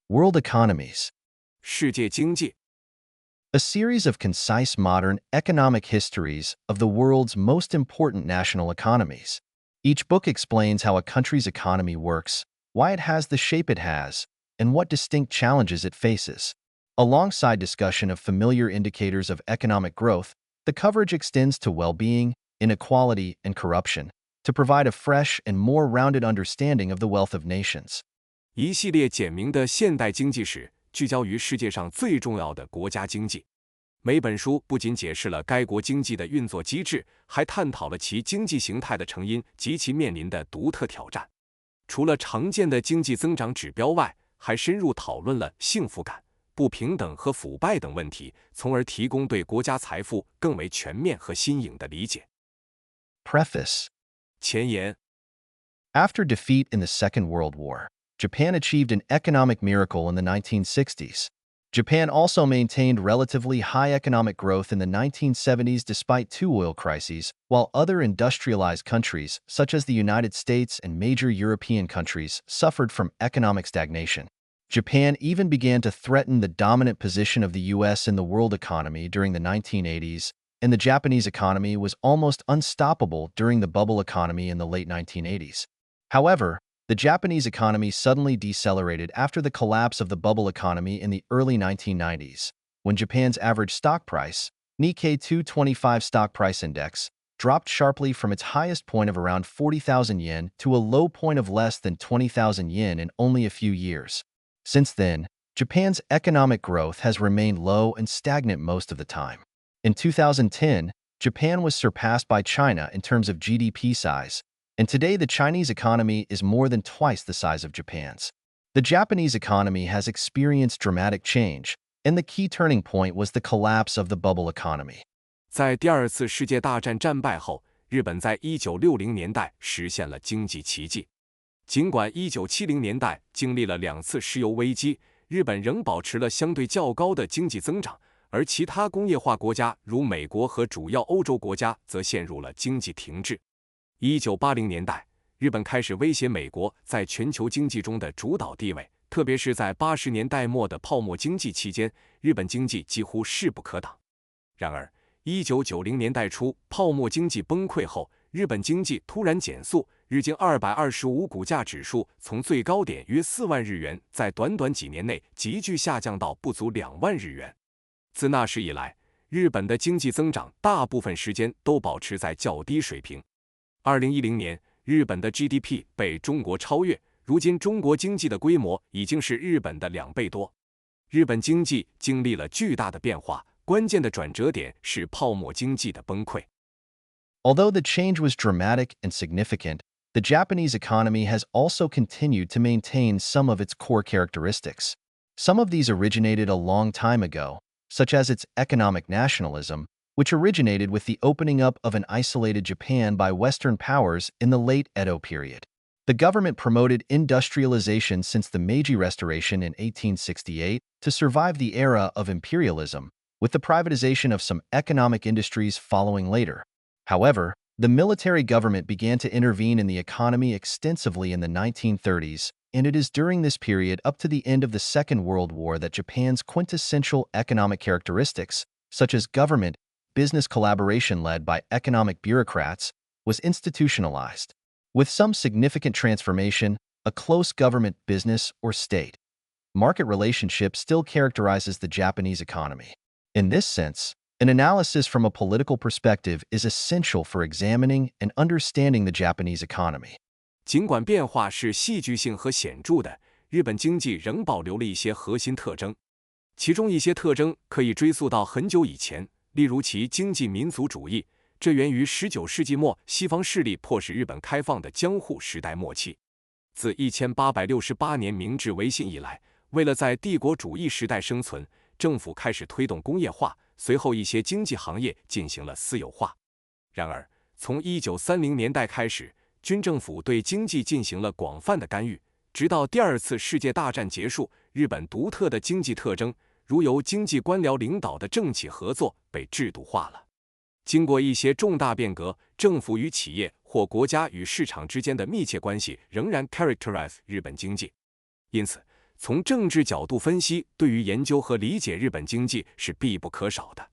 World economies. 世界经济。A series of concise modern economic histories of the world's most important national economies. Each book explains how a country's economy works, why it has the shape it has, and what distinct challenges it faces. Alongside discussion of familiar indicators of economic growth, the coverage extends to well-being, inequality, and corruption, to provide a fresh and more rounded understanding of the wealth of nations. 一系列简明的现代经济史聚焦于世界上最重要的国家经济。每本书不仅解释了该国经济的运作机制，还探讨了其经济形态的成因及其面临的独特挑战。除了常见的经济增长指标外，还深入讨论了幸福感、不平等和腐败等问题，从而提供对国家财富更为全面和新颖的理解。Preface. 前言。 After defeat in the Second World War, Japan achieved an economic miracle in the 1960s. Japan also maintained relatively high economic growth in the 1970s despite two oil crises, while other industrialized countries, such as the United States and major European countries, suffered from economic stagnation. Japan even began to threaten the dominant position of the U.S. in the world economy during the 1980s, and the Japanese economy was almost unstoppable during the bubble economy in the late 1980s. However, the Japanese economy suddenly decelerated after the collapse of the bubble economy in the early 1990s, when Japan's average stock price, Nikkei 225 stock price index, dropped sharply from its highest point of around 40,000 yen to a low point of less than 20,000 yen in only a few years. Since then, Japan's economic growth has remained low and stagnant most of the time. In 2010, Japan was surpassed by China in terms of GDP size, and today the Chinese economy is more than twice the size of Japan's. The Japanese economy has experienced dramatic change, and the key turning point was the collapse of the bubble economy. 在第二次世界大战战败后，日本在1960年代实现了经济奇迹。尽管1970年代经历了2次石油危机，日本仍保持了相对较高的经济增长，而其他工业化国家如美国和主要欧洲国家则陷入了经济停滞。1980年代，日本开始威胁美国在全球经济中的主导地位，特别是在80年代末的泡沫经济期间，日本经济几乎势不可挡。然而，1990年代初泡沫经济崩溃后，日本经济突然减速，日经225股价指数从最高点约4万日元，在短短几年内急剧下降到不足2万日元。自那时以来，日本的经济增长大部分时间都保持在较低水平。2010年，日本的 GDP 被中国超越，如今中国经济的规模已经是日本的2倍多。日本经济经历了巨大的变化，关键的转折点是泡沫经济的崩溃。Although the change was dramatic and significant, the Japanese economy has also continued to maintain some of its core characteristics. Some of these originated a long time ago, such as its economic nationalism, which originated with the opening up of an isolated Japan by Western powers in the late Edo period. The government promoted industrialization since the Meiji Restoration in 1868 to survive the era of imperialism, with the privatization of some economic industries following later. However, the military government began to intervene in the economy extensively in the 1930s, and it is during this period up to the end of the Second World War that Japan's quintessential economic characteristics, such as government, business collaboration led by economic bureaucrats, was institutionalized. With some significant transformation, a close government, business, or state market relationship still characterizes the Japanese economy. In this sense, an analysis from a political perspective is essential for examining and understanding the Japanese economy. 尽管变化是戏剧性和显著的，日本经济仍保留了一些核心特征，其中一些特征可以追溯到很久以前。例如其经济民族主义，这源于19世纪末西方势力迫使日本开放的江户时代末期。自1868年明治维新以来，为了在帝国主义时代生存，政府开始推动工业化，随后一些经济行业进行了私有化。然而，从1930年代开始，军政府对经济进行了广泛的干预，直到第二次世界大战结束，日本独特的经济特征，如由经济官僚领导的政企合作被制度化了。经过一些重大变革，政府与企业或国家与市场之间的密切关系仍然 characterize 日本经济。因此，从政治角度分析，对于研究和理解日本经济是必不可少的。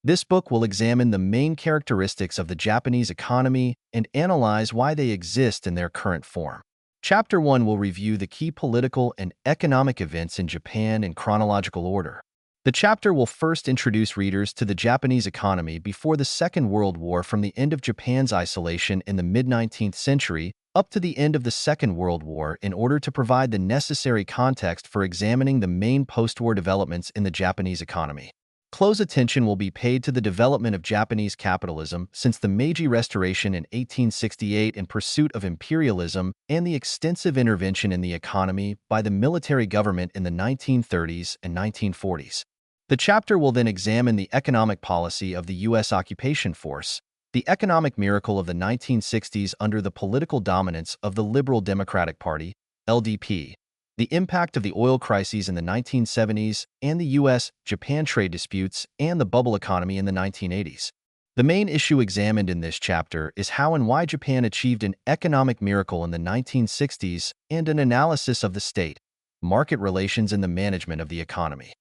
This book will examine the main characteristics of the Japanese economy and analyze why they exist in their current form. Chapter 1 will review the key political and economic events in Japan in chronological order. The chapter will first introduce readers to the Japanese economy before the Second World War from the end of Japan's isolation in the mid-19th century up to the end of the Second World War in order to provide the necessary context for examining the main post-war developments in the Japanese economy. Close attention will be paid to the development of Japanese capitalism since the Meiji Restoration in 1868 in pursuit of imperialism and the extensive intervention in the economy by the military government in the 1930s and 1940s. The chapter will then examine the economic policy of the U.S. occupation force, the economic miracle of the 1960s under the political dominance of the Liberal Democratic Party, LDP, the impact of the oil crises in the 1970s and the U.S.-Japan trade disputes and the bubble economy in the 1980s. The main issue examined in this chapter is how and why Japan achieved an economic miracle in the 1960s and an analysis of the state, market relations and the management of the economy.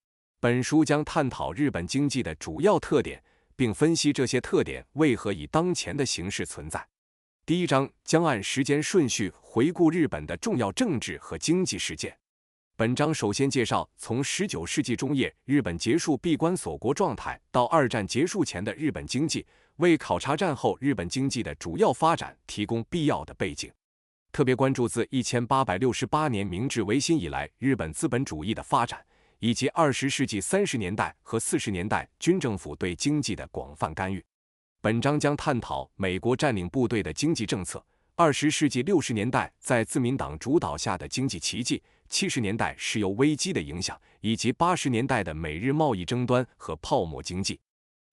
本书将探讨日本经济的主要特点，并分析这些特点为何以当前的形式存在。第一章将按时间顺序回顾日本的重要政治和经济事件。本章首先介绍从19世纪中叶日本结束闭关锁国状态到二战结束前的日本经济，为考察战后日本经济的主要发展提供必要的背景。特别关注自1868年明治维新以来日本资本主义的发展，以及20世纪30年代和40年代军政府对经济的广泛干预。本章将探讨美国占领部队的经济政策，20世纪60年代在自民党主导下的经济奇迹，70年代石油危机的影响，以及80年代的美日贸易争端和泡沫经济。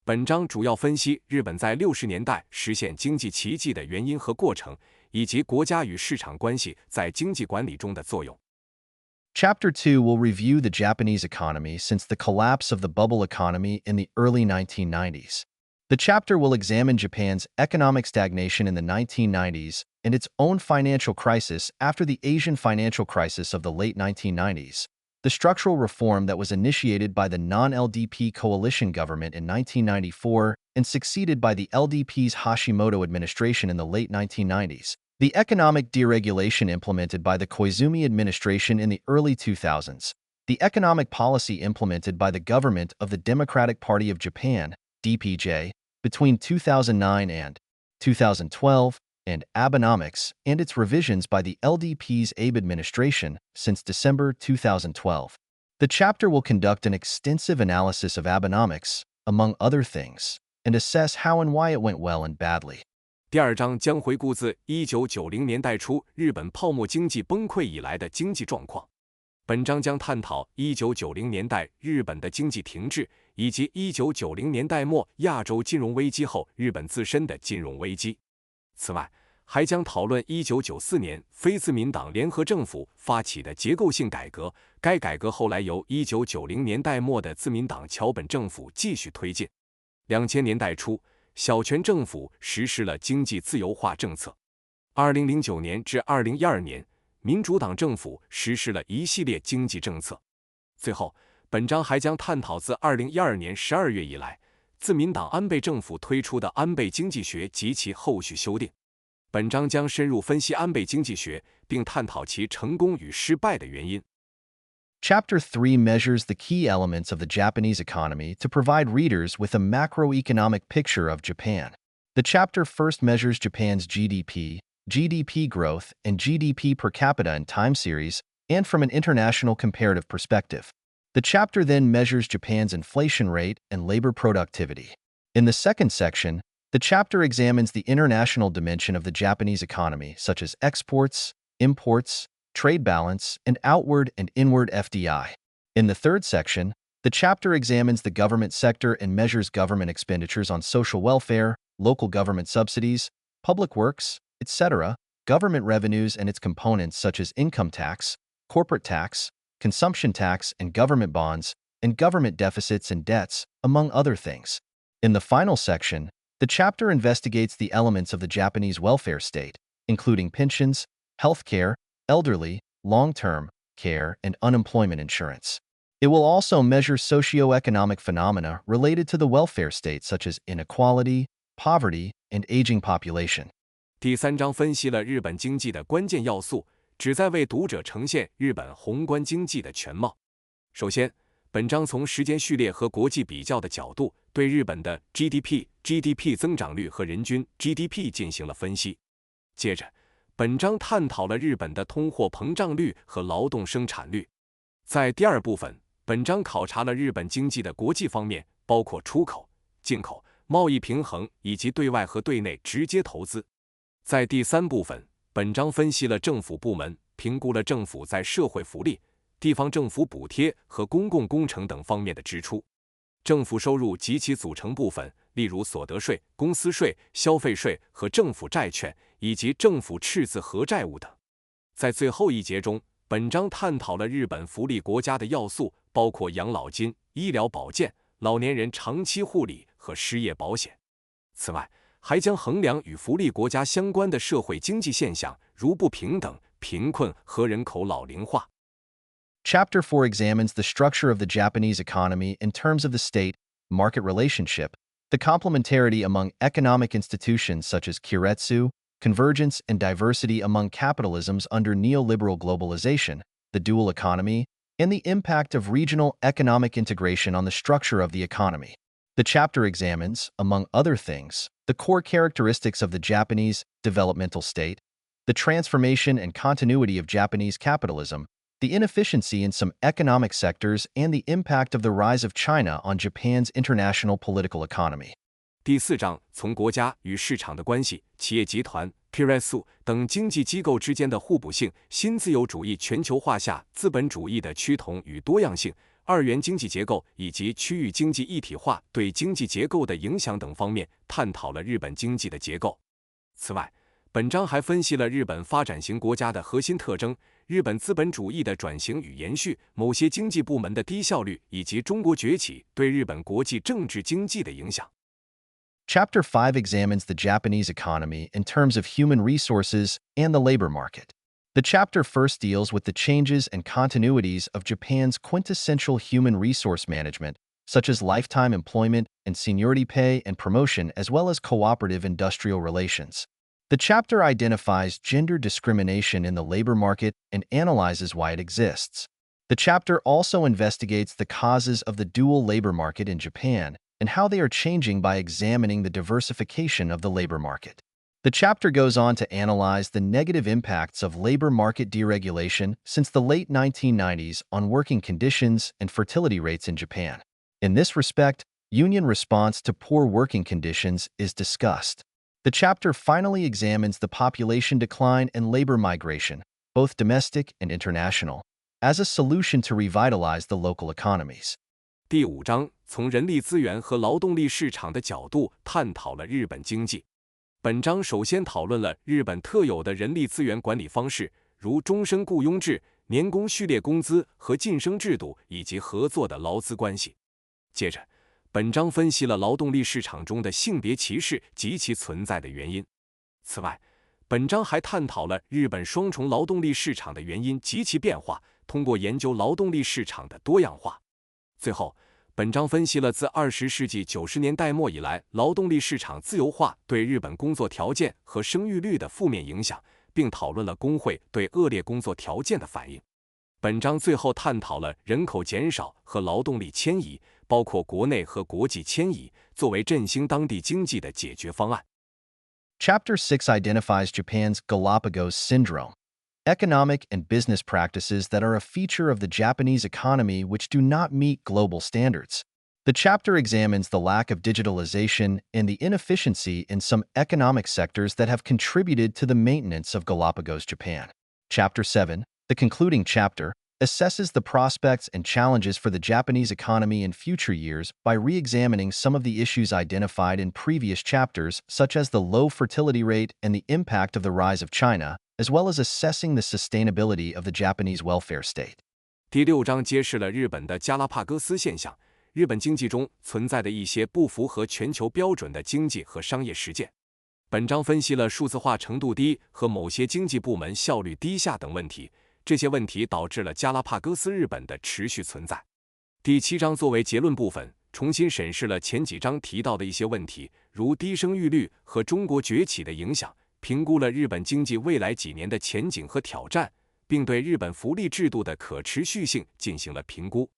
本章主要分析日本在60年代实现经济奇迹的原因和过程，以及国家与市场关系在经济管理中的作用。Chapter 2 will review the Japanese economy since the collapse of the bubble economy in the early 1990s. The chapter will examine Japan's economic stagnation in the 1990s and its own financial crisis after the Asian financial crisis of the late 1990s, the structural reform that was initiated by the non-LDP coalition government in 1994 and succeeded by the LDP's Hashimoto administration in the late 1990s, the economic deregulation implemented by the Koizumi administration in the early 2000s, the economic policy implemented by the government of the Democratic Party of Japan, DPJ, between 2009 and 2012, and Abenomics and its revisions by the LDP's Abe administration since December 2012. The chapter will conduct an extensive analysis of Abenomics, among other things, and assess how and why it went well and badly. 第二章将回顾自1990年代初日本泡沫经济崩溃以来的经济状况。本章将探讨1990年代日本的经济停滞，以及1990年代末亚洲金融危机后日本自身的金融危机。此外，还将讨论1994年非自民党联合政府发起的结构性改革，该改革后来由1990年代末的自民党桥本政府继续推进。2000年代初，小泉政府实施了经济自由化政策。2009年至2012年，民主党政府实施了一系列经济政策。最后，本章还将探讨自2012年12月以来，自民党安倍政府推出的安倍经济学及其后续修订。本章将深入分析安倍经济学，并探讨其成功与失败的原因。Chapter 3 measures the key elements of the Japanese economy to provide readers with a macroeconomic picture of Japan. The chapter first measures Japan's GDP, GDP growth, and GDP per capita in time series, and from an international comparative perspective. The chapter then measures Japan's inflation rate and labor productivity. In the second section, the chapter examines the international dimension of the Japanese economy, such as exports, imports, trade balance, and outward and inward FDI. In the third section, the chapter examines the government sector and measures government expenditures on social welfare, local government subsidies, public works, etc., government revenues and its components such as income tax, corporate tax, consumption tax and government bonds, and government deficits and debts, among other things. In the final section, the chapter investigates the elements of the Japanese welfare state, including pensions, healthcare, elderly, long-term, care, and unemployment insurance. It will also measure socioeconomic phenomena related to the welfare state such as inequality, poverty, and aging population. 第3章分析了日本经济的关键要素，旨在为读者呈现日本宏观经济的全貌。首先，本章从时间序列和国际比较的角度，对日本的 GDP 增长率和人均 GDP 进行了分析。接着，本章探讨了日本的通货膨胀率和劳动生产率。在第2部分，本章考察了日本经济的国际方面，包括出口、进口、贸易平衡以及对外和对内直接投资。在第3部分，本章分析了政府部门，评估了政府在社会福利、地方政府补贴和公共工程等方面的支出。政府收入及其组成部分，例如所得税、公司税、消费税和政府债券，以及政府赤字和债务等。在最后一节中，本章探讨了日本福利国家的要素，包括养老金、医疗保健、老年人长期护理和失业保险。此外，还将衡量与福利国家相关的社会经济现象，如不平等、贫困和人口老龄化。Chapter 4 examines the structure of the Japanese economy in terms of the state-market relationship, the complementarity among economic institutions such as keiretsu, convergence and diversity among capitalisms under neoliberal globalization, the dual economy, and the impact of regional economic integration on the structure of the economy. The chapter examines, among other things, the core characteristics of the Japanese developmental state, the transformation and continuity of Japanese capitalism, the inefficiency in some economic sectors, and the impact of the rise of China on Japan's international political economy. 第4章从国家与市场的关系、企业集团 keiretsu 等经济机构之间的互补性、新自由主义全球化下资本主义的趋同与多样性、二元经济结构以及区域经济一体化对经济结构的影响等方面，探讨了日本经济的结构。此外，本章还分析了日本发展型国家的核心特征、日本资本主义的转型与延续、某些经济部门的低效率以及中国崛起对日本国际政治经济的影响。Chapter 5 examines the Japanese economy in terms of human resources and the labor market. The chapter first deals with the changes and continuities of Japan's quintessential human resource management, such as lifetime employment and seniority pay and promotion, as well as cooperative industrial relations. The chapter identifies gender discrimination in the labor market and analyzes why it exists. The chapter also investigates the causes of the dual labor market in Japan and how they are changing by examining the diversification of the labor market. The chapter goes on to analyze the negative impacts of labor market deregulation since the late 1990s on working conditions and fertility rates in Japan. In this respect, union response to poor working conditions is discussed. The chapter finally examines the population decline and labor migration, both domestic and international, as a solution to revitalize the local economies. 第5章从人力资源和劳动力市场的角度探讨了日本经济。本章首先讨论了日本特有的人力资源管理方式，如终身雇佣制、年功序列工资和晋升制度以及合作的劳资关系。接着，本章分析了劳动力市场中的性别歧视及其存在的原因。此外，本章还探讨了日本双重劳动力市场的原因及其变化，通过研究劳动力市场的多样化。最后，本章分析了自20世纪90年代末以来劳动力市场自由化对日本工作条件和生育率的负面影响，并讨论了工会对恶劣工作条件的反应。本章最后探讨了人口减少和劳动力迁移，包括国内和国际迁移，作为振兴当地经济的解决方案。Chapter 6 identifies Japan's Galapagos syndrome, economic and business practices that are a feature of the Japanese economy which do not meet global standards. The chapter examines the lack of digitalization and the inefficiency in some economic sectors that have contributed to the maintenance of Galapagos Japan. Chapter 7, the concluding chapter, assesses the prospects and challenges for the Japanese economy in future years by re-examining some of the issues identified in previous chapters, such as the low fertility rate and the impact of the rise of China, as well as assessing the sustainability of the Japanese welfare state. 第6章揭示了日本的加拉帕戈斯现象，日本经济中存在的一些不符合全球标准的经济和商业实践。本章分析了数字化程度低和某些经济部门效率低下等问题，这些问题导致了加拉帕戈斯日本的持续存在。第7章作为结论部分，重新审视了前几章提到的一些问题，如低生育率和中国崛起的影响，评估了日本经济未来几年的前景和挑战，并对日本福利制度的可持续性进行了评估。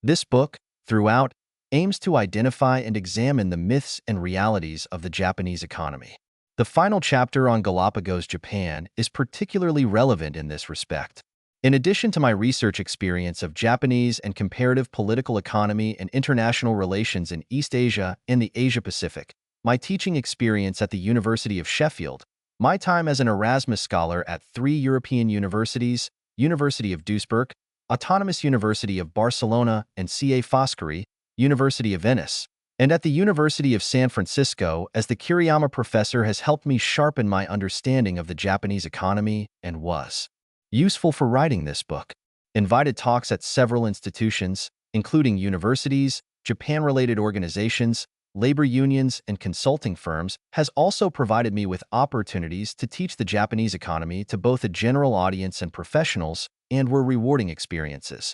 This book, throughout, aims to identify and examine the myths and realities of the Japanese economy. The final chapter on Galapagos, Japan, is particularly relevant in this respect. In addition to my research experience of Japanese and comparative political economy and international relations in East Asia and the Asia-Pacific, my teaching experience at the University of Sheffield, my time as an Erasmus scholar at 3 European universities, University of Duisburg, Autonomous University of Barcelona and C.A. Foscari, University of Venice, and at the University of San Francisco as the Kiriyama professor has helped me sharpen my understanding of the Japanese economy and was useful for writing this book. Invited talks at several institutions, including universities, Japan-related organizations, labor unions, and consulting firms, has also provided me with opportunities to teach the Japanese economy to both a general audience and professionals, and were rewarding experiences.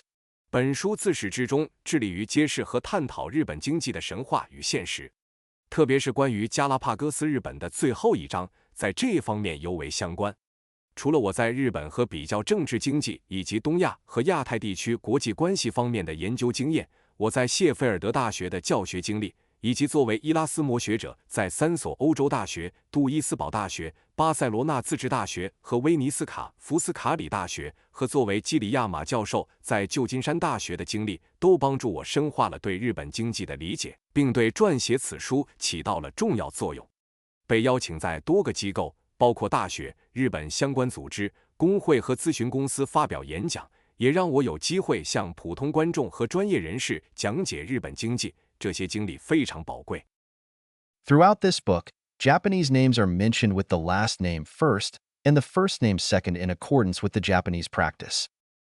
本书自始至终致力于揭示和探讨日本经济的神话与现实，特别是关于加拉帕戈斯日本的最后一章，在这一方面尤为相关。除了我在日本和比较政治经济以及东亚和亚太地区国际关系方面的研究经验，我在谢菲尔德大学的教学经历，以及作为伊拉斯谟学者在3所欧洲大学、杜伊斯堡大学、巴塞罗那自治大学和威尼斯卡福斯卡里大学，和作为基里亚马教授在旧金山大学的经历，都帮助我深化了对日本经济的理解，并对撰写此书起到了重要作用。被邀请在多个机构，包括大学、日本相关组织、工会和咨询公司发表演讲，也让我有机会向普通观众和专业人士讲解日本经济，这些经历非常宝贵。Throughout this book, Japanese names are mentioned with the last name first and the first name second in accordance with the Japanese practice.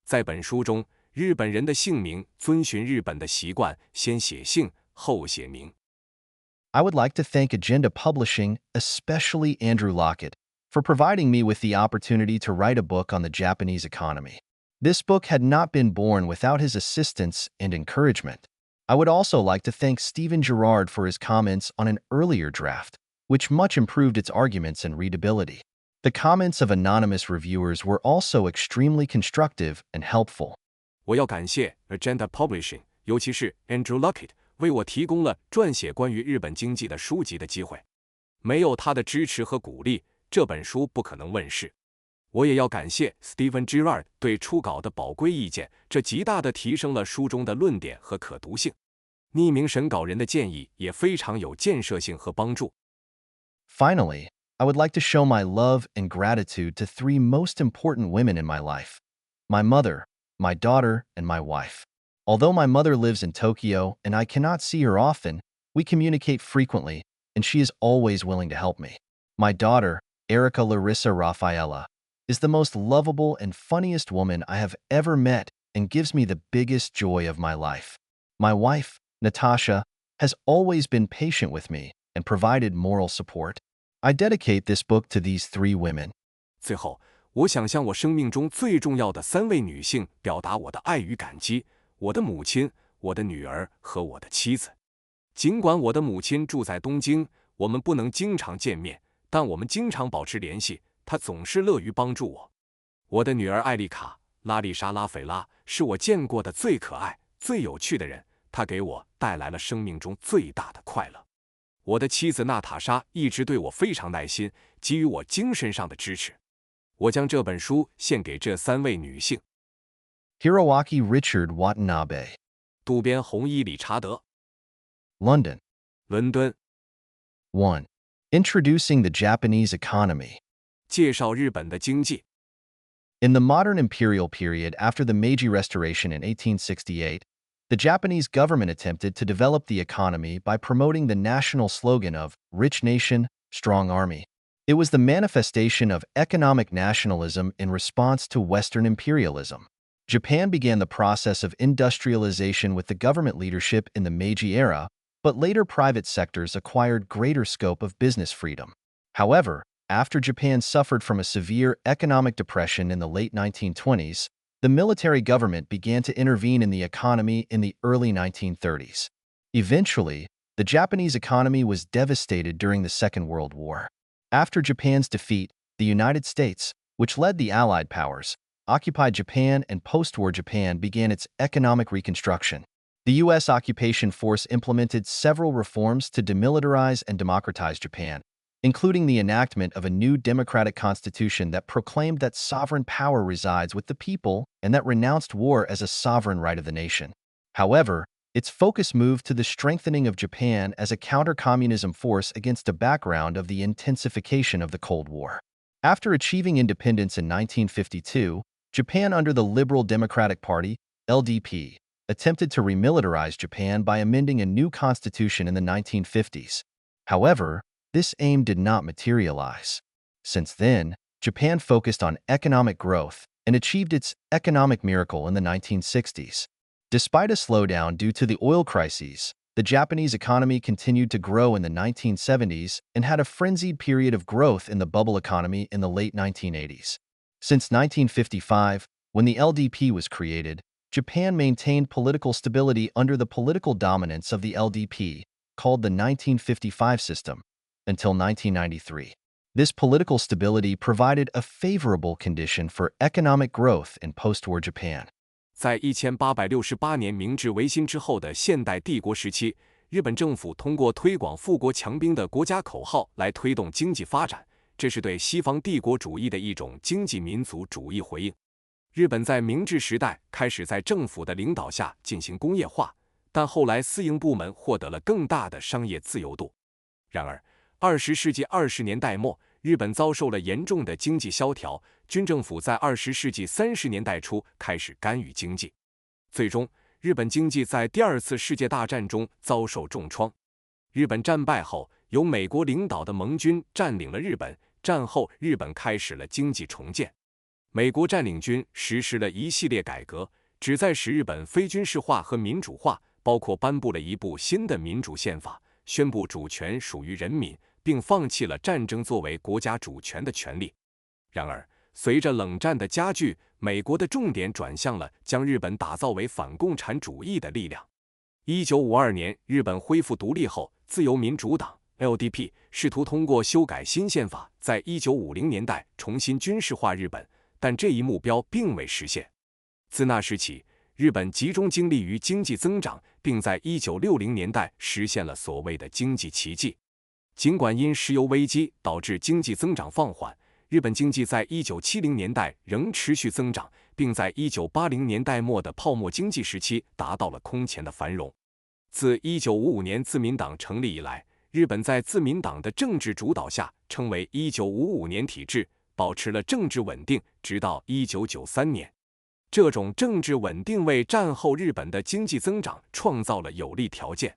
在本书中，日本人的姓名遵循日本的习惯，先写姓，后写名。I would like to thank Agenda Publishing, especially Andrew Lockett, for providing me with the opportunity to write a book on the Japanese economy. This book had not been born without his assistance and encouragement. I would also like to thank Stephen Gerrard for his comments on an earlier draft, which much improved its arguments and readability. The comments of anonymous reviewers were also extremely constructive and helpful. 我要感谢 Agenda Publishing， 尤其是 Andrew Lockett， 为我提供了撰写关于日本经济的书籍的机会。没有他的支持和鼓励，这本书不可能问世。我也要感谢 Stephen Gerrard 对初稿的宝贵意见，这极大地提升了书中的论点和可读性。匿名审稿人的建议也非常有建设性和帮助。Finally, I would like to show my love and gratitude to 3 most important women in my life: my mother, my daughter, and my wife. Although my mother lives in Tokyo and I cannot see her often, we communicate frequently, and she is always willing to help me. My daughter, Erica Larissa Rafaela, is the most lovable and funniest woman I have ever met and gives me the biggest joy of my life. My wife, Natasha, has always been patient with me and provided moral support. I dedicate this book to these 3 women. 最后，我想向我生命中最重要的3位女性表达我的爱与感激：我的母亲、我的女儿和我的妻子。尽管我的母亲住在东京，我们不能经常见面，但我们经常保持联系，她总是乐于帮助我。我的女儿艾丽卡·拉丽莎·拉斐拉是我见过的最可爱、最有趣的人，她给我带来了生命中最大的快乐。我的妻子娜塔莎一直对我非常耐心，给予我精神上的支持。我将这本书献给这3位女性。Hiroaki Richard Watanabe. 渡边弘一理查德。London. 伦敦。1. Introducing the Japanese economy. 介绍日本的经济。In the modern imperial period after the Meiji Restoration in 1868, the Japanese government attempted to develop the economy by promoting the national slogan of "Rich Nation, Strong Army." It was the manifestation of economic nationalism in response to Western imperialism. Japan began the process of industrialization with the government leadership in the Meiji era, but later private sectors acquired greater scope of business freedom. However, After Japan suffered from a severe economic depression in the late 1920s, the military government began to intervene in the economy in the early 1930s. Eventually, the Japanese economy was devastated during the Second World War. After Japan's defeat, the United States, which led the Allied powers, occupied Japan, and post-war Japan began its economic reconstruction. The U.S. occupation force implemented several reforms to demilitarize and democratize Japan, including the enactment of a new democratic constitution that proclaimed that sovereign power resides with the people and that renounced war as a sovereign right of the nation. However, its focus moved to the strengthening of Japan as a counter-communism force against a background of the intensification of the Cold War. After achieving independence in 1952, Japan under the Liberal Democratic Party, LDP, attempted to remilitarize Japan by amending a new constitution in the 1950s. However, this aim did not materialize. Since then, Japan focused on economic growth and achieved its economic miracle in the 1960s. Despite a slowdown due to the oil crises, the Japanese economy continued to grow in the 1970s and had a frenzied period of growth in the bubble economy in the late 1980s. Since 1955, when the LDP was created, Japan maintained political stability under the political dominance of the LDP, called the 1955 system, until 1993. This political stability provided a favorable condition for economic growth in post-war Japan. 在1868年明治维新之后的现代帝国时期，日本政府通过推广富国强兵的国家口号来推动经济发展，这是对西方帝国主义的一种经济民族主义回应。日本在明治时代开始在政府的领导下进行工业化，但后来私营部门获得了更大的商业自由度。然而，20世纪20年代末，日本遭受了严重的经济萧条，军政府在20世纪30年代初开始干预经济，最终，日本经济在第二次世界大战中遭受重创。日本战败后，由美国领导的盟军占领了日本，战后日本开始了经济重建。美国占领军实施了一系列改革，旨在使日本非军事化和民主化，包括颁布了一部新的民主宪法，宣布主权属于人民，并放弃了战争作为国家主权的权利。然而，随着冷战的加剧，美国的重点转向了将日本打造为反共产主义的力量。1952年，日本恢复独立后，自由民主党 （LDP） 试图通过修改新宪法，在1950年代重新军事化日本，但这一目标并未实现。自那时起，日本集中精力于经济增长，并在1960年代实现了所谓的经济奇迹。尽管因石油危机导致经济增长放缓，日本经济在1970年代仍持续增长，并在1980年代末的泡沫经济时期达到了空前的繁荣。自1955年自民党成立以来，日本在自民党的政治主导下称为1955年体制，保持了政治稳定，直到1993年。这种政治稳定为战后日本的经济增长创造了有利条件。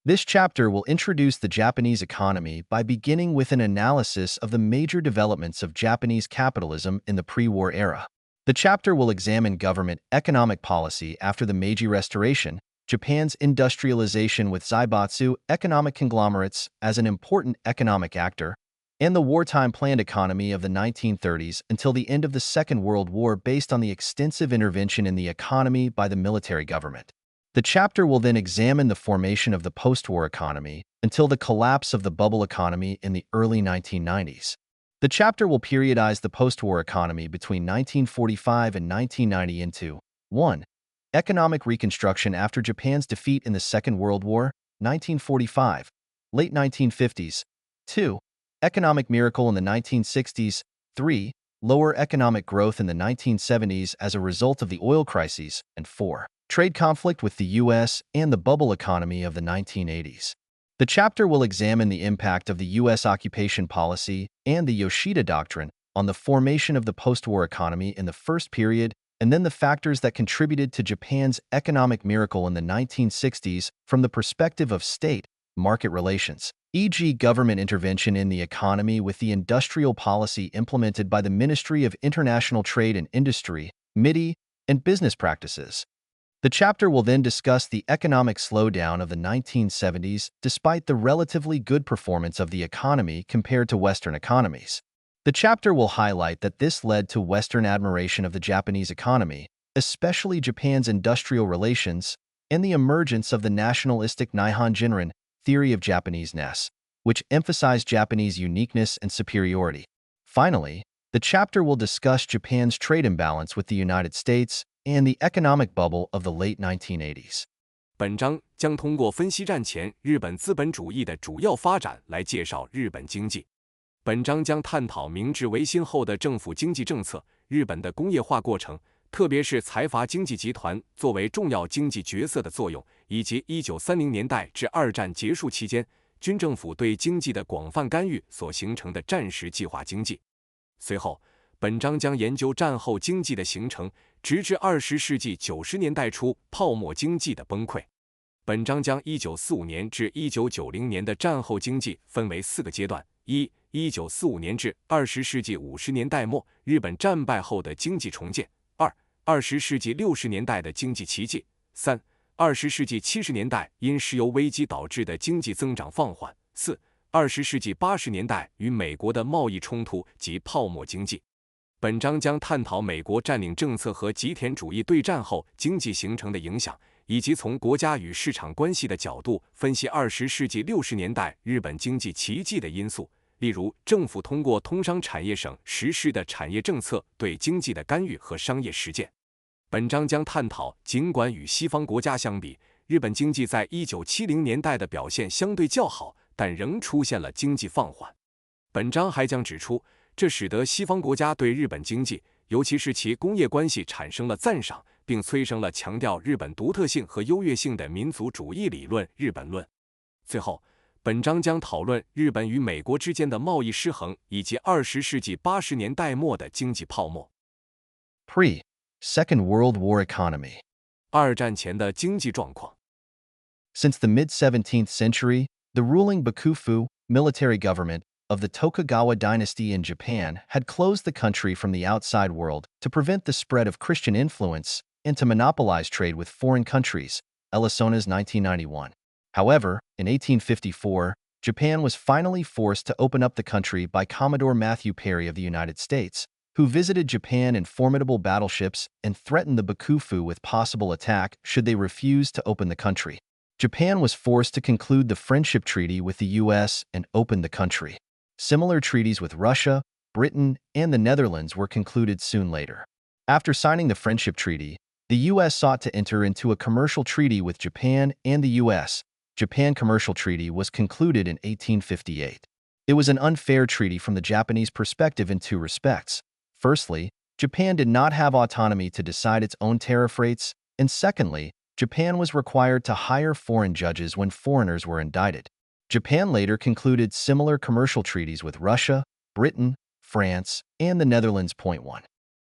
This chapter will introduce the Japanese economy by beginning with an analysis of the major developments of Japanese capitalism in the pre-war era. The chapter will examine government economic policy after the Meiji Restoration, Japan's industrialization with zaibatsu economic conglomerates as an important economic actor, and the wartime planned economy of the 1930s until the end of the Second World War based on the extensive intervention in the economy by the military government. The chapter will then examine the formation of the post-war economy until the collapse of the bubble economy in the early 1990s. The chapter will periodize the post-war economy between 1945 and 1990 into 1. Economic reconstruction after Japan's defeat in the Second World War, 1945, late 1950s. 2. Economic miracle in the 1960s. 3. Lower economic growth in the 1970s as a result of the oil crises. And 4. Trade conflict with the U.S. and the bubble economy of the 1980s. The chapter will examine the impact of the U.S. occupation policy and the Yoshida Doctrine on the formation of the post-war economy in the first period, and then the factors that contributed to Japan's economic miracle in the 1960s from the perspective of state-market relations, e.g. government intervention in the economy with the industrial policy implemented by the Ministry of International Trade and Industry, MITI, and business practices. The chapter will then discuss the economic slowdown of the 1970s despite the relatively good performance of the economy compared to Western economies. The chapter will highlight that this led to Western admiration of the Japanese economy, especially Japan's industrial relations, and the emergence of the nationalistic Nihon Jinrin theory of Japanese-ness, which emphasized Japanese uniqueness and superiority. Finally, the chapter will discuss Japan's trade imbalance with the United States and the economic bubble of the late 1980s. 本章将通过分析战前日本资本主义的主要发展来介绍日本经济。本章将探讨明治维新后的政府经济政策、日本的工业化过程，特别是财阀经济集团作为重要经济角色的作用，以及1930年代至二战结束期间军政府对经济的广泛干预所形成的战时计划经济。随后，本章将研究战后经济的形成，直至20世纪90年代初泡沫经济的崩溃。本章将1945年至1990年的战后经济分为4个阶段：1、1945年至20世纪50年代末日本战败后的经济重建；2、20世纪60年代的经济奇迹；3、20世纪70年代因石油危机导致的经济增长放缓；4、20世纪80年代与美国的贸易冲突及泡沫经济。本章将探讨美国占领政策和极田主义对战后经济形成的影响，以及从国家与市场关系的角度分析20世纪60年代日本经济奇迹的因素，例如政府通过通商产业省实施的产业政策对经济的干预和商业实践。本章将探讨，尽管与西方国家相比，日本经济在1970年代的表现相对较好，但仍出现了经济放缓。本章还将指出，这使得西方国家对日本经济，尤其是其工业关系产生了赞赏，并催生了强调日本独特性和优越性的民族主义理论——日本论。最后，本章将讨论日本与美国之间的贸易失衡，以及20世纪80年代末的经济泡沫。Second World War economy. 二战前的经济状况。Since the mid-17th century, the ruling Bakufu military government of the Tokugawa dynasty in Japan had closed the country from the outside world to prevent the spread of Christian influence and to monopolize trade with foreign countries, Elizona's 1991. However, in 1854, Japan was finally forced to open up the country by Commodore Matthew Perry of the United States, who visited Japan in formidable battleships and threatened the Bakufu with possible attack should they refuse to open the country. Japan was forced to conclude the Friendship Treaty with the U.S. and open the country. Similar treaties with Russia, Britain, and the Netherlands were concluded soon later. After signing the Friendship Treaty, the U.S. sought to enter into a commercial treaty with Japan and the U.S. Japan Commercial Treaty was concluded in 1858. It was an unfair treaty from the Japanese perspective in two respects. Firstly, Japan did not have autonomy to decide its own tariff rates, and secondly, Japan was required to hire foreign judges when foreigners were indicted. Japan later concluded similar commercial treaties with Russia, Britain, France, and the Netherlands. 1.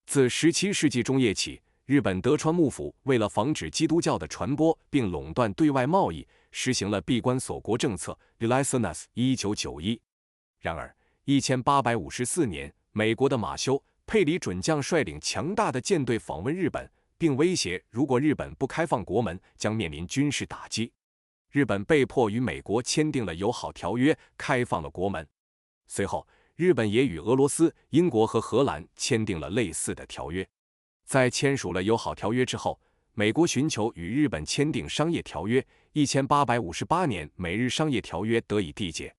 自17世纪中叶起，日本德川幕府为了防止基督教的传播并垄断对外贸易，实行了闭关锁国政策 （Elizona's 1991）。然而，1854年，美国的马修·佩里准将率领强大的舰队访问日本，并威胁如果日本不开放国门，将面临军事打击。日本被迫与美国签订了友好条约，开放了国门。随后，日本也与俄罗斯、英国和荷兰签订了类似的条约。在签署了友好条约之后，美国寻求与日本签订商业条约。1858年，美日商业条约得以缔结。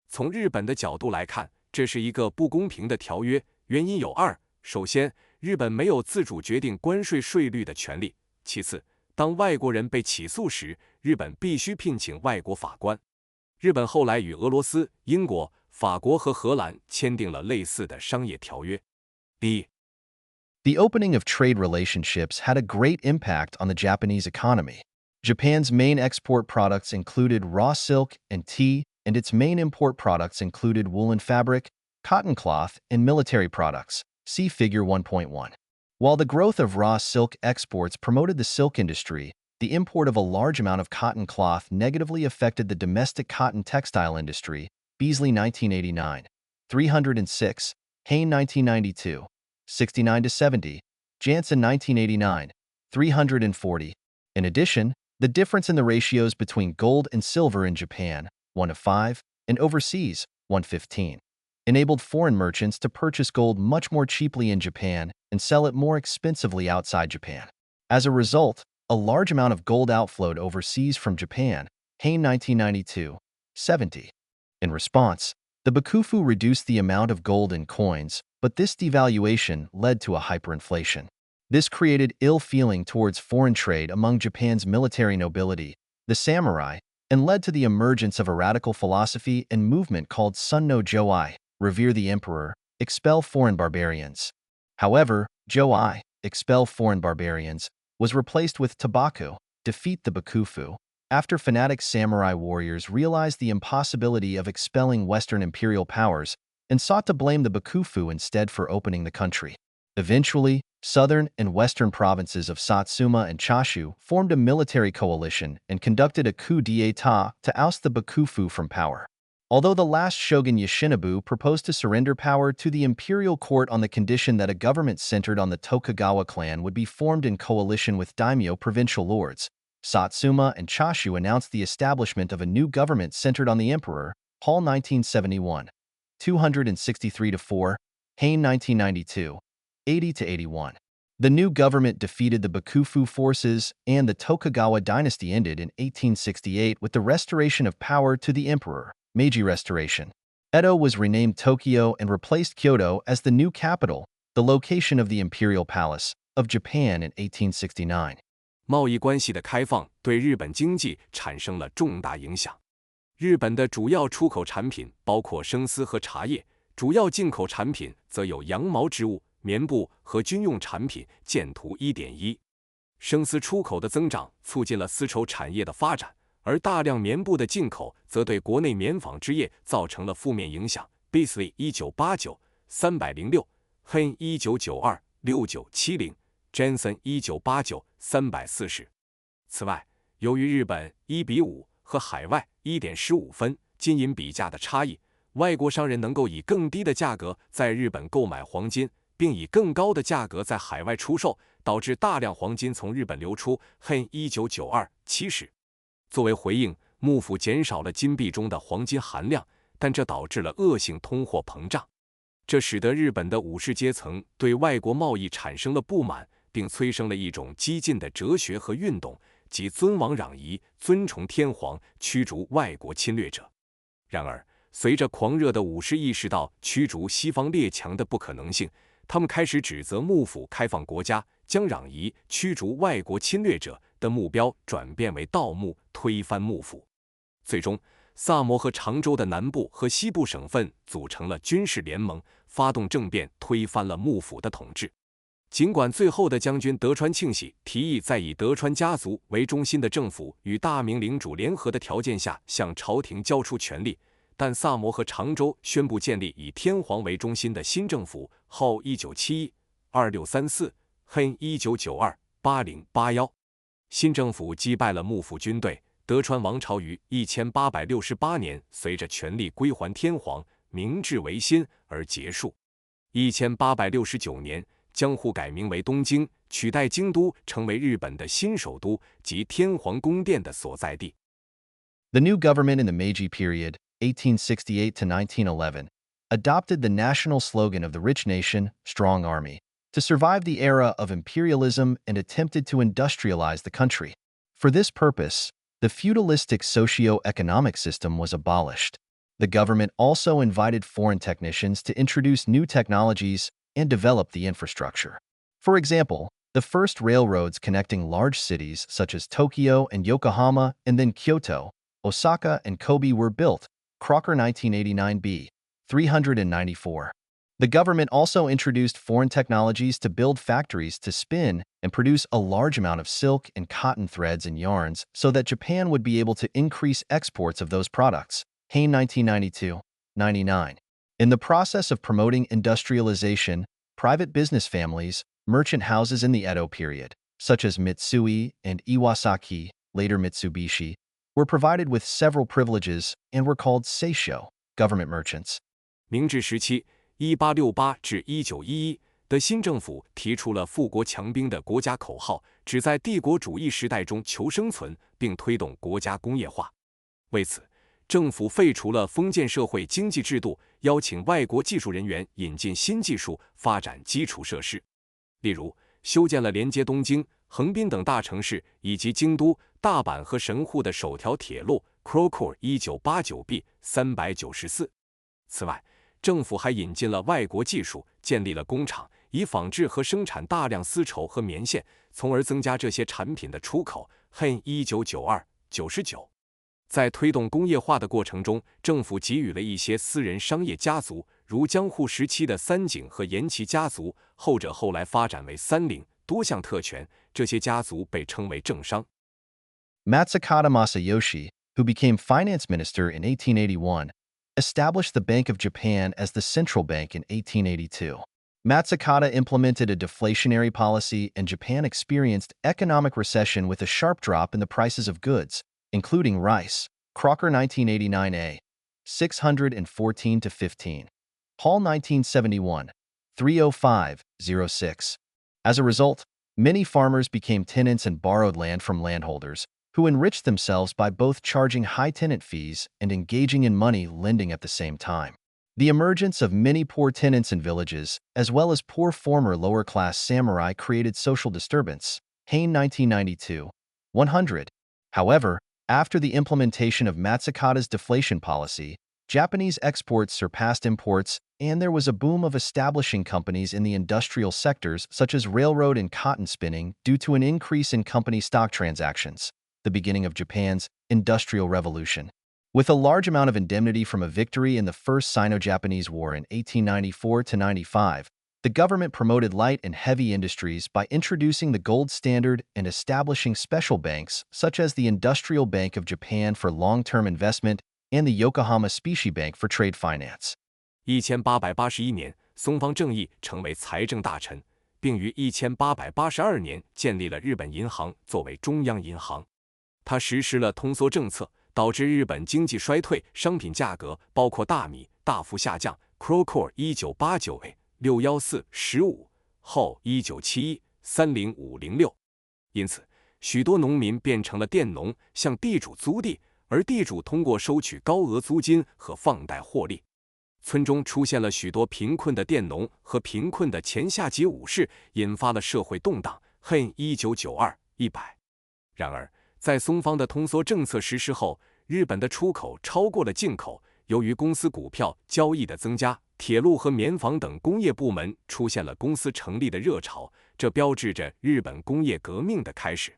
从日本的角度来看，这是一个不公平的条约，原因有二：首先，日本没有自主决定关税税率的权利；其次，当外国人被起诉时，日本必须聘请外国法官。日本后来与俄罗斯、英国、法国和荷兰签订了类似的商业条约。The opening of trade relationships had a great impact on the Japanese economy. Japan's main export products included raw silk and tea, and its main import products included woolen fabric, cotton cloth, and military products. See Figure 1.1. While the growth of raw silk exports promoted the silk industry, the import of a large amount of cotton cloth negatively affected the domestic cotton textile industry. Beasley 1989, 306, Hain 1992, 69-70, Jansen 1989, 340, In addition, the difference in the ratios between gold and silver in Japan, 1:5, and overseas, 1:15, enabled foreign merchants to purchase gold much more cheaply in Japan and sell it more expensively outside Japan. As a result, a large amount of gold outflowed overseas from Japan, Hain 1992, 70. In response, the bakufu reduced the amount of gold in coins, but this devaluation led to a hyperinflation. This created ill feeling towards foreign trade among Japan's military nobility, the samurai, and led to the emergence of a radical philosophy and movement called Sunno Jōai, revere the emperor, expel foreign barbarians. However, Jōai, expel foreign barbarians, was replaced with Tabaku, defeat the bakufu, after fanatic samurai warriors realized the impossibility of expelling Western imperial powers and sought to blame the bakufu instead for opening the country. Eventually, southern and western provinces of Satsuma and Chashu formed a military coalition and conducted a coup d'état to oust the bakufu from power. Although the last shogun Yoshinobu proposed to surrender power to the imperial court on the condition that a government centered on the Tokugawa clan would be formed in coalition with daimyo provincial lords, Satsuma and Chashu announced the establishment of a new government centered on the emperor, Hall 1971, 263-4, Hain 1992, 80-81. The new government defeated the bakufu forces, and the Tokugawa dynasty ended in 1868 with the restoration of power to the emperor, Meiji Restoration. Edo was renamed Tokyo and replaced Kyoto as the new capital, the location of the imperial palace of Japan in 1869. 贸易关系的开放对日本经济产生了重大影响。日本的主要出口产品包括生丝和茶叶，主要进口产品则有羊毛织物、棉布和军用产品。见图 1.1。生丝出口的增长促进了丝绸产业的发展，而大量棉布的进口则对国内棉纺织业造成了负面影响。Beasley 1989 306 Hen 1992 6970 Jensen 1989 340。此外，由于日本1:5和海外1.15分金银比价的差异，外国商人能够以更低的价格在日本购买黄金，并以更高的价格在海外出售，导致大量黄金从日本流出。Hen 1992 70。作为回应，幕府减少了金币中的黄金含量，但这导致了恶性通货膨胀。这使得日本的武士阶层对外国贸易产生了不满，并催生了一种激进的哲学和运动，即尊王攘夷、尊崇天皇、驱逐外国侵略者。然而，随着狂热的武士意识到驱逐西方列强的不可能性，他们开始指责幕府开放国家，将攘夷、驱逐外国侵略者的目标转变为盗墓，推翻幕府。最终，萨摩和长州的南部和西部省份组成了军事联盟，发动政变，推翻了幕府的统治。尽管最后的将军德川庆喜提议在以德川家族为中心的政府与大明领主联合的条件下向朝廷交出权力，但萨摩和长州宣布建立以天皇为中心的新政府后1971 2634 Hen 1992 8081。新政府击败了幕府军队，德川王朝于1868年随着权力归还天皇，明治维新而结束。1869年，江户改名为东京，取代京都成为日本的新首都及天皇宫殿的所在地。The new government in the Meiji period, 1868 to 1911, adopted the national slogan of the rich nation, strong army, to survive the era of imperialism and attempted to industrialize the country. For this purpose, the feudalistic socio-economic system was abolished. The government also invited foreign technicians to introduce new technologies and develop the infrastructure. For example, the first railroads connecting large cities such as Tokyo and Yokohama and then Kyoto, Osaka, and Kobe were built. Crocker 1989b, 394. The government also introduced foreign technologies to build factories to spin and produce a large amount of silk and cotton threads and yarns so that Japan would be able to increase exports of those products. Hain 1992, 99. In the process of promoting industrialization, private business families, merchant houses in the Edo period, such as Mitsui and Iwasaki, later Mitsubishi, were provided with several privileges and were called seisho, government merchants. 明治时期1868至1911的新政府提出了富国强兵的国家口号，旨在帝国主义时代中求生存，并推动国家工业化。为此，政府废除了封建社会经济制度，邀请外国技术人员引进新技术，发展基础设施。例如，修建了连接东京、横滨等大城市以及京都、大阪和神户的首条铁路 Crocore 1989B 394。此外，政府还引进了外国技术，建立了工厂，以仿制和生产大量丝绸和棉线，从而增加这些产品的出口。恨1992-99。在推动工业化的过程中，政府给予了一些私人商业家族，如江户时期的三井和岩崎家族，后者后来发展为三菱，多项特权。这些家族被称为政商。Matsukata Masayoshi, who became finance minister in 1881, established the Bank of Japan as the central bank in 1882. Matsukata implemented a deflationary policy, and Japan experienced economic recession with a sharp drop in the prices of goods, including rice. Crocker 1989a, 614-15. Hall 1971, 305-06. As a result, many farmers became tenants and borrowed land from landholders, who enriched themselves by both charging high tenant fees and engaging in money lending at the same time. The emergence of many poor tenants in villages, as well as poor former lower-class samurai, created social disturbance. Hain 1992, 100. However, after the implementation of Matsukata's deflation policy, Japanese exports surpassed imports, and there was a boom of establishing companies in the industrial sectors such as railroad and cotton spinning due to an increase in company stock transactions. The beginning of Japan's Industrial Revolution. With a large amount of indemnity from a victory in the First Sino-Japanese War in 1894-95, the government promoted light and heavy industries by introducing the gold standard and establishing special banks such as the Industrial Bank of Japan for long-term investment and the Yokohama Specie Bank for trade finance. 1881年，松方正义成为财政大臣，并于1882年建立了日本银行作为中央银行。他实施了通缩政策，导致日本经济衰退，商品价格包括大米大幅下降。Crocore 1989 614-15，后1971 30506。因此，许多农民变成了佃农，向地主租地，而地主通过收取高额租金和放贷获利。村中出现了许多贫困的佃农和贫困的前下级武士，引发了社会动荡。恨1992-100。然而，在松方的通缩政策实施后，日本的出口超过了进口。由于公司股票交易的增加，铁路和棉纺等工业部门出现了公司成立的热潮，这标志着日本工业革命的开始。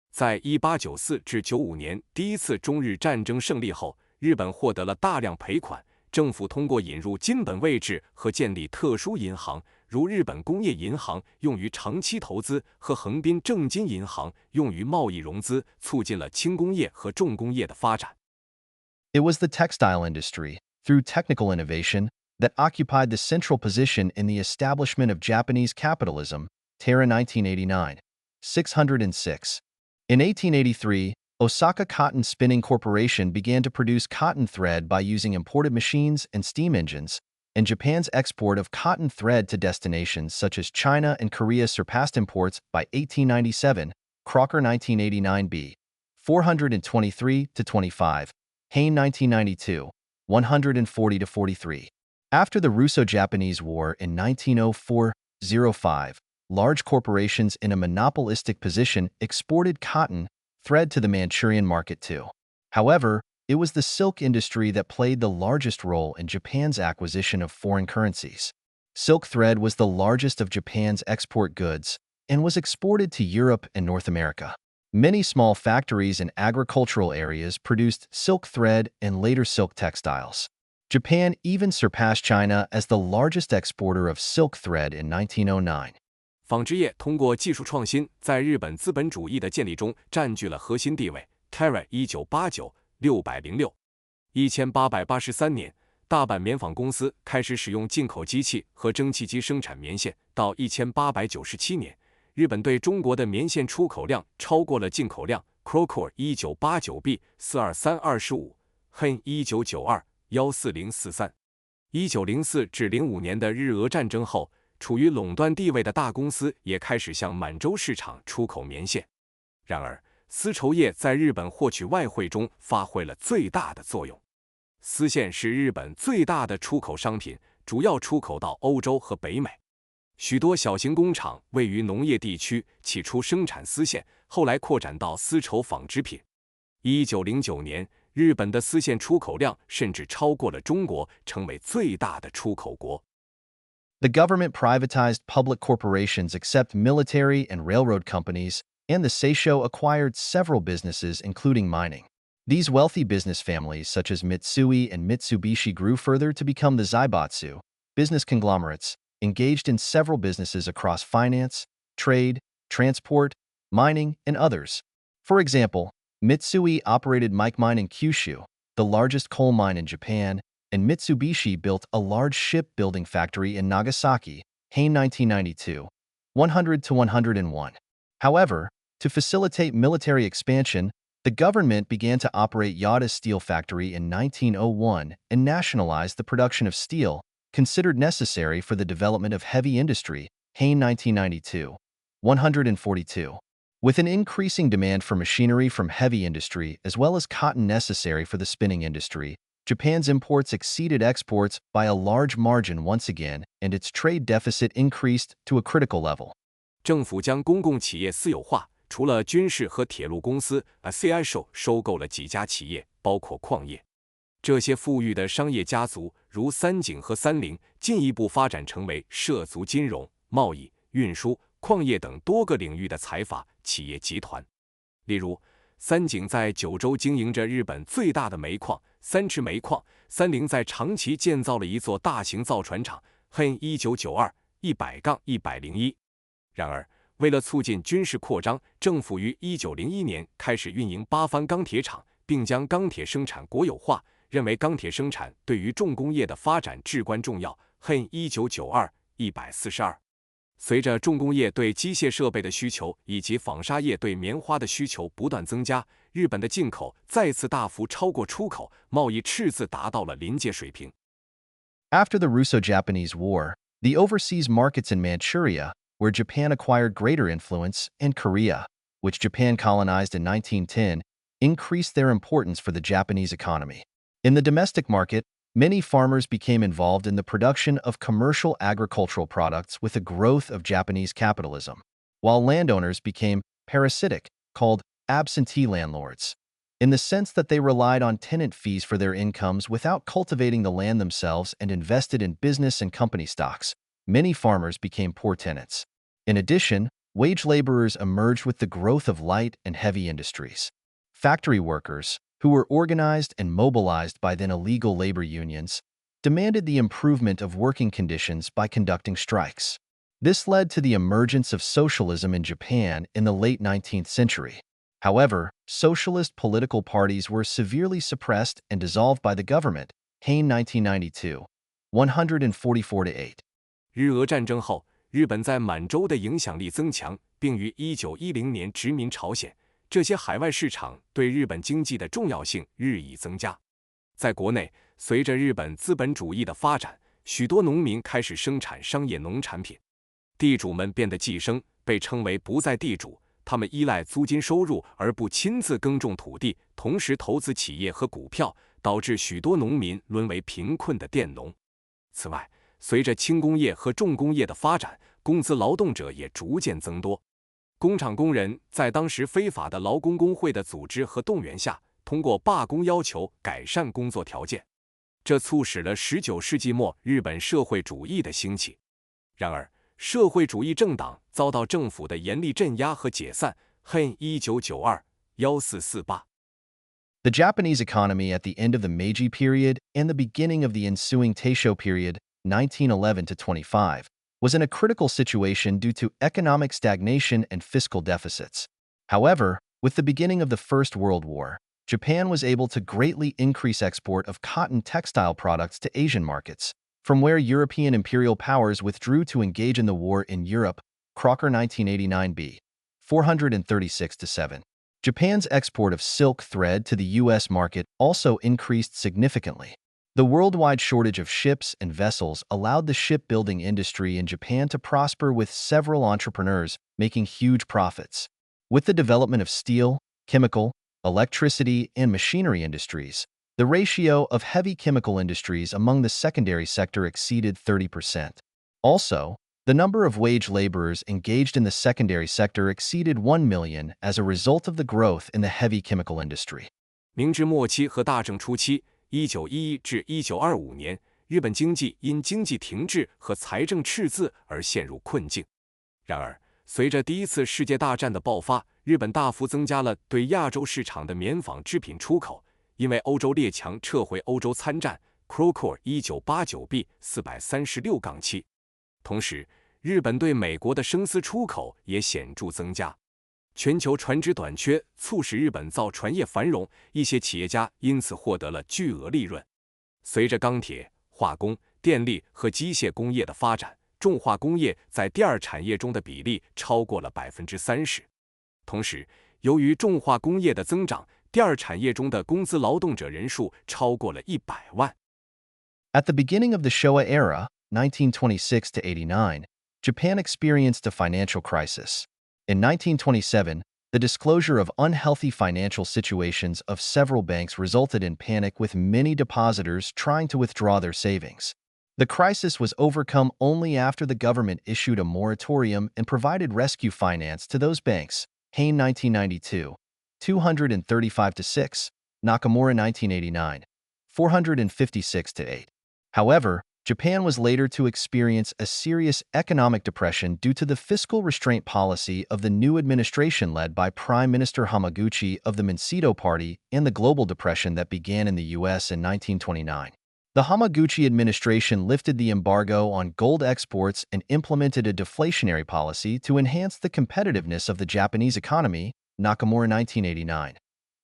在1894-95年第一次中日战争胜利后，日本获得了大量赔款，政府通过引入金本位制和建立特殊银行，如日本工业银行用于长期投资和横滨正金银行用于贸易融资，促进了轻工业和重工业的发展。It was the textile industry, through technical innovation, that occupied the central position in the establishment of Japanese capitalism. Terra 1989, 606. In 1883, Osaka Cotton Spinning Corporation began to produce cotton thread by using imported machines and steam engines, and Japan's export of cotton thread to destinations such as China and Korea surpassed imports by 1897. Crocker 1989b, 423-25. Hain 1992, 140-43. After the Russo-Japanese War in 1904-05, large corporations in a monopolistic position exported cotton thread to the Manchurian market too. However, it was the silk industry that played the largest role in Japan's acquisition of foreign currencies. Silk thread was the largest of Japan's export goods and was exported to Europe and North America. Many small factories in agricultural areas produced silk thread and later silk textiles. Japan even surpassed China as the largest exporter of silk thread in 1909. 纺织业通过技术创新，在日本资本主义的建立中占据了核心地位。Terra 1989 606。1883年，大阪棉纺公司开始使用进口机器和蒸汽机生产棉线。到1897年，日本对中国的棉线出口量超过了进口量。Crocore 1989b 423-25，恨1992 14043。1904-05年的日俄战争后，处于垄断地位的大公司也开始向满洲市场出口棉线。然而，丝绸业在日本获取外汇中发挥了最大的作用。丝线是日本最大的出口商品，主要出口到欧洲和北美。许多小型工厂位于农业地区，起初生产丝线，后来扩展到丝绸纺织品。1909年，日本的丝线出口量甚至超过了中国，成为最大的出口国。The government privatized public corporations except military and railroad companies, and the Seisho acquired several businesses, including mining. These wealthy business families, such as Mitsui and Mitsubishi, grew further to become the Zaibatsu, business conglomerates, engaged in several businesses across finance, trade, transport, mining, and others. For example, Mitsui operated Mike Mine in Kyushu, the largest coal mine in Japan, and Mitsubishi built a large shipbuilding factory in Nagasaki, Hain 1992, 100-101. However, to facilitate military expansion, the government began to operate Yada's steel factory in 1901 and nationalized the production of steel, considered necessary for the development of heavy industry, Hain 1992, 142. With an increasing demand for machinery from heavy industry as well as cotton necessary for the spinning industry, Japan's imports exceeded exports by a large margin once again, and its trade deficit increased to a critical level. 政府将公共企业私有化，除了军事和铁路公司，Seisho 收购了几家企业，包括矿业。这些富裕的商业家族，如三井和三菱，进一步发展成为涉足金融、贸易、运输、矿业等多个领域的财阀企业集团。例如，三井在九州经营着日本最大的煤矿三池煤矿，三菱在长崎建造了一座大型造船厂 ，Hain 1992 100-101。然而，为了促进军事扩张，政府于1901年开始运营八幡钢铁厂，并将钢铁生产国有化，认为钢铁生产对于重工业的发展至关重要。Hain 1992 142。随着重工业对机械设备的需求以及纺纱业对棉花的需求不断增加，日本的进口再次大幅超过出口，贸易赤字达到了临界水平。After the Russo-Japanese War, the overseas markets in Manchuria, where Japan acquired greater influence, and Korea, which Japan colonized in 1910, increased their importance for the Japanese economy. In the domestic market, many farmers became involved in the production of commercial agricultural products with the growth of Japanese capitalism, while landowners became parasitic, called absentee landlords, in the sense that they relied on tenant fees for their incomes without cultivating the land themselves and invested in business and company stocks. Many farmers became poor tenants. In addition, wage laborers emerged with the growth of light and heavy industries. Factory workers, who were organized and mobilized by then illegal labor unions, demanded the improvement of working conditions by conducting strikes. This led to the emergence of socialism in Japan in the late 19th century. However, socialist political parties were severely suppressed and dissolved by the government. Hain 1992, 144-8. 日俄战争后，日本在满洲的影响力增强，并于1910年殖民朝鲜。这些海外市场对日本经济的重要性日益增加。在国内，随着日本资本主义的发展，许多农民开始生产商业农产品。地主们变得寄生，被称为不在地主，他们依赖租金收入而不亲自耕种土地，同时投资企业和股票，导致许多农民沦为贫困的佃农。此外，随着轻工业和重工业的发展，工资劳动者也逐渐增多。工厂工人在当时非法的劳工工会的组织和动员下，通过罢工要求改善工作条件，这促使了19世纪末日本社会主义的兴起。然而，社会主义政党遭到政府的严厉镇压和解散。Hain 1992 1448。The Japanese economy at the end of the Meiji period and the beginning of the ensuing Taisho period, 1911-25, was in a critical situation due to economic stagnation and fiscal deficits. However, with the beginning of the First World War, Japan was able to greatly increase export of cotton textile products to Asian markets, from where European imperial powers withdrew to engage in the war in Europe. Crocker 1989b, 436-7. Japan's export of silk thread to the U.S. market also increased significantly. The worldwide shortage of ships and vessels allowed the shipbuilding industry in Japan to prosper, with several entrepreneurs making huge profits. With the development of steel, chemical, electricity, and machinery industries, the ratio of heavy chemical industries among the secondary sector exceeded 30%. Also, the number of wage laborers engaged in the secondary sector exceeded 1 million as a result of the growth in the heavy chemical industry. 明治末期和大正初期 （1911至1925年），日本经济因经济停滞和财政赤字而陷入困境。然而，随着第一次世界大战的爆发，日本大幅增加了对亚洲市场的棉纺织品出口，因为欧洲列强撤回欧洲参战 （Crocor 1989B 436-7）。同时，日本对美国的生丝出口也显著增加。全球船只短缺促使日本造船业繁荣，一些企业家因此获得了巨额利润。随着钢铁、化工、电力和机械工业的发展，重化工业在第二产业中的比例超过了 30%。同时，由于重化工业的增长，第二产业中的工资劳动者人数超过了100万。At the beginning of the Showa era, 1926 to 89, Japan experienced a financial crisis. In 1927, the disclosure of unhealthy financial situations of several banks resulted in panic, with many depositors trying to withdraw their savings. The crisis was overcome only after the government issued a moratorium and provided rescue finance to those banks. Hain 1992, 235 to 6, Nakamura 1989, 456 to 8. However, Japan was later to experience a serious economic depression due to the fiscal restraint policy of the new administration led by Prime Minister Hamaguchi of the Minsedo Party and the global depression that began in the U.S. in 1929. The Hamaguchi administration lifted the embargo on gold exports and implemented a deflationary policy to enhance the competitiveness of the Japanese economy, Nakamura 1989,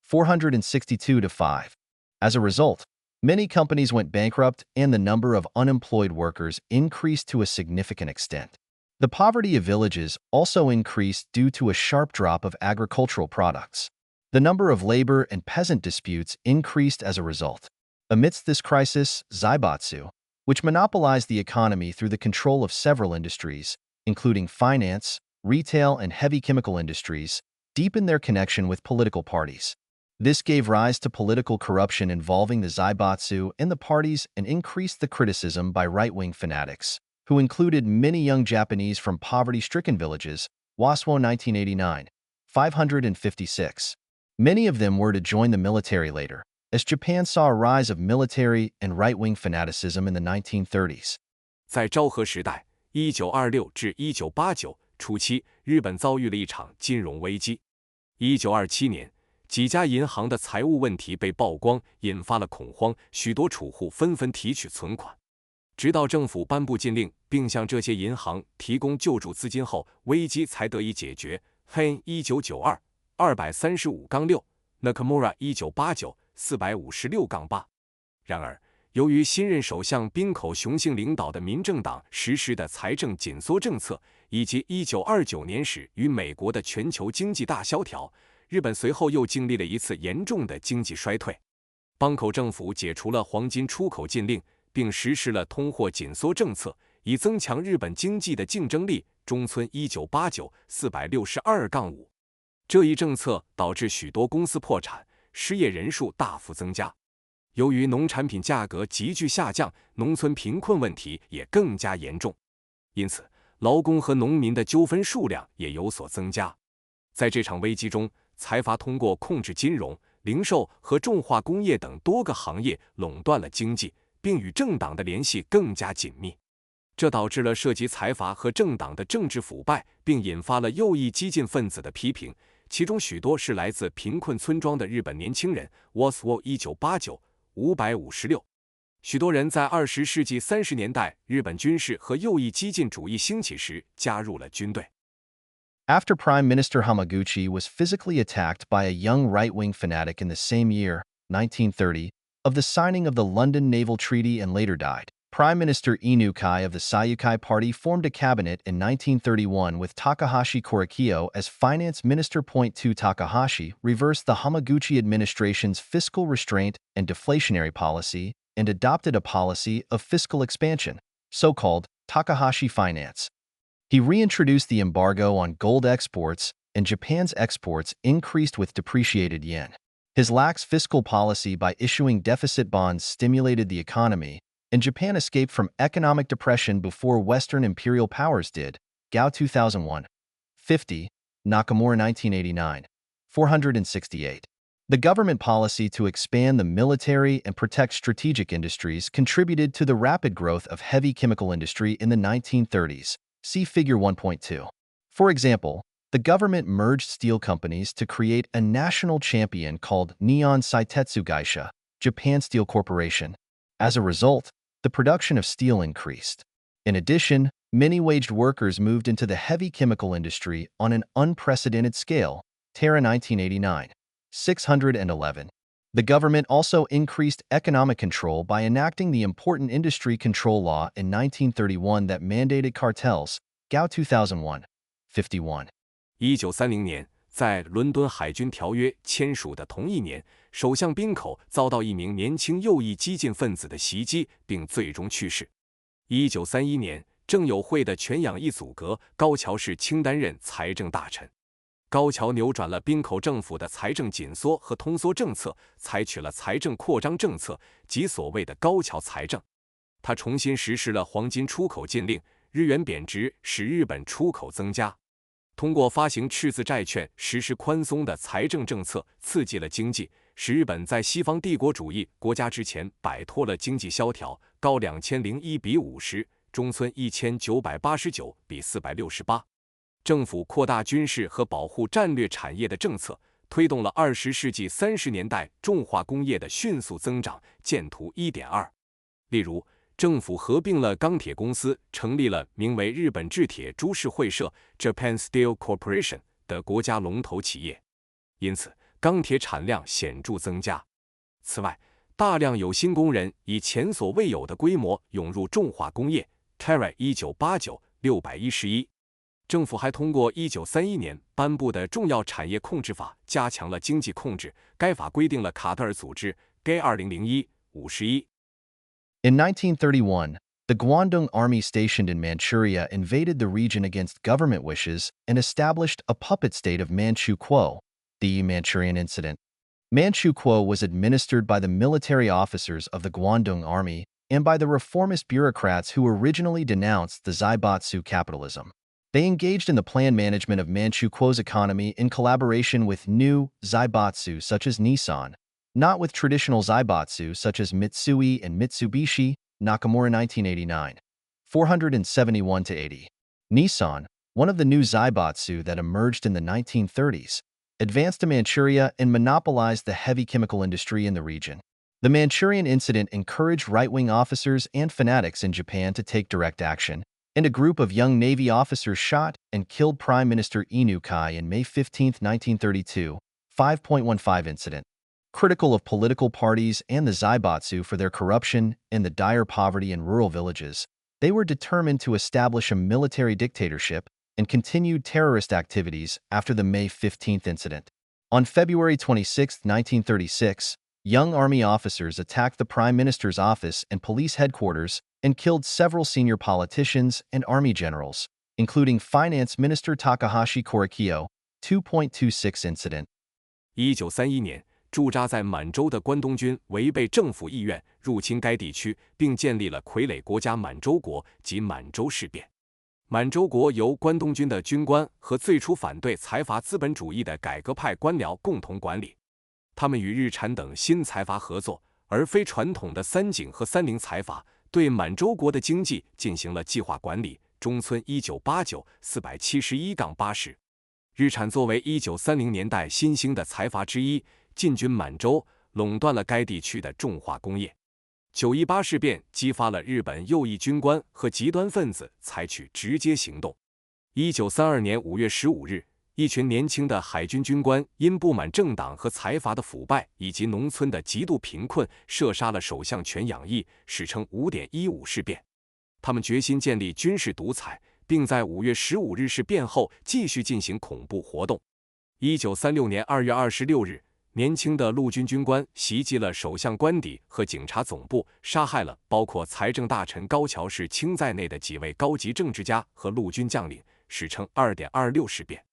462 to 5. As a result, many companies went bankrupt and the number of unemployed workers increased to a significant extent. The poverty of villages also increased due to a sharp drop of agricultural products. The number of labor and peasant disputes increased as a result. Amidst this crisis, Zaibatsu, which monopolized the economy through the control of several industries, including finance, retail, and heavy chemical industries, deepened their connection with political parties. This gave rise to political corruption involving the Zaibatsu and the parties and increased the criticism by right-wing fanatics, who included many young Japanese from poverty-stricken villages, Wasuo 1989, 556. Many of them were to join the military later, as Japan saw a rise of military and right-wing fanaticism in the 1930s. 在昭和时代 （1926至1989）初期，日本遭遇了一场金融危机。1927年，几家银行的财务问题被曝光，引发了恐慌，许多储户纷纷提取存款。直到政府颁布禁令，并向这些银行提供救助资金后，危机才得以解决。Hain 1992 235-6 Nakamura 1989 456-8。然而，由于新任首相滨口雄幸领导的民政党实施的财政紧缩政策，以及1929年时与美国的全球经济大萧条，日本随后又经历了一次严重的经济衰退。邦口政府解除了黄金出口禁令，并实施了通货紧缩政策，以增强日本经济的竞争力。中村1989 462-5。这一政策导致许多公司破产，失业人数大幅增加。由于农产品价格急剧下降，农村贫困问题也更加严重，因此劳工和农民的纠纷数量也有所增加。在这场危机中，财阀通过控制金融、零售和重化工业等多个行业垄断了经济，并与政党的联系更加紧密。这导致了涉及财阀和政党的政治腐败，并引发了右翼激进分子的批评，其中许多是来自贫困村庄的日本年轻人。Wasuo 1989 556。许多人在20世纪30年代日本军事和右翼激进主义兴起时加入了军队。After Prime Minister Hamaguchi was physically attacked by a young right-wing fanatic in the same year, 1930, of the signing of the London Naval Treaty and later died, Prime Minister Inukai of the Sayukai Party formed a cabinet in 1931 with Takahashi Korekiyo as finance minister. 2 Takahashi reversed the Hamaguchi administration's fiscal restraint and deflationary policy and adopted a policy of fiscal expansion, so-called Takahashi finance. He reintroduced the embargo on gold exports, and Japan's exports increased with depreciated yen. His lax fiscal policy by issuing deficit bonds stimulated the economy, and Japan escaped from economic depression before Western imperial powers did. Gao 2001. 50. Nakamura 1989. 468. The government policy to expand the military and protect strategic industries contributed to the rapid growth of heavy chemical industry in the 1930s. See Figure 1.2. For example, the government merged steel companies to create a national champion called Nihon Seitetsu Gaisha, Japan Steel Corporation. As a result, the production of steel increased. In addition, many waged workers moved into the heavy chemical industry on an unprecedented scale. Terra 1989. 611. The government also increased economic control by enacting the important Industry Control Law in 1931 that mandated cartels. Gao 2001. 51. 1930年，在伦敦海军条约签署的同一年，首相滨口遭到一名年轻右翼激进分子的袭击，并最终去世。1931年，郑友会的全养义阻隔，高桥氏卿担任财政大臣。高桥扭转了滨口政府的财政紧缩和通缩政策，采取了财政扩张政策，即所谓的高桥财政。他重新实施了黄金出口禁令，日元贬值使日本出口增加。通过发行赤字债券，实施宽松的财政政策，刺激了经济，使日本在西方帝国主义国家之前摆脱了经济萧条。高2001比50，中村1989比468。政府扩大军事和保护战略产业的政策，推动了20世纪30年代重化工业的迅速增长。见图 1.2。例如，政府合并了钢铁公司，成立了名为日本制铁株式会社 Japan Steel Corporation 的国家龙头企业，因此钢铁产量显著增加。此外，大量有薪工人以前所未有的规模涌入重化工业。Terra 1989 611。政府还通过1931年颁布的重要产业控制法，加强了经济控制。该法规定了卡特尔组织。该2001 51。In 1931, the Guangdong Army stationed in Manchuria invaded the region against government wishes and established a puppet state of Manchukuo, the Manchurian Incident. Manchukuo was administered by the military officers of the Guangdong Army and by the reformist bureaucrats who originally denounced the Zaibatsu capitalism. They engaged in the planned management of Manchukuo's economy in collaboration with new Zaibatsu such as Nissan, not with traditional Zaibatsu such as Mitsui and Mitsubishi. Nakamura 1989. 471-80. Nissan, one of the new Zaibatsu that emerged in the 1930s, advanced to Manchuria and monopolized the heavy chemical industry in the region. The Manchurian Incident encouraged right-wing officers and fanatics in Japan to take direct action, and a group of young Navy officers shot and killed Prime Minister Inukai in May 15, 1932. 5.15 Incident. Critical of political parties and the Zaibatsu for their corruption and the dire poverty in rural villages, they were determined to establish a military dictatorship and continued terrorist activities after the May 15 incident. On February 26, 1936, young army officers attacked the Prime Minister's office and police headquarters and killed several senior politicians and army generals, including Finance Minister Takahashi Korikyo. 2.26 Incident. 1931年，驻扎在满洲的关东军违背政府意愿入侵该地区，并建立了傀儡国家满洲国及满洲事变。满洲国由关东军的军官和最初反对财阀资本主义的改革派官僚共同管理。他们与日产等新财阀合作，而非传统的三井和三菱财阀，对满洲国的经济进行了计划管理。中村1989 471-80。日产作为1930年代新兴的财阀之一，进军满洲，垄断了该地区的重化工业。918事变激发了日本右翼军官和极端分子采取直接行动。1932年5月15日，一群年轻的海军军官因不满政党和财阀的腐败以及农村的极度贫困，射杀了首相全养义，史称 5.15 事变。他们决心建立军事独裁，并在5月15日事变后继续进行恐怖活动。1936年2月26日，年轻的陆军军官袭击了首相官邸和警察总部，杀害了包括财政大臣高桥世清在内的几位高级政治家和陆军将领，史称2.26事变。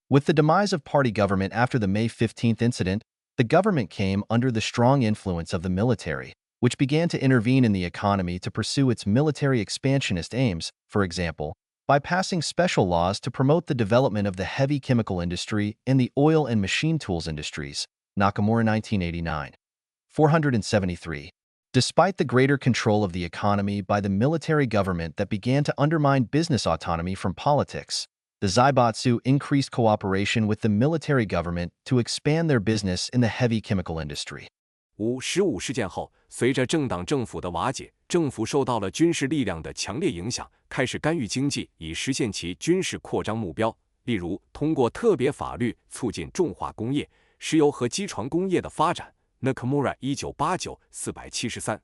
With the demise of party government after the May 15th incident, the government came under the strong influence of the military, which began to intervene in the economy to pursue its military expansionist aims, for example, by passing special laws to promote the development of the heavy chemical industry and the oil and machine tools industries. Nakamura 1989. 473. Despite the greater control of the economy by the military government that began to undermine business autonomy from politics, the Zaibatsu increased cooperation with the military government to expand their business in the heavy chemical industry. 15事件后，随着政党政府的瓦解，政府受到了军事力量的强烈影响，开始干预经济，以实现其军事扩张目标。例如，通过特别法律促进重化工业、石油和机床工业的发展。Nakamura 1989 473。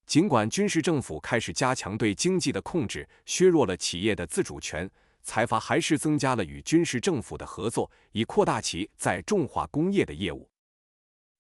尽管军事政府开始加强对经济的控制，削弱了企业的自主权，财阀还是增加了与军事政府的合作，以扩大其在重化工业的业务。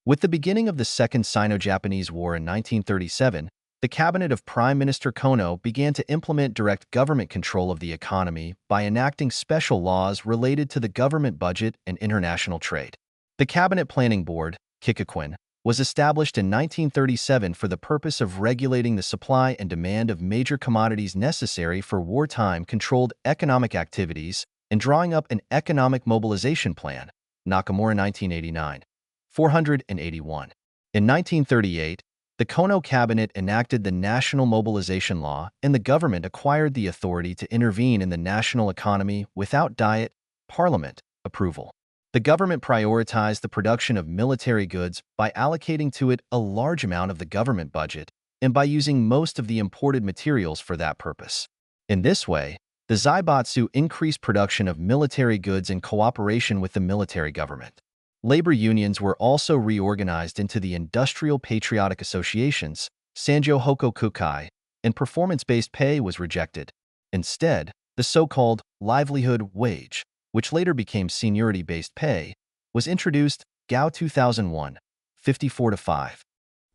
With the beginning of the Second Sino-Japanese War in 1937, the cabinet of Prime Minister Kono began to implement direct government control of the economy by enacting special laws related to the government budget and international trade. The Cabinet Planning Board, Kikakwin, was established in 1937 for the purpose of regulating the supply and demand of major commodities necessary for wartime controlled economic activities and drawing up an economic mobilization plan. Nakamura 1989. 481. In 1938, the Kono cabinet enacted the National Mobilization Law, and the government acquired the authority to intervene in the national economy without Diet, Parliament, approval. The government prioritized the production of military goods by allocating to it a large amount of the government budget and by using most of the imported materials for that purpose. In this way, the Zaibatsu increased production of military goods in cooperation with the military government. Labor unions were also reorganized into the Industrial Patriotic Associations, Sanjo Hoko Kukai, and performance-based pay was rejected. Instead, the so-called livelihood wage, which later became seniority-based pay, was introduced. Gao 2001, 54-5.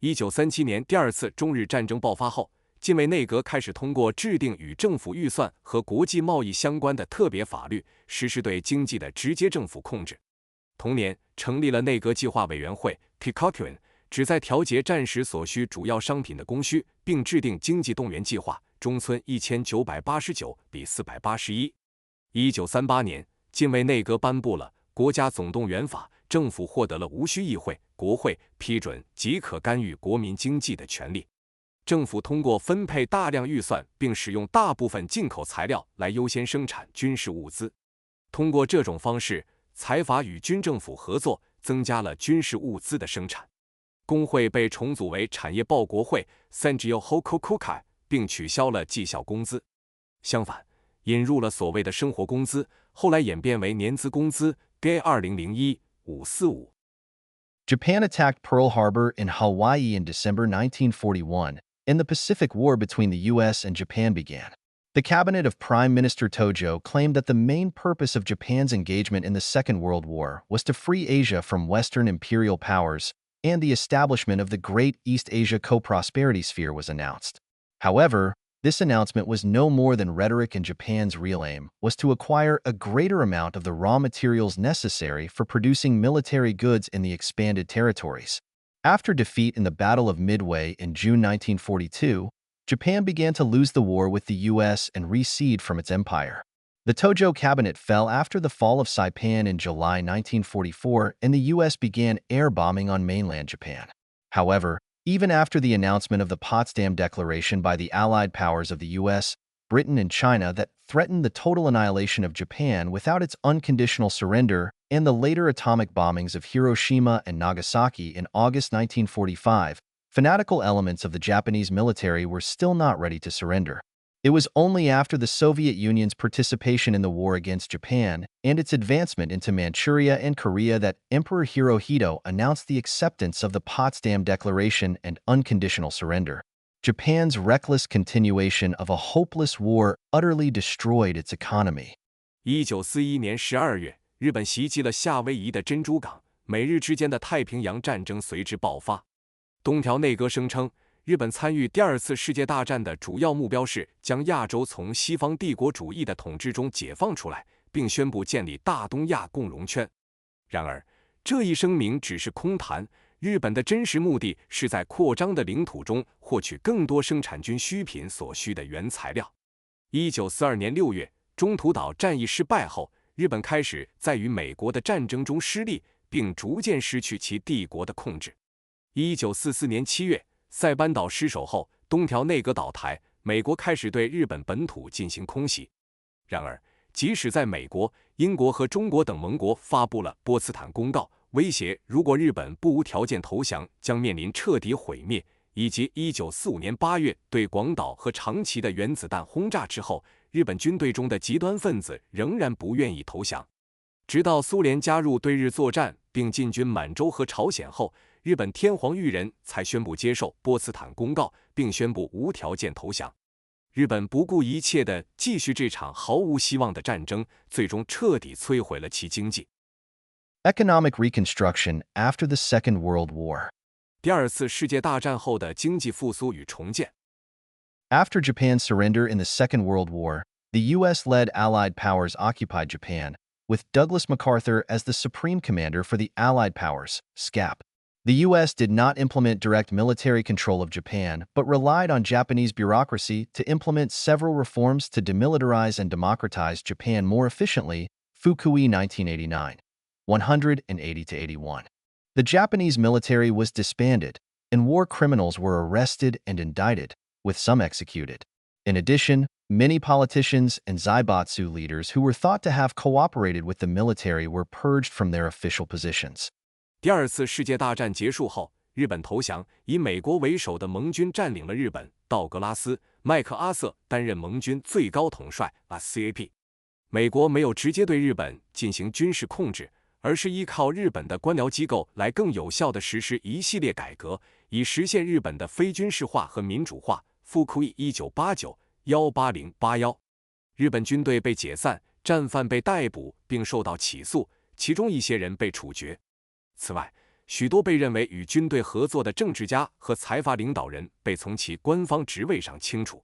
1937年第二次中日战争爆发后，近卫内阁开始通过制定与政府预算和国际贸易相关的特别法律，实施对经济的直接政府控制。同年，成立了内阁计划委员会 Kikakwin， 旨在调节战时所需主要商品的供需，并制定经济动员计划。中村1989比481。1938年，近卫内阁颁布了《国家总动员法》，政府获得了无需议会、国会批准即可干预国民经济的权利。政府通过分配大量预算，并使用大部分进口材料来优先生产军事物资。通过这种方式，财阀与军政府合作，增加了军事物资的生产。工会被重组为产业报国会 Sanjo Hoko Kukai， 并取消了绩效工资。相反，引入了所谓的生活工资，后来演变为年资工资 G 2001 545。Japan attacked Pearl Harbor in Hawaii in December 1941, and the Pacific War between the U.S. and Japan began. The cabinet of Prime Minister Tojo claimed that the main purpose of Japan's engagement in the Second World War was to free Asia from Western imperial powers, and the establishment of the Great East Asia Co-Prosperity Sphere was announced. However, this announcement was no more than rhetoric, and Japan's real aim was to acquire a greater amount of the raw materials necessary for producing military goods in the expanded territories. After defeat in the Battle of Midway in June 1942, Japan began to lose the war with the U.S. and recede from its empire. The Tojo cabinet fell after the fall of Saipan in July 1944, and the U.S. began air bombing on mainland Japan. However, even after the announcement of the Potsdam Declaration by the Allied powers of the U.S., Britain, and China that threatened the total annihilation of Japan without its unconditional surrender, and the later atomic bombings of Hiroshima and Nagasaki in August 1945, fanatical elements of the Japanese military were still not ready to surrender. It was only after the Soviet Union's participation in the war against Japan and its advancement into Manchuria and Korea that Emperor Hirohito announced the acceptance of the Potsdam Declaration and unconditional surrender. Japan's reckless continuation of a hopeless war utterly destroyed its economy. 1941年12月，日本袭击了夏威夷的珍珠港，美日之间的太平洋战争随之爆发。东条内阁声称，日本参与第二次世界大战的主要目标是将亚洲从西方帝国主义的统治中解放出来，并宣布建立大东亚共荣圈。然而，这一声明只是空谈，日本的真实目的是在扩张的领土中获取更多生产军需品所需的原材料。1942年6月，中途岛战役失败后，日本开始在与美国的战争中失利，并逐渐失去其帝国的控制。1944年7月，塞班岛失守后，东条内阁倒台，美国开始对日本本土进行空袭。然而，即使在美国、英国和中国等盟国发布了波茨坦公告，威胁如果日本不无条件投降，将面临彻底毁灭，以及1945年8月对广岛和长崎的原子弹轰炸之后，日本军队中的极端分子仍然不愿意投降。直到苏联加入对日作战并进军满洲和朝鲜后，日本天皇裕仁才宣布接受波茨坦公告，并宣布无条件投降。日本不顾一切地继续这场毫无希望的战争，最终彻底摧毁了其经济。Economic reconstruction after the Second World War. 第二次世界大战后的经济复苏与重建。After Japan's surrender in the Second World War, the U.S.-led Allied powers occupied Japan, with Douglas MacArthur as the supreme commander for the Allied powers, SCAP. The U.S. did not implement direct military control of Japan, but relied on Japanese bureaucracy to implement several reforms to demilitarize and democratize Japan more efficiently. Fukui 1989. 180-81. The Japanese military was disbanded, and war criminals were arrested and indicted, with some executed. In addition, many politicians and zaibatsu leaders who were thought to have cooperated with the military were purged from their official positions. 第二次世界大战结束后，日本投降，以美国为首的盟军占领了日本。道格拉斯·麦克阿瑟担任盟军最高统帅 SCAP。美国没有直接对日本进行军事控制，而是依靠日本的官僚机构来更有效地实施一系列改革，以实现日本的非军事化和民主化。福库伊1989 18081。日本军队被解散，战犯被逮捕并受到起诉，其中一些人被处决。此外，许多被认为与军队合作的政治家和财阀领导人被从其官方职位上清除。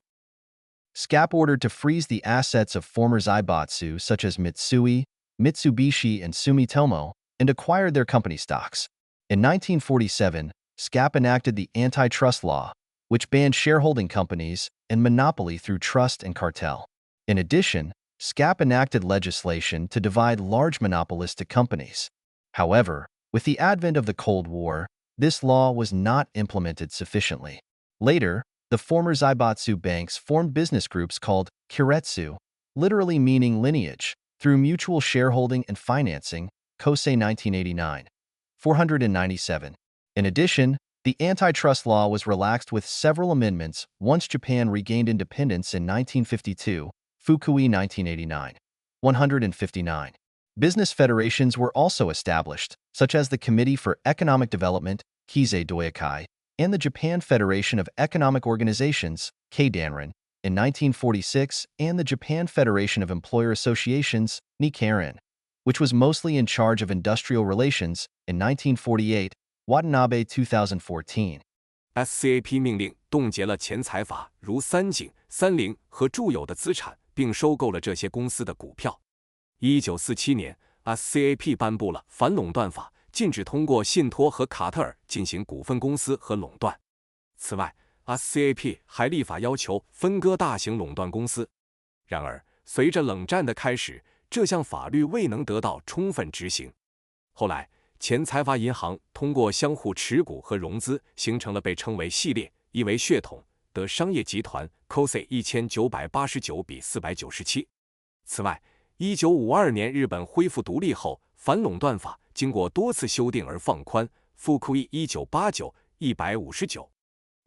SCAP ordered to freeze the assets of former zaibatsu such as Mitsui, Mitsubishi, and Sumitomo, and acquired their company stocks. In 1947, SCAP enacted the antitrust law, which banned shareholding companies and monopoly through trust and cartel. In addition, SCAP enacted legislation to divide large monopolistic companies. However, with the advent of the Cold War, this law was not implemented sufficiently. Later, the former zaibatsu banks formed business groups called kiretsu, literally meaning lineage, through mutual shareholding and financing, Kosei 1989. 497. In addition, the antitrust law was relaxed with several amendments once Japan regained independence in 1952, Fukui 1989. 159. Business federations were also established, such as the Committee for Economic Development, Kizei Doyakai, and the Japan Federation of Economic Organizations, Keidanren, in 1946, and the Japan Federation of Employer Associations, Nikkeiren, which was mostly in charge of industrial relations, in 1948, Watanabe 2014. SCAP 命令冻结了前财阀如三井、三菱和住友的资产，并收购了这些公司的股票。1947年 ，SCAP 颁布了反垄断法，禁止通过信托和卡特尔进行股份公司和垄断。此外， SCAP 还立法要求分割大型垄断公司。然而，随着冷战的开始，这项法律未能得到充分执行。后来，前财阀银行通过相互持股和融资，形成了被称为系列一为血统的商业集团 Kosei 1989:497。此外，1952年日本恢复独立后，反垄断法经过多次修订而放宽。福库伊1989:159。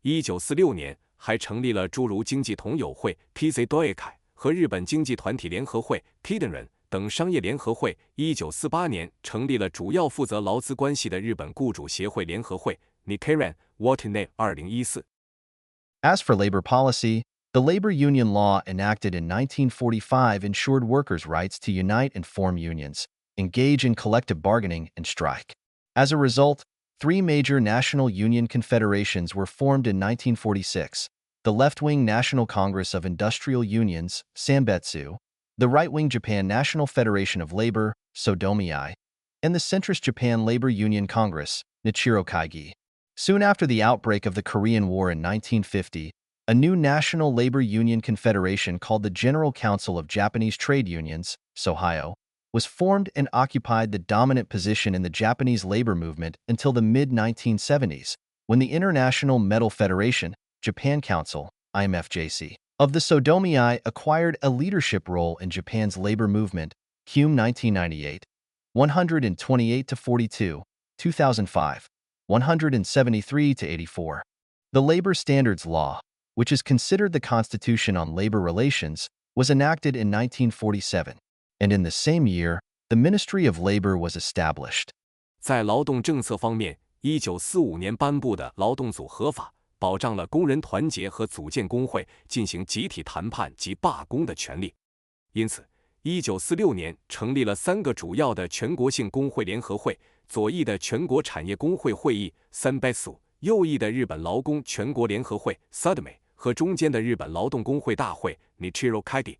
1946年还成立了诸如经济同友会 Kizei Doyakai 和日本经济团体联合会 Keidanren 等商业联合会。1948年成立了主要负责劳资关系的日本雇主协会联合会 Nikkeiren Watanabe 2014。As for labor policy, the labor union law enacted in 1945 ensured workers' rights to unite and form unions, engage in collective bargaining, and strike. As a result, three major national union confederations were formed in 1946: the left-wing National Congress of Industrial Unions, Sambetsu, the right-wing Japan National Federation of Labor, Sodomi-I, and the centrist Japan Labor Union Congress, Nichiro Kaigi. Soon after the outbreak of the Korean War in 1950, a new national labor union confederation called the General Council of Japanese Trade Unions, SOHIO, was formed and occupied the dominant position in the Japanese labor movement until the mid-1970s, when the International Metal Federation, Japan Council, IMFJC, of the Sodomi-I acquired a leadership role in Japan's labor movement, Hume 1998, 128-42, 2005, 173-84. The Labor Standards Law, which is considered the Constitution on Labor Relations, was enacted in 1947, and in the same year, the Ministry of Labor was established. 在劳动政策方面，1945年颁布的劳动组合法保障了工人团结和组建工会、进行集体谈判及罢工的权利。因此，1946年成立了3个主要的全国性工会联合会：左翼的全国产业工会会议 （Sanbetsu）、右翼的日本劳工全国联合会 （Sodomi） 和中间的日本劳动工会大会 （Nichiro Kaigi）。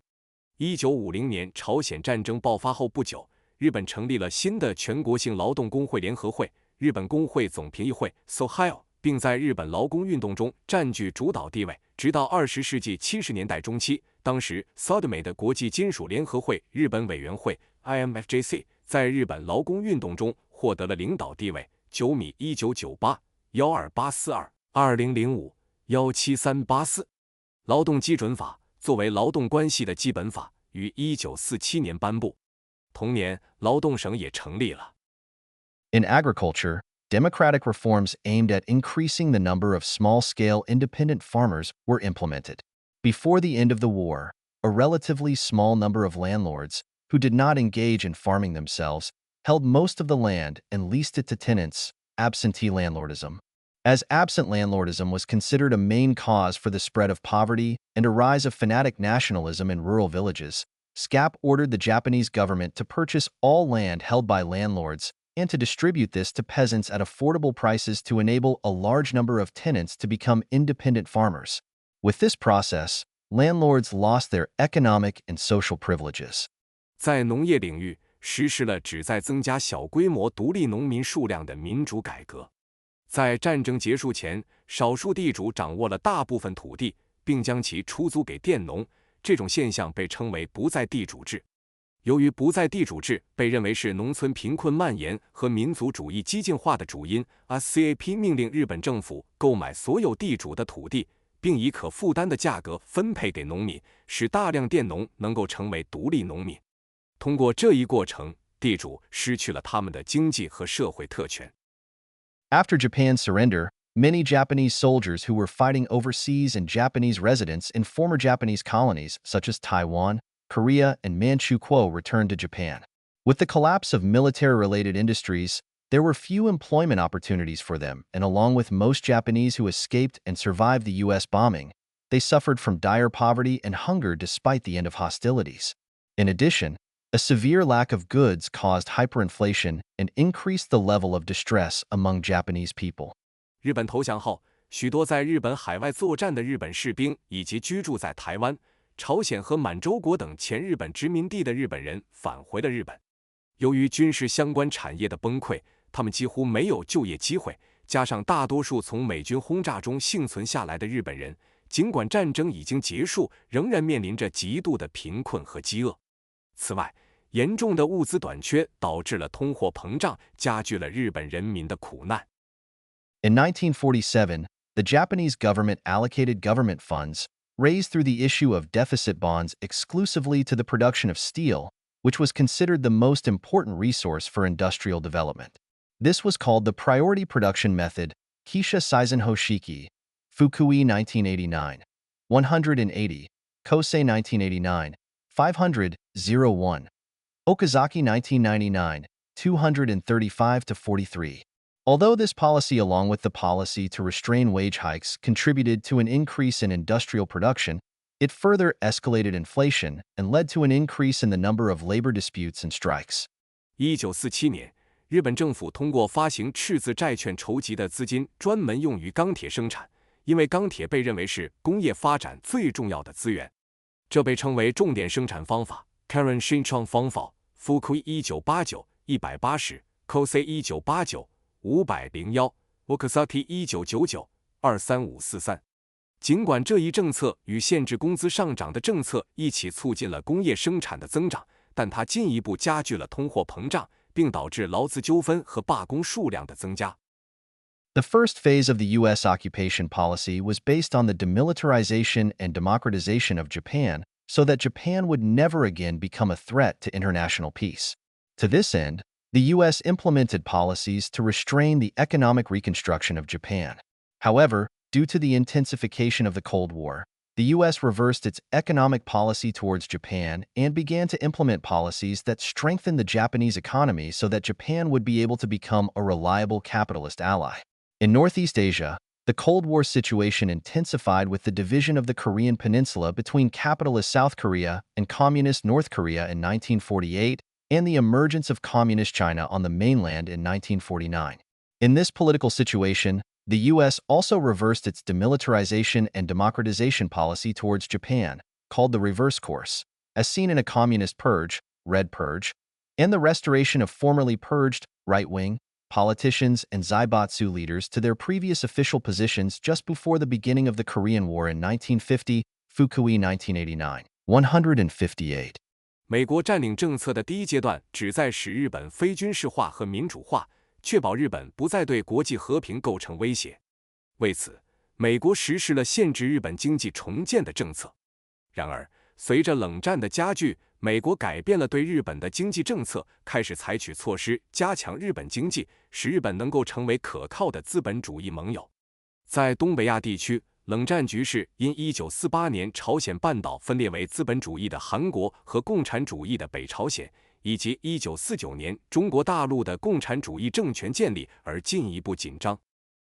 1950年朝鲜战争爆发后不久，日本成立了新的全国性劳动工会联合会——日本工会总评议会 （SOHIO）， 并在日本劳工运动中占据主导地位，直到20世纪70年代中期。当时 ，Sodomi 的国际金属联合会日本委员会 （IMFJC） 在日本劳工运动中获得了领导地位。9米1998 12842 2005 17384。劳动基准法作为劳动关系的基本法，于1947年颁布。同年，劳动省也成立了。In agriculture, democratic reforms aimed at increasing the number of small-scale independent farmers were implemented. Before the end of the war, a relatively small number of landlords, who did not engage in farming themselves, held most of the land and leased it to tenants, absentee landlordism. As absent landlordism was considered a main cause for the spread of poverty and a rise of fanatic nationalism in rural villages, SCAP ordered the Japanese government to purchase all land held by landlords and to distribute this to peasants at affordable prices to enable a large number of tenants to become independent farmers. With this process, landlords lost their economic and social privileges. 在农业领域，实施了旨在增加小规模独立农民数量的民主改革。在战争结束前，少数地主掌握了大部分土地，并将其出租给佃农。这种现象被称为不在地主制。由于不在地主制被认为是农村贫困蔓延和民族主义激进化的主因，SCAP 命令日本政府购买所有地主的土地，并以可负担的价格分配给农民，使大量佃农能够成为独立农民。通过这一过程，地主失去了他们的经济和社会特权。After Japan's surrender, many Japanese soldiers who were fighting overseas and Japanese residents in former Japanese colonies such as Taiwan, Korea, and Manchukuo returned to Japan. With the collapse of military-related industries, there were few employment opportunities for them, and along with most Japanese who escaped and survived the U.S. bombing, they suffered from dire poverty and hunger despite the end of hostilities. In addition, a severe lack of goods caused hyperinflation and increased the level of distress among Japanese people. 日本投降后，许多在日本海外作战的日本士兵以及居住在台湾、朝鲜和满洲国等前日本殖民地的日本人返回了日本。由于军事相关产业的崩溃，他们几乎没有就业机会，加上大多数从美军轰炸中幸存下来的日本人，尽管战争已经结束，仍然面临着极度的贫困和饥饿。此外，严重的物资短缺导致了通货膨胀，加剧了日本人民的苦难。In 1947, the Japanese government allocated government funds, raised through the issue of deficit bonds exclusively to the production of steel, which was considered the most important resource for industrial development. This was called the priority production method, Kisha Saizen Hoshiki, Fukui 1989, 180, Kosei 1989, 500-01, Okazaki 1999, 235-43. Although this policy, along with the policy to restrain wage hikes, contributed to an increase in industrial production, it further escalated inflation and led to an increase in the number of labor disputes and strikes. 1947年，日本政府通过发行赤字债券筹集的资金专门用于钢铁生产，因为钢铁被认为是工业发展最重要的资源，这被称为重点生产方法 Karen Shinchon 方法 Fukui 1989 180 Kosei 1989 501 Okazaki 1999 23543。尽管这一政策与限制工资上涨的政策一起促进了工业生产的增长，但它进一步加剧了通货膨胀，并导致劳资纠纷和罢工数量的增加。The first phase of the U.S. occupation policy was based on the demilitarization and democratization of Japan, so that Japan would never again become a threat to international peace. To this end, the U.S. implemented policies to restrain the economic reconstruction of Japan. However, due to the intensification of the Cold War, the U.S. reversed its economic policy towards Japan and began to implement policies that strengthened the Japanese economy so that Japan would be able to become a reliable capitalist ally. In Northeast Asia, the Cold War situation intensified with the division of the Korean Peninsula between capitalist South Korea and communist North Korea in 1948 and the emergence of communist China on the mainland in 1949. In this political situation, the U.S. also reversed its demilitarization and democratization policy towards Japan, called the reverse course, as seen in a communist purge, Red Purge, and the restoration of formerly purged, right-wing, politicians and zaibatsu leaders to their previous official positions just before the beginning of the Korean War in 1950, Fukui 1989, 158. 美国占领政策的第一阶段旨在使日本非军事化和民主化，确保日本不再对国际和平构成威胁。为此，美国实施了限制日本经济重建的政策。然而，随着冷战的加剧，美国改变了对日本的经济政策，开始采取措施加强日本经济，使日本能够成为可靠的资本主义盟友。在东北亚地区，冷战局势因1948年朝鲜半岛分裂为资本主义的韩国和共产主义的北朝鲜，以及1949年中国大陆的共产主义政权建立而进一步紧张。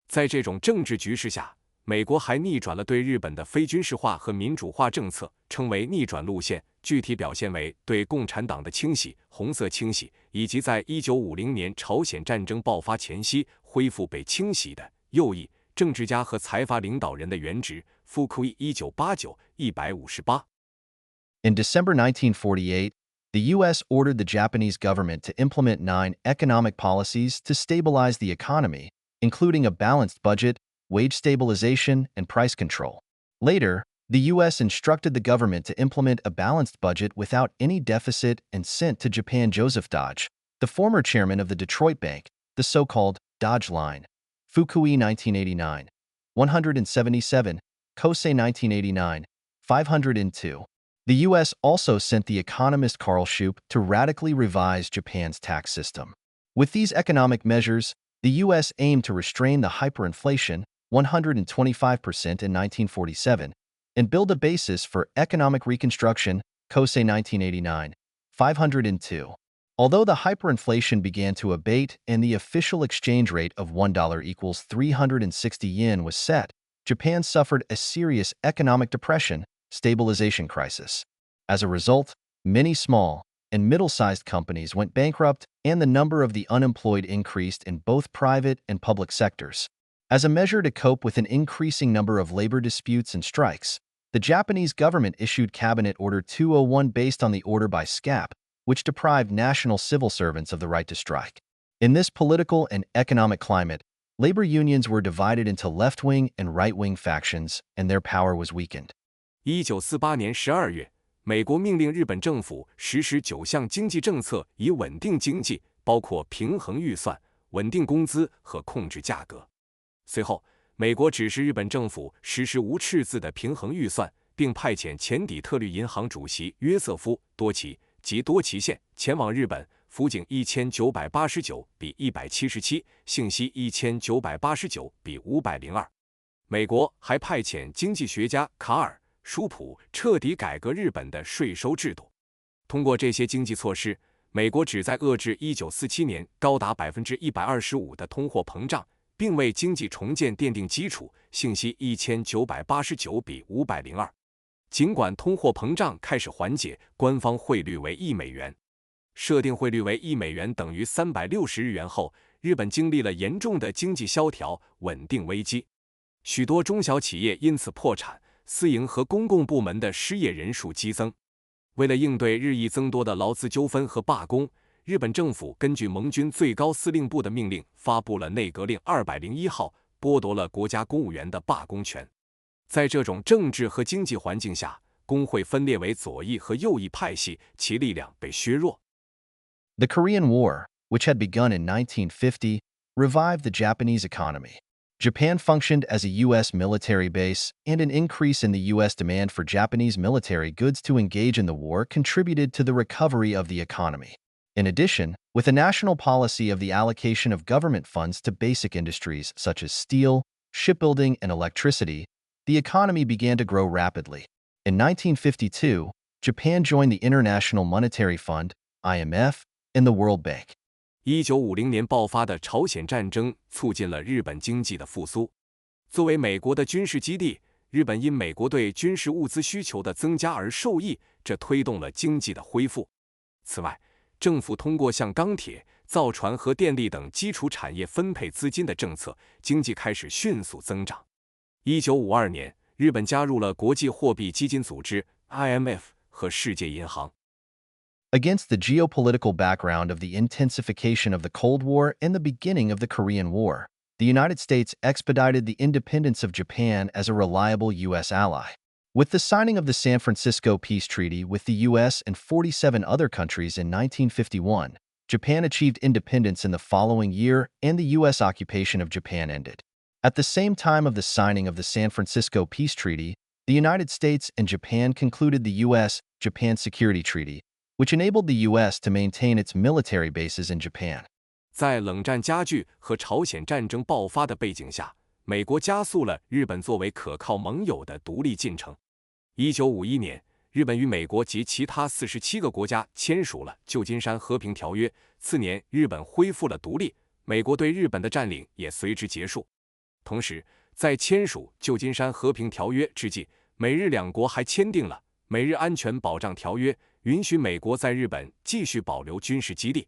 在这种政治局势下，美国还逆转了对日本的非军事化和民主化政策，称为逆转路线，具体表现为对共产党的清洗、红色清洗，以及在1950年朝鲜战争爆发前夕恢复被清洗的右翼政治家和财阀领导人的原职。Fukui 1989 158。In December 1948, the U.S. ordered the Japanese government to implement 9 economic policies to stabilize the economy, including a balanced budget, wage stabilization, and price control. Later, the U.S. instructed the government to implement a balanced budget without any deficit and sent to Japan Joseph Dodge, the former chairman of the Detroit Bank, the so-called Dodge Line. Fukui 1989, 177, Kosei 1989, 502. The U.S. also sent the economist Carl Schuk to radically revise Japan's tax system. With these economic measures, the U.S. aimed to restrain the hyperinflation, 125% in 1947, and build a basis for economic reconstruction, Kosei 1989, 502. Although the hyperinflation began to abate and the official exchange rate of $1 equals 360 yen was set, Japan suffered a serious economic depression, stabilization crisis. As a result, many small and middle-sized companies went bankrupt and the number of the unemployed increased in both private and public sectors. As a measure to cope with an increasing number of labor disputes and strikes, the Japanese government issued Cabinet Order 201 based on the order by SCAP, which deprived national civil servants of the right to strike. In this political and economic climate, labor unions were divided into left-wing and right-wing factions, and their power was weakened. 1948年12月，美国命令日本政府实施9项经济政策，以稳定经济，包括平衡预算、稳定工资和控制价格。随后，美国指示日本政府实施无赤字的平衡预算，并派遣前底特律银行主席约瑟夫·多奇及多奇县前往日本，辅警1989比177，信息1989比502。美国还派遣经济学家卡尔·舒普彻底改革日本的税收制度。通过这些经济措施，美国旨在遏制1947年高达125%的通货膨胀，并为经济重建奠定基础。信息1989比502。尽管通货膨胀开始缓解，官方汇率为1美元。设定汇率为$1等于360日元后，日本经历了严重的经济萧条、稳定危机，许多中小企业因此破产，私营和公共部门的失业人数激增。为了应对日益增多的劳资纠纷和罢工，日本政府根据盟军最高司令部的命令，发布了内阁令201号，剥夺了国家公务员的罢工权。在这种政治和经济环境下，工会分裂为左翼和右翼派系，其力量被削弱。The Korean War, which had begun in 1950, revived the Japanese economy. Japan functioned as a U.S. military base, and an increase in the U.S. demand for Japanese military goods to engage in the war contributed to the recovery of the economy. In addition, with a national policy of the allocation of government funds to basic industries such as steel, shipbuilding, and electricity, the economy began to grow rapidly. In 1952, Japan joined the International Monetary Fund, IMF, and the World Bank. 1950年爆发的朝鲜战争促进了日本经济的复苏。作为美国的军事基地，日本因美国对军事物资需求的增加而受益，这推动了经济的恢复。此外，政府通过向钢铁、造船和电力等基础产业分配资金的政策，经济开始迅速增长。1952年，日本加入了国际货币基金组织 IMF 和世界银行。Against the geopolitical background of the intensification of the Cold War and the beginning of the Korean War, the United States expedited the independence of Japan as a reliable U.S. ally. With the signing of the San Francisco Peace Treaty with the U.S. and 47 other countries in 1951, Japan achieved independence in the following year and the U.S. occupation of Japan ended. At the same time of the signing of the San Francisco Peace Treaty, the United States and Japan concluded the U.S.-Japan Security Treaty, which enabled the U.S. to maintain its military bases in Japan. 在冷战加剧和朝鲜战争爆发的背景下，美国加速了日本作为可靠盟友的独立进程。1951年，日本与美国及其他47个国家签署了旧金山和平条约。次年，日本恢复了独立，美国对日本的占领也随之结束。同时，在签署旧金山和平条约之际，美日两国还签订了美日安全保障条约，允许美国在日本继续保留军事基地。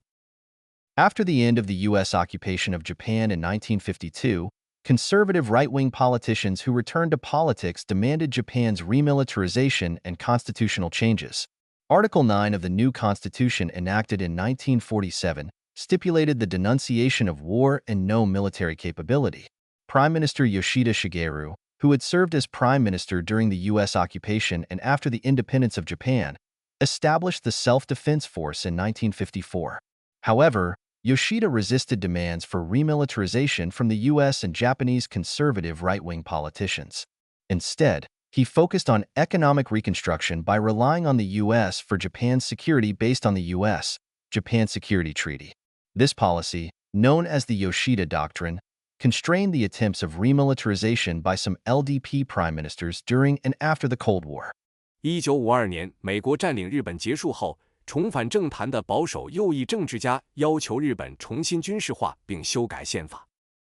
After the end of the U.S. occupation of Japan in 1952, conservative right-wing politicians who returned to politics demanded Japan's remilitarization and constitutional changes. Article 9 of the new constitution enacted in 1947 stipulated the denunciation of war and no military capability. Prime Minister Yoshida Shigeru, who had served as prime minister during the U.S. occupation and after the independence of Japan, established the Self-Defense Force in 1954. However, Yoshida resisted demands for remilitarization from the U.S. and Japanese conservative right-wing politicians. Instead, he focused on economic reconstruction by relying on the U.S. for Japan's security based on the U.S.-Japan Security Treaty. This policy, known as the Yoshida Doctrine, constrained the attempts of remilitarization by some LDP prime ministers during and after the Cold War. 1952年，美国占领日本结束后，重返政坛的保守右翼政治家要求日本重新军事化并修改宪法。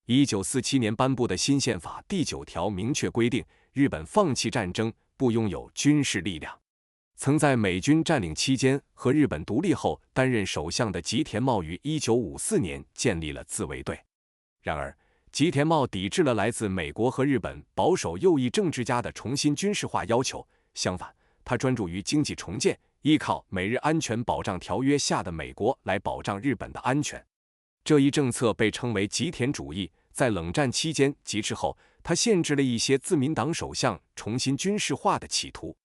1947年颁布的新宪法第9条明确规定，日本放弃战争，不拥有军事力量。曾在美军占领期间和日本独立后担任首相的吉田茂于1954年建立了自卫队。然而，吉田茂抵制了来自美国和日本保守右翼政治家的重新军事化要求，相反，他专注于经济重建，依靠美日安全保障条约下的美国来保障日本的安全。这一政策被称为吉田主义。在冷战期间及之后，他限制了一些自民党首相重新军事化的企图。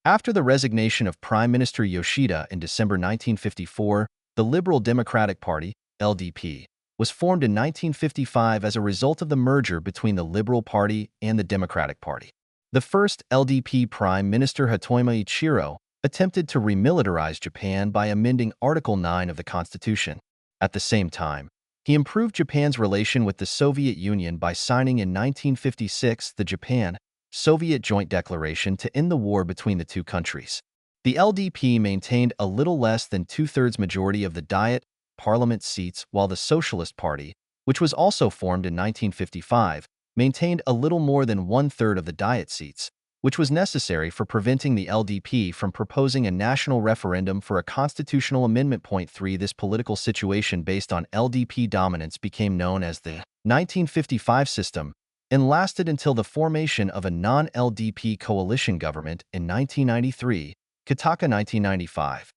After the resignation of Prime Minister Yoshida in December 1954, the Liberal Democratic Party, LDP, was formed in 1955 as a result of the merger between the Liberal Party and the Democratic Party. The first LDP Prime Minister Hatoyama Ichiro attempted to remilitarize Japan by amending Article 9 of the Constitution. At the same time, he improved Japan's relation with the Soviet Union by signing in 1956 the Japan-Soviet Joint Declaration to end the war between the two countries. The LDP maintained a little less than two-thirds majority of the Diet parliament seats, while the Socialist Party, which was also formed in 1955, maintained a little more than one-third of the Diet seats, which was necessary for preventing the LDP from proposing a national referendum for a constitutional amendment. Point 3. This political situation based on LDP dominance became known as the 1955 system and lasted until the formation of a non-LDP coalition government in 1993, Kataka 1995.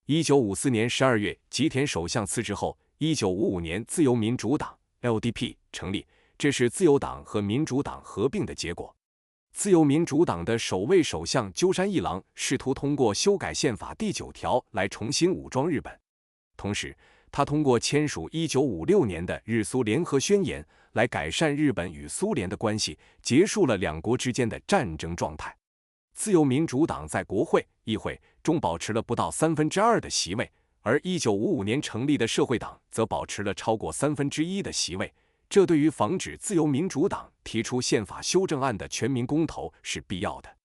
1954年12月，吉田首相辞职后，1955年自由民主党 （LDP） 成立，这是自由党和民主党合并的结果。自由民主党的首位首相鸠山一郎试图通过修改宪法第9条来重新武装日本，同时他通过签署1956年的日苏联合宣言来改善日本与苏联的关系，结束了两国之间的战争状态。自由民主党在国会、议会中保持了不到2/3的席位，而1955年成立的社会党则保持了超过1/3的席位。这对于防止自由民主党提出宪法修正案的全民公投是必要的。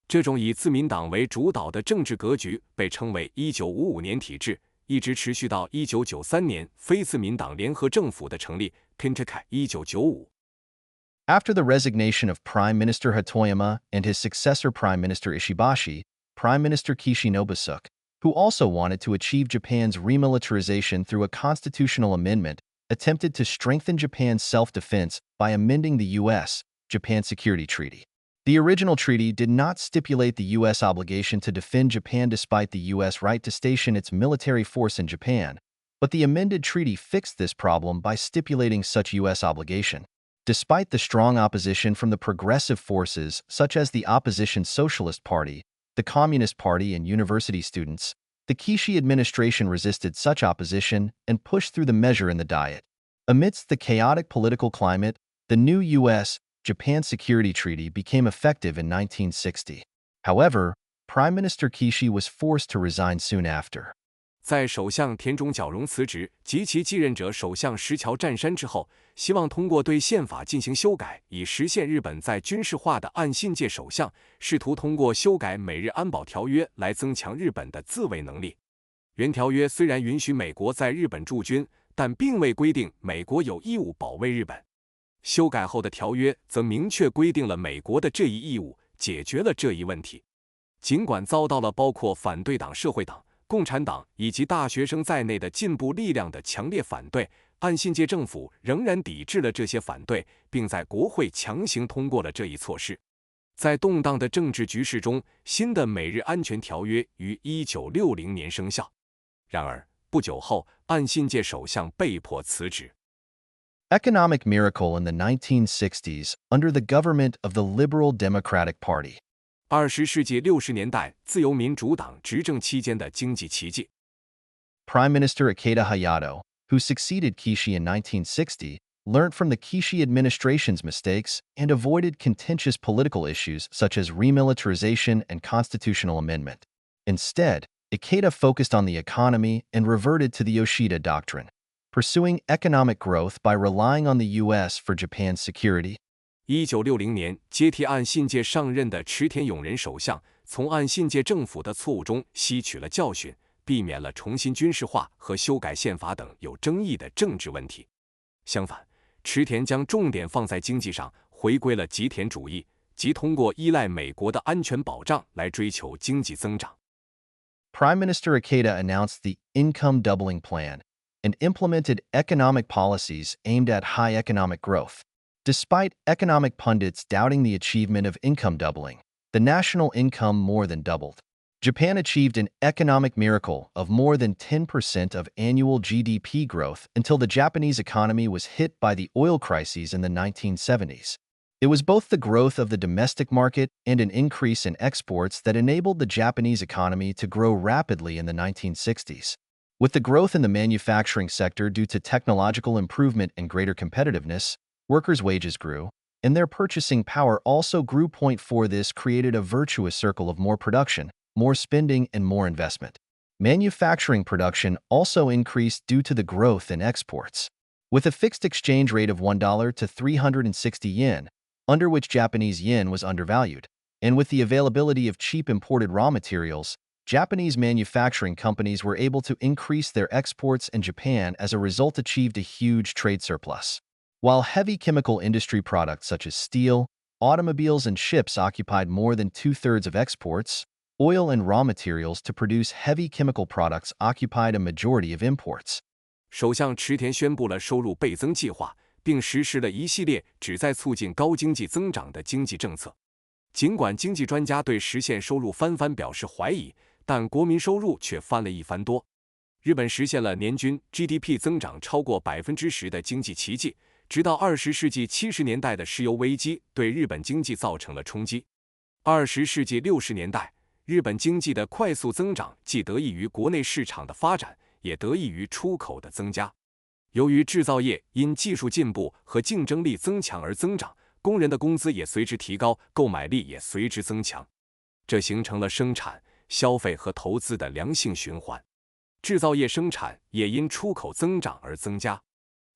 这种以自民党为主导的政治格局被称为1955年体制，一直持续到1993年非自民党联合政府的成立 Kintaka 1995。After the resignation of Prime Minister Hatoyama and his successor Prime Minister Ishibashi, Prime Minister Kishi Nobisuke, who also wanted to achieve Japan's remilitarization through a constitutional amendment, attempted to strengthen Japan's self-defense by amending the U.S.-Japan Security Treaty. The original treaty did not stipulate the U.S. obligation to defend Japan despite the U.S. right to station its military force in Japan, but the amended treaty fixed this problem by stipulating such U.S. obligation. Despite the strong opposition from the progressive forces such as the opposition Socialist Party, the Communist Party, and university students, the Kishi administration resisted such opposition and pushed through the measure in the Diet. Amidst the chaotic political climate, the new U.S.-Japan Security Treaty became effective in 1960. However, Prime Minister Kishi was forced to resign soon after. 在首相田中角荣辞职及其继任者首相石桥战山之后，希望通过对宪法进行修改，以实现日本在军事化的岸信介首相试图通过修改美日安保条约来增强日本的自卫能力。原条约虽然允许美国在日本驻军，但并未规定美国有义务保卫日本。修改后的条约则明确规定了美国的这一义务，解决了这一问题。尽管遭到了包括反对党社会党、共产党以及大学生在内的进步力量的强烈反对，岸信介政府仍然抵制了这些反对，并在国会强行通过了这一措施。在动荡的政治局势中，新的美日安全条约于1960年生效。然而，不久后，岸信介首相被迫辞职。Economic miracle in the 1960s under the government of the Liberal Democratic Party. 20世纪60年代自由民主党执政期间的经济奇迹。Prime Minister Ikeda Hayato, who succeeded Kishi in 1960, learned from the Kishi administration's mistakes and avoided contentious political issues such as remilitarization and constitutional amendment. Instead, Ikeda focused on the economy and reverted to the Yoshida Doctrine, pursuing economic growth by relying on the U.S. for Japan's security. 1960年，接替岸信介上任的池田勇人首相从岸信介政府的错误中吸取了教训，避免了重新军事化和修改宪法等有争议的政治问题。相反，池田将重点放在经济上，回归了吉田主义，即通过依赖美国的安全保障来追求经济增长。Prime Minister Ikeda announced the Income Doubling Plan and implemented economic policies aimed at high economic growth. Despite economic pundits doubting the achievement of income doubling, the national income more than doubled. Japan achieved an economic miracle of more than 10% of annual GDP growth until the Japanese economy was hit by the oil crises in the 1970s. It was both the growth of the domestic market and an increase in exports that enabled the Japanese economy to grow rapidly in the 1960s. With the growth in the manufacturing sector due to technological improvement and greater competitiveness, workers' wages grew, and their purchasing power also grew. 4. This created a virtuous circle of more production, more spending, and more investment. Manufacturing production also increased due to the growth in exports. With a fixed exchange rate of $1 to 360 yen, under which Japanese yen was undervalued, and with the availability of cheap imported raw materials, Japanese manufacturing companies were able to increase their exports, and Japan as a result achieved a huge trade surplus. While heavy chemical industry products such as steel, Automobiles and ships occupied more than two-thirds of exports. Oil and raw materials to produce heavy chemical products occupied a majority of imports. 首相池田宣布了收入倍增计划，并实施了一系列旨在促进高经济增长的经济政策。尽管经济专家对实现收入翻番表示怀疑，但国民收入却翻了一番多。日本实现了年均 GDP 增长超过10%的经济奇迹，直到20世纪70年代的石油危机对日本经济造成了冲击。20世纪60年代，日本经济的快速增长既得益于国内市场的发展，也得益于出口的增加。由于制造业因技术进步和竞争力增强而增长，工人的工资也随之提高，购买力也随之增强，这形成了生产、消费和投资的良性循环。制造业生产也因出口增长而增加。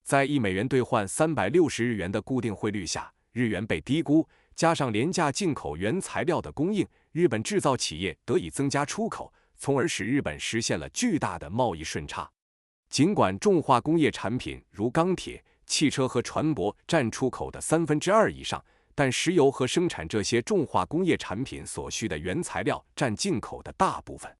在1美元兑换360日元的固定汇率下，日元被低估，加上廉价进口原材料的供应，日本制造企业得以增加出口，从而使日本实现了巨大的贸易顺差。尽管重化工业产品如钢铁、汽车和船舶占出口的2/3以上，但石油和生产这些重化工业产品所需的原材料占进口的大部分。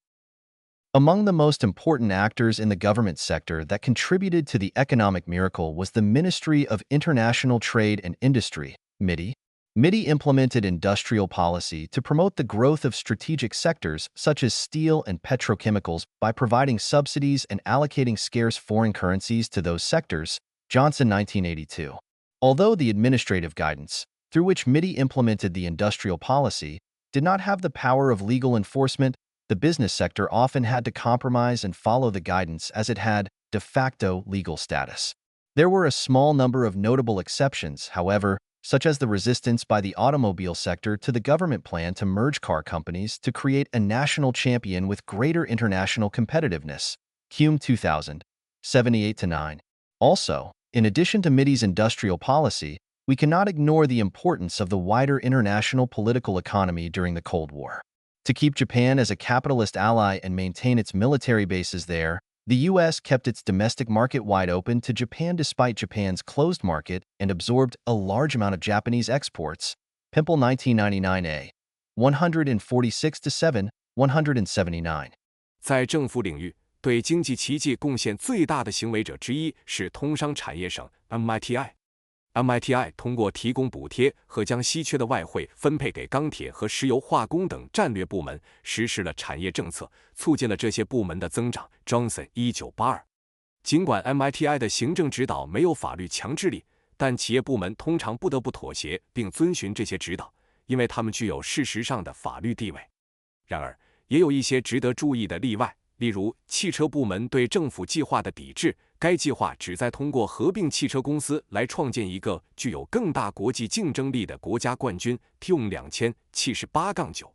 Among the most important actors in the government sector that contributed to the economic miracle was the Ministry of International Trade and Industry, MITI. MITI implemented industrial policy to promote the growth of strategic sectors such as steel and petrochemicals by providing subsidies and allocating scarce foreign currencies to those sectors, Johnson 1982. Although the administrative guidance, through which MITI implemented the industrial policy, did not have the power of legal enforcement, the business sector often had to compromise and follow the guidance as it had de facto legal status. There were a small number of notable exceptions, however, such as the resistance by the automobile sector to the government plan to merge car companies to create a national champion with greater international competitiveness. Hume 2000, 78-9. Also, in addition to MITI's industrial policy, we cannot ignore the importance of the wider international political economy during the Cold War. To keep Japan as a capitalist ally and maintain its military bases there, the U.S. kept its domestic market wide open to Japan despite Japan's closed market and absorbed a large amount of Japanese exports. Pimple 1999a, 146-7, 179. 在政府领域，对经济奇迹贡献最大的行为者之一是通商产业省 MITI。MITI 通过提供补贴和将稀缺的外汇分配给钢铁和石油化工等战略部门，实施了产业政策，促进了这些部门的增长。Johnson 1982。尽管 MITI 的行政指导没有法律强制力，但企业部门通常不得不妥协并遵循这些指导，因为他们具有事实上的法律地位。然而，也有一些值得注意的例外，例如汽车部门对政府计划的抵制。该计划旨在通过合并汽车公司来创建一个具有更大国际竞争力的国家冠军。Hume 2000-78-9。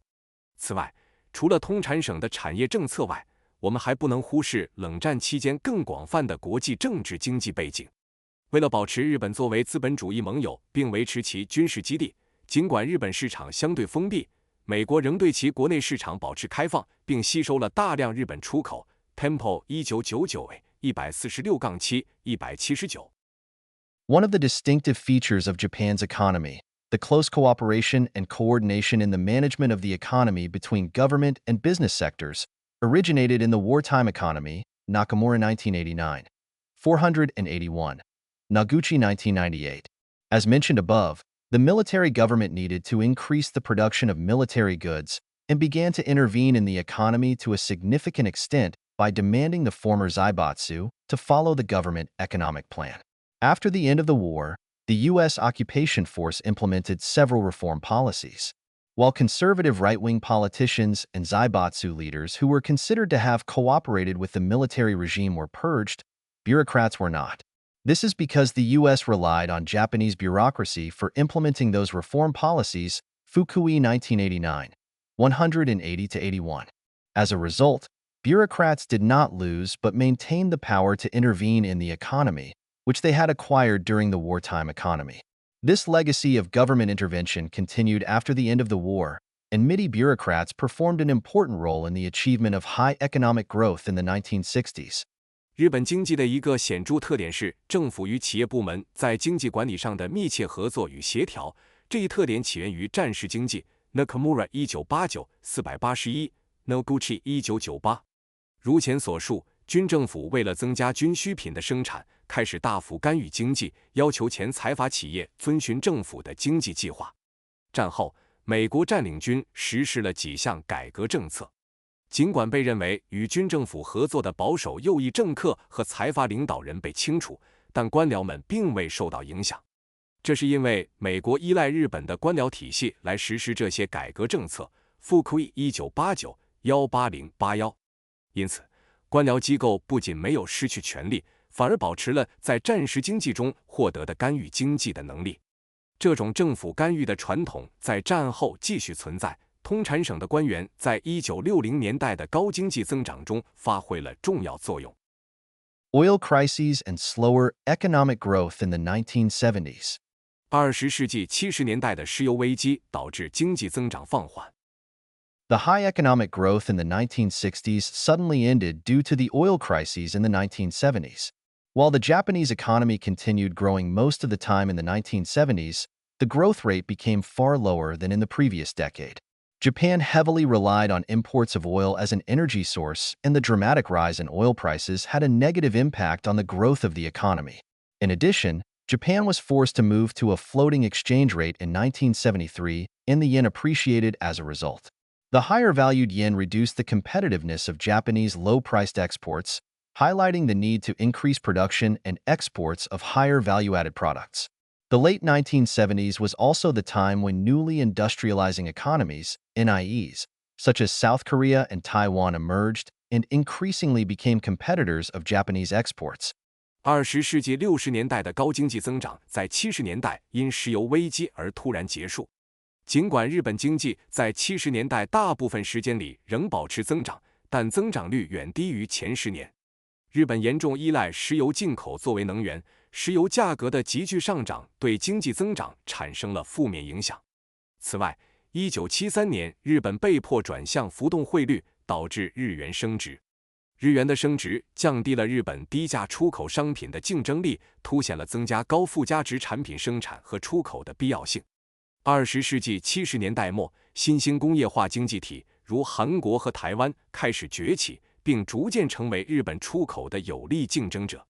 此外，除了通产省的产业政策外，我们还不能忽视冷战期间更广泛的国际政治经济背景。为了保持日本作为资本主义盟友并维持其军事基地，尽管日本市场相对封闭，美国仍对其国内市场保持开放，并吸收了大量日本出口。Temple 1999 146-7 179。 One of the distinctive features of Japan's economy, the close cooperation and coordination in the management of the economy between government and business sectors, originated in the wartime economy, Nakamura 1989. 481. Noguchi 1998. As mentioned above, the military government needed to increase the production of military goods and began to intervene in the economy to a significant extent by demanding the former zaibatsu to follow the government economic plan. After the end of the war, the U.S. occupation force implemented several reform policies. While conservative right-wing politicians and zaibatsu leaders who were considered to have cooperated with the military regime were purged, bureaucrats were not. This is because the U.S. relied on Japanese bureaucracy for implementing those reform policies. Fukui 1989, 180-81. As a result, bureaucrats did not lose but maintained the power to intervene in the economy, which they had acquired during the wartime economy. This legacy of government intervention continued after the end of the war, and MITI bureaucrats performed an important role in the achievement of high economic growth in the 1960s. 日本经济的一个显著特点是政府与企业部门在经济管理上的密切合作与协调，这一特点起源于战时经济 Nakamura 1989 481 Noguchi 1998。如前所述，军政府为了增加军需品的生产，开始大幅干预经济，要求前财阀企业遵循政府的经济计划。战后，美国占领军实施了几项改革政策。尽管被认为与军政府合作的保守右翼政客和财阀领导人被清除，但官僚们并未受到影响。这是因为美国依赖日本的官僚体系来实施这些改革政策。富奎1989 18081。因此，官僚机构不仅没有失去权力，反而保持了在战时经济中获得的干预经济的能力。这种政府干预的传统在战后继续存在。通产省的官员在1960年代的高经济增长中发挥了重要作用。Oil crises and slower economic growth in the 1970s. 20世纪70年代的石油危机导致经济增长放缓。The high economic growth in the 1960s suddenly ended due to the oil crises in the 1970s. While the Japanese economy continued growing most of the time in the 1970s, the growth rate became far lower than in the previous decade. Japan heavily relied on imports of oil as an energy source, and the dramatic rise in oil prices had a negative impact on the growth of the economy. In addition, Japan was forced to move to a floating exchange rate in 1973, and the yen appreciated as a result. The higher-valued yen reduced the competitiveness of Japanese low-priced exports, highlighting the need to increase production and exports of higher value-added products. The late 1970s was also the time when newly industrializing economies, NIEs, such as South Korea and Taiwan emerged and increasingly became competitors of Japanese exports. 20世纪60年代的高经济增长在70年代因石油危机而突然结束。尽管日本经济在70年代大部分时间里仍保持增长，但增长率远低于前10年。日本严重依赖石油进口作为能源，石油价格的急剧上涨对经济增长产生了负面影响。此外，1973年日本被迫转向浮动汇率，导致日元升值。日元的升值降低了日本低价出口商品的竞争力，凸显了增加高附加值产品生产和出口的必要性。20世纪70年代末，新兴工业化经济体如韩国和台湾开始崛起，并逐渐成为日本出口的有力竞争者。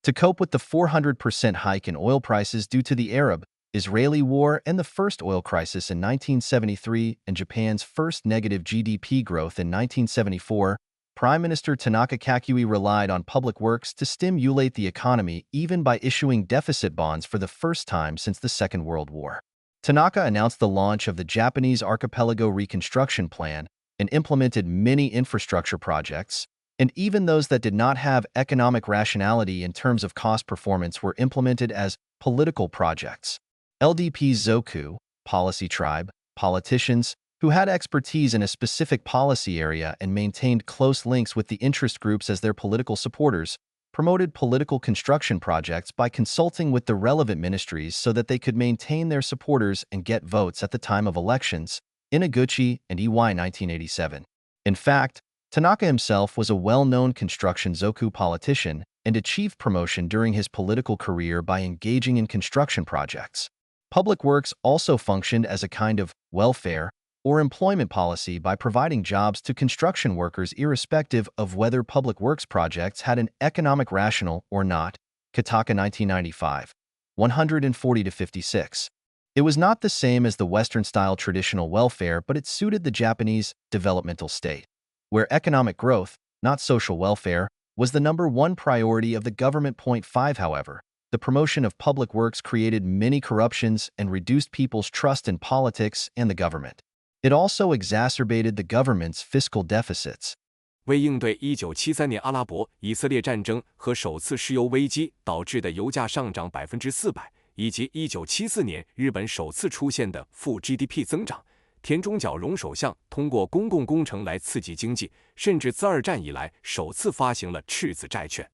To cope with the 400% hike in oil prices due to the Arab-Israeli War and the first oil crisis in 1973 and Japan's first negative GDP growth in 1974, Prime Minister Tanaka Kakui relied on public works to stimulate the economy even by issuing deficit bonds for the first time since the Second World War. Tanaka announced the launch of the Japanese Archipelago Reconstruction Plan and implemented many infrastructure projects, and even those that did not have economic rationality in terms of cost performance were implemented as political projects. LDP's Zoku, policy tribe, politicians, who had expertise in a specific policy area and maintained close links with the interest groups as their political supporters, promoted political construction projects by consulting with the relevant ministries so that they could maintain their supporters and get votes at the time of elections, Inaguchi and EY 1987. In fact, Tanaka himself was a well-known construction Zoku politician and achieved promotion during his political career by engaging in construction projects. Public works also functioned as a kind of welfare or employment policy by providing jobs to construction workers irrespective of whether public works projects had an economic rationale or not. Kataka 1995, 140-56. It was not the same as the Western-style traditional welfare, but it suited the Japanese developmental state, where economic growth, not social welfare, was the number one priority of the government. 5. However, the promotion of public works created many corruptions and reduced people's trust in politics and the government. It also exacerbated the government's fiscal deficits. 为应对1973年阿拉伯以色列战争和首次石油危机导致的油价上涨400%，以及1974年日本首次出现的负 GDP 增长，田中角荣首相通过公共工程来刺激经济，甚至自二战以来首次发行了赤字债券。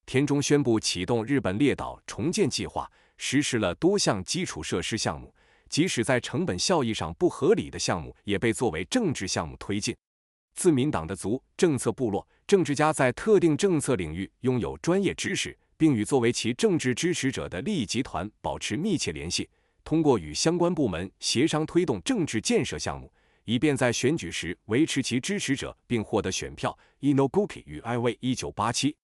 田中宣布启动日本列岛重建计划，实施了多项基础设施项目，即使在成本效益上不合理的项目也被作为政治项目推进。自民党的政策部落政治家在特定政策领域拥有专业知识，并与作为其政治支持者的利益集团保持密切联系。通过与相关部门协商推动政治建设项目，以便在选举时维持其支持者并获得选票。Inoguchi 与 I.W. 1987。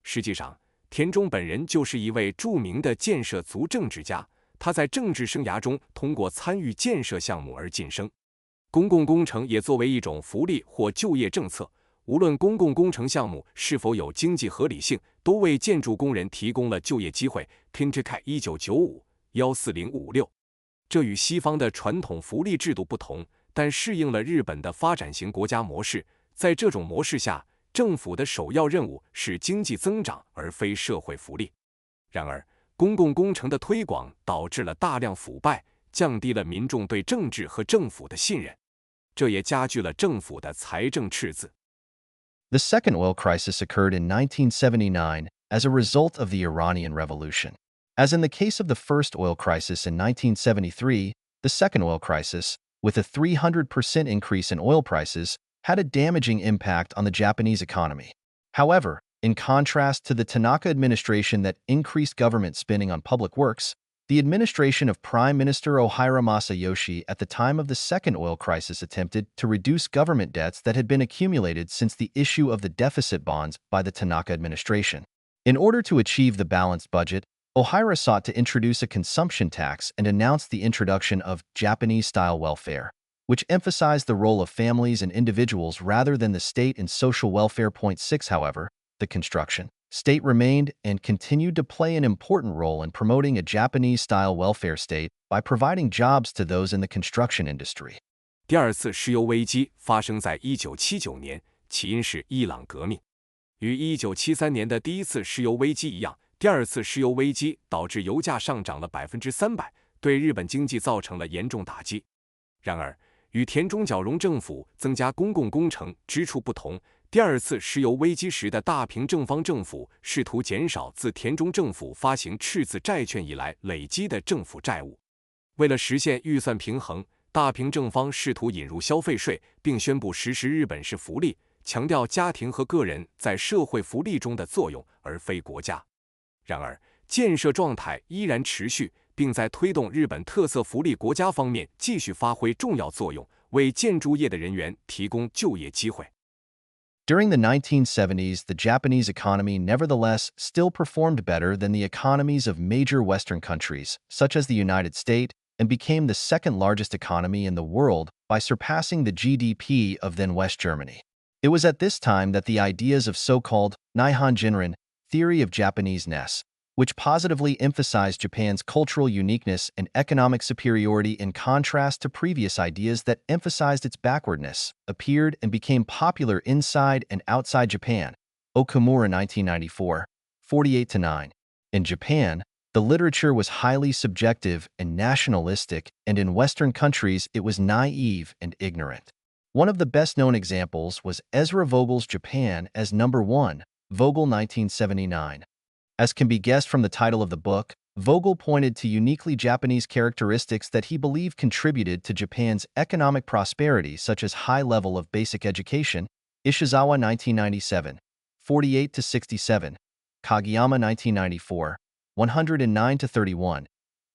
实际上，田中本人就是一位著名的建设族政治家，他在政治生涯中通过参与建设项目而晋升。公共工程也作为一种福利或就业政策，无论公共工程项目是否有经济合理性，都为建筑工人提供了就业机会。Kintikai 1995-14056。这与西方的传统福利制度不同，但适应了日本的发展型国家模式。在这种模式下，政府的首要任务是经济增长，而非社会福利。然而，公共工程的推广导致了大量腐败，降低了民众对政治和政府的信任，这也加剧了政府的财政赤字。The second oil crisis occurred in 1979 as a result of the Iranian Revolution. As in the case of the first oil crisis in 1973, the second oil crisis, with a 300% increase in oil prices, had a damaging impact on the Japanese economy. However, in contrast to the Tanaka administration that increased government spending on public works, the administration of Prime Minister Ohira Masayoshi at the time of the second oil crisis attempted to reduce government debts that had been accumulated since the issue of the deficit bonds by the Tanaka administration. In order to achieve the balanced budget, Ohira sought to introduce a consumption tax and announced the introduction of Japanese-style welfare, which emphasized the role of families and individuals rather than the state in social welfare. 6. However, the construction state remained and continued to play an important role in promoting a Japanese-style welfare state by providing jobs to those in the construction industry. 第二次石油危机发生在1979年，起因是伊朗革命。与1973年的第一次石油危机一样，第二次石油危机导致油价上涨了300%，对日本经济造成了严重打击。然而，与田中角荣政府增加公共工程支出不同，第二次石油危机时的大平正方政府试图减少自田中政府发行赤字债券以来累积的政府债务。为了实现预算平衡，大平正方试图引入消费税，并宣布实施日本式福利，强调家庭和个人在社会福利中的作用，而非国家。然而，建设状态依然持续，并在推动日本特色福利国家方面继续发挥重要作用，为建筑业的人员提供就业机会。During the 1970s, the Japanese economy nevertheless still performed better than the economies of major Western countries, such as the United States, and became the second largest economy in the world by surpassing the GDP of then West Germany. It was at this time that the ideas of so-called Nihon Jinrin, theory of Japanese-ness, which positively emphasized Japan's cultural uniqueness and economic superiority in contrast to previous ideas that emphasized its backwardness, appeared and became popular inside and outside Japan. Okumura 1994, 48-9. In Japan, the literature was highly subjective and nationalistic, and in Western countries it was naive and ignorant. One of the best-known examples was Ezra Vogel's Japan as Number 1, Vogel 1979. As can be guessed from the title of the book, Vogel pointed to uniquely Japanese characteristics that he believed contributed to Japan's economic prosperity, such as high level of basic education. Ishizawa 1997, 48-67, Kageyama 1994, 109-31,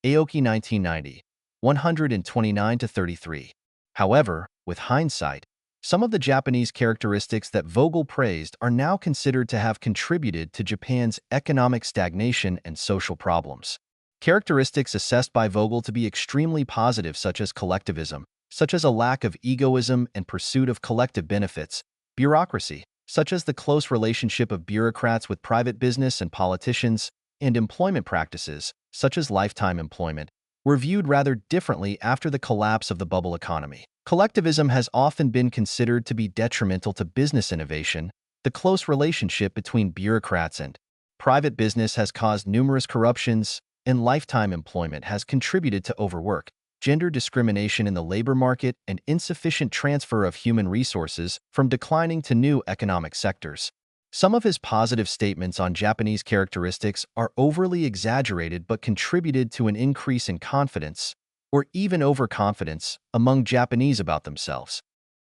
Aoki 1990, 129-33. However, with hindsight, some of the Japanese characteristics that Vogel praised are now considered to have contributed to Japan's economic stagnation and social problems. Characteristics assessed by Vogel to be extremely positive, such as collectivism, such as a lack of egoism and pursuit of collective benefits, bureaucracy, such as the close relationship of bureaucrats with private business and politicians, and employment practices, such as lifetime employment, were viewed rather differently after the collapse of the bubble economy. Collectivism has often been considered to be detrimental to business innovation. The close relationship between bureaucrats and private business has caused numerous corruptions, and lifetime employment has contributed to overwork, gender discrimination in the labor market, and insufficient transfer of human resources from declining to new economic sectors. Some of his positive statements on Japanese characteristics are overly exaggerated but contributed to an increase in confidence, or even overconfidence, among Japanese about themselves.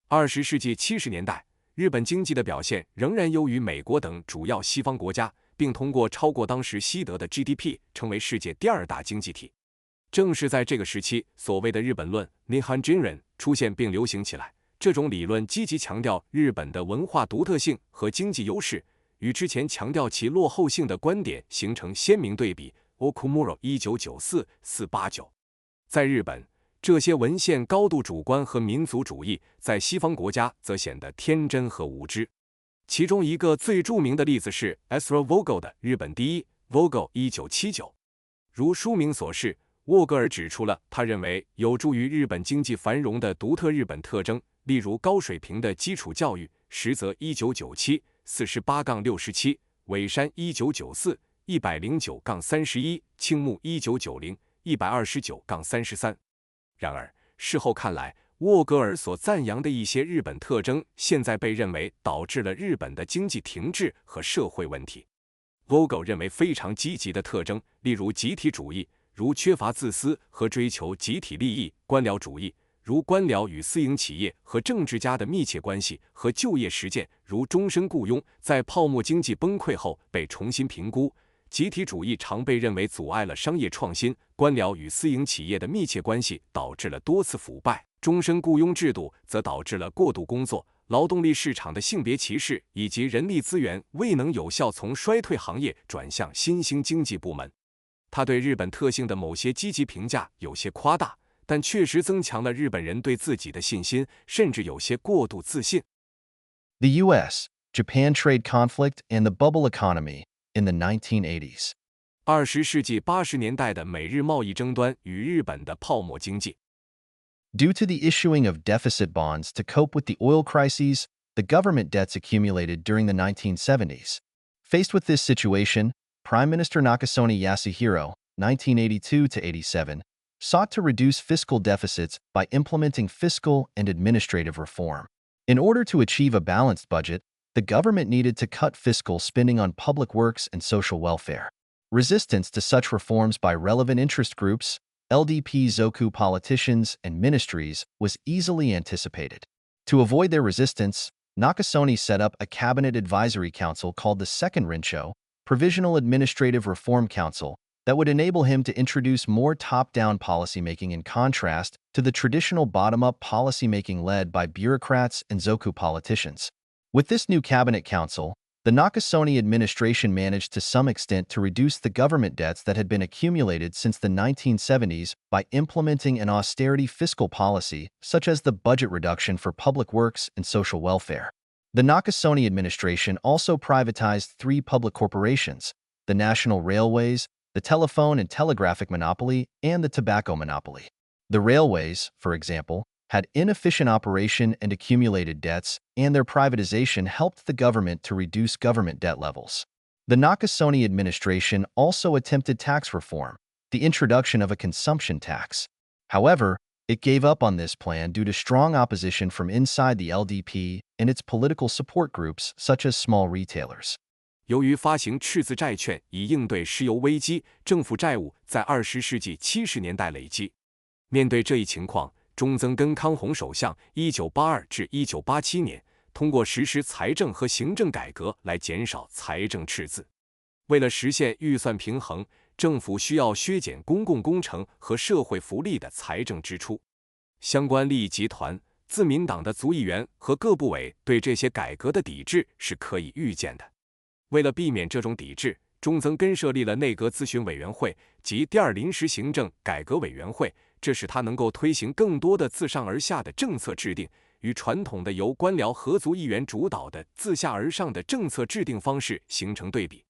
20世纪70年代，日本经济的表现仍然优于美国等主要西方国家，并通过超过当时西德的 GDP 成为世界第2大经济体。正是在这个时期，所谓的日本论 Nihonjinren 出现并流行起来。这种理论积极强调日本的文化独特性和经济优势，与之前强调其落后性的观点形成鲜明对比。Okumuro 1994-489。在日本，这些文献高度主观和民族主义，在西方国家则显得天真和无知。其中一个最著名的例子是 Ezra Vogel 的《日本第一》Vogel 1979。如书名所示，沃格尔指出了他认为有助于日本经济繁荣的独特日本特征，例如高水平的基础教育，实则1997 48-67，尾山1994 109-31，青木1990 129-33。然而，事后看来，沃格尔所赞扬的一些日本特征，现在被认为导致了日本的经济停滞和社会问题。Vogel 认为非常积极的特征，例如集体主义，如缺乏自私和追求集体利益；官僚主义，如官僚与私营企业和政治家的密切关系；和就业实践，如终身雇佣，在泡沫经济崩溃后被重新评估。集体主义常被认为阻碍了商业创新，官僚与私营企业的密切关系导致了多次腐败，终身雇佣制度则导致了过度工作、劳动力市场的性别歧视以及人力资源未能有效从衰退行业转向新兴经济部门。他对日本特性的某些积极评价有些夸大，但确实增强了日本人对自己的信心，甚至有些过度自信。 The U.S.-Japan trade conflict and the bubble economy in the 1980s. 20世纪80年代的美日贸易争端与日本的泡沫经济。Due to the issuing of deficit bonds to cope with the oil crises, the government debts accumulated during the 1970s. Faced with this situation, Prime Minister Nakasone Yasuhiro, 1982-87, sought to reduce fiscal deficits by implementing fiscal and administrative reform. In order to achieve a balanced budget, the government needed to cut fiscal spending on public works and social welfare. Resistance to such reforms by relevant interest groups, LDP Zoku politicians, and ministries was easily anticipated. To avoid their resistance, Nakasone set up a cabinet advisory council called the Second Rincho, Provisional Administrative Reform Council, that would enable him to introduce more top-down policymaking in contrast to the traditional bottom-up policymaking led by bureaucrats and Zoku politicians. With this new cabinet council, the Nakasone administration managed to some extent to reduce the government debts that had been accumulated since the 1970s by implementing an austerity fiscal policy, such as the budget reduction for public works and social welfare. The Nakasone administration also privatized 3 public corporations: the National Railways, the telephone and telegraphic monopoly, and the tobacco monopoly. The railways, for example, had inefficient operation and accumulated debts, and their privatization helped the government to reduce government debt levels. The Nakasone administration also attempted tax reform, the introduction of a consumption tax. However, it gave up on this plan due to strong opposition from inside the LDP and its political support groups, such as small retailers. 由于发行赤字债券以应对石油危机，政府债务在20世纪70年代累积。面对这一情况，中曾根康弘首相1982至1987年通过实施财政和行政改革来减少财政赤字。为了实现预算平衡，政府需要削减公共工程和社会福利的财政支出。相关利益集团、自民党的族议员和各部委对这些改革的抵制是可以预见的。为了避免这种抵制，中曾根设立了内阁咨询委员会及第二临时行政改革委员会，这使他能够推行更多的自上而下的政策制定，与传统的由官僚和族议员主导的自下而上的政策制定方式形成对比。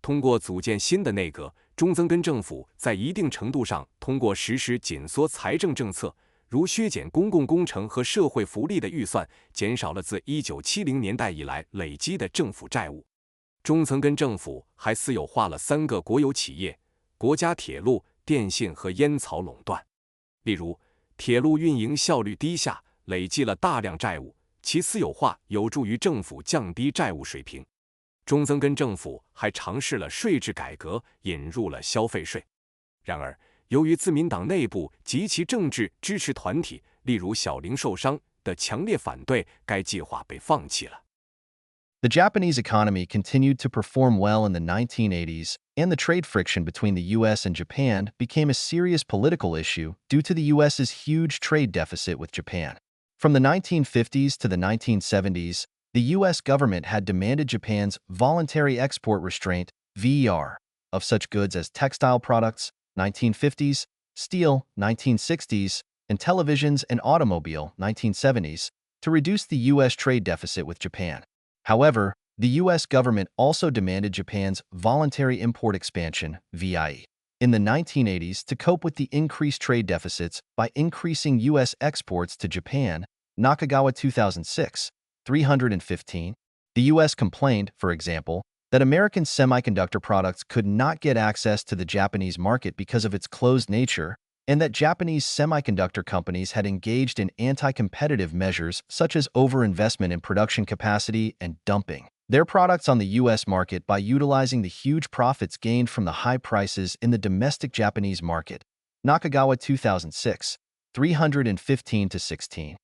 通过组建新的内阁，中曾根政府在一定程度上通过实施紧缩财政政策，如削减公共工程和社会福利的预算，减少了自1970年代以来累积的政府债务。中曾根政府还私有化了3个国有企业：国家铁路、电信和烟草垄断。例如，铁路运营效率低下，累积了大量债务，其私有化有助于政府降低债务水平。中曾根政府还尝试了税制改革，引入了消费税。然而，由于自民党内部及其政治支持团体，例如小零售商的强烈反对，该计划被放弃了。The Japanese economy continued to perform well in the 1980s, and the trade friction between the US and Japan became a serious political issue due to the US's huge trade deficit with Japan. From the 1950s to the 1970s, the US government had demanded Japan's voluntary export restraint, VER, of such goods as textile products, 1950s, steel, 1960s, and televisions and automobile, 1970s, to reduce the US trade deficit with Japan. However, the US government also demanded Japan's voluntary import expansion, VIE, in the 1980s to cope with the increased trade deficits by increasing US exports to Japan, Nakagawa 2006, 315. The US complained, for example, that American semiconductor products could not get access to the Japanese market because of its closed nature, and that Japanese semiconductor companies had engaged in anti-competitive measures such as overinvestment in production capacity and dumping their products on the U.S. market by utilizing the huge profits gained from the high prices in the domestic Japanese market. Nakagawa 2006, 315-16.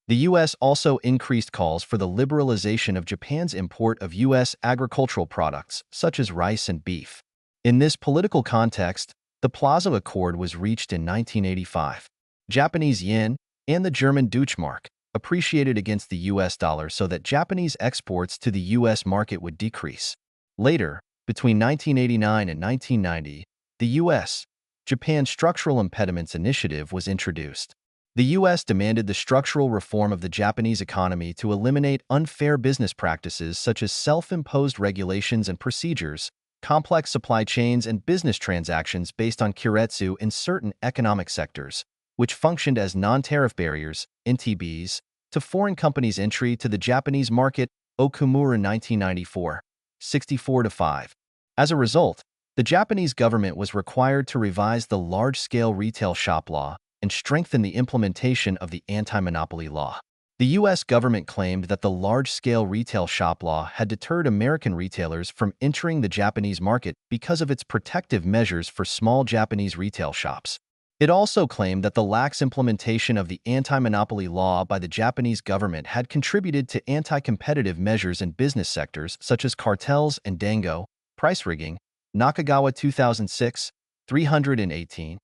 The U.S. also increased calls for the liberalization of Japan's import of U.S. agricultural products, such as rice and beef. In this political context, the Plaza Accord was reached in 1985. Japanese yen and the German Deutschmark appreciated against the US dollar so that Japanese exports to the US market would decrease. Later, between 1989 and 1990, the US-Japan Structural Impediments Initiative was introduced. The US demanded the structural reform of the Japanese economy to eliminate unfair business practices such as self-imposed regulations and procedures, complex supply chains, and business transactions based on keiretsu in certain economic sectors, which functioned as non-tariff barriers, NTBs, to foreign companies' entry to the Japanese market, Okumura 1994, 64-5. As a result, the Japanese government was required to revise the large-scale retail shop law and strengthen the implementation of the anti-monopoly law. The U.S. government claimed that the large-scale retail shop law had deterred American retailers from entering the Japanese market because of its protective measures for small Japanese retail shops. It also claimed that the lax implementation of the anti-monopoly law by the Japanese government had contributed to anti-competitive measures in business sectors such as cartels and dango, price rigging. Nakagawa 2006, 318.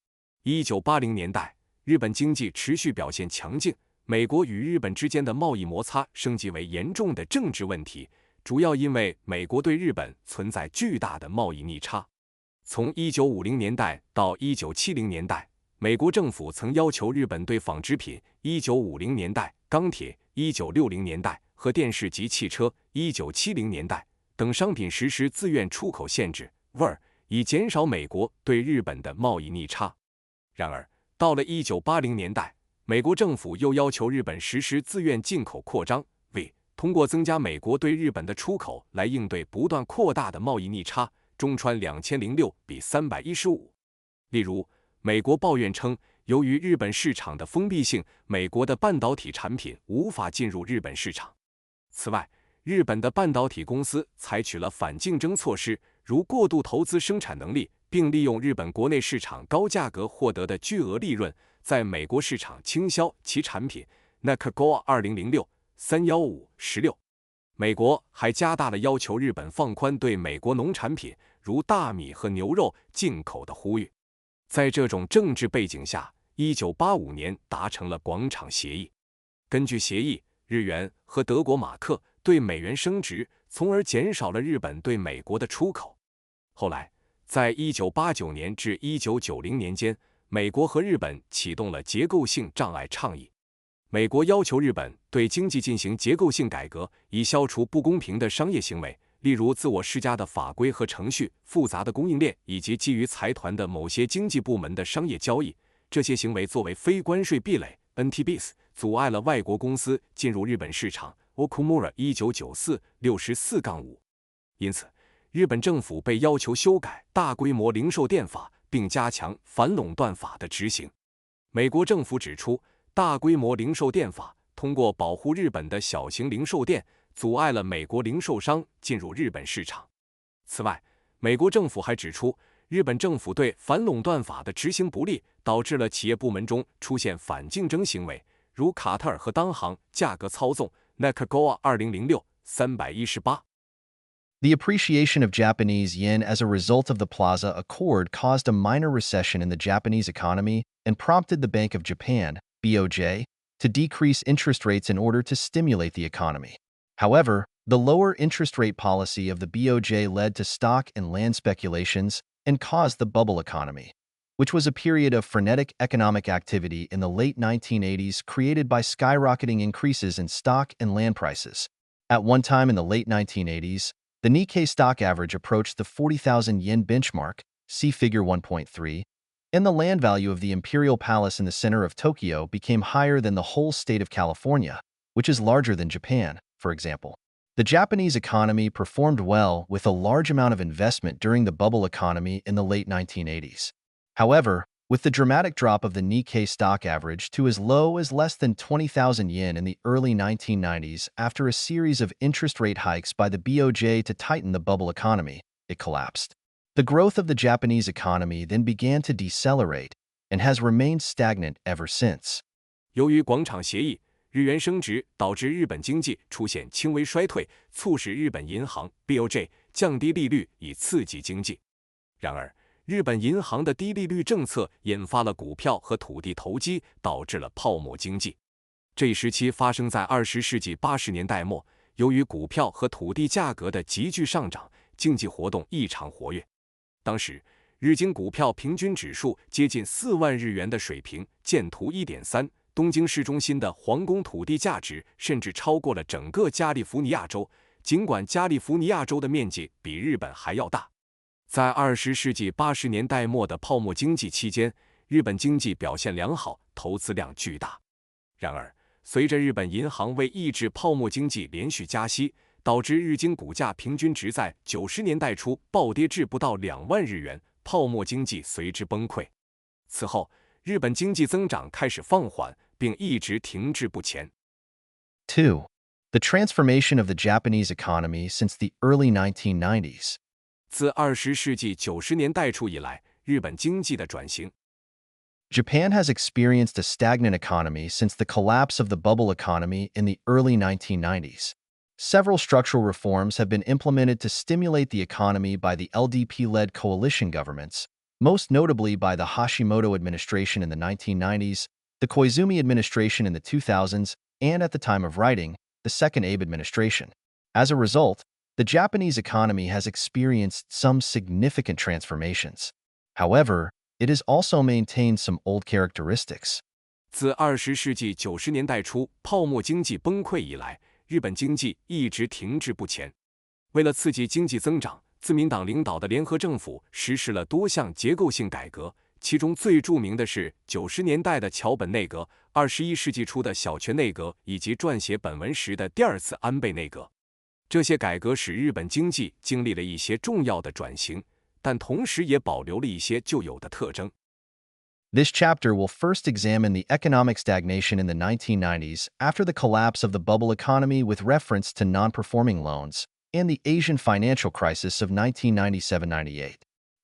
1980年代，日本经济持续表现强劲，美国与日本之间的贸易摩擦升级为严重的政治问题，主要因为美国对日本存在巨大的贸易逆差。从1950年代到1970年代，美国政府曾要求日本对纺织品（1950年代）、钢铁（1960年代）和电视及汽车（1970年代）等商品实施自愿出口限制 （VER），以减少美国对日本的贸易逆差。然而，到了1980年代，美国政府又要求日本实施自愿进口扩张 （V）， 通过增加美国对日本的出口来应对不断扩大的贸易逆差。中川2006:315。例如，美国抱怨称，由于日本市场的封闭性，美国的半导体产品无法进入日本市场。此外，日本的半导体公司采取了反竞争措施，如过度投资生产能力，并利用日本国内市场高价格获得的巨额利润，在美国市场倾销其产品。Nakagawa 2006:315-16。美国还加大了要求日本放宽对美国农产品，如大米和牛肉进口的呼吁。在这种政治背景下，1985年达成了广场协议。根据协议，日元和德国马克对美元升值，从而减少了日本对美国的出口。后来，在1989年至1990年间，美国和日本启动了结构性障碍倡议。美国要求日本对经济进行结构性改革，以消除不公平的商业行为，例如自我施加的法规和程序、复杂的供应链以及基于财团的某些经济部门的商业交易。这些行为作为非关税壁垒 （NTBs）， 阻碍了外国公司进入日本市场。Okumura 1994-64-5。因此，日本政府被要求修改大规模零售店法，并加强反垄断法的执行。美国政府指出，大规模零售店法通过保护日本的小型零售店，阻碍了美国零售商进入日本市场。此外，美国政府还指出，日本政府对反垄断法的执行不力，导致了企业部门中出现反竞争行为，如卡特尔和当行价格操纵。Nakagawa 318。The appreciation of Japanese yen as a result of the Plaza Accord caused a minor recession in the Japanese economy and prompted the Bank of Japan, BOJ, to decrease interest rates in order to stimulate the economy. However, the lower interest rate policy of the BOJ led to stock and land speculations and caused the bubble economy, which was a period of frenetic economic activity in the late 1980s created by skyrocketing increases in stock and land prices. At one time in the late 1980s, the Nikkei stock average approached the 40,000 yen benchmark, see Figure 1.3, and the land value of the Imperial Palace in the center of Tokyo became higher than the whole state of California, which is larger than Japan, for example. The Japanese economy performed well with a large amount of investment during the bubble economy in the late 1980s. However, with the dramatic drop of the Nikkei stock average to as low as less than 20,000 yen in the early 1990s after a series of interest rate hikes by the BOJ to tighten the bubble economy, it collapsed. The growth of the Japanese economy then began to decelerate and has remained stagnant ever since. 由于广场协议，日元升值导致日本经济出现轻微衰退，促使日本银行 BOJ 降低利率以刺激经济。然而，日本银行的低利率政策引发了股票和土地投机，导致了泡沫经济。这一时期发生在20世纪80年代末，由于股票和土地价格的急剧上涨，经济活动异常活跃。当时，日经股票平均指数接近4万日元的水平，见图 1.3。东京市中心的皇宫土地价值甚至超过了整个加利福尼亚州，尽管加利福尼亚州的面积比日本还要大。在20世纪80年代末的泡沫经济期间，日本经济表现良好，投资量巨大。然而，随着日本银行为抑制泡沫经济连续加息，导致日经股价平均值在90年代初暴跌至不到2万日元，泡沫经济随之崩溃。此后，日本经济增长开始放缓，并一直停滞不前。2. The transformation of the Japanese economy since the early 1990s. 自20世纪90年代初以来，日本经济的转型。Japan has experienced a stagnant economy since the collapse of the bubble economy in the early 1990s. Several structural reforms have been implemented to stimulate the economy by the LDP-led coalition governments, most notably by the Hashimoto administration in the 1990s, the Koizumi administration in the 2000s, and at the time of writing, the second Abe administration. As a result, the Japanese economy has experienced some significant transformations. However, it has also maintained some old characteristics. 自20世纪90年代初泡沫经济崩溃以来，日本经济一直停滞不前。为了刺激经济增长，自民党领导的联合政府实施了多项结构性改革，其中最著名的是90年代的桥本内阁、21世纪初的小泉内阁以及撰写本文时的第二次安倍内阁。这些改革使日本经济经历了一些重要的转型，但同时也保留了一些旧有的特征。This chapter will first examine the economic stagnation in the 1990s after the collapse of the bubble economy with reference to non-performing loans and the Asian financial crisis of 1997-98.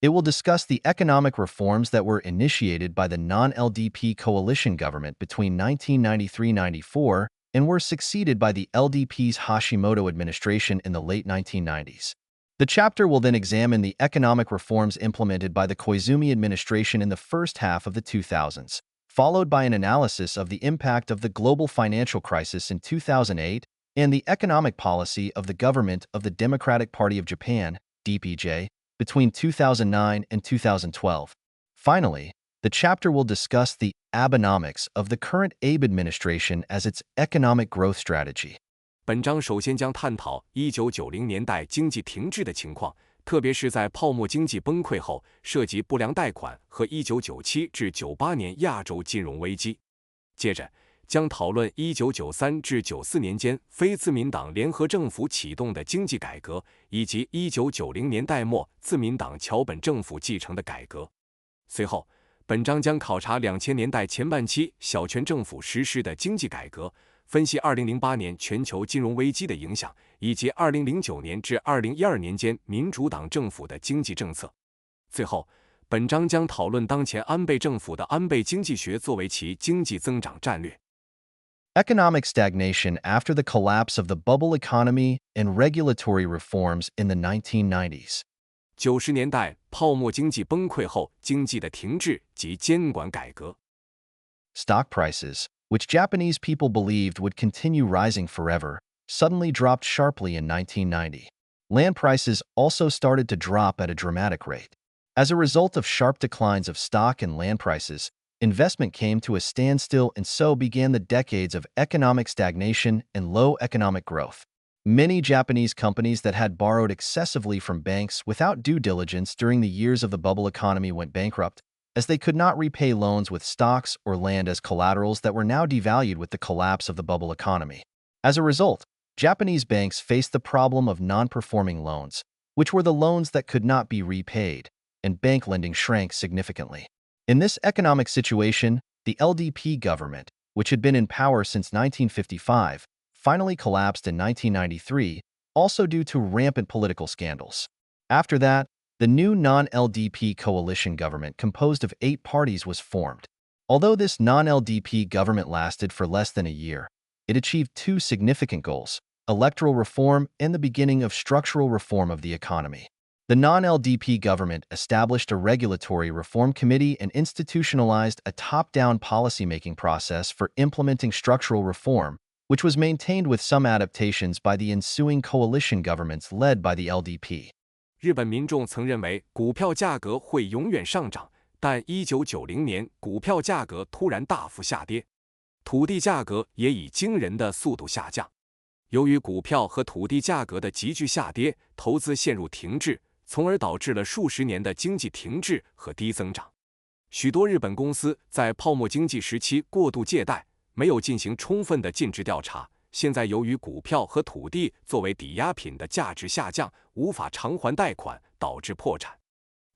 It will discuss the economic reforms that were initiated by the non-LDP coalition government between 1993-94 and were succeeded by the LDP's Hashimoto administration in the late 1990s. The chapter will then examine the economic reforms implemented by the Koizumi administration in the first half of the 2000s, followed by an analysis of the impact of the global financial crisis in 2008 and the economic policy of the government of the Democratic Party of Japan, DPJ, between 2009 and 2012. Finally, the chapter will discuss the Abenomics of the current Abe administration as its economic growth strategy. 本章首先将探讨1990年代经济停滞的情况，特别是在泡沫经济崩溃后，涉及不良贷款和1997至98年亚洲金融危机。接着，将讨论1993至94年间非自民党联合政府启动的经济改革，以及1990年代末自民党桥本政府继承的改革。随后，本章将考察2000年代前半期小泉政府实施的经济改革，分析2008年全球金融危机的影响，以及2009年至2012年间民主党政府的经济政策。最后，本章将讨论当前安倍政府的安倍经济学作为其经济增长战略。Economic stagnation after the collapse of the bubble economy and regulatory reforms in the 1990s. 90年代泡沫经济崩溃后，经济的停滞及监管改革。Stock prices, which Japanese people believed would continue rising forever, suddenly dropped sharply in 1990. Land prices also started to drop at a dramatic rate. As a result of sharp declines of stock and land prices, investment came to a standstill, and so began the decades of economic stagnation and low economic growth. Many Japanese companies that had borrowed excessively from banks without due diligence during the years of the bubble economy went bankrupt, as they could not repay loans with stocks or land as collaterals that were now devalued with the collapse of the bubble economy. As a result, Japanese banks faced the problem of non-performing loans, which were the loans that could not be repaid, and bank lending shrank significantly. In this economic situation, the LDP government, which had been in power since 1955, finally collapsed in 1993, also due to rampant political scandals. After that, the new non-LDP coalition government composed of 8 parties was formed. Although this non-LDP government lasted for less than a year, it achieved 2 significant goals: electoral reform and the beginning of structural reform of the economy. The non-LDP government established a regulatory reform committee and institutionalized a top-down policymaking process for implementing structural reform, which was maintained with some adaptations by the ensuing coalition governments led by the LDP. 日本民众曾认为股票价格会永远上涨，但1990年股票价格突然大幅下跌，土地价格也以惊人的速度下降。由于股票和土地价格的急剧下跌，投资陷入停滞，从而导致了数十年的经济停滞和低增长。许多日本公司在泡沫经济时期过度借贷，没有进行充分的尽职调查。现在由于股票和土地作为抵押品的价值下降，无法偿还贷款，导致破产。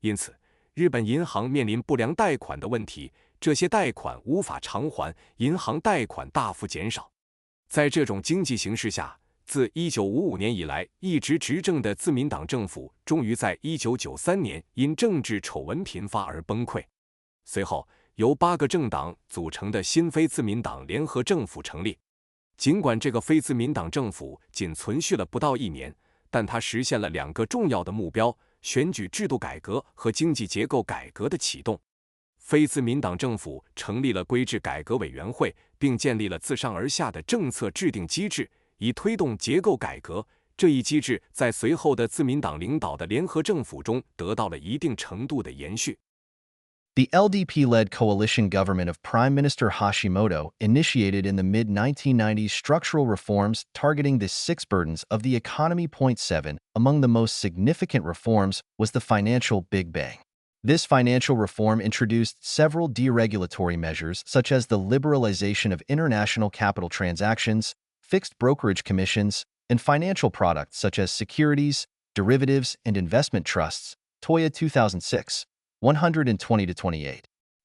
因此，日本银行面临不良贷款的问题，这些贷款无法偿还，银行贷款大幅减少。在这种经济形势下，自1955年以来一直执政的自民党政府终于在1993年因政治丑闻频发而崩溃。随后，由8个政党组成的新非自民党联合政府成立。尽管这个非自民党政府仅存续了不到1年，但它实现了2个重要的目标：选举制度改革和经济结构改革的启动。非自民党政府成立了规制改革委员会，并建立了自上而下的政策制定机制，以推动结构改革。这一机制在随后的自民党领导的联合政府中得到了一定程度的延续。The LDP-led coalition government of Prime Minister Hashimoto initiated in the mid-1990s structural reforms targeting the 6 burdens of the economy. 7 Among the most significant reforms was the financial Big Bang. This financial reform introduced several deregulatory measures such as the liberalization of international capital transactions, fixed brokerage commissions, and financial products such as securities, derivatives, and investment trusts. Toya 2006. 120-28.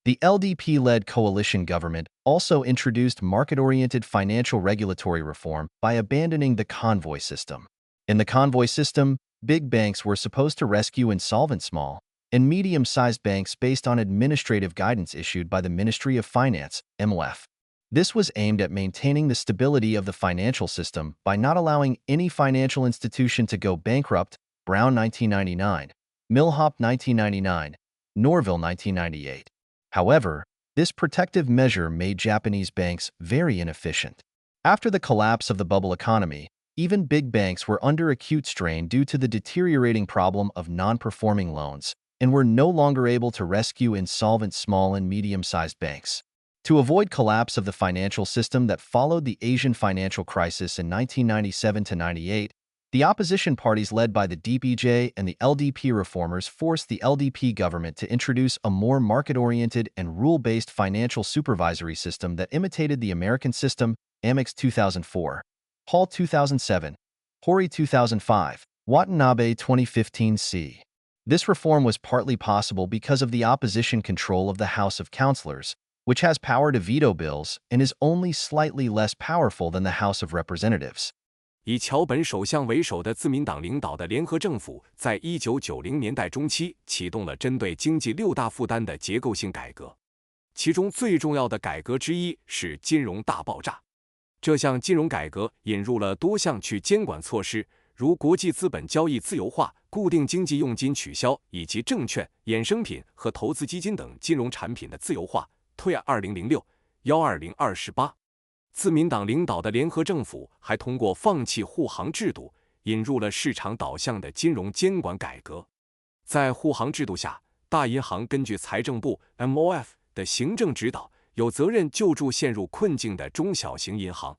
The LDP-led coalition government also introduced market-oriented financial regulatory reform by abandoning the convoy system. In the convoy system, big banks were supposed to rescue insolvent small and medium-sized banks based on administrative guidance issued by the Ministry of Finance, MOF. This was aimed at maintaining the stability of the financial system by not allowing any financial institution to go bankrupt. Brown 1999, Millhop 1999, Norville 1998. However, this protective measure made Japanese banks very inefficient. After the collapse of the bubble economy, even big banks were under acute strain due to the deteriorating problem of non-performing loans and were no longer able to rescue insolvent small and medium-sized banks. To avoid collapse of the financial system that followed the Asian financial crisis in 1997-98, the opposition parties led by the DPJ and the LDP reformers forced the LDP government to introduce a more market-oriented and rule-based financial supervisory system that imitated the American system. Amex 2004, Hall 2007, Hori 2005, Watanabe 2015c. This reform was partly possible because of the opposition control of the House of Councilors, which has power to veto bills and is only slightly less powerful than the House of Representatives. 以桥本首相为首的自民党领导的联合政府，在1990年代中期启动了针对经济6大负担的结构性改革，其中最重要的改革之一是金融大爆炸。这项金融改革引入了多项去监管措施，如国际资本交易自由化、固定经济用金取消，以及证券、衍生品和投资基金等金融产品的自由化。退2006-12028。自民党领导的联合政府还通过放弃护航制度，引入了市场导向的金融监管改革。在护航制度下，大银行根据财政部 MOF 的行政指导，有责任救助陷入困境的中小型银行。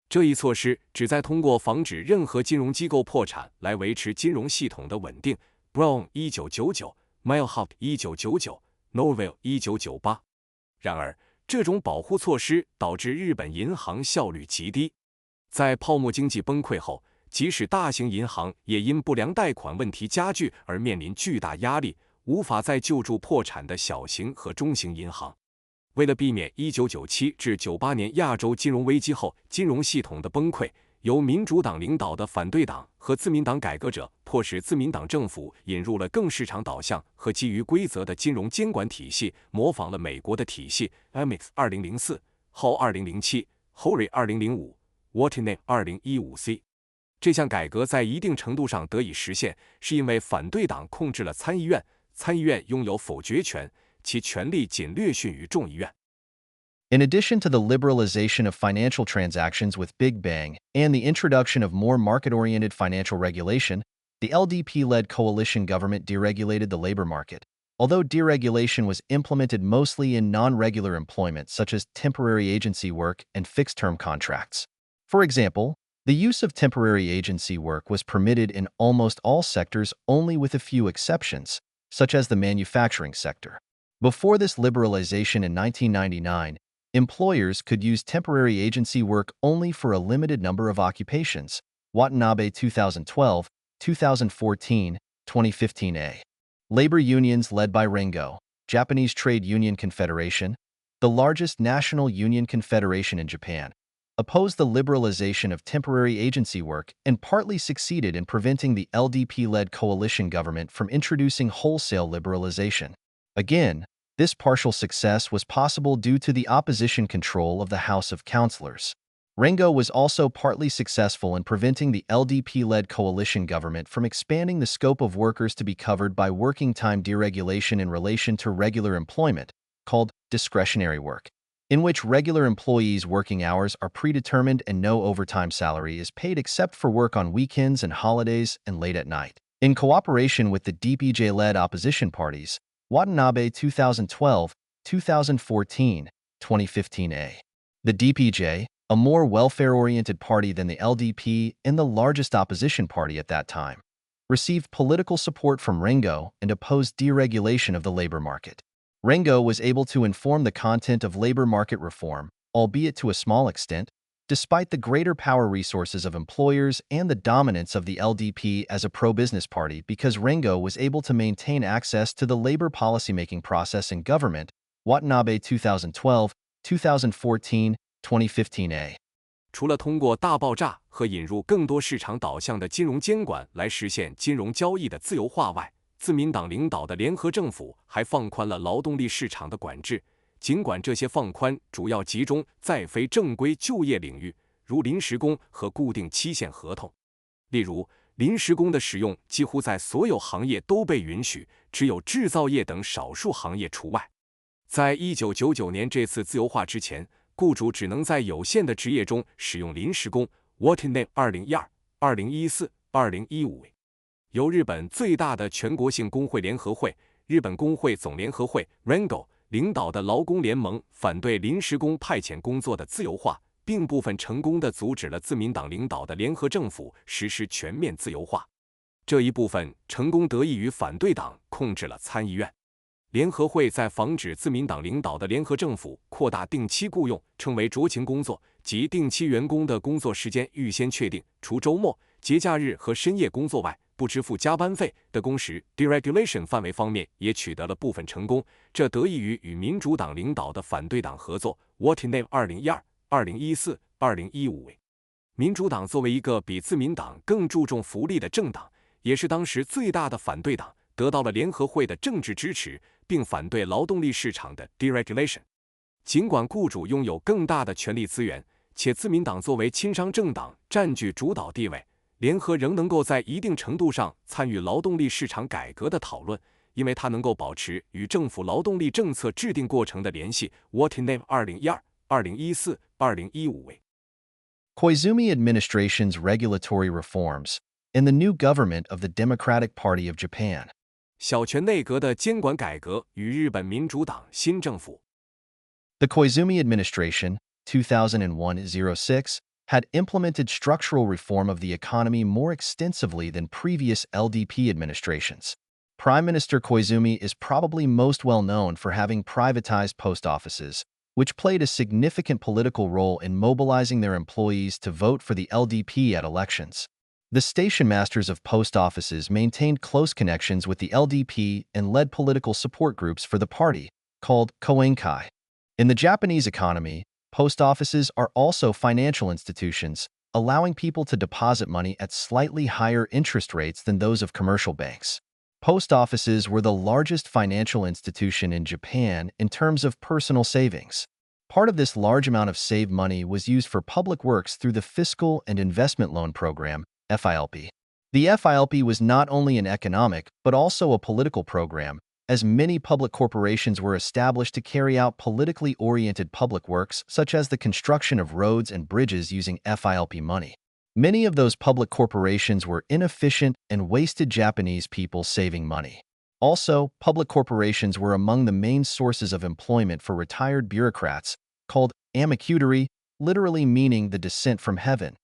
这一措施旨在通过防止任何金融机构破产来维持金融系统的稳定。Brown 1999、Milhouse 1999、Norville 1998。然而，这种保护措施导致日本银行效率极低。在泡沫经济崩溃后，即使大型银行也因不良贷款问题加剧而面临巨大压力，无法再救助破产的小型和中型银行。为了避免1997至98年亚洲金融危机后金融系统的崩溃，由民主党领导的反对党和自民党改革者迫使自民党政府引入了更市场导向和基于规则的金融监管体系，模仿了美国的体系 Amex 2004、Hall 2007、Horry 2005、Watanabe 2015C。这项改革在一定程度上得以实现，是因为反对党控制了参议院，参议院拥有否决权，其权力仅略逊于众议院。In addition to the liberalization of financial transactions with Big Bang and the introduction of more market-oriented financial regulation, the LDP-led coalition government deregulated the labor market. Although deregulation was implemented mostly in non-regular employment such as temporary agency work and fixed-term contracts. For example, the use of temporary agency work was permitted in almost all sectors only with a few exceptions, such as the manufacturing sector. Before this liberalization in 1999, employers could use temporary agency work only for a limited number of occupations. Watanabe 2012, 2014, 2015a. Labor unions led by Rengo, Japanese Trade Union Confederation, the largest national union confederation in Japan, opposed the liberalization of temporary agency work and partly succeeded in preventing the LDP-led coalition government from introducing wholesale liberalization. Again, this partial success was possible due to the opposition control of the House of Councillors. Rengo was also partly successful in preventing the LDP-led coalition government from expanding the scope of workers to be covered by working time deregulation in relation to regular employment, called discretionary work, in which regular employees' working hours are predetermined and no overtime salary is paid except for work on weekends and holidays and late at night. In cooperation with the DPJ-led opposition parties, Watanabe 2012, 2014, 2015a. The DPJ, a more welfare-oriented party than the LDP and the largest opposition party at that time, received political support from Rengo and opposed deregulation of the labor market. Rengo was able to inform the content of labor market reform, albeit to a small extent, despite the greater power resources of employers and the dominance of the LDP as a pro-business party, because Rengo was able to maintain access to the labor policymaking process in government. Watanabe 2012, 2014, 2015a. 除了通过大爆炸和引入更多市场导向的金融监管来实现金融交易的自由化外，自民党领导的联合政府还放宽了劳动力市场的管制。尽管这些放宽主要集中在非正规就业领域，如临时工和固定期限合同。例如，临时工的使用几乎在所有行业都被允许，只有制造业等少数行业除外。在1999年这次自由化之前，雇主只能在有限的职业中使用临时工。Watanabe 2012、2014、2015。由日本最大的全国性工会联合会——日本工会总联合会 （Rengo） 领导的劳工联盟反对临时工派遣工作的自由化，并部分成功地阻止了自民党领导的联合政府实施全面自由化。这一部分成功得益于反对党控制了参议院。联合会在防止自民党领导的联合政府扩大定期雇用，称为酌情工作，即定期员工的工作时间预先确定，除周末、节假日和深夜工作外，不支付加班费的工时 deregulation 范围方面也取得了部分成功，这得益于与民主党领导的反对党合作。Watanabe 2012、2014、2015。民主党作为一个比自民党更注重福利的政党，也是当时最大的反对党，得到了联合会的政治支持，并反对劳动力市场的 deregulation。尽管雇主拥有更大的权力资源，且自民党作为亲商政党占据主导地位，联合仍能够在一定程度上参与劳动力市场改革的讨论，因为它能够保持与政府劳动力政策制定过程的联系。Watanabe 2012、2014、2015为 Koizumi administration's regulatory reforms and the new government of the Democratic Party of Japan. 小泉内阁的监管改革与日本民主党新政府。The Koizumi administration, 2001-06, had implemented structural reform of the economy more extensively than previous LDP administrations. Prime Minister Koizumi is probably most well known for having privatized post offices, which played a significant political role in mobilizing their employees to vote for the LDP at elections. The station masters of post offices maintained close connections with the LDP and led political support groups for the party, called koenkai. In the Japanese economy, post offices are also financial institutions, allowing people to deposit money at slightly higher interest rates than those of commercial banks. Post offices were the largest financial institution in Japan in terms of personal savings. Part of this large amount of saved money was used for public works through the Fiscal and Investment Loan Program, FILP. The FILP was not only an economic but also a political program, as many public corporations were established to carry out politically oriented public works such as the construction of roads and bridges using FILP money. Many of those public corporations were inefficient and wasted Japanese people saving money. Also, public corporations were among the main sources of employment for retired bureaucrats, called amikudari, literally meaning the descent from heaven.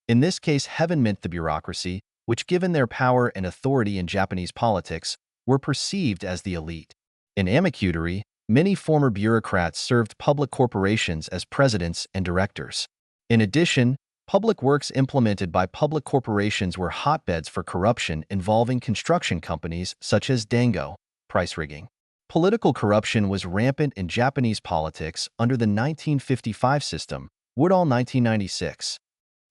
In this case, heaven meant the bureaucracy, which, given their power and authority in Japanese politics, were perceived as the elite. In amikudari, many former bureaucrats served public corporations as presidents and directors. In addition, public works implemented by public corporations were hotbeds for corruption involving construction companies such as dango, price rigging. Political corruption was rampant in Japanese politics under the 1955 system, Woodall 1996.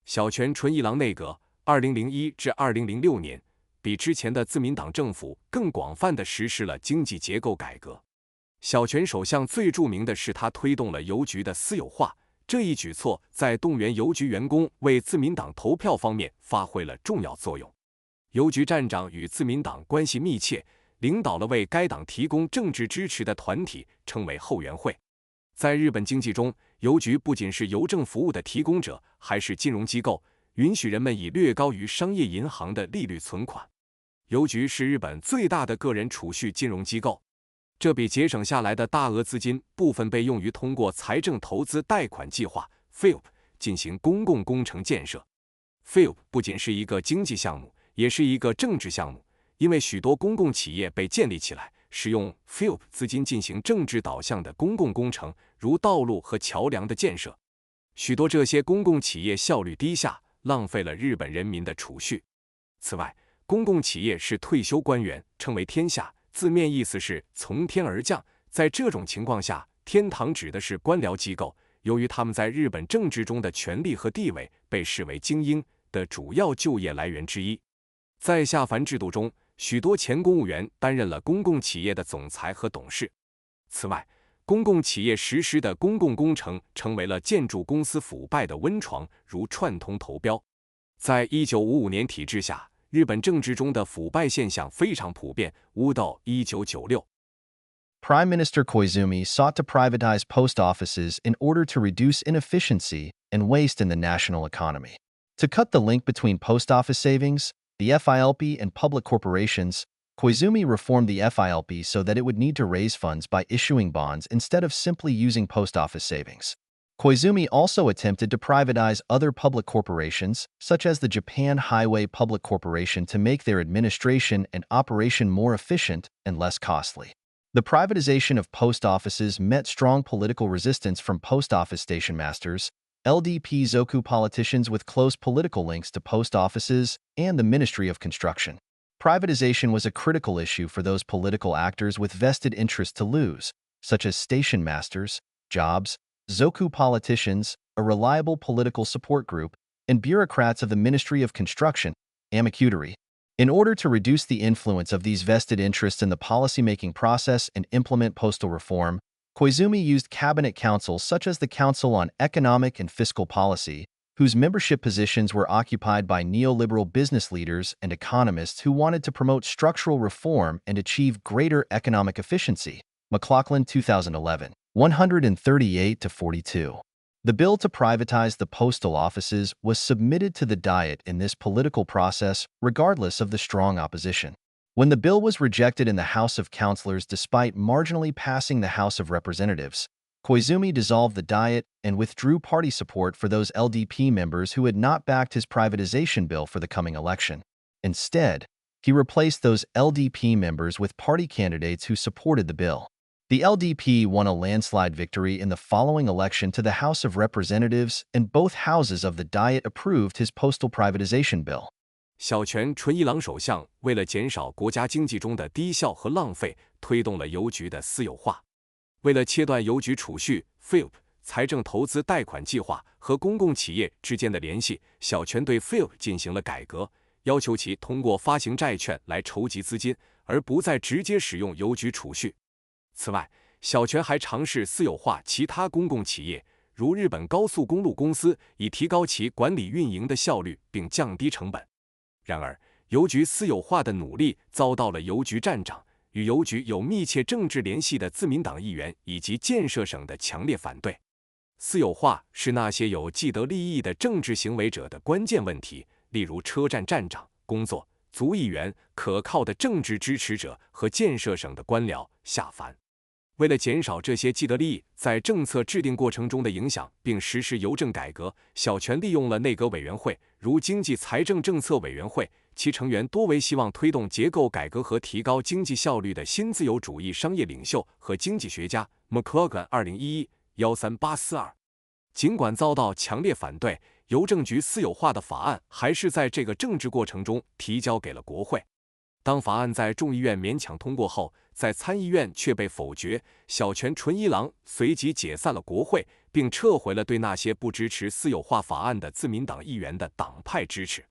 小泉纯一郎内阁2001至2006年，比之前的自民党政府更广泛地实施了经济结构改革。小泉首相最著名的是他推动了邮局的私有化，这一举措在动员邮局员工为自民党投票方面发挥了重要作用。邮局站长与自民党关系密切，领导了为该党提供政治支持的团体，称为后援会。在日本经济中，邮局不仅是邮政服务的提供者，还是金融机构，允许人们以略高于商业银行的利率存款。邮局是日本最大的个人储蓄金融机构，这笔节省下来的大额资金部分被用于通过财政投资贷款计划 FILP 进行公共工程建设。FILP 不仅是一个经济项目，也是一个政治项目，因为许多公共企业被建立起来，使用 FILP 资金进行政治导向的公共工程，如道路和桥梁的建设。许多这些公共企业效率低下，浪费了日本人民的储蓄。此外，公共企业是退休官员，称为天下，字面意思是从天而降。在这种情况下，天堂指的是官僚机构，由于他们在日本政治中的权力和地位，被视为精英的主要就业来源之一。在下凡制度中，许多前公务员担任了公共企业的总裁和董事。此外，公共企业实施的公共工程成为了建筑公司腐败的温床，如串通投标。在1955年体制下，日本政治中的腐败现象非常普遍。Woodall 1996。Prime Minister Koizumi sought to privatize post offices in order to reduce inefficiency and waste in the national economy. To cut the link between post office savings, the FILP, and public corporations, Koizumi reformed the FILP so that it would need to raise funds by issuing bonds instead of simply using post office savings. Koizumi also attempted to privatize other public corporations, such as the Japan Highway Public Corporation, to make their administration and operation more efficient and less costly. The privatization of post offices met strong political resistance from post office station masters, LDP Zoku politicians with close political links to post offices, and the Ministry of Construction. Privatization was a critical issue for those political actors with vested interests to lose, such as station masters, jobs, Zoku politicians, a reliable political support group, and bureaucrats of the Ministry of Construction, amikudari. In order to reduce the influence of these vested interests in the policymaking process and implement postal reform, Koizumi used cabinet councils such as the Council on Economic and Fiscal Policy, whose membership positions were occupied by neoliberal business leaders and economists who wanted to promote structural reform and achieve greater economic efficiency. McLaughlin, 2011, 138-42. The bill to privatize the postal offices was submitted to the Diet in this political process, regardless of the strong opposition. When the bill was rejected in the House of Councillors despite marginally passing the House of Representatives, Koizumi dissolved the Diet and withdrew party support for those LDP members who had not backed his privatization bill for the coming election. Instead, he replaced those LDP members with party candidates who supported the bill. The LDP won a landslide victory in the following election to the House of Representatives, and both houses of the Diet approved his postal privatization bill. 小泉纯一郎首相为了减少国家经济中的低效和浪费，推动了邮局的私有化。为了切断邮局储蓄 FIP 财政投资贷款计划和公共企业之间的联系，小泉对 FIP 进行了改革，要求其通过发行债券来筹集资金，而不再直接使用邮局储蓄。此外，小泉还尝试私有化其他公共企业，如日本高速公路公司，以提高其管理运营的效率并降低成本。然而，邮局私有化的努力遭到了邮局站长、与邮局有密切政治联系的自民党议员以及建设省的强烈反对。私有化是那些有既得利益的政治行为者的关键问题，例如车站站长、工作族议员、可靠的政治支持者和建设省的官僚下凡。为了减少这些既得利益在政策制定过程中的影响，并实施邮政改革，小泉利用了内阁委员会，如经济财政政策委员会，其成员多为希望推动结构改革和提高经济效率的新自由主义商业领袖和经济学家。McLaughlin 2011-13842。尽管遭到强烈反对，邮政局私有化的法案还是在这个政治过程中提交给了国会。当法案在众议院勉强通过后，在参议院却被否决。小泉纯一郎随即解散了国会，并撤回了对那些不支持私有化法案的自民党议员的党派支持。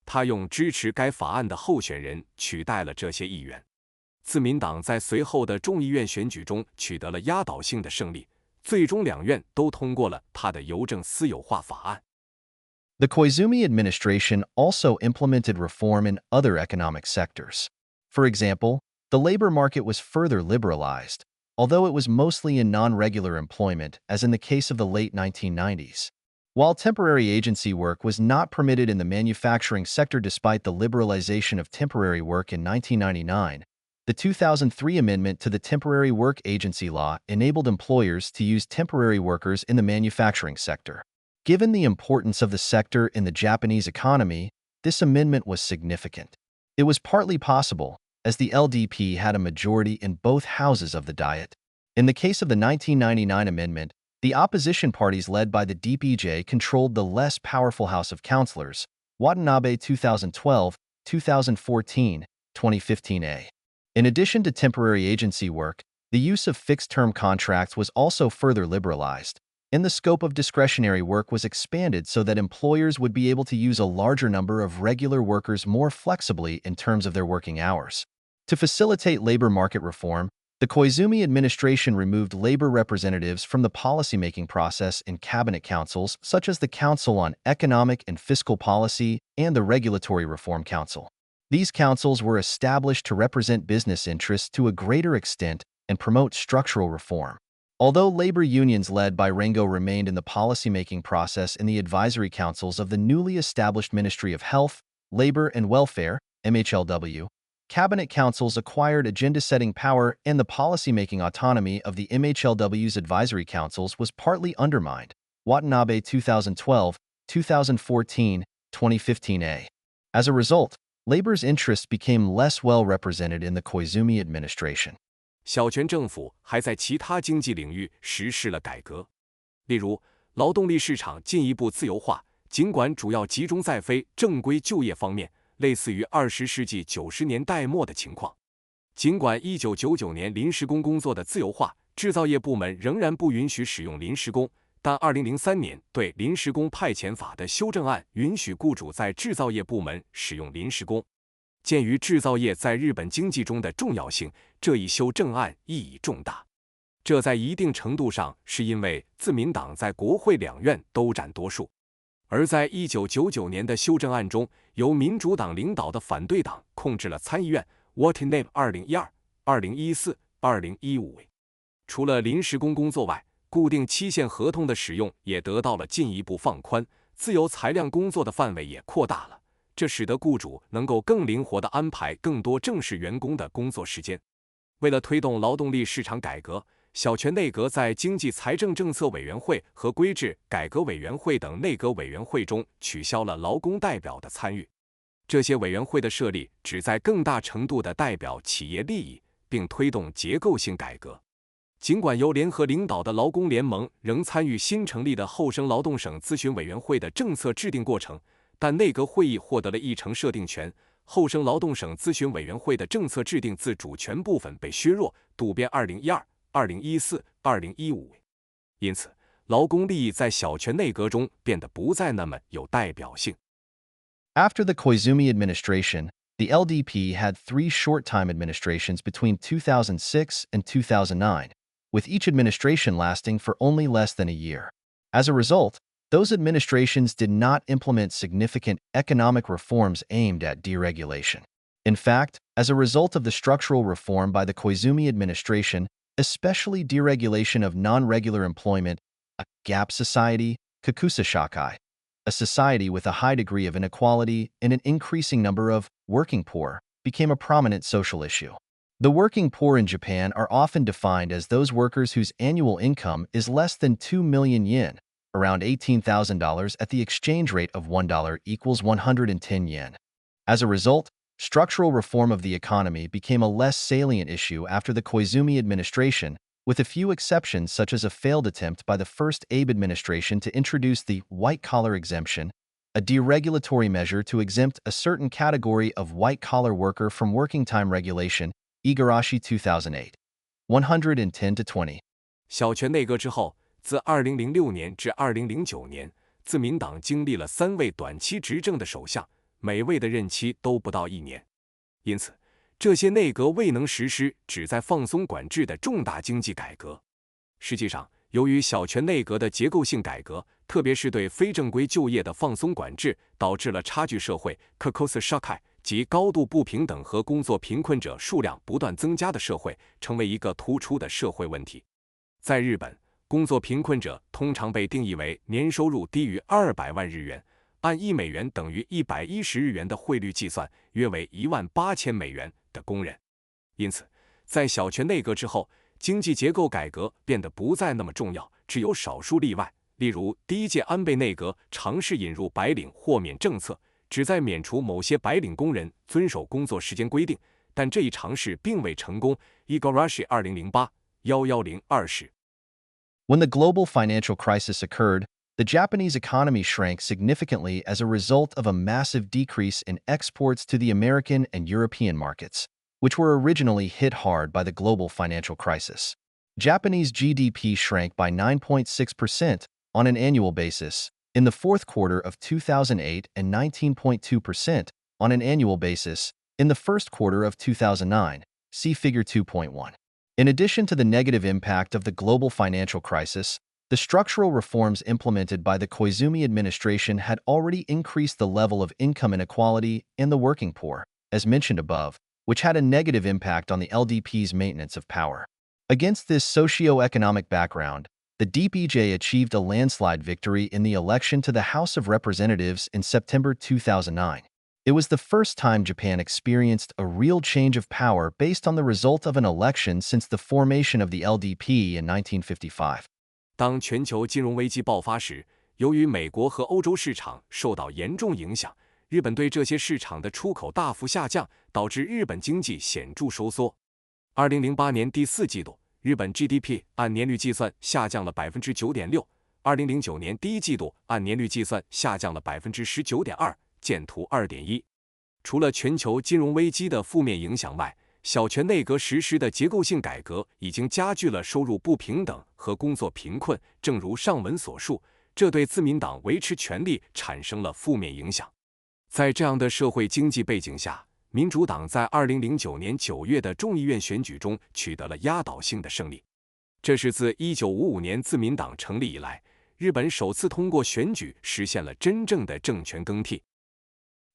他用支持该法案的候选人取代了这些议员。自民党在随后的众议院选举中取得了压倒性的胜利，最终两院都通过了他的邮政私有化法案。The Koizumi administration also implemented reform in other economic sectors. For example, the labor market was further liberalized, although it was mostly in non-regular employment, as in the case of the late 1990s. While temporary agency work was not permitted in the manufacturing sector despite the liberalization of temporary work in 1999, the 2003 amendment to the Temporary Work Agency Law enabled employers to use temporary workers in the manufacturing sector. Given the importance of the sector in the Japanese economy, this amendment was significant. It was partly possible, as the LDP had a majority in both houses of the Diet. In the case of the 1999 amendment, the opposition parties led by the DPJ controlled the less powerful House of Councillors, Watanabe 2012, 2014, 2015a. In addition to temporary agency work, the use of fixed-term contracts was also further liberalized, and the scope of discretionary work was expanded so that employers would be able to use a larger number of regular workers more flexibly in terms of their working hours. To facilitate labor market reform, the Koizumi administration removed labor representatives from the policymaking process in cabinet councils such as the Council on Economic and Fiscal Policy and the Regulatory Reform Council. These councils were established to represent business interests to a greater extent and promote structural reform. Although labor unions led by Rengo remained in the policymaking process in the advisory councils of the newly established Ministry of Health, Labor and Welfare, MHLW, cabinet councils acquired agenda-setting power and the policymaking autonomy of the MHLW's advisory councils was partly undermined. Watanabe 2012, 2014, 2015a. As a result, labor's interests became less well represented in the Koizumi administration. 小泉政府还在其他经济领域实施了改革，例如劳动力市场进一步自由化，尽管主要集中在非正规就业方面，类似于20世纪90年代末的情况。尽管1999年临时工工作的自由化，制造业部门仍然不允许使用临时工，但2003年对临时工派遣法的修正案允许雇主在制造业部门使用临时工。鉴于制造业在日本经济中的重要性，这一修正案意义重大。这在一定程度上是因为自民党在国会两院都占多数，而在1999年的修正案中，由民主党领导的反对党控制了参议院。Watnab 2012、2014、2015。除了临时工工作外，固定期限合同的使用也得到了进一步放宽，自由裁量工作的范围也扩大了，这使得雇主能够更灵活地安排更多正式员工的工作时间。为了推动劳动力市场改革，小泉内阁在经济财政政策委员会和规制改革委员会等内阁委员会中取消了劳工代表的参与。这些委员会的设立旨在更大程度地代表企业利益，并推动结构性改革。尽管由联合领导的劳工联盟仍参与新成立的后生劳动省咨询委员会的政策制定过程，但内阁会议获得了议程设定权，后生劳动省咨询委员会的政策制定自主权部分被削弱，渡边2012、2014、2015。因此，劳工利益在小泉内阁中变得不再那么有代表性。After the Koizumi administration, the LDP had 3 short-time administrations between 2006 and 2009, with each administration lasting for only less than a year. As a result, those administrations did not implement significant economic reforms aimed at deregulation. In fact, as a result of the structural reform by the Koizumi administration, especially deregulation of non-regular employment, a gap society, kakusashakai, a society with a high degree of inequality and an increasing number of working poor, became a prominent social issue. The working poor in Japan are often defined as those workers whose annual income is less than 2 million yen, around $18,000 at the exchange rate of $1 equals 110 yen. As a result, structural reform of the economy became a less salient issue after the Koizumi administration, with a few exceptions such as a failed attempt by the first Abe administration to introduce the white-collar exemption, a deregulatory measure to exempt a certain category of white-collar worker from working time regulation, Igarashi 2008. 110-20. 小泉内阁之后，自2006年至2009年，自民党经历了3位短期执政的首相，每位的任期都不到1年。因此，这些内阁未能实施旨在放松管制的重大经济改革。实际上，由于小泉内阁的结构性改革，特别是对非正规就业的放松管制，导致了差距社会 kakusashakai 及高度不平等和工作贫困者数量不断增加的社会，成为一个突出的社会问题。在日本，工作贫困者通常被定义为年收入低于200万日元，按1美元等于110日元的汇率计算，约为18000美元的工人。因此，在小泉内阁之后，经济结构改革变得不再那么重要，只有少数例外。例如，第1届安倍内阁尝试引入白领豁免政策，旨在免除某些白领工人遵守工作时间规定，但这一尝试并未成功。Igarashi 2008 11-20。When the global financial crisis occurred, the Japanese economy shrank significantly as a result of a massive decrease in exports to the American and European markets, which were originally hit hard by the global financial crisis. Japanese GDP shrank by 9.6% on an annual basis in the fourth quarter of 2008 and 19.2% on an annual basis in the first quarter of 2009, see Figure 2.1. In addition to the negative impact of the global financial crisis, the structural reforms implemented by the Koizumi administration had already increased the level of income inequality in the working poor, as mentioned above, which had a negative impact on the LDP's maintenance of power. Against this socio-economic background, the DPJ achieved a landslide victory in the election to the House of Representatives in September 2009. It was the first time Japan experienced a real change of power based on the result of an election since the formation of the LDP in 1955. 当全球金融危机爆发时，由于美国和欧洲市场受到严重影响，日本对这些市场的出口大幅下降，导致日本经济显著收缩。2008年第4季度，日本 GDP 按年率计算下降了 9.6%， 2009年第1季度按年率计算下降了 19.2%， 见图 2.1。除了全球金融危机的负面影响外，小泉内阁实施的结构性改革已经加剧了收入不平等和工作贫困，正如上文所述，这对自民党维持权力产生了负面影响。在这样的社会经济背景下，民主党在2009年9月的众议院选举中取得了压倒性的胜利。这是自1955年自民党成立以来，日本首次通过选举实现了真正的政权更替。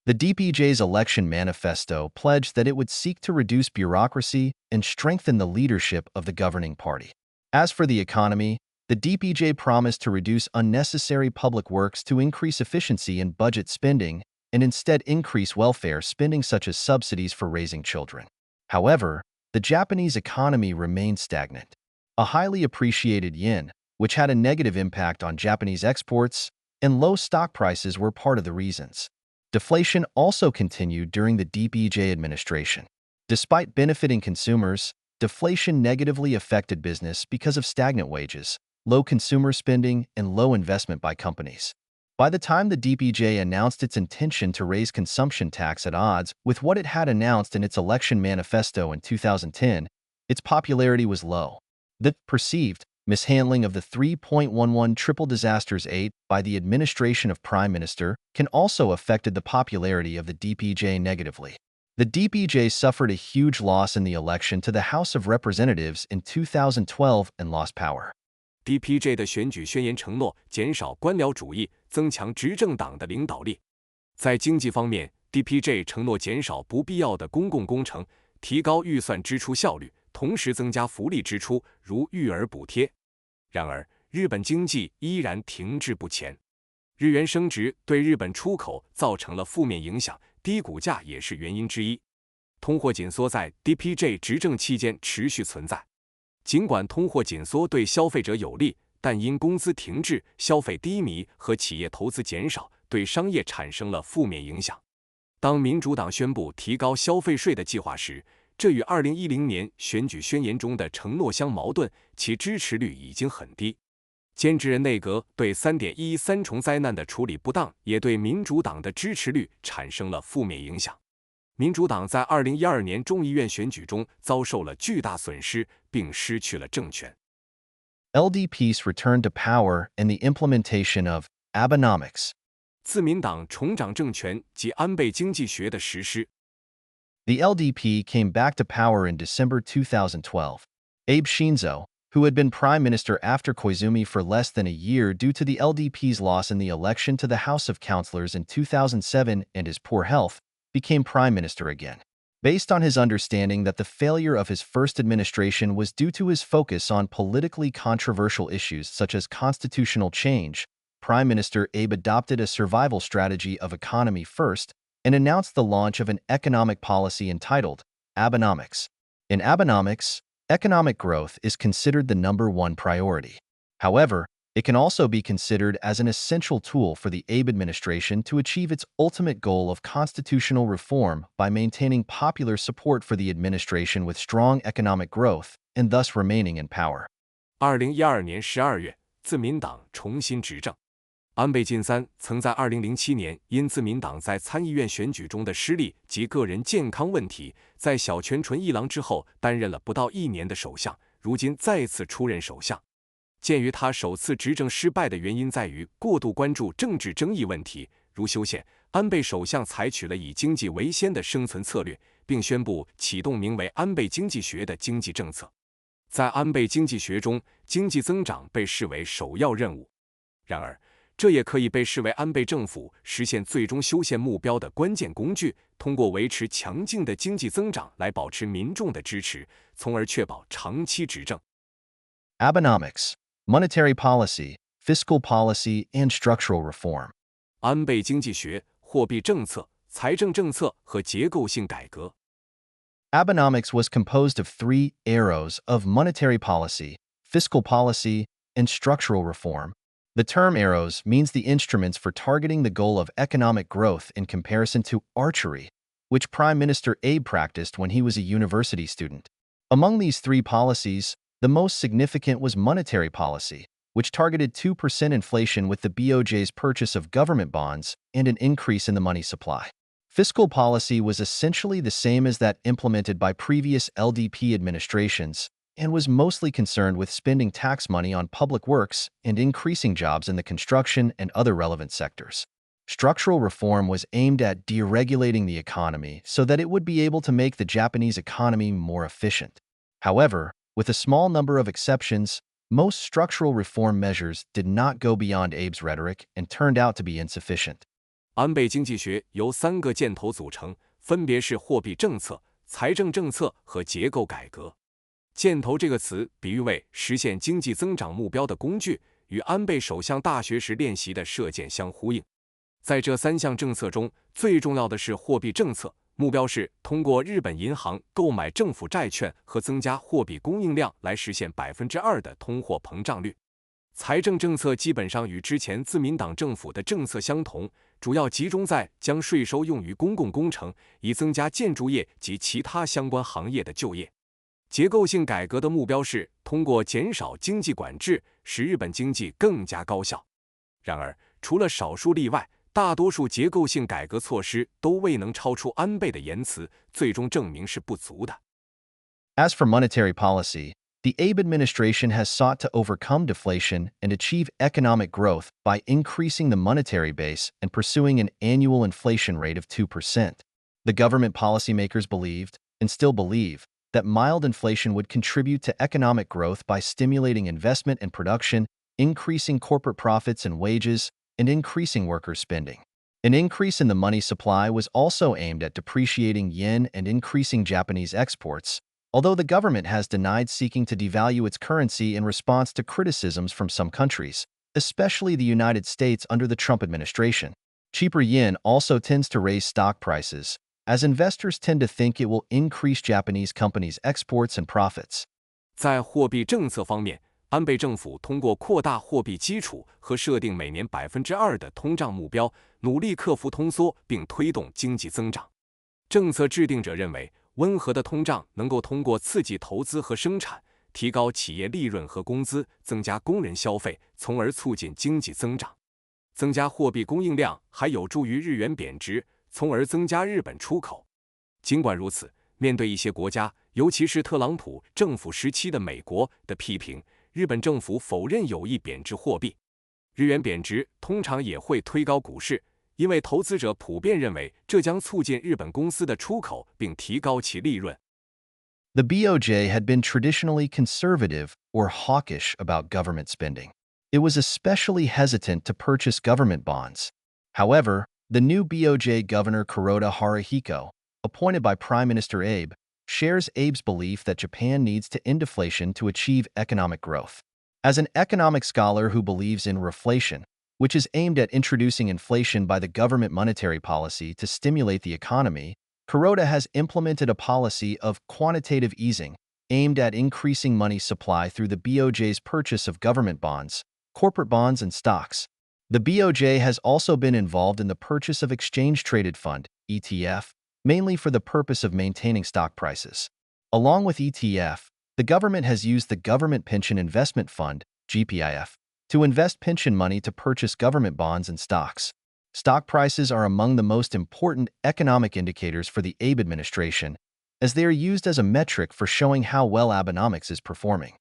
The DPJ's election manifesto pledged that it would seek to reduce bureaucracy and strengthen the leadership of the governing party. As for the economy, the DPJ promised to reduce unnecessary public works to increase efficiency in budget spending and instead increase welfare spending such as subsidies for raising children. However, the Japanese economy remained stagnant. A highly appreciated yen, which had a negative impact on Japanese exports, and low stock prices were part of the reasons. Deflation also continued during the DPJ administration. Despite benefiting consumers, deflation negatively affected business because of stagnant wages, low consumer spending, and low investment by companies. By the time the DPJ announced its intention to raise consumption tax at odds with what it had announced in its election manifesto in 2010, its popularity was low. The perceived mishandling of the 3.11 triple disasters aid by the administration of Prime Minister can also affected the popularity of the DPJ negatively. The DPJ suffered a huge loss in the election to the House of Representatives in 2012 and lost power. DPJ 的选举宣言承诺减少官僚主义，增强执政党的领导力。在经济方面 ，DPJ 承诺减少不必要的公共工程，提高预算支出效率，同时增加福利支出，如育儿补贴。然而，日本经济依然停滞不前，日元升值对日本出口造成了负面影响，低股价也是原因之一。通货紧缩在 DPJ 执政期间持续存在。尽管通货紧缩对消费者有利，但因工资停滞、消费低迷和企业投资减少，对商业产生了负面影响。当民主党宣布提高消费税的计划时，这与2010年选举宣言中的承诺相矛盾，其支持率已经很低。菅直人内阁对3.11三重灾难的处理不当，也对民主党的支持率产生了负面影响。民主党在2012年众议院选举中遭受了巨大损失，并失去了政权。LDP's return to power and the implementation of Abenomics. 自民党重掌政权及安倍经济学的实施。The LDP came back to power in December 2012. Abe Shinzo, who had been prime minister after Koizumi for less than a year due to the LDP's loss in the election to the House of Councilors in 2007 and his poor health, became prime minister again. Based on his understanding that the failure of his first administration was due to his focus on politically controversial issues such as constitutional change, Prime Minister Abe adopted a survival strategy of economy first and announced the launch of an economic policy entitled Abenomics. In Abenomics, economic growth is considered the #1 priority. However, it can also be considered as an essential tool for the Abe administration to achieve its ultimate goal of constitutional reform by maintaining popular support for the administration with strong economic growth and thus remaining in power. 2012年12月，自民党重新执政。安倍晋三曾在2007年因自民党在参议院选举中的失利及个人健康问题，在小泉纯一郎之后担任了不到1年的首相，如今再次出任首相。鉴于他首次执政失败的原因在于过度关注政治争议问题，如修宪，安倍首相采取了以经济为先的生存策略，并宣布启动名为安倍经济学的经济政策。在安倍经济学中，经济增长被视为首要任务。然而，这也可以被视为安倍政府实现最终修宪目标的关键工具，通过维持强劲的经济增长来保持民众的支持，从而确保长期执政。Abenomics, monetary policy, fiscal policy, and structural reform. 安倍经济学、货币政策、财政政策和结构性改革。Abenomics was composed of 3 arrows of monetary policy, fiscal policy, and structural reform. The term arrows means the instruments for targeting the goal of economic growth in comparison to archery, which Prime Minister Abe practiced when he was a university student. Among these 3 policies, the most significant was monetary policy, which targeted 2% inflation with the BOJ's purchase of government bonds and an increase in the money supply. Fiscal policy was essentially the same as that implemented by previous LDP administrations, and was mostly concerned with spending tax money on public works and increasing jobs in the construction and other relevant sectors. Structural reform was aimed at deregulating the economy so that it would be able to make the Japanese economy more efficient. However, With a small number of exceptions, most structural reform measures did not go beyond Abe's rhetoric and turned out to be insufficient. 安倍经济学由3个箭头组成，分别是货币政策、财政政策和结构改革。箭头这个词比喻为实现经济增长目标的工具，与安倍首相大学时练习的射箭相呼应。在这3项政策中，最重要的是货币政策，目标是通过日本银行购买政府债券和增加货币供应量来实现2%的通货膨胀率。财政政策基本上与之前自民党政府的政策相同，主要集中在将税收用于公共工程，以增加建筑业及其他相关行业的就业。结构性改革的目标是通过减少经济管制，使日本经济更加高效。然而，除了少数例外，大多数结构性改革措施都未能超出安倍的言辞，最终证明是不足的。As for monetary policy, the Abe administration has sought to overcome deflation and achieve economic growth by increasing the monetary base and pursuing an annual inflation rate of 2%. The government policymakers believed, and still believe, that mild inflation would contribute to economic growth by stimulating investment and production, increasing corporate profits and wages, and increasing worker spending. An increase in the money supply was also aimed at depreciating yen and increasing Japanese exports, although the government has denied seeking to devalue its currency in response to criticisms from some countries, especially the United States under the Trump administration. Cheaper yen also tends to raise stock prices, as investors tend to think it will increase Japanese companies' exports and profits. 在货币政策方面，安倍政府通过扩大货币基础和设定每年2%的通胀目标，努力克服通缩并推动经济增长。政策制定者认为，温和的通胀能够通过刺激投资和生产，提高企业利润和工资，增加工人消费，从而促进经济增长。增加货币供应量还有助于日元贬值，从而增加日本出口。尽管如此，面对一些国家，尤其是特朗普政府时期的美国的批评，日本政府否认有意贬值货币。日元贬值通常也会推高股市，因为投资者普遍认为这将促进日本公司的出口并提高其利润。The BOJ had been traditionally conservative or hawkish about government spending. It was especially hesitant to purchase government bonds. However, the new BOJ Governor Kuroda Haruhiko, appointed by Prime Minister Abe, shares Abe's belief that Japan needs to end deflation to achieve economic growth. As an economic scholar who believes in reflation, which is aimed at introducing inflation by the government monetary policy to stimulate the economy, Kuroda has implemented a policy of quantitative easing aimed at increasing money supply through the BOJ's purchase of government bonds, corporate bonds, and stocks. The BOJ has also been involved in the purchase of exchange-traded fund, ETF, mainly for the purpose of maintaining stock prices. Along with ETF, the government has used the Government Pension Investment Fund, GPIF, to invest pension money to purchase government bonds and stocks. Stock prices are among the most important economic indicators for the Abe administration, as they are used as a metric for showing how well Abenomics is performing.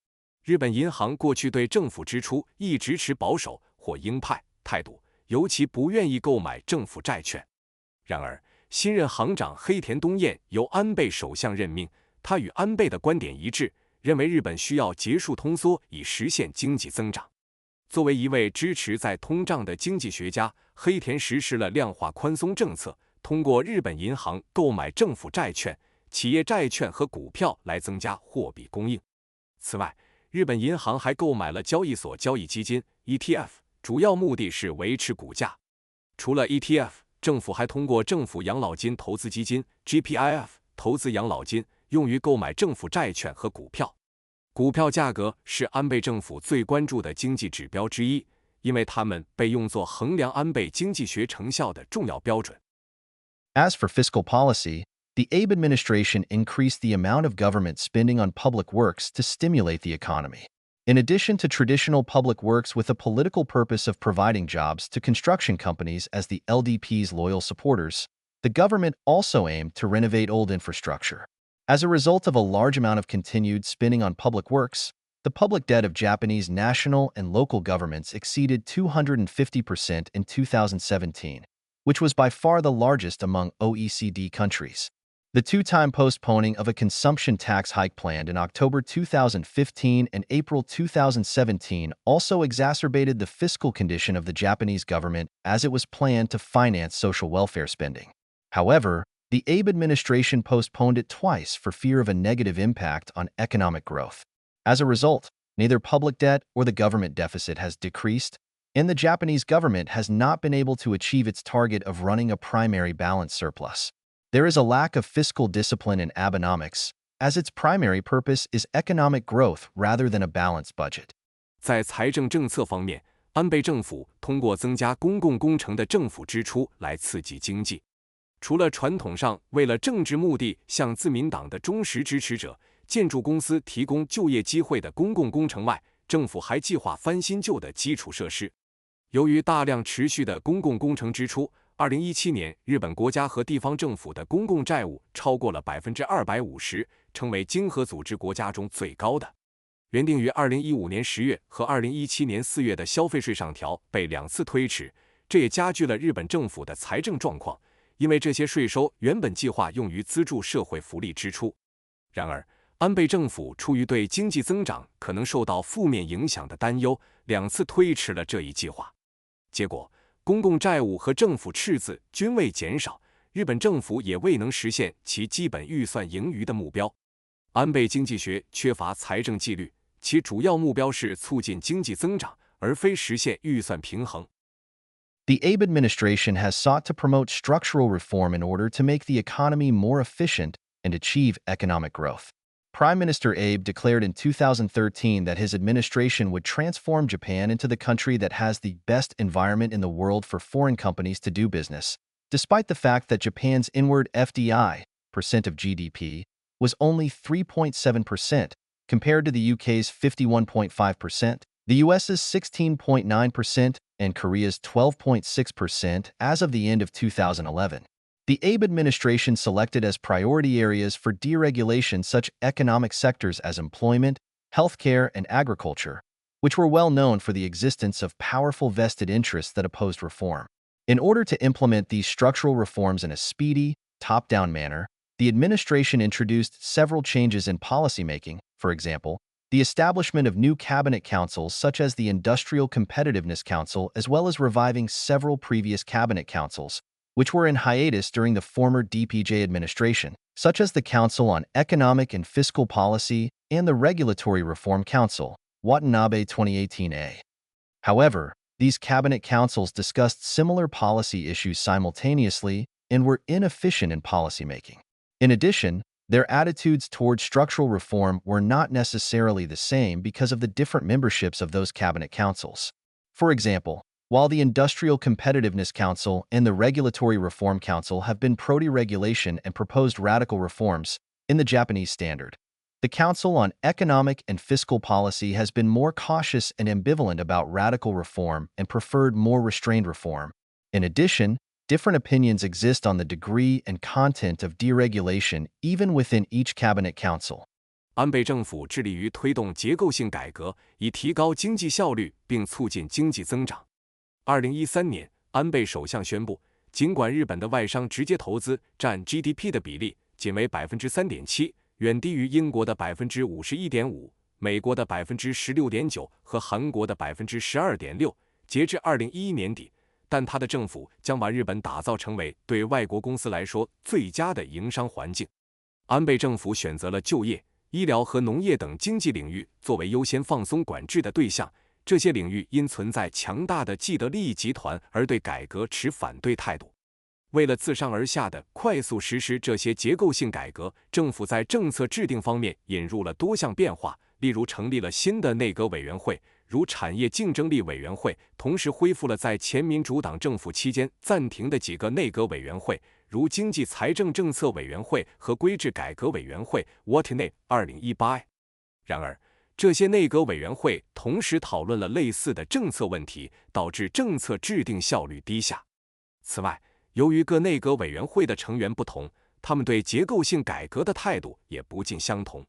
日本银行过去对政府支出一直持保守或鹰派态度，尤其不愿意购买政府债券。然而，新任行长黑田东彦由安倍首相任命，他与安倍的观点一致，认为日本需要结束通缩以实现经济增长。作为一位支持在通胀的经济学家，黑田实施了量化宽松政策，通过日本银行购买政府债券、企业债券和股票来增加货币供应。此外，日本银行还购买了交易所交易基金 ETF， 主要目的是维持股价。除了 ETF， 政府还通过政府养老金投资基金 GPIF 投资养老金，用于购买政府债券和股票。股票价格是安倍政府最关注的经济指标之一，因为它们被用作衡量安倍经济学成效的重要标准。As for fiscal policy, the Abe administration increased the amount of government spending on public works to stimulate the economy. In addition to traditional public works with a political purpose of providing jobs to construction companies as the LDP's loyal supporters, the government also aimed to renovate old infrastructure. As a result of a large amount of continued spending on public works, the public debt of Japanese national and local governments exceeded 250% in 2017, which was by far the largest among OECD countries. The two-time postponing of a consumption tax hike planned in October 2015 and April 2017 also exacerbated the fiscal condition of the Japanese government as it was planned to finance social welfare spending. However, the Abe administration postponed it twice for fear of a negative impact on economic growth. As a result, neither public debt or the government deficit has decreased, and the Japanese government has not been able to achieve its target of running a primary balance surplus. There is a lack of fiscal discipline in Abenomics, as its primary purpose is economic growth rather than a balanced budget. 在财政政策方面，安倍政府通过增加公共工程的政府支出来刺激经济。除了传统上为了政治目的向自民党的忠实支持者、建筑公司提供就业机会的公共工程外，政府还计划翻新旧的基础设施。由于大量持续的公共工程支出，2017年日本国家和地方政府的公共债务超过了250%，成为经合组织国家中最高的。原定于2015年10月和2017年4月的消费税上调被2次推迟，这也加剧了日本政府的财政状况。因为这些税收原本计划用于资助社会福利支出，然而安倍政府出于对经济增长可能受到负面影响的担忧，2次推迟了这一计划。结果，公共债务和政府赤字均未减少，日本政府也未能实现其基本预算盈余的目标。安倍经济学缺乏财政纪律，其主要目标是促进经济增长，而非实现预算平衡。The Abe administration has sought to promote structural reform in order to make the economy more efficient and achieve economic growth. Prime Minister Abe declared in 2013 that his administration would transform Japan into the country that has the best environment in the world for foreign companies to do business, despite the fact that Japan's inward FDI, percent of GDP, was only 3.7% compared to the UK's 51.5%, the US's 16.9%, and Korea's 12.6% as of the end of 2011. The Abe administration selected as priority areas for deregulation such economic sectors as employment, healthcare, and agriculture, which were well known for the existence of powerful vested interests that opposed reform. In order to implement these structural reforms in a speedy, top-down manner, the administration introduced several changes in policymaking, for example, the establishment of new cabinet councils such as the Industrial Competitiveness Council, as well as reviving several previous cabinet councils, which were in hiatus during the former DPJ administration, such as the Council on Economic and Fiscal Policy and the Regulatory Reform Council, Watanabe 2018a. However, these cabinet councils discussed similar policy issues simultaneously and were inefficient in policymaking. In addition, their attitudes toward structural reform were not necessarily the same because of the different memberships of those cabinet councils. For example, while the Industrial Competitiveness Council and the Regulatory Reform Council have been pro-deregulation and proposed radical reforms in the Japanese standard, the Council on Economic and Fiscal Policy has been more cautious and ambivalent about radical reform and preferred more restrained reform. In addition, different opinions exist on the degree and content of deregulation even within each cabinet council. 安倍政府致力于推动结构性改革，以提高经济效率并促进经济增长。2013年，安倍首相宣布，尽管日本的外商直接投资占 GDP 的比例仅为 3.7%， 远低于英国的 51.5%、美国的 16.9% 和韩国的 12.6%， 截至2011年底。但他的政府将把日本打造成为对外国公司来说最佳的营商环境。安倍政府选择了就业、医疗和农业等经济领域作为优先放松管制的对象，这些领域因存在强大的既得利益集团而对改革持反对态度。为了自上而下的快速实施这些结构性改革，政府在政策制定方面引入了多项变化，例如成立了新的内阁委员会，如产业竞争力委员会，同时恢复了在前民主党政府期间暂停的几个内阁委员会，如经济财政政策委员会和规制改革委员会 Watanabe 2018。然而，这些内阁委员会同时讨论了类似的政策问题，导致政策制定效率低下。此外，由于各内阁委员会的成员不同，他们对结构性改革的态度也不尽相同。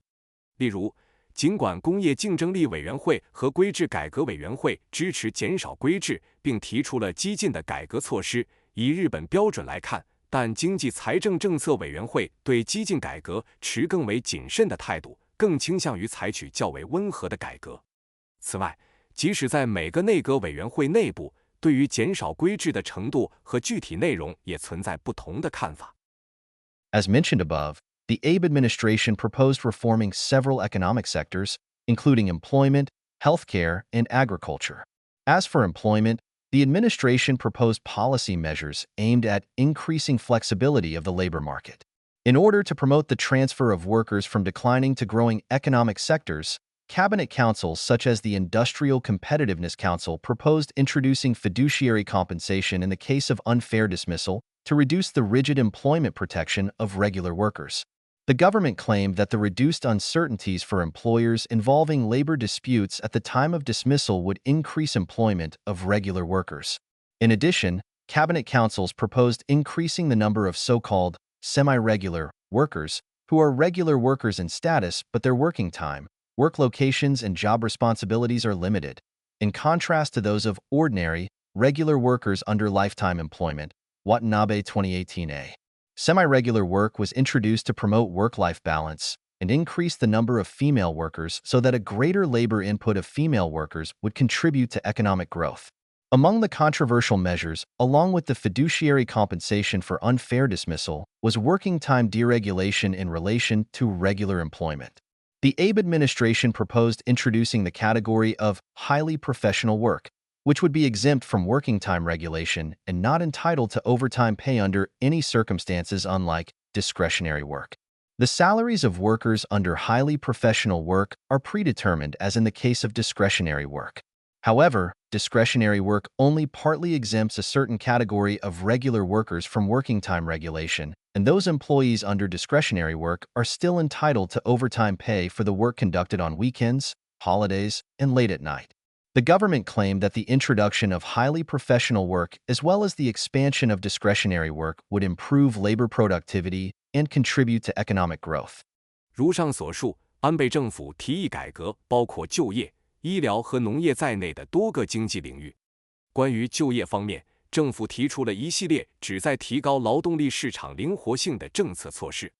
例如，尽管工业竞争力委员会和规制改革委员会支持减少规制，并提出了激进的改革措施，以日本标准来看，但经济财政政策委员会对激进改革持更为谨慎的态度，更倾向于采取较为温和的改革。此外，即使在每个内阁委员会内部，对于减少规制的程度和具体内容也存在不同的看法。As mentioned above, the Abe administration proposed reforming several economic sectors, including employment, healthcare, and agriculture. As for employment, the administration proposed policy measures aimed at increasing flexibility of the labor market. In order to promote the transfer of workers from declining to growing economic sectors, cabinet councils such as the Industrial Competitiveness Council proposed introducing fiduciary compensation in the case of unfair dismissal to reduce the rigid employment protection of regular workers. The government claimed that the reduced uncertainties for employers involving labor disputes at the time of dismissal would increase employment of regular workers. In addition, cabinet councils proposed increasing the number of so-called semi-regular workers, who are regular workers in status but their working time, work locations, and job responsibilities are limited, in contrast to those of ordinary, regular workers under lifetime employment. Watanabe 2018a. Semi-regular work was introduced to promote work-life balance and increase the number of female workers so that a greater labor input of female workers would contribute to economic growth. Among the controversial measures, along with the fiduciary compensation for unfair dismissal, was working time deregulation in relation to regular employment. The Abe administration proposed introducing the category of highly professional work, which would be exempt from working time regulation and not entitled to overtime pay under any circumstances, unlike discretionary work. The salaries of workers under highly professional work are predetermined, as in the case of discretionary work. However, discretionary work only partly exempts a certain category of regular workers from working time regulation, and those employees under discretionary work are still entitled to overtime pay for the work conducted on weekends, holidays, and late at night. The government claimed that the introduction of highly professional work as well as the expansion of discretionary work would improve labor productivity and contribute to economic growth. 如上所述，安倍政府提议改革包括就业、医疗和农业在内的多个经济领域。关于就业方面，政府提出了一系列旨在提高劳动力市场灵活性的政策措施。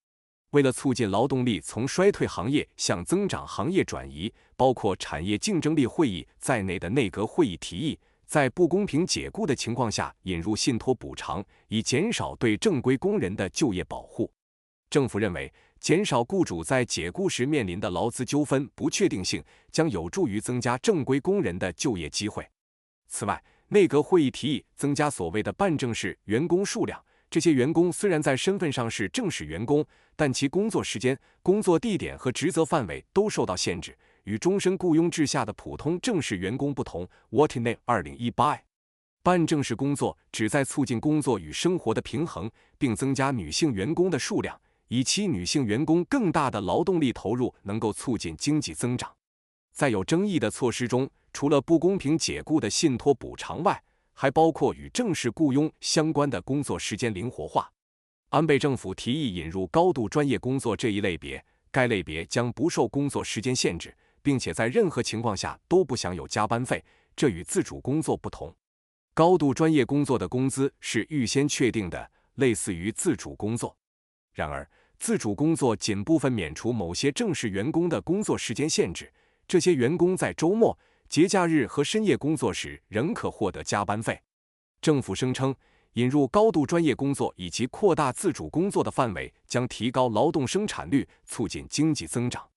为了促进劳动力从衰退行业向增长行业转移，包括产业竞争力会议在内的内阁会议提议，在不公平解雇的情况下引入信托补偿，以减少对正规工人的就业保护。政府认为，减少雇主在解雇时面临的劳资纠纷不确定性，将有助于增加正规工人的就业机会。此外，内阁会议提议增加所谓的半正式员工数量。这些员工虽然在身份上是正式员工，但其工作时间、工作地点和职责范围都受到限制，与终身雇佣制下的普通正式员工不同。Watanabe 2018。半正式工作旨在促进工作与生活的平衡，并增加女性员工的数量，以期女性员工更大的劳动力投入能够促进经济增长。在有争议的措施中，除了不公平解雇的信托补偿外，还包括与正式雇佣相关的工作时间灵活化。安倍政府提议引入高度专业工作这一类别，该类别将不受工作时间限制，并且在任何情况下都不享有加班费，这与自主工作不同。高度专业工作的工资是预先确定的，类似于自主工作。然而，自主工作仅部分免除某些正式员工的工作时间限制，这些员工在周末、节假日和深夜工作时仍可获得加班费。政府声称，引入高度专业工作以及扩大自主工作的范围将提高劳动生产率，促进经济增长。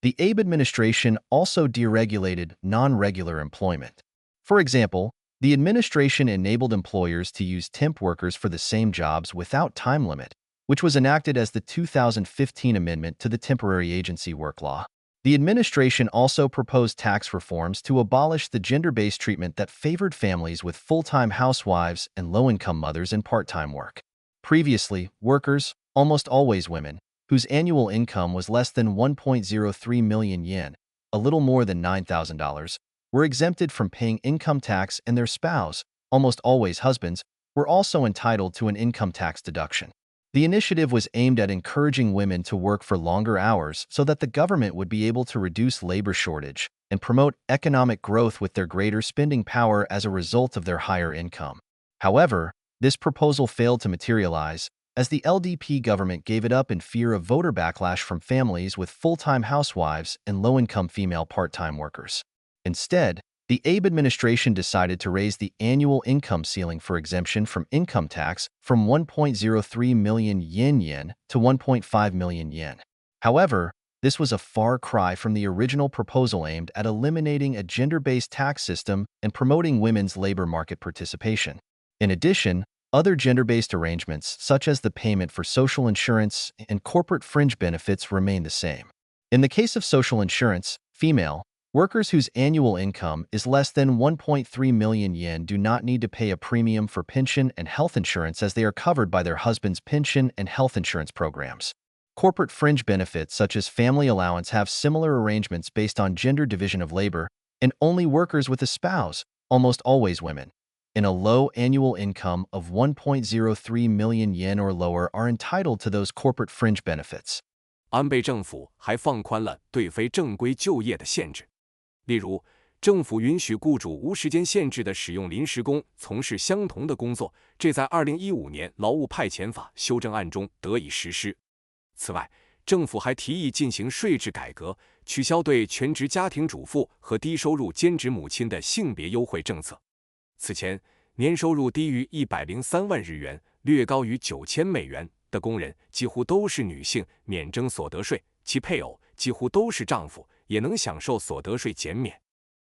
The Abe administration also deregulated non-regular employment. For example, the administration enabled employers to use temp workers for the same jobs without time limit, which was enacted as the 2015 amendment to the Temporary Agency Work Law. The administration also proposed tax reforms to abolish the gender-based treatment that favored families with full-time housewives and low-income mothers in part-time work. Previously, workers, almost always women, whose annual income was less than 1.03 million yen, a little more than $9,000, were exempted from paying income tax, and their spouse, almost always husbands, were also entitled to an income tax deduction. The initiative was aimed at encouraging women to work for longer hours so that the government would be able to reduce labor shortage and promote economic growth with their greater spending power as a result of their higher income. However, This proposal failed to materialize, as the LDP government gave it up in fear of voter backlash from families with full-time housewives and low-income female part-time workers. Instead, the Abe administration decided to raise the annual income ceiling for exemption from income tax from 1.03 million yen to 1.5 million yen. However, this was a far cry from the original proposal aimed at eliminating a gender-based tax system and promoting women's labor market participation. In addition, other gender-based arrangements, such as the payment for social insurance and corporate fringe benefits, remain the same. In the case of social insurance, female workers whose annual income is less than 1.3 million yen do not need to pay a premium for pension and health insurance, as they are covered by their husband's pension and health insurance programs. Corporate fringe benefits such as family allowance have similar arrangements based on gender division of labor, and only workers with a spouse, almost always women, in a low annual income of 1.03 million yen or lower are entitled to those corporate fringe benefits. 安倍政府还放宽了对非正规就业的限制，例如，政府允许雇主无时间限制地使用临时工从事相同的工作，这在2015年劳务派遣法修正案中得以实施。此外，政府还提议进行税制改革，取消对全职家庭主妇和低收入兼职母亲的性别优惠政策。此前，年收入低于103万日元，略高于9000美元的工人几乎都是女性，免征所得税，其配偶几乎都是丈夫，也能享受所得税减免。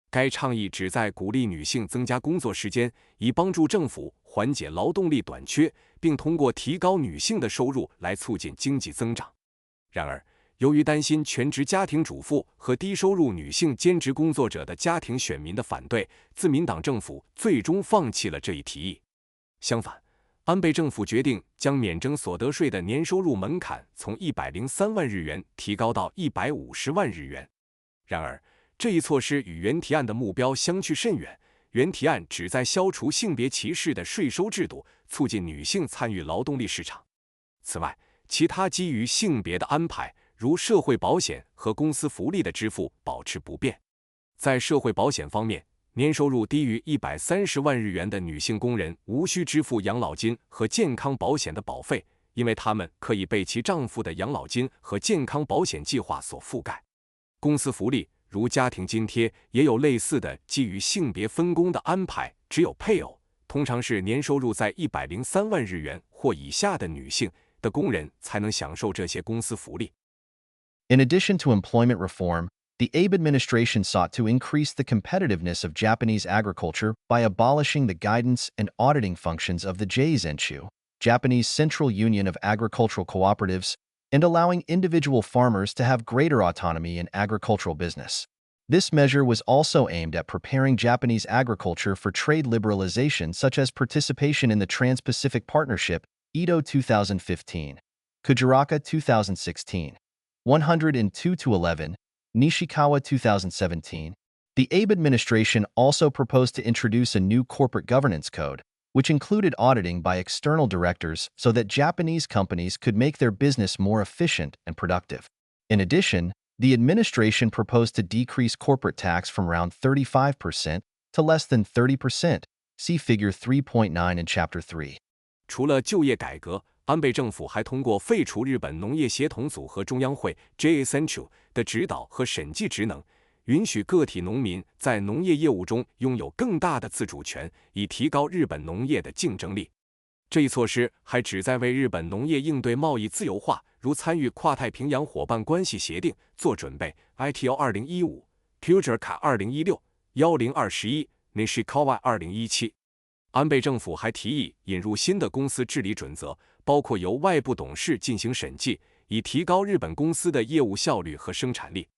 该倡议旨在鼓励女性增加工作时间，以帮助政府缓解劳动力短缺，并通过提高女性的收入来促进经济增长。然而，由于担心全职家庭主妇和低收入女性兼职工作者的家庭选民的反对，自民党政府最终放弃了这一提议。相反，安倍政府决定将免征所得税的年收入门槛从103万日元提高到150万日元。然而，这一措施与原提案的目标相去甚远。原提案旨在消除性别歧视的税收制度，促进女性参与劳动力市场。此外，其他基于性别的安排，如社会保险和公司福利的支付保持不变。在社会保险方面，年收入低于130万日元的女性工人无需支付养老金和健康保险的保费，因为她们可以被其丈夫的养老金和健康保险计划所覆盖。公司福利如家庭津贴也有类似的基于性别分工的安排，只有配偶，通常是年收入在103万日元或以下的女性的工人才能享受这些公司福利。In addition to employment reform, the Abe administration sought to increase the competitiveness of Japanese agriculture by abolishing the guidance and auditing functions of the J-Zenshu, Japanese Central Union of Agricultural Cooperatives, and allowing individual farmers to have greater autonomy in agricultural business. This measure was also aimed at preparing Japanese agriculture for trade liberalization, such as participation in the Trans-Pacific Partnership, Ito 2015, Kujaraka 2016, 102-11, Nishikawa 2017. The Abe administration also proposed to introduce a new corporate governance code, which included auditing by external directors so that Japanese companies could make their business more efficient and productive. In addition, the administration proposed to decrease corporate tax from around 35% to less than 30%. See Figure 3.9 in Chapter 3. 除了就业改革，安倍政府还通过废除日本农业协同组合中央会 JA-Central 的指导和审计职能，允许个体农民在农业业务中拥有更大的自主权，以提高日本农业的竞争力。这一措施还旨在为日本农业应对贸易自由化，如参与跨太平洋伙伴关系协定做准备。ITO 2015、Kujaraka 2016、10211、Nishikawa 2017。安倍政府还提议引入新的公司治理准则，包括由外部董事进行审计，以提高日本公司的业务效率和生产力。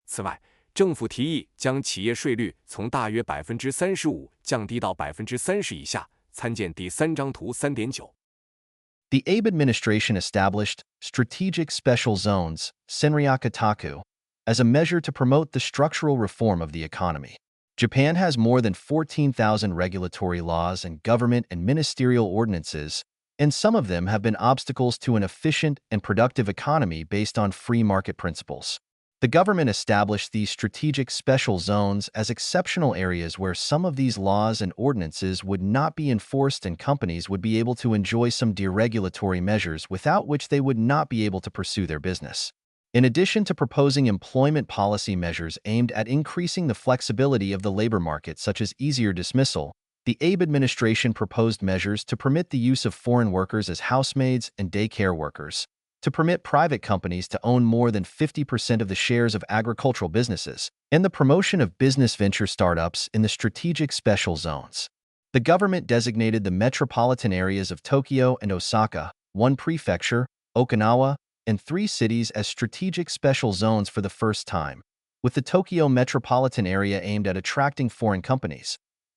此外，政府提议将企业税率从大约 35% 降低到 30% 以下，参见第3张图 3.9。The Abe administration established strategic special zones, Senryakataku, as a measure to promote the structural reform of the economy. Japan has more than 14,000 regulatory laws and government and ministerial ordinances, and some of them have been obstacles to an efficient and productive economy based on free market principles. The government established these strategic special zones as exceptional areas where some of these laws and ordinances would not be enforced and companies would be able to enjoy some deregulatory measures without which they would not be able to pursue their business. In addition to proposing employment policy measures aimed at increasing the flexibility of the labor market, such as easier dismissal, the Abe administration proposed measures to permit the use of foreign workers as housemaids and daycare workers, to permit private companies to own more than 50% of the shares of agricultural businesses, and the promotion of business venture startups in the strategic special zones. The government designated the metropolitan areas of Tokyo and Osaka, one prefecture, Okinawa, and 3 cities as strategic special zones for the first time, with the Tokyo metropolitan area aimed at attracting foreign companies,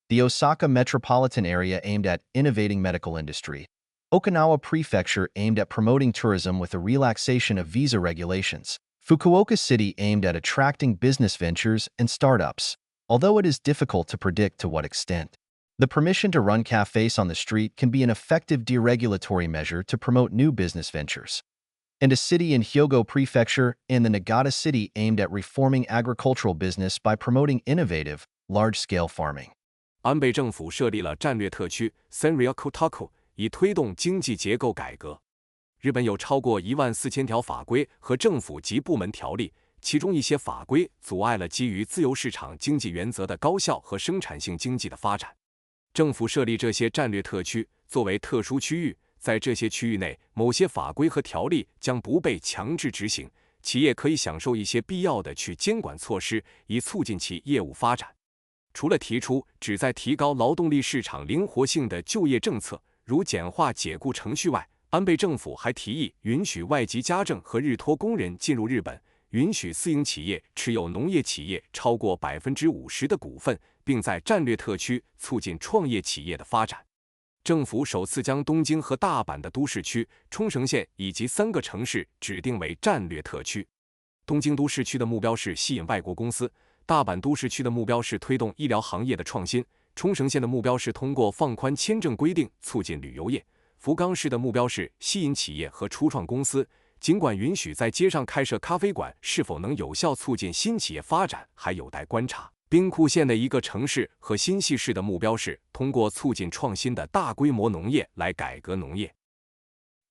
the Osaka metropolitan area aimed at innovating medical industry, Okinawa Prefecture aimed at promoting tourism with a relaxation of visa regulations, Fukuoka City aimed at attracting business ventures and startups, although it is difficult to predict to what extent. The permission to run cafes on the street can be an effective deregulatory measure to promote new business ventures. And a city in Hyogo Prefecture and the Nagata City aimed at reforming agricultural business by promoting innovative, large-scale farming. 安倍政府设立了战略特区 Senryaku Taku， 以推动经济结构改革。日本有超过14000条法规和政府及部门条例，其中一些法规阻碍了基于自由市场经济原则的高效和生产性经济的发展。政府设立这些战略特区作为特殊区域，在这些区域内，某些法规和条例将不被强制执行，企业可以享受一些必要的去监管措施，以促进其业务发展。除了提出旨在提高劳动力市场灵活性的就业政策，如简化解雇程序外，安倍政府还提议允许外籍家政和日托工人进入日本，允许私营企业持有农业企业超过50%的股份，并在战略特区促进创业企业的发展。政府首次将东京和大阪的都市区、冲绳县以及3个城市指定为战略特区。东京都市区的目标是吸引外国公司，大阪都市区的目标是推动医疗行业的创新，冲绳县的目标是通过放宽签证规定促进旅游业，福冈市的目标是吸引企业和初创公司。尽管允许在街上开设咖啡馆是否能有效促进新企业发展还有待观察。兵库县的一个城市和新系市的目标是通过促进创新的大规模农业来改革农业。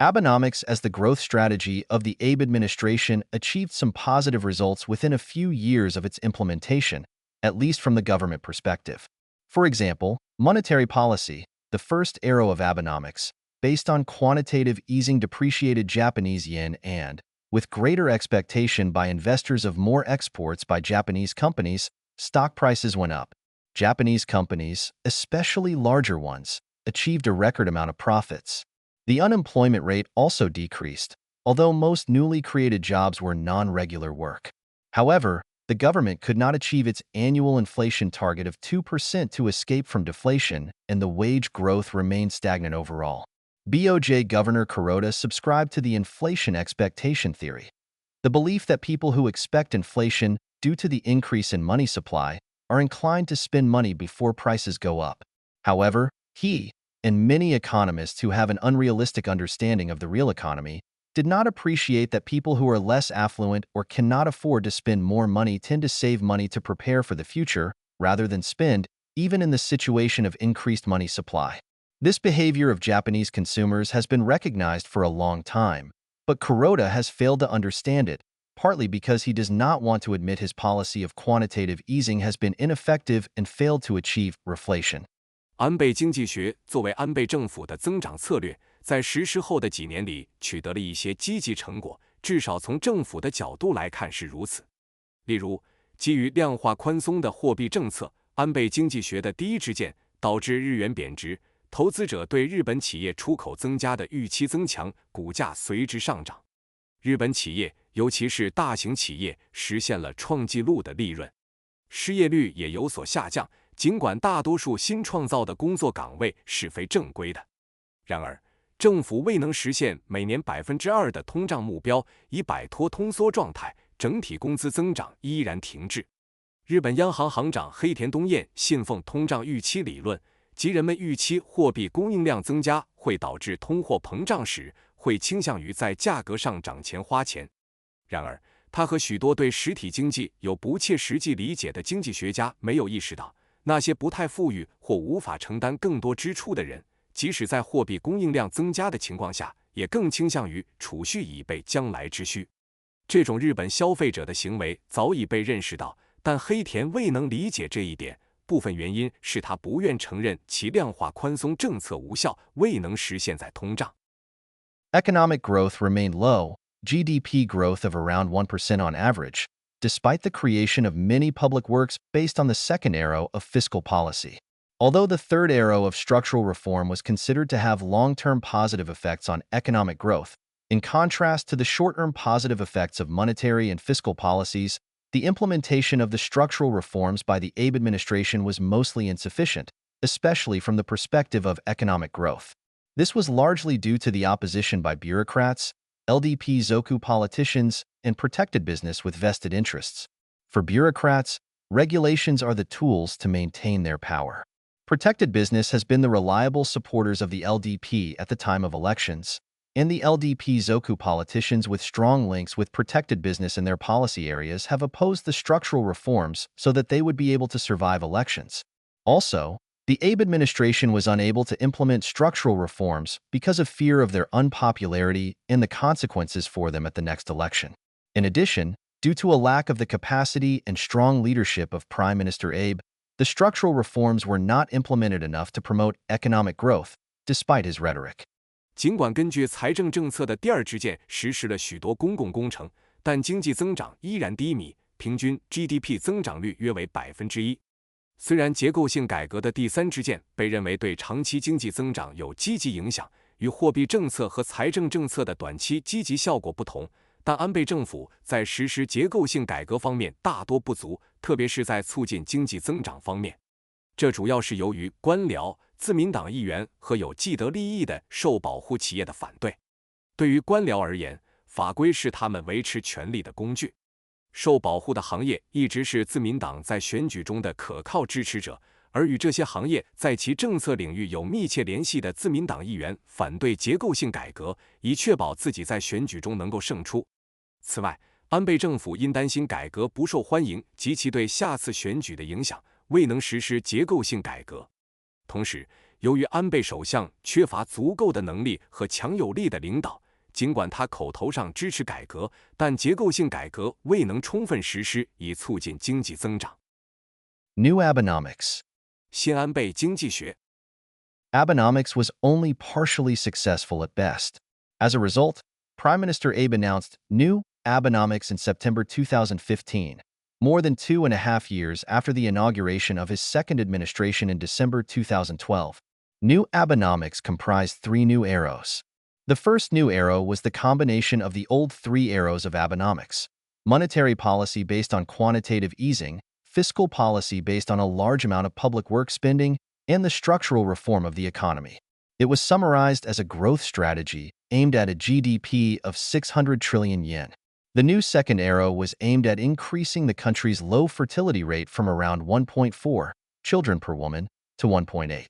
Abenomics as the growth strategy of the Abe administration achieved some positive results within a few years of its implementation, at least from the government perspective. For example, monetary policy, the first arrow of Abenomics, based on quantitative easing depreciated Japanese yen and, with greater expectation by investors of more exports by Japanese companies, stock prices went up. Japanese companies, especially larger ones, achieved a record amount of profits. The unemployment rate also decreased, although most newly created jobs were non-regular work. However, the government could not achieve its annual inflation target of 2% to escape from deflation, and the wage growth remained stagnant overall. BOJ Governor Kuroda subscribed to the inflation expectation theory, the belief that people who expect inflation due to the increase in money supply are inclined to spend money before prices go up. However, he, and many economists who have an unrealistic understanding of the real economy, did not appreciate that people who are less affluent or cannot afford to spend more money tend to save money to prepare for the future, rather than spend, even in the situation of increased money supply. This behavior of Japanese consumers has been recognized for a long time, but Kuroda has failed to understand it, partly because he does not want to admit his policy of quantitative easing has been ineffective and failed to achieve reflation. 安倍经济学作为安倍政府的增长策略，在实施后的几年里取得了一些积极成果，至少从政府的角度来看是如此。例如，基于量化宽松的货币政策，安倍经济学的第一支箭导致日元贬值，投资者对日本企业出口增加的预期增强，股价随之上涨。日本企业，尤其是大型企业，实现了创纪录的利润，失业率也有所下降。尽管大多数新创造的工作岗位是非正规的，然而政府未能实现每年2%的通胀目标，以摆脱通缩状态，整体工资增长依然停滞。日本央行行长黑田东彦信奉通胀预期理论，即人们预期货币供应量增加会导致通货膨胀时，会倾向于在价格上涨前花钱。然而，他和许多对实体经济有不切实际理解的经济学家没有意识到，那些不太富裕或无法承担更多支出的人，即使在货币供应量增加的情况下，也更倾向于储蓄以备将来之需。这种日本消费者的行为早已被认识到，但黑田未能理解这一点，部分原因是他不愿承认其量化宽松政策无效，未能实现再通胀。Economic growth remained low, GDP growth of around 1% on average, despite the creation of many public works based on the second arrow of fiscal policy. Although the third arrow of structural reform was considered to have long-term positive effects on economic growth, in contrast to the short-term positive effects of monetary and fiscal policies, the implementation of the structural reforms by the Abe administration was mostly insufficient, especially from the perspective of economic growth. This was largely due to the opposition by bureaucrats, LDP Zoku politicians, and protected business with vested interests. For bureaucrats, regulations are the tools to maintain their power. Protected business has been the reliable supporters of the LDP at the time of elections, and the LDP Zoku politicians with strong links with protected business in their policy areas have opposed the structural reforms so that they would be able to survive elections. Also, the Abe administration was unable to implement structural reforms because of fear of their unpopularity and the consequences for them at the next election. In addition, due to a lack of the capacity and strong leadership of Prime Minister Abe, the structural reforms were not implemented enough to promote economic growth, despite his rhetoric. 尽管根据财政政策的第二支箭实施了许多公共工程，但经济增长依然低迷，平均 GDP 增长率约为 1%。虽然结构性改革的第三支箭被认为对长期经济增长有积极影响，与货币政策和财政政策的短期积极效果不同，但安倍政府在实施结构性改革方面大多不足，特别是在促进经济增长方面。这主要是由于官僚、自民党议员和有既得利益的受保护企业的反对。对于官僚而言，法规是他们维持权力的工具。受保护的行业一直是自民党在选举中的可靠支持者，而与这些行业在其政策领域有密切联系的自民党议员反对结构性改革，以确保自己在选举中能够胜出。此外，安倍政府因担心改革不受欢迎及其对下次选举的影响，未能实施结构性改革。同时，由于安倍首相缺乏足够的能力和强有力的领导，尽管他口头上支持改革，但结构性改革未能充分实施以促进经济增长。New Abenomics. 新安倍经济学。Abenomics was only partially successful at best. As a result, Prime Minister Abe announced New Abenomics in September 2015, more than 2.5 years after the inauguration of his second administration in December 2012. New Abenomics comprised 3 new arrows. The first new arrow was the combination of the old 3 arrows of Abenomics: monetary policy based on quantitative easing, fiscal policy based on a large amount of public work spending, and the structural reform of the economy. It was summarized as a growth strategy aimed at a GDP of 600 trillion yen. The new second arrow was aimed at increasing the country's low fertility rate from around 1.4 children per woman to 1.8.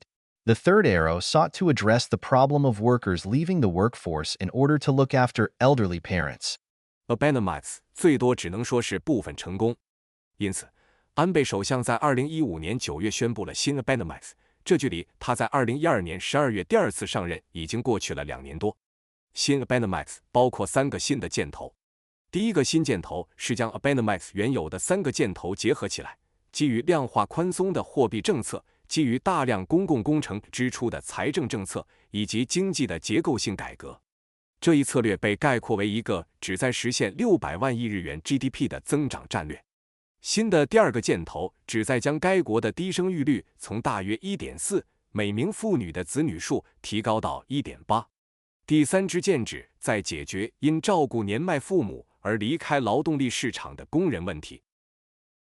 The third arrow sought to address the problem of workers leaving the workforce in order to look after elderly parents. Abenomics 最多只能说是部分成功，因此，安倍首相在2015年9月宣布了新 Abenomics， 这距离他在2012年12月第二次上任已经过去了2年多。新 Abenomics 包括3个新的箭头。第一个新箭头是将 Abenomics 原有的3个箭头结合起来，基于量化宽松的货币政策，基于大量公共工程支出的财政政策，以及经济的结构性改革。这一策略被概括为一个旨在实现600万亿日元 GDP 的增长战略。新的第二个箭头旨在将该国的低生育率从大约 1.4 每名妇女的子女数提高到 1.8。第三支箭旨在解决因照顾年迈父母而离开劳动力市场的工人问题。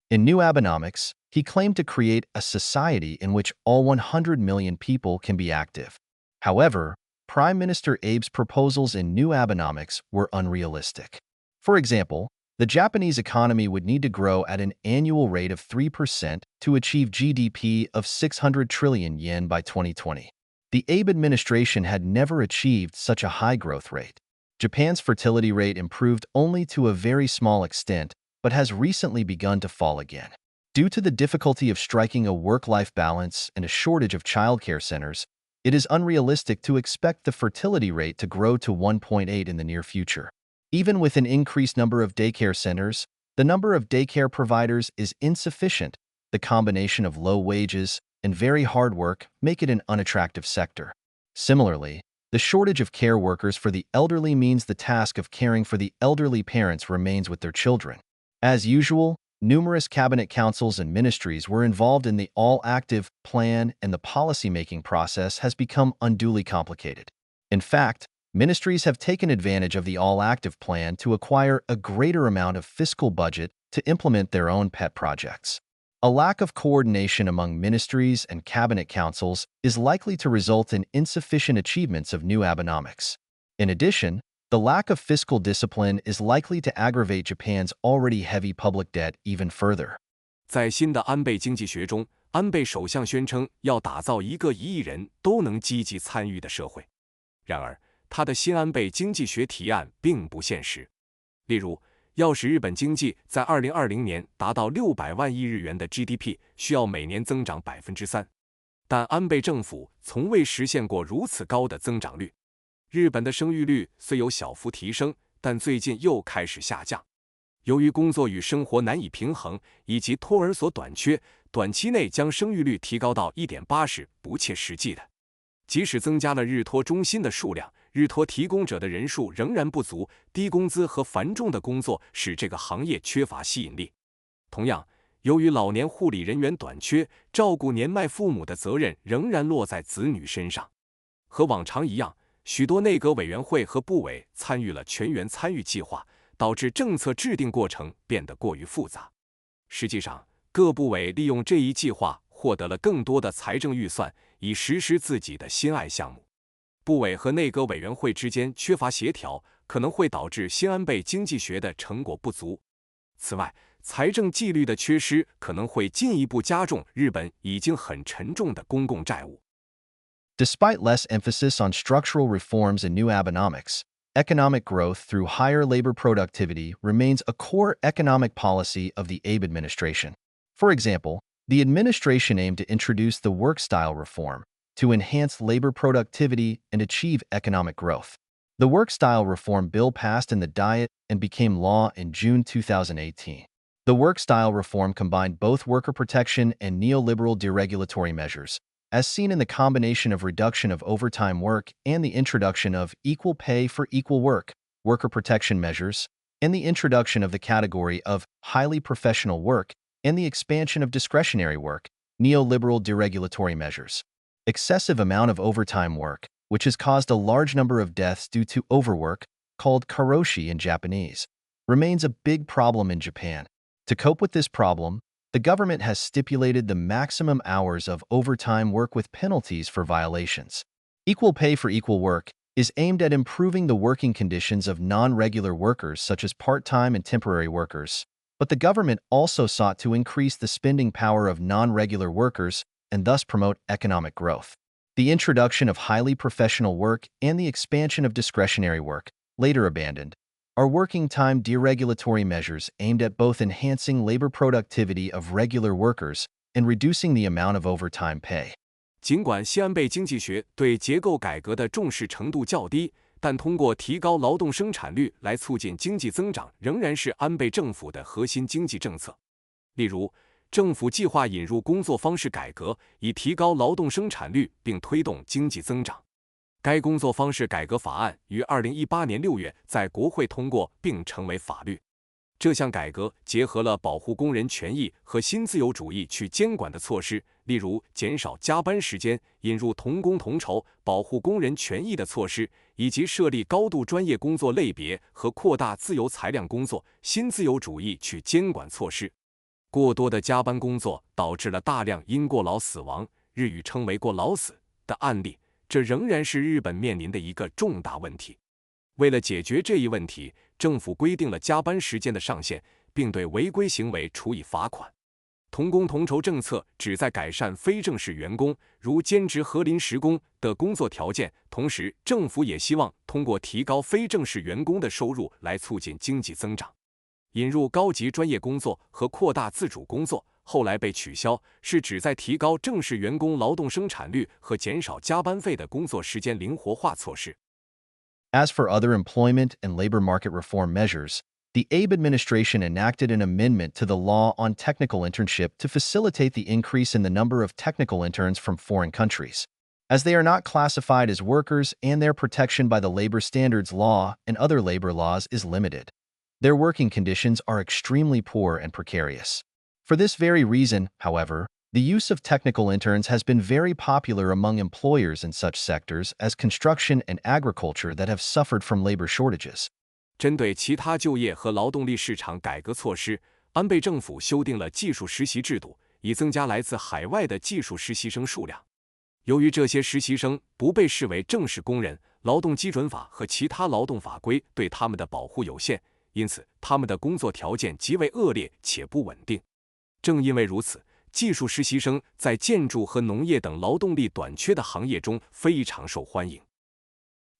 In New Abenomics, he claimed to create a society in which all 100 million people can be active. However, Prime Minister Abe's proposals in New Abenomics were unrealistic. For example, the Japanese economy would need to grow at an annual rate of 3% to achieve GDP of 600 trillion yen by 2020. The Abe administration had never achieved such a high growth rate. Japan's fertility rate improved only to a very small extent, but has recently begun to fall again. Due to the difficulty of striking a work-life balance and a shortage of childcare centers, it is unrealistic to expect the fertility rate to grow to 1.8 in the near future. Even with an increased number of daycare centers, the number of daycare providers is insufficient. The combination of low wages and very hard work make it an unattractive sector. Similarly, the shortage of care workers for the elderly means the task of caring for the elderly parents remains with their children. As usual, numerous cabinet councils and ministries were involved in the all-active plan, and the policy-making process has become unduly complicated. In fact, ministries have taken advantage of the all-active plan to acquire a greater amount of fiscal budget to implement their own pet projects. A lack of coordination among ministries and cabinet councils is likely to result in insufficient achievements of new Abenomics. In addition, the lack of fiscal discipline is likely to aggravate Japan's already heavy public debt even further. 在新的安倍经济学中，安倍首相宣称要打造一个1亿人都能积极参与的社会。然而，他的新安倍经济学提案并不现实。例如，要使日本经济在2020年达到600万亿日元的 GDP， 需要每年增长 3%， 但安倍政府从未实现过如此高的增长率。日本的生育率虽有小幅提升，但最近又开始下降。由于工作与生活难以平衡，以及托儿所短缺，短期内将生育率提高到 1.8 是不切实际的。即使增加了日托中心的数量，日托提供者的人数仍然不足，低工资和繁重的工作使这个行业缺乏吸引力。同样，由于老年护理人员短缺，照顾年迈父母的责任仍然落在子女身上。和往常一样，许多内阁委员会和部委参与了全员参与计划，导致政策制定过程变得过于复杂。实际上，各部委利用这一计划获得了更多的财政预算，以实施自己的心爱项目。部委和内阁委员会之间缺乏协调，可能会导致新安倍经济学的成果不足。此外，财政纪律的缺失可能会进一步加重日本已经很沉重的公共债务。Despite less emphasis on structural reforms and new Abenomics, economic growth through higher labor productivity remains a core economic policy of the Abe administration. For example, the administration aimed to introduce the work-style reform to enhance labor productivity and achieve economic growth. The work-style reform bill passed in the Diet and became law in June 2018. The work-style reform combined both worker protection and neoliberal deregulatory measures, as seen in the combination of reduction of overtime work and the introduction of equal pay for equal work, worker protection measures, and the introduction of the category of highly professional work and the expansion of discretionary work, neoliberal deregulatory measures. Excessive amount of overtime work, which has caused a large number of deaths due to overwork, called karoshi in Japanese, remains a big problem in Japan. To cope with this problem, the government has stipulated the maximum hours of overtime work with penalties for violations. Equal pay for equal work is aimed at improving the working conditions of non-regular workers such as part-time and temporary workers, but the government also sought to increase the spending power of non-regular workers and thus promote economic growth. The introduction of highly professional work and the expansion of discretionary work, later abandoned, are working time deregulatory measures aimed at both enhancing labor productivity of regular workers and reducing the amount of overtime pay. 尽管西安倍经济学对结构改革的重视程度较低，但通过提高劳动生产率来促进经济增长仍然是安倍政府的核心经济政策。例如，政府计划引入工作方式改革，以提高劳动生产率并推动经济增长。该工作方式改革法案于2018年6月在国会通过并成为法律。这项改革结合了保护工人权益和新自由主义去监管的措施，例如减少加班时间、引入同工同酬、保护工人权益的措施，以及设立高度专业工作类别和扩大自由裁量工作、新自由主义去监管措施。过多的加班工作导致了大量因过劳死亡，日语称为过劳死的案例，这仍然是日本面临的一个重大问题。为了解决这一问题，政府规定了加班时间的上限，并对违规行为处以罚款。同工同酬政策旨在改善非正式员工，如兼职和临时工的工作条件，同时政府也希望通过提高非正式员工的收入来促进经济增长。引入高级专业工作和扩大自主工作，后来被取消，是旨在提高正式员工劳动生产率和减少加班费的工作时间灵活化措施。As for other employment and labor market reform measures, the Abe administration enacted an amendment to the law on technical internship to facilitate the increase in the number of technical interns from foreign countries, as they are not classified as workers and their protection by the labor standards law and other labor laws is limited. Their working conditions are extremely poor and precarious. For this very reason, however, the use of technical interns has been very popular among employers in such sectors as construction and agriculture that have suffered from labor shortages. 针对其他就业和劳动力市场改革措施，安倍政府修订了技术实习制度，以增加来自海外的技术实习生数量。由于这些实习生不被视为正式工人，劳动基准法和其他劳动法规对他们的保护有限，因此他们的工作条件极为恶劣且不稳定。正因为如此，技术实习生在建筑和农业等劳动力短缺的行业中非常受欢迎。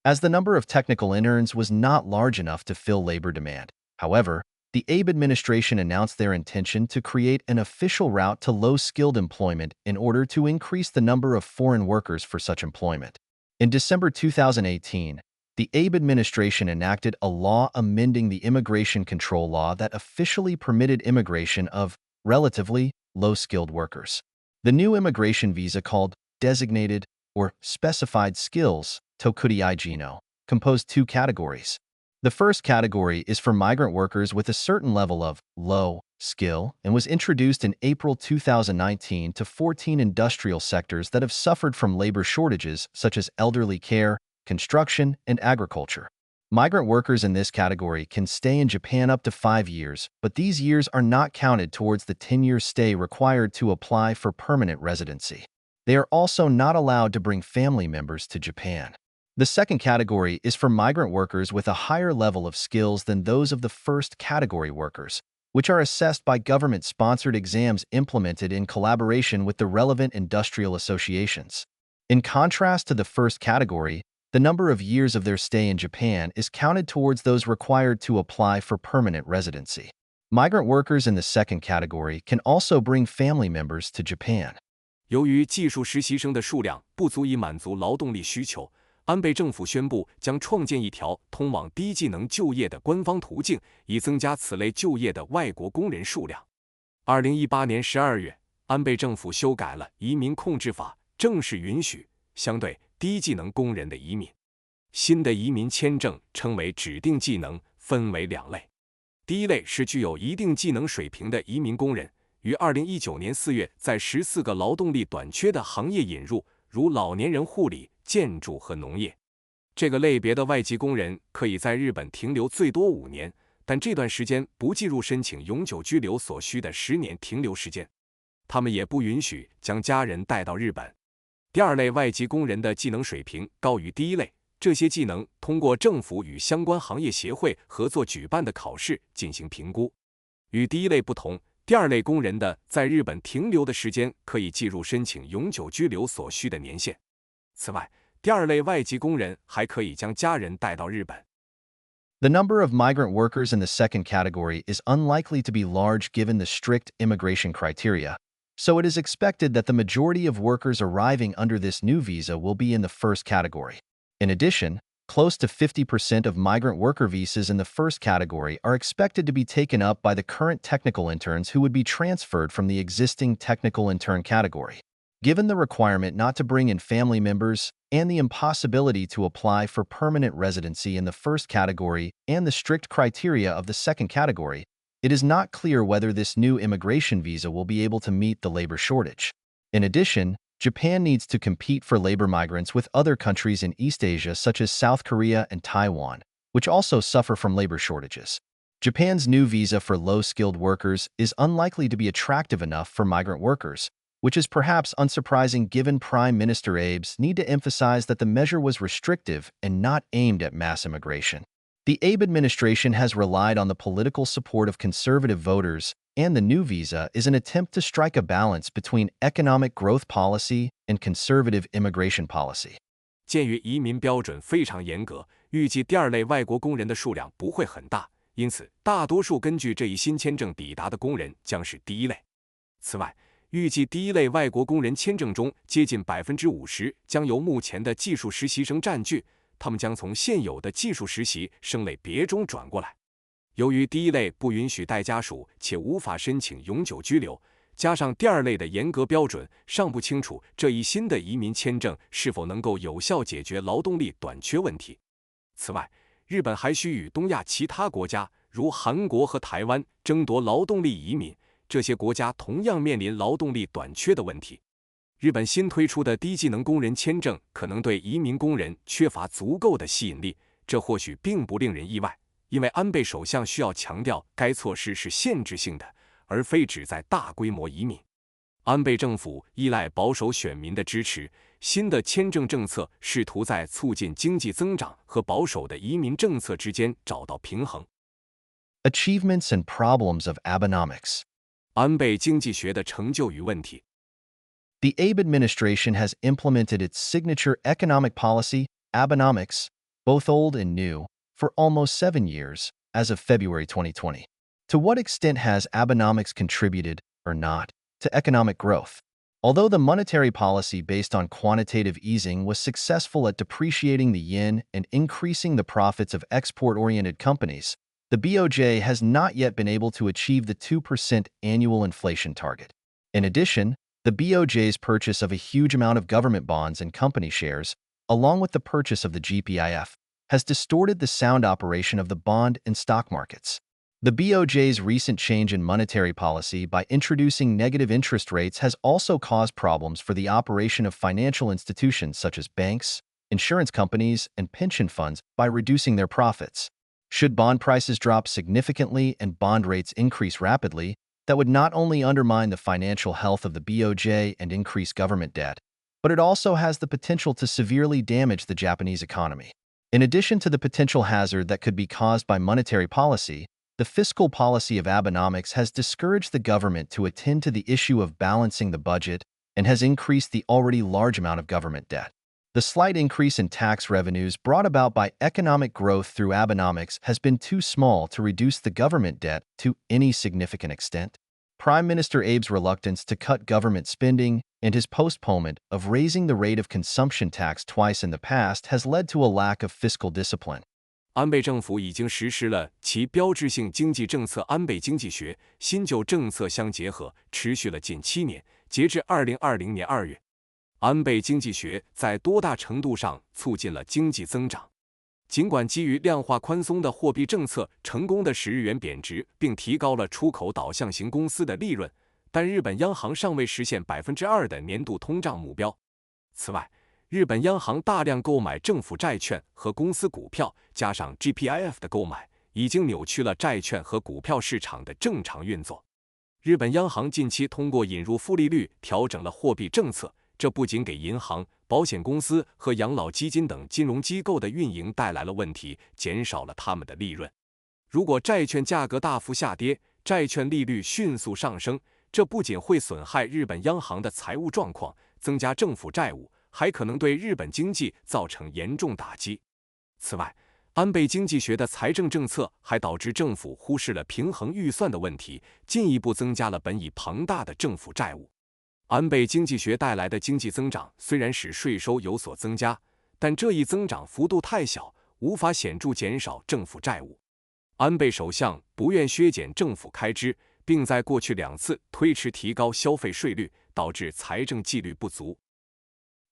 As the number of technical interns was not large enough to fill labor demand, however, the Abe administration announced their intention to create an official route to low-skilled employment in order to increase the number of foreign workers for such employment. In December 2018, the Abe administration enacted a law amending the immigration control law that officially permitted immigration of relatively low-skilled workers. The new immigration visa called designated or specified skills, Tokuri Igino, composed two categories. The first category is for migrant workers with a certain level of low skill and was introduced in April 2019 to 14 industrial sectors that have suffered from labor shortages such as elderly care, construction, and agriculture. Migrant workers in this category can stay in Japan up to 5 years, but these years are not counted towards the 10-year stay required to apply for permanent residency. They are also not allowed to bring family members to Japan. The second category is for migrant workers with a higher level of skills than those of the first category workers, which are assessed by government-sponsored exams implemented in collaboration with the relevant industrial associations. In contrast to the first category, the number of years of their stay in Japan is counted towards those required to apply for permanent residency. Migrant workers in the second category can also bring family members to Japan. 由于技术实习生的数量不足以满足劳动力需求，安倍政府宣布将创建一条通往低技能就业的官方途径，以增加此类就业的外国工人数量。2018年12月，安倍政府修改了移民控制法，正式允许相对低技能工人的移民。新的移民签证称为指定技能，分为2类。第一类是具有一定技能水平的移民工人，于2019年4月在14个劳动力短缺的行业引入，如老年人护理、建筑和农业。这个类别的外籍工人可以在日本停留最多5年，但这段时间不计入申请永久居留所需的10年停留时间。他们也不允许将家人带到日本。第二类外籍工人的技能水平高于第一类，这些技能通过政府与相关行业协会合作举办的考试进行评估。与第一类不同，第二类工人的在日本停留的时间可以计入申请永久居留所需的年限。此外，第二类外籍工人还可以将家人带到日本。The number of migrant workers in the second category is unlikely to be large given the strict immigration criteria, so it is expected that the majority of workers arriving under this new visa will be in the first category. In addition, close to 50% of migrant worker visas in the first category are expected to be taken up by the current technical interns who would be transferred from the existing technical intern category. Given the requirement not to bring in family members and the impossibility to apply for permanent residency in the first category and the strict criteria of the second category, it is not clear whether this new immigration visa will be able to meet the labor shortage. In addition, Japan needs to compete for labor migrants with other countries in East Asia such as South Korea and Taiwan, which also suffer from labor shortages. Japan's new visa for low-skilled workers is unlikely to be attractive enough for migrant workers, which is perhaps unsurprising given Prime Minister Abe's need to emphasize that the measure was restrictive and not aimed at mass immigration. The Abe administration has relied on the political support of conservative voters and the new visa is an attempt to strike a balance between economic growth policy and conservative immigration policy. 鉴于移民标准非常严格，预计第二类外国工人的数量不会很大，因此大多数根据这一新签证抵达的工人将是第一类。此外，预计第一类外国工人签证中接近50%将由目前的技术实习生占据，他们将从现有的技术实习生类别中转过来。由于第一类不允许带家属且无法申请永久居留，加上第二类的严格标准，尚不清楚这一新的移民签证是否能够有效解决劳动力短缺问题。此外，日本还需与东亚其他国家，如韩国和台湾争夺劳动力移民，这些国家同样面临劳动力短缺的问题。日本新推出的低技能工人签证可能对移民工人缺乏足够的吸引力，这或许并不令人意外，因为安倍首相需要强调该措施是限制性的，而非旨在大规模移民。安倍政府依赖保守选民的支持，新的签证政策试图在促进经济增长和保守的移民政策之间找到平衡。Achievements and problems of Abenomics. 安倍经济学的成就与问题。The Abe administration has implemented its signature economic policy, Abenomics, both old and new, for almost 7 years, as of February 2020. To what extent has Abenomics contributed, or not, to economic growth? Although the monetary policy based on quantitative easing was successful at depreciating the yen and increasing the profits of export-oriented companies, the BOJ has not yet been able to achieve the 2% annual inflation target. In addition, the BOJ's purchase of a huge amount of government bonds and company shares, along with the purchase of the GPIF, has distorted the sound operation of the bond and stock markets. The BOJ's recent change in monetary policy by introducing negative interest rates has also caused problems for the operation of financial institutions such as banks, insurance companies, and pension funds by reducing their profits. Should bond prices drop significantly and bond rates increase rapidly, that would not only undermine the financial health of the BOJ and increase government debt, but it also has the potential to severely damage the Japanese economy. In addition to the potential hazard that could be caused by monetary policy, the fiscal policy of Abenomics has discouraged the government to attend to the issue of balancing the budget and has increased the already large amount of government debt. The slight increase in tax revenues brought about by economic growth through Abenomics has been too small to reduce the government debt to any significant extent. Prime Minister Abe's reluctance to cut government spending and his postponement of raising the rate of consumption tax twice in the past has led to a lack of fiscal discipline. 安倍政府已经实施了其标志性经济政策安倍经济学，新旧政策相结合，持续了近7年，截至2020年2月。安倍经济学在多大程度上促进了经济增长？尽管基于量化宽松的货币政策成功地使日元贬值，并提高了出口导向型公司的利润，但日本央行尚未实现2%的年度通胀目标。此外，日本央行大量购买政府债券和公司股票，加上 GPIF 的购买，已经扭曲了债券和股票市场的正常运作。日本央行近期通过引入负利率调整了货币政策，这不仅给银行、保险公司和养老基金等金融机构的运营带来了问题，减少了他们的利润。如果债券价格大幅下跌，债券利率迅速上升，这不仅会损害日本央行的财务状况，增加政府债务，还可能对日本经济造成严重打击。此外，安倍经济学的财政政策还导致政府忽视了平衡预算的问题，进一步增加了本已庞大的政府债务。安倍经济学带来的经济增长虽然使税收有所增加，但这一增长幅度太小，无法显著减少政府债务。安倍首相不愿削减政府开支，并在过去2次推迟提高消费税率，导致财政纪律不足。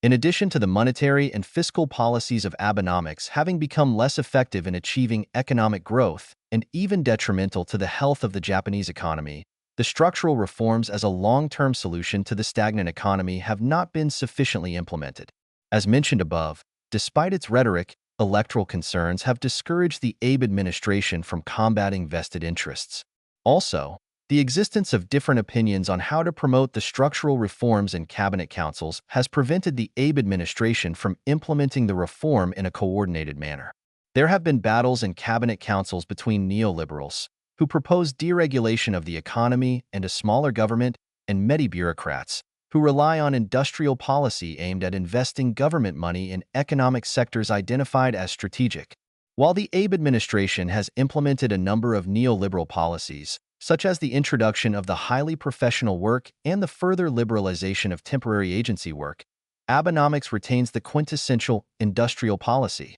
In addition to the monetary and fiscal policies of Abenomics having become less effective in achieving economic growth and even detrimental to the health of the Japanese economy, the structural reforms as a long-term solution to the stagnant economy have not been sufficiently implemented. As mentioned above, despite its rhetoric, electoral concerns have discouraged the Abe administration from combating vested interests. Also, the existence of different opinions on how to promote the structural reforms in cabinet councils has prevented the Abe administration from implementing the reform in a coordinated manner. There have been battles in cabinet councils between neoliberals, who propose deregulation of the economy and a smaller government, and medi-bureaucrats, who rely on industrial policy aimed at investing government money in economic sectors identified as strategic. While the Abe administration has implemented a number of neoliberal policies, such as the introduction of the highly professional work and the further liberalization of temporary agency work, Abenomics retains the quintessential industrial policy,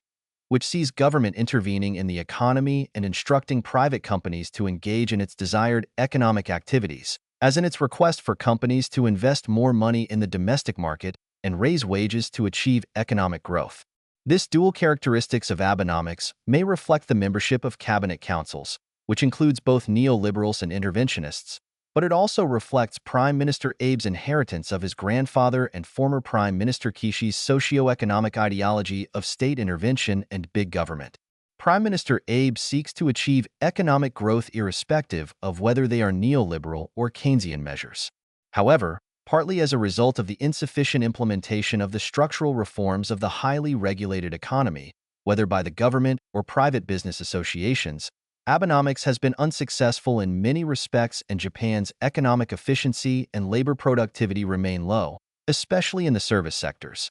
which sees government intervening in the economy and instructing private companies to engage in its desired economic activities, as in its request for companies to invest more money in the domestic market and raise wages to achieve economic growth. This dual characteristics of Abenomics may reflect the membership of cabinet councils, which includes both neoliberals and interventionists, but it also reflects Prime Minister Abe's inheritance of his grandfather and former Prime Minister Kishi's socio-economic ideology of state intervention and big government. Prime Minister Abe seeks to achieve economic growth irrespective of whether they are neoliberal or Keynesian measures. However, partly as a result of the insufficient implementation of the structural reforms of the highly regulated economy, whether by the government or private business associations, Abenomics has been unsuccessful in many respects and Japan's economic efficiency and labor productivity remain low, especially in the service sectors.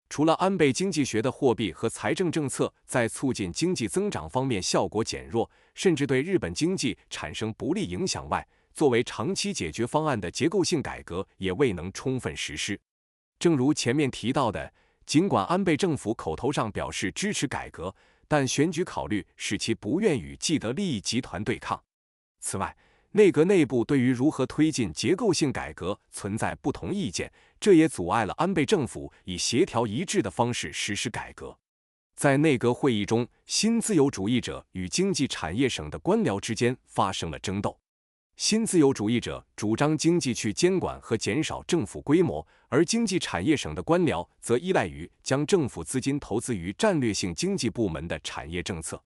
除了安倍经济学的货币和财政政策在促进经济增长方面效果减弱，甚至对日本经济产生不利影响外，作为长期解决方案的结构性改革也未能充分实施。正如前面提到的，尽管安倍政府口头上表示支持改革，但选举考虑使其不愿与既得利益集团对抗。此外，内阁内部对于如何推进结构性改革存在不同意见，这也阻碍了安倍政府以协调一致的方式实施改革。在内阁会议中，新自由主义者与经济产业省的官僚之间发生了争斗。新自由主义者主张经济去监管和减少政府规模，而经济产业省的官僚则依赖于将政府资金投资于战略性经济部门的产业政策。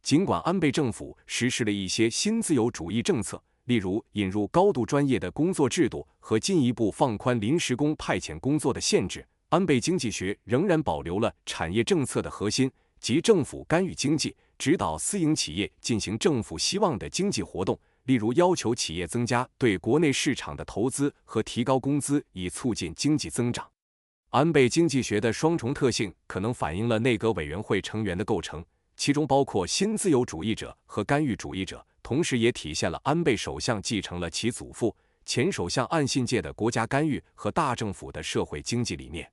尽管安倍政府实施了一些新自由主义政策，例如引入高度专业的工作制度和进一步放宽临时工派遣工作的限制，安倍经济学仍然保留了产业政策的核心，即政府干预经济，指导私营企业进行政府希望的经济活动，例如要求企业增加对国内市场的投资和提高工资以促进经济增长。安倍经济学的双重特性可能反映了内阁委员会成员的构成，其中包括新自由主义者和干预主义者，同时也体现了安倍首相继承了其祖父前首相岸信介的国家干预和大政府的社会经济理念。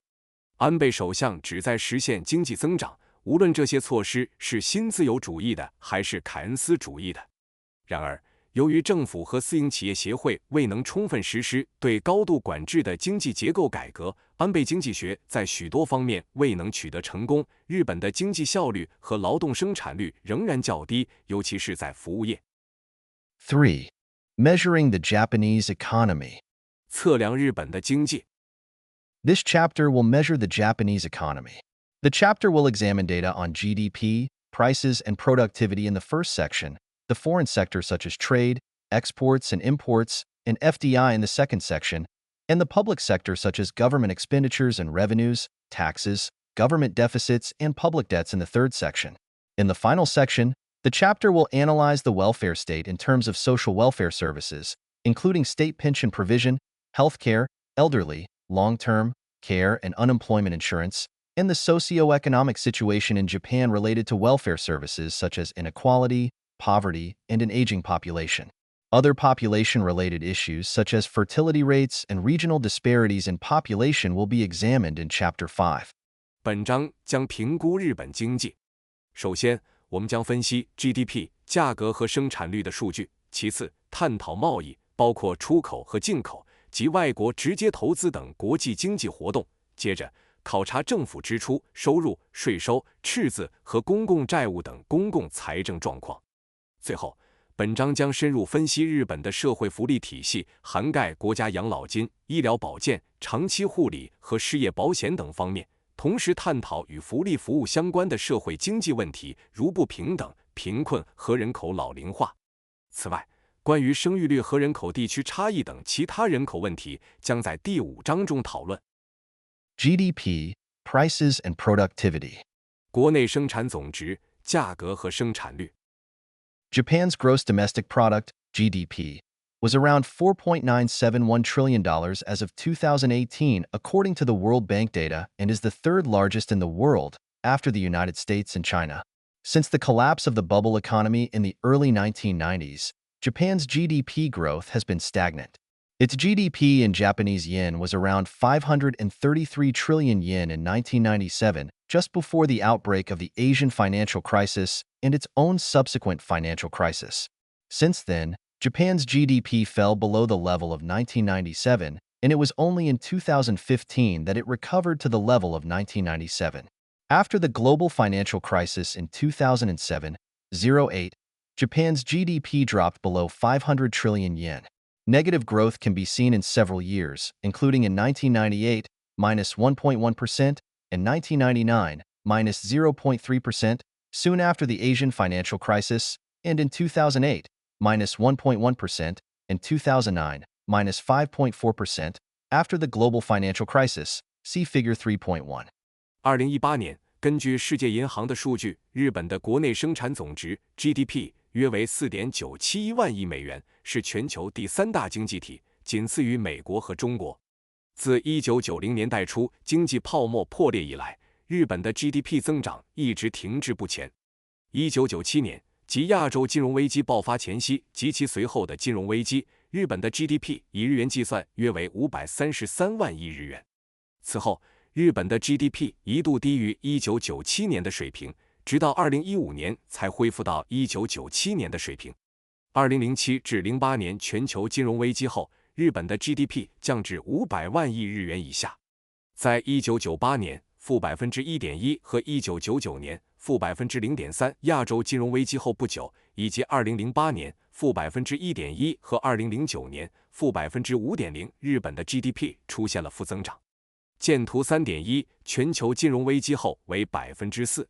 安倍首相旨在实现经济增长，无论这些措施是新自由主义的还是凯恩斯主义的。然而，由于政府和私营企业协会未能充分实施对高度管制的经济结构改革，安倍经济学在许多方面未能取得成功。日本的经济效率和劳动生产率仍然较低，尤其是在服务业。3. Measuring the Japanese economy. 测量日本的经济。This chapter will measure the Japanese economy. The chapter will examine data on GDP, prices, and productivity in the first section, the foreign sector such as trade, exports and imports, and FDI in the second section, and the public sector such as government expenditures and revenues, taxes, government deficits, and public debts in the third section. In the final section, the chapter will analyze the welfare state in terms of social welfare services, including state pension provision, healthcare, elderly, long-term care, and unemployment insurance, and the socio-economic situation in Japan related to welfare services such as inequality, poverty, and an aging population. Other population-related issues such as fertility rates and regional disparities in population will be examined in Chapter 5. 本章将评估日本经济。首先，我们将分析 GDP 价格和生产率的数据，其次探讨贸易，包括出口和进口及外国直接投资等国际经济活动，接着考察政府支出、收入、税收、赤字和公共债务等公共财政状况。最后，本章将深入分析日本的社会福利体系，涵盖国家养老金、医疗保健、长期护理和失业保险等方面，同时探讨与福利服务相关的社会经济问题，如不平等、贫困和人口老龄化。此外，关于生育率和人口地区差异等其他人口问题，将在第5章中讨论。GDP, prices and productivity. 国内生产总值、价格和生产率。Japan's gross domestic product, GDP, was around $4.971 trillion as of 2018 according to the World Bank data and is the third largest in the world after the United States and China. Since the collapse of the bubble economy in the early 1990s, Japan's GDP growth has been stagnant. Its GDP in Japanese yen was around 533 trillion yen in 1997, just before the outbreak of the Asian financial crisis and its own subsequent financial crisis. Since then, Japan's GDP fell below the level of 1997, and it was only in 2015 that it recovered to the level of 1997. After the global financial crisis in 2007-08, Japan's GDP dropped below 500 trillion yen. Negative growth can be seen in several years, including in 1998, minus 1.1%, and 1999, minus 0.3%, soon after the Asian financial crisis, and in 2008, minus 1.1%, and 2009, minus 5.4%, after the global financial crisis. See Figure 3.1. 2018年，根据世界银行的数据，日本的国内生产总值 GDP 约为4.971万亿美元，是全球第3大经济体，仅次于美国和中国。自1990年代初经济泡沫破裂以来，日本的 GDP 增长一直停滞不前。1997年，即亚洲金融危机爆发前夕及其随后的金融危机，日本的 GDP 以日元计算约为533万亿日元。此后，日本的 GDP 一度低于1997年的水平，直到2015年才恢复到1997年的水平。2007至08年全球金融危机后，日本的 GDP 降至500万亿日元以下。在1998年负1.1%和1999年负0.3%亚洲金融危机后不久，以及2008年负1.1%和2009年负5.0%，日本的 GDP 出现了负增长。见图 3.1， 全球金融危机后为 4%。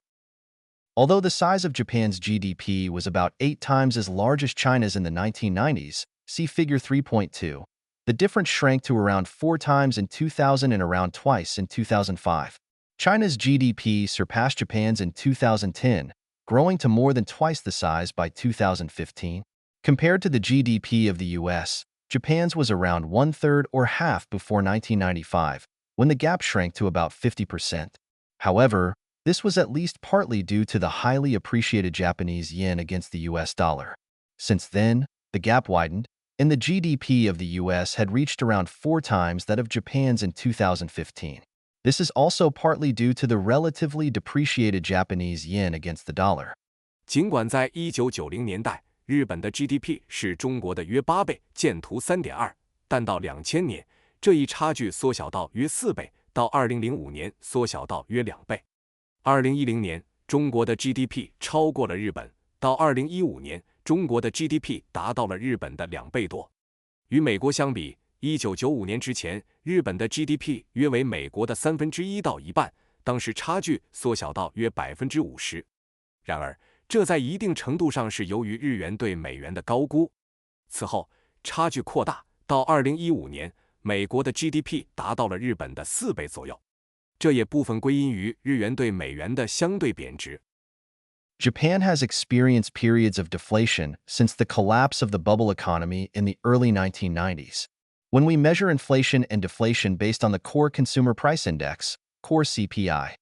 Although the size of Japan's GDP was about 8 times as large as China's in the 1990s, see Figure 3.2, the difference shrank to around 4 times in 2000 and around twice in 2005. China's GDP surpassed Japan's in 2010, growing to more than twice the size by 2015. Compared to the GDP of the US, Japan's was around 1/3 or half before 1995, when the gap shrank to about 50%. However, this was at least partly due to the highly appreciated Japanese yen against the US dollar. Since then, the gap widened, and the GDP of the US had reached around 4 times that of Japan's in 2015. This is also partly due to the relatively depreciated Japanese yen against the dollar. 尽管在1990年代，日本的 GDP 是中国的约8倍，见图 3.2， 但到2000年，这一差距缩小到约4倍，到2005年缩小到约2倍。2010年，中国的 GDP 超过了日本，到2015年，中国的 GDP 达到了日本的2倍多。与美国相比，1995年之前，日本的 GDP 约为美国的1/3到一半，当时差距缩小到约 50%。然而，这在一定程度上是由于日元对美元的高估。此后，差距扩大，到2015年，美国的 GDP 达到了日本的4倍左右。这也部分归因于日元对美元的相对贬值。Japan has experienced periods of deflation since the collapse of the bubble economy in the early 1990s. When we measure inflation and deflation based on the Core Consumer Price Index, Core CPI,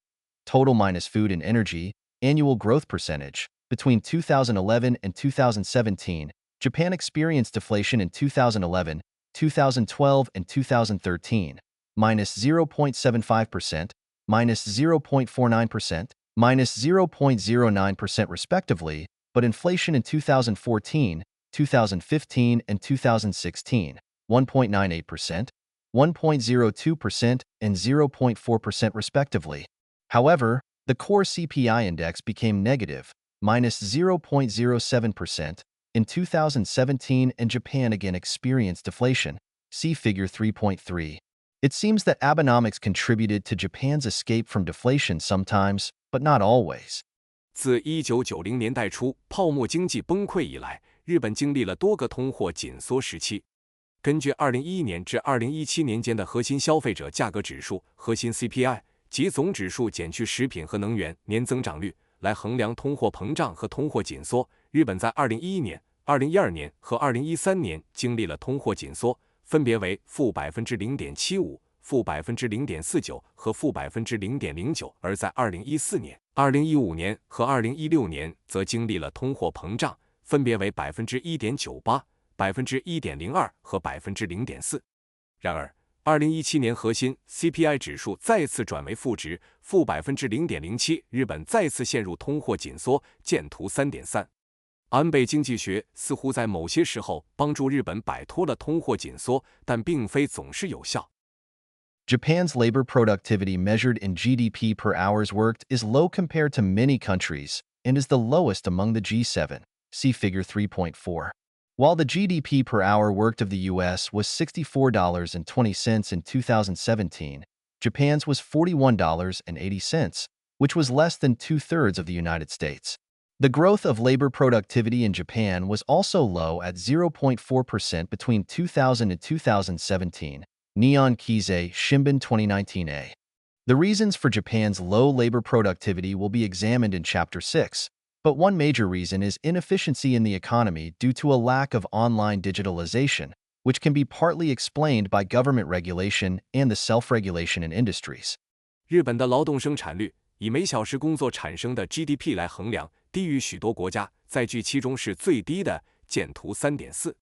total minus food and energy, annual growth percentage, between 2011 and 2017, Japan experienced deflation in 2011, 2012, and 2013, minus 0.75%, minus 0.49%, minus 0.09% respectively, but inflation in 2014, 2015, and 2016, 1.98%, 1.02%, and 0.4% respectively. However, the core CPI index became negative, minus 0.07%, in 2017, and Japan again experienced deflation. See Figure 3.3. It seems that Abenomics contributed to Japan's escape from deflation sometimes, but not always. 自1990年代初泡沫经济崩溃以来，日本经历了多个通货紧缩时期。根据2011年至2017年间的核心消费者价格指数核心 CPI 及总指数减去食品和能源年增长率来衡量通货膨胀和通货紧缩，日本在2011年、2012年和2013年经历了通货紧缩，分别为-0.75%、-0.49%和-0.09%，而在2014年、2015年和2016年则经历了通货膨胀，分别为1.98%、1.02%和0.4%。然而，2017年核心 CPI 指数再次转为负值-0.07%，日本再次陷入通货紧缩，见图3.3。安倍经济学似乎在某些时候帮助日本摆脱了通货紧缩，但并非总是有效。Japan's labor productivity measured in GDP per hours worked is low compared to many countries and is the lowest among the G7. See Figure 3.4. While the GDP per hour worked of the US was $64.20 in 2017, Japan's was $41.80, which was less than two-thirds of the United States. The growth of labor productivity in Japan was also low at 0.4% between 2000 and 2017, Nihon Keizai Shimbun 2019a. The reasons for Japan's low labor productivity will be examined in Chapter 6, but one major reason is inefficiency in the economy due to a lack of online digitalization, which can be partly explained by government regulation and the self-regulation in industries. 日本的劳动生产率以每小时工作产生的 GDP 来衡量，低于许多国家，在据其中是最低的，见图3.4。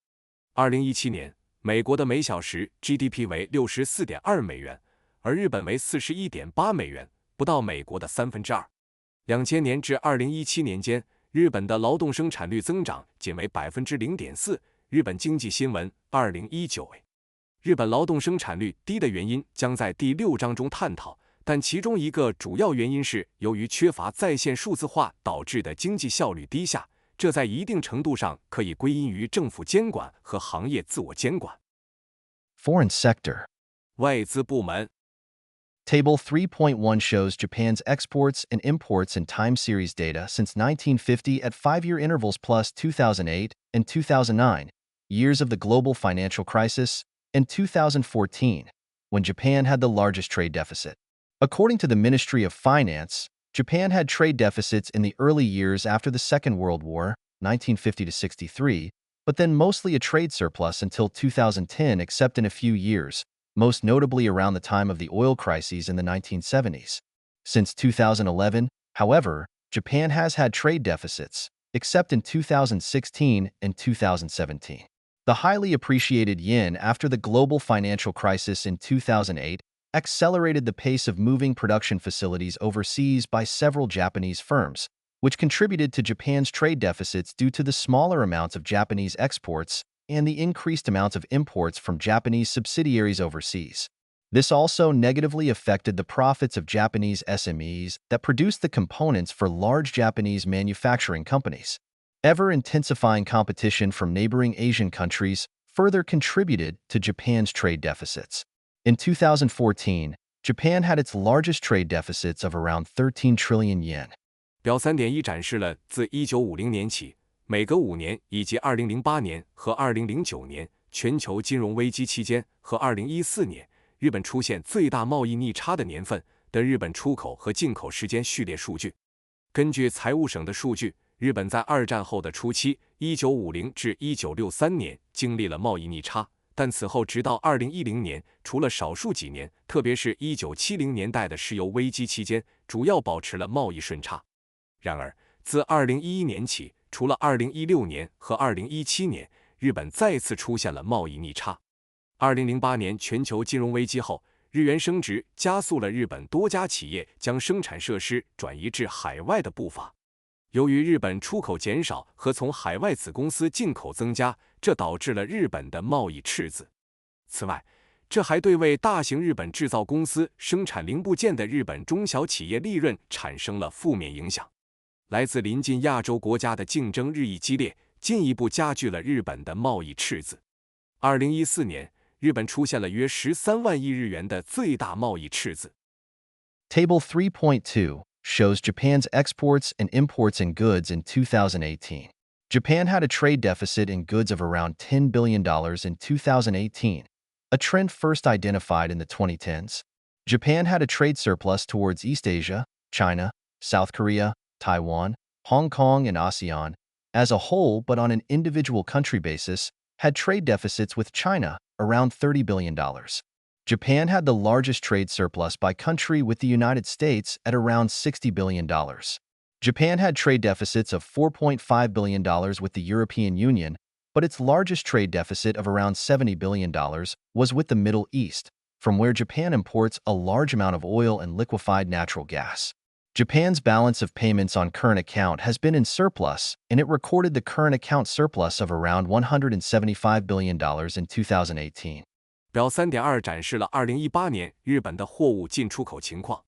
2017年，美国的每小时 GDP 为64.2美元，而日本为41.8美元，不到美国的2/3。2000年至2017年间，日本的劳动生产率增长仅为0.4%。日本经济新闻2019。日本劳动生产率低的原因将在第6章中探讨，但其中一个主要原因是由于缺乏在线数字化导致的经济效率低下，这在一定程度上可以归因于政府监管和行业自我监管。Foreign sector. 外资部门 Table 3.1 shows Japan's exports and imports in time series data since 1950 at 5-year intervals plus 2008 and 2009, years of the global financial crisis, and 2014, when Japan had the largest trade deficit. According to the Ministry of Finance, Japan had trade deficits in the early years after the Second World War, 1950 to 63, but then mostly a trade surplus until 2010 except in a few years, most notably around the time of the oil crises in the 1970s. Since 2011, however, Japan has had trade deficits, except in 2016 and 2017. The highly appreciated yen after the global financial crisis in 2008 accelerated the pace of moving production facilities overseas by several Japanese firms, which contributed to Japan's trade deficits due to the smaller amounts of Japanese exports and the increased amounts of imports from Japanese subsidiaries overseas. This also negatively affected the profits of Japanese SMEs that produced the components for large Japanese manufacturing companies. Ever-intensifying competition from neighboring Asian countries further contributed to Japan's trade deficits. In 2014, Japan had its largest trade deficits of around 13 trillion yen. 表3.1展示了自1950年起，每隔5年以及2008年和2009年全球金融危机期间和2014年日本出现最大贸易逆差的年份的日本出口和进口时间序列数据。根据财务省的数据，日本在二战后的初期1950至1963年经历了贸易逆差，但此后直到2010年，除了少数几年，特别是1970年代的石油危机期间，主要保持了贸易顺差。然而，自2011年起，除了2016年和2017年，日本再次出现了贸易逆差。2008年全球金融危机后，日元升值加速了日本多家企业将生产设施转移至海外的步伐。由于日本出口减少和从海外子公司进口增加，这导致了日本的贸易赤字。此外，这还对为大型日本制造公司生产零部件的日本中小企业利润产生了负面影响。来自邻近亚洲国家的竞争日益激烈，进一步加剧了日本的贸易赤字。2014年，日本出现了约13万亿日元的最大贸易赤字。Table 3.2 shows Japan's exports and imports in goods in 2018. Japan had a trade deficit in goods of around $10 billion in 2018, a trend first identified in the 2010s. Japan had a trade surplus towards East Asia, China, South Korea, Taiwan, Hong Kong, and ASEAN, as a whole, but on an individual country basis, had trade deficits with China, around $30 billion. Japan had the largest trade surplus by country with the United States at around $60 billion. Japan had trade deficits of $4.5 billion with the European Union, but its largest trade deficit of around $70 billion was with the Middle East, from where Japan imports a large amount of oil and liquefied natural gas. Japan's balance of payments on current account has been in surplus, and it recorded the current account surplus of around $175 billion in 2018. 表3.2展示了2018年日本的货物进出口情况。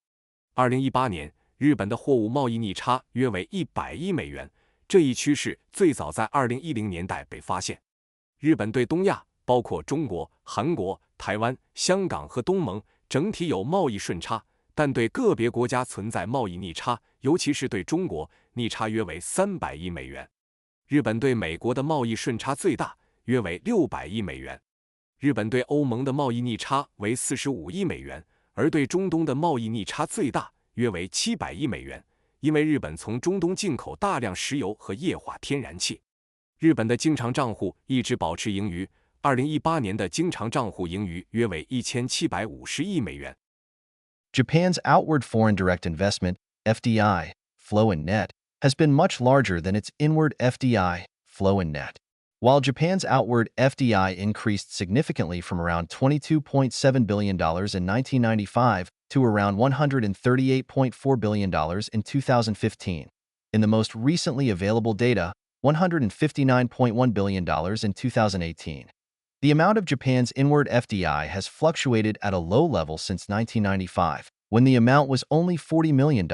2018年，日本的货物贸易逆差约为100亿美元，这一趋势最早在2010年代被发现。日本对东亚，包括中国、韩国、台湾、香港和东盟，整体有贸易顺差，但对个别国家存在贸易逆差，尤其是对中国，逆差约为300亿美元。日本对美国的贸易顺差最大，约为600亿美元。日本对欧盟的贸易逆差为45亿美元，而对中东的贸易逆差最大，约为700亿美元，因为日本从中东进口大量石油和液化天然气。日本的经常账户一直保持盈余，2018年的经常账户盈余约为1750亿美元。Japan's outward foreign direct investment, FDI, flow and net, has been much larger than its inward FDI, flow and net. While Japan's outward FDI increased significantly from around $22.7 billion in 1995 to around $138.4 billion in 2015. In the most recently available data, $159.1 billion in 2018. The amount of Japan's inward FDI has fluctuated at a low level since 1995, when the amount was only $40 million.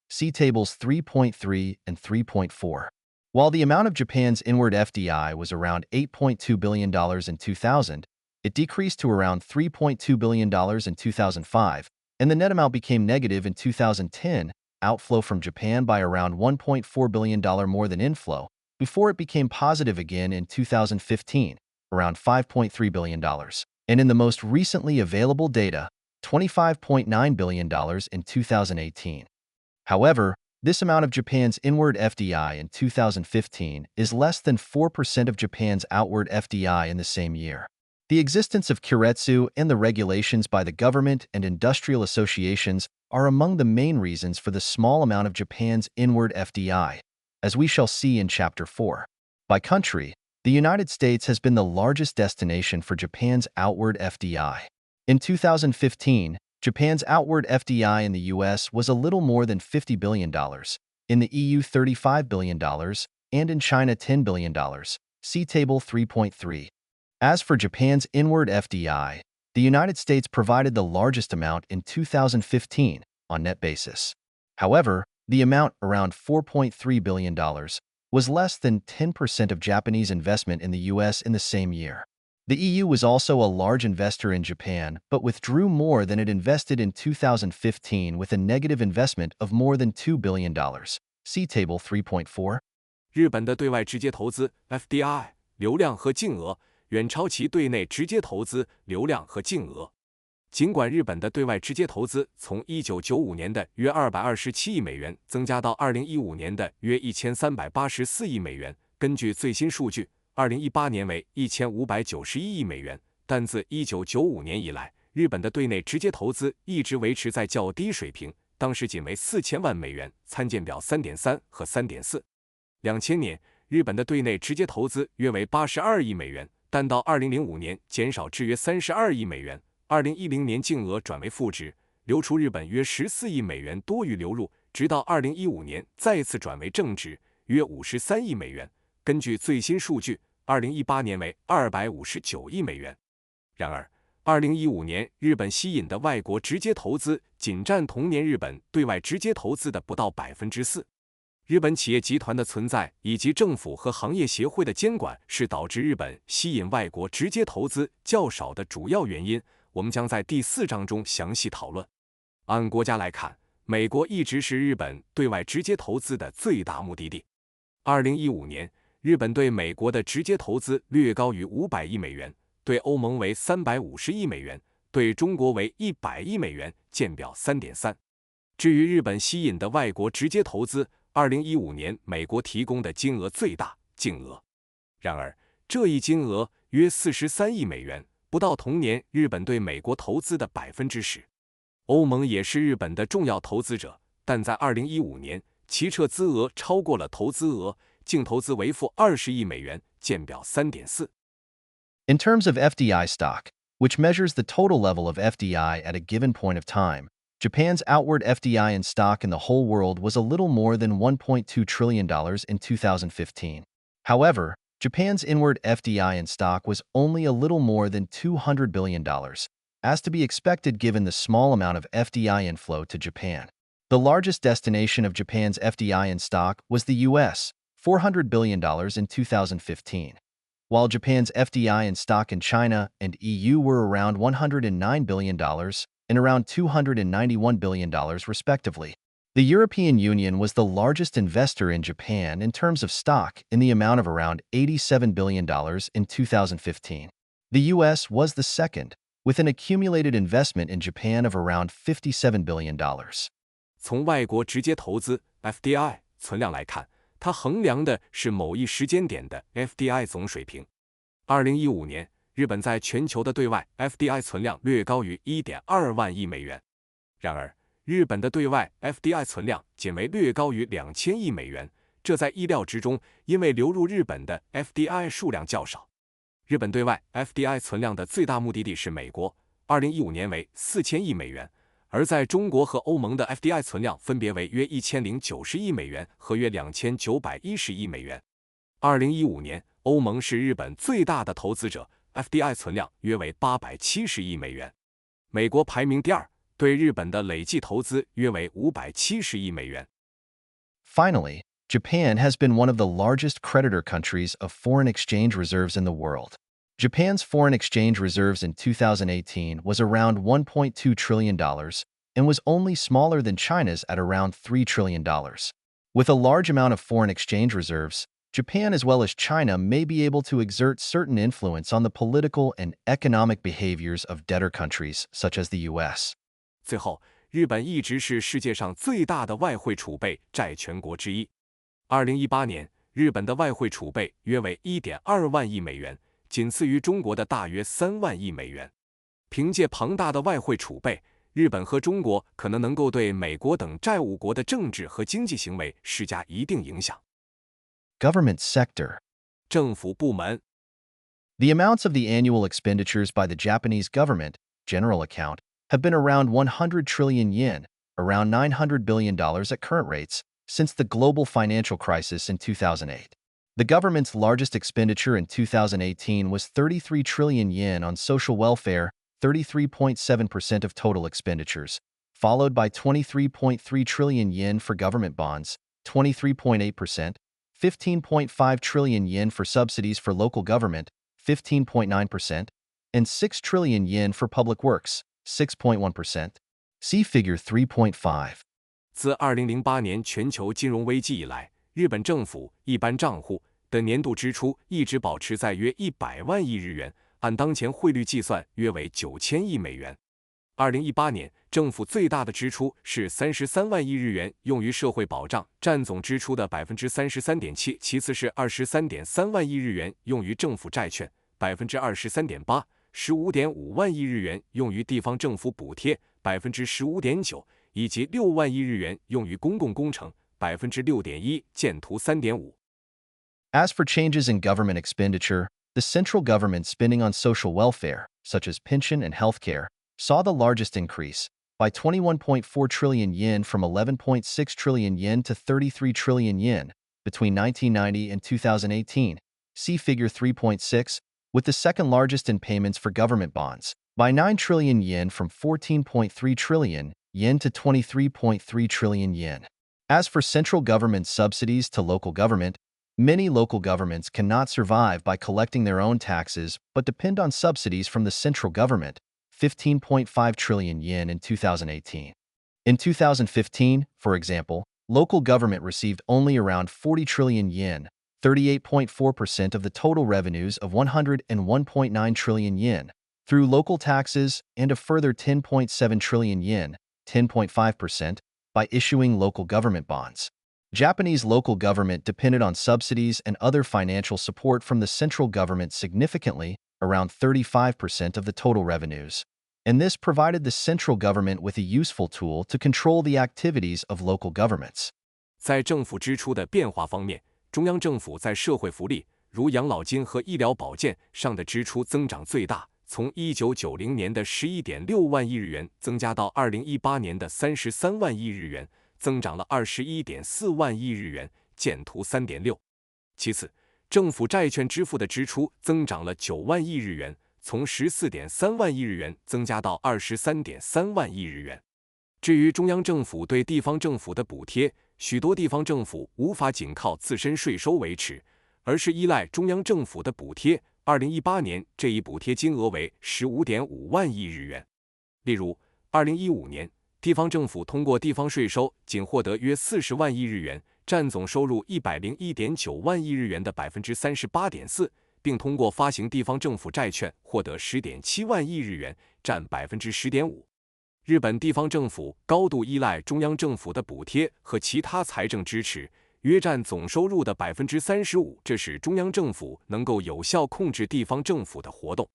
See tables 3.3 and 3.4. While the amount of Japan's inward FDI was around $8.2 billion in 2000, it decreased to around $3.2 billion in 2005, and the net amount became negative in 2010, outflow from Japan by around $1.4 billion more than inflow, before it became positive again in 2015, around $5.3 billion, and in the most recently available data, $25.9 billion in 2018. However, this amount of Japan's inward FDI in 2015 is less than 4% of Japan's outward FDI in the same year. The existence of keiretsu and the regulations by the government and industrial associations are among the main reasons for the small amount of Japan's inward FDI, as we shall see in Chapter 4. By country, the United States has been the largest destination for Japan's outward FDI. In 2015, Japan's outward FDI in the US was a little more than $50 billion, in the EU $35 billion, and in China $10 billion. See Table 3.3. As for Japan's inward FDI, the United States provided the largest amount in 2015 on net basis. However, the amount, around $4.3 billion, was less than 10% of Japanese investment in the US in the same year. The EU was also a large investor in Japan, but withdrew more than it invested in 2015 with a negative investment of more than $2 billion. See Table 3.4. 日本的对外直接投资 FDI 流量和净额远超其对内直接投资流量和净额。尽管日本的对外直接投资从1995年的约227亿美元增加到2015年的约1384亿美元，根据最新数据，2018年为1591亿美元，但自1995年以来，日本的对内直接投资一直维持在较低水平，当时仅为4000万美元，参见表 3.3 和 3.4。2000年，日本的对内直接投资约为82亿美元，但到2005年减少至约32亿美元。2010年净额转为负值，流出日本约14亿美元多于流入，直到2015年再次转为正值，约53亿美元。根据最新数据，2018年为259亿美元。然而，2015年日本吸引的外国直接投资仅占同年日本对外直接投资的不到4%。日本企业集团的存在以及政府和行业协会的监管是导致日本吸引外国直接投资较少的主要原因。我们将在第4章中详细讨论。按国家来看，美国一直是日本对外直接投资的最大目的地。2015年，日本对美国的直接投资略高于500亿美元，对欧盟为350亿美元，对中国为100亿美元，见表 3.3。至于日本吸引的外国直接投资2015年美国提供的金额最大净额。然而，这一金额约43亿美元，不到同年日本对美国投资的10%。欧盟也是日本的重要投资者，但在2015年，其撤资额超过了投资额，净投资为负20亿美元，见表3.4。In terms of FDI stock, which measures the total level of FDI at a given point of time, Japan's outward FDI in stock in the whole world was a little more than $1.2 trillion in 2015. However, Japan's inward FDI in stock was only a little more than $200 billion, as to be expected given the small amount of FDI inflow to Japan. The largest destination of Japan's FDI in stock was the U.S., $400 billion in 2015, while Japan's FDI in stock in China and EU were around $109 billion and around $291 billion respectively. The European Union was the largest investor in Japan in terms of stock in the amount of around $87 billion in 2015. The U.S. was the second, with an accumulated investment in Japan of around $57 billion. 从外国直接投资 FDI 存量来看，它衡量的是某一时间点的 FDI 总水平。2015年，日本在全球的对外 FDI 存量略高于 1.2万亿美元。然而，日本的对外 FDI 存量仅为略高于2000亿美元，这在意料之中，因为流入日本的 FDI 数量较少。日本对外 FDI 存量的最大目的地是美国，2015年为4000亿美元，而在中国和欧盟的 FDI 存量分别为约1090亿美元和约2910亿美元。2015年，欧盟是日本最大的投资者 ，FDI 存量约为870亿美元。美国排名第二，对日本的累计投资约为570亿美元。Finally, Japan has been one of the largest creditor countries of foreign exchange reserves in the world. Japan's foreign exchange reserves in 2018 was around $1.2 trillion and was only smaller than China's at around $3 trillion. With a large amount of foreign exchange reserves, Japan as well as China may be able to exert certain influence on the political and economic behaviors of debtor countries such as the U.S. 最后，日本一直是世界上最大的外汇储备债权国之一。2018年，日本的外汇储备约为 1.2万亿美元，仅次于中国的大约3万亿美元。凭借庞大的外汇储备，日本和中国可能够对美国等债务国的政治和经济行为施加一定影响。Government sector. 政府部门 The amounts of the annual expenditures by the Japanese government, general account, have been around 100 trillion yen, around $900 billion at current rates, since the global financial crisis in 2008. The government's largest expenditure in 2018 was 33 trillion yen on social welfare, 33.7% of total expenditures, followed by 23.3 trillion yen for government bonds, 23.8%, 15.5 trillion yen for subsidies for local government, 15.9%, and 6 trillion yen for public works, 6.1%. See Figure 3.5. 自2008年全球金融危机以来，日本政府一般账户的年度支出一直保持在约100万亿日元，按当前汇率计算约为9000亿美元。2018年，政府最大的支出是33万亿日元，用于社会保障，占总支出的 33.7%， 其次是 23.3万亿日元用于政府债券 23.8%， 15.5万亿日元用于地方政府补贴 15.9%， 以及6万亿日元用于公共工程 6.1%， 见图 3.5。 As for changes in government expenditure, the central government spending on social welfare, such as pension and healthcare, saw the largest increase, by 21.4 trillion yen from 11.6 trillion yen to 33 trillion yen, between 1990 and 2018. See Figure 3.6, with the second largest in payments for government bonds, by 9 trillion yen from 14.3 trillion yen to 23.3 trillion yen. As for central government subsidies to local government, many local governments cannot survive by collecting their own taxes but depend on subsidies from the central government, 15.5 trillion yen in 2018. In 2015, for example, local government received only around 40 trillion yen, 38.4% of the total revenues of 101.9 trillion yen, through local taxes, and a further 10.7 trillion yen, 10.5%, by issuing local government bonds. Japanese local government depended on subsidies and other financial support from the central government significantly, around 35% of the total revenues. And this provided the central government with a useful tool to control the activities of local governments. 在政府支出的变化方面，中央政府在社会福利，如养老金和医疗保健上的支出增长最大，从1990年的 11.6 万亿日元增加到2018年的33万亿日元，增长了 21.4 万亿日元，见图 3.6。其次，政府债券支付的支出增长了9万亿日元，从 14.3 万亿日元增加到 23.3 万亿日元。至于中央政府对地方政府的补贴，许多地方政府无法仅靠自身税收维持，而是依赖中央政府的补贴。2018年这一补贴金额为 15.5 万亿日元。例如2015年地方政府通过地方税收仅获得约40万亿日元，占总收入 101.9 万亿日元的 38.4%， 并通过发行地方政府债券获得 10.7 万亿日元，占 10.5%。日本地方政府高度依赖中央政府的补贴和其他财政支持，约占总收入的 35%， 这使中央政府能够有效控制地方政府的活动。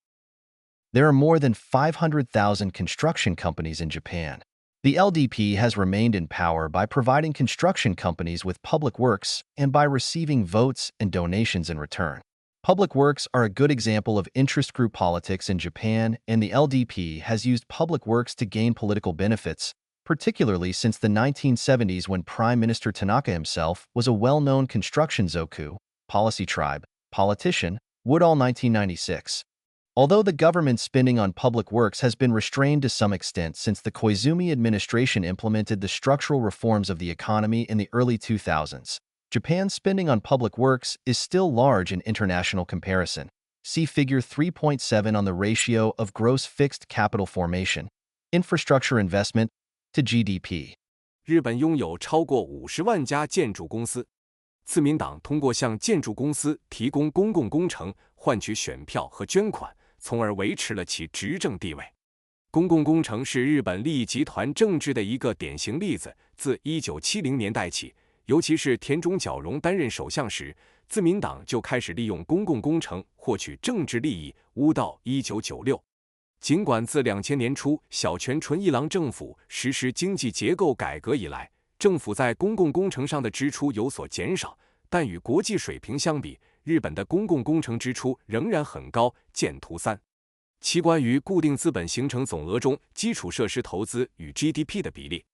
There are more than 500,000 construction companies in Japan. The LDP has remained in power by providing construction companies with public works and by receiving votes and donations in return. Public works are a good example of interest group politics in Japan, and the LDP has used public works to gain political benefits, particularly since the 1970s when Prime Minister Tanaka himself was a well-known construction zoku, policy tribe, politician, Woodall 1996. Although the government's spending on public works has been restrained to some extent since the Koizumi administration implemented the structural reforms of the economy in the early 2000s, Japan's spending on public works is still large in international comparison. See Figure 3.7 on the ratio of gross fixed capital formation, infrastructure investment, to GDP. 日本拥有超过50万家建筑公司。自民党通过向建筑公司提供公共工程换取选票和捐款，从而维持了其执政地位。公共工程是日本利益集团政治的一个典型例子。自1970年代起，尤其是田中角荣担任首相时，自民党就开始利用公共工程获取政治利益，乌到1996。尽管自2000年初小泉纯一郎政府实施经济结构改革以来，政府在公共工程上的支出有所减少，但与国际水平相比，日本的公共工程支出仍然很高，见图3。其关于固定资本形成总额中基础设施投资与 GDP 的比例。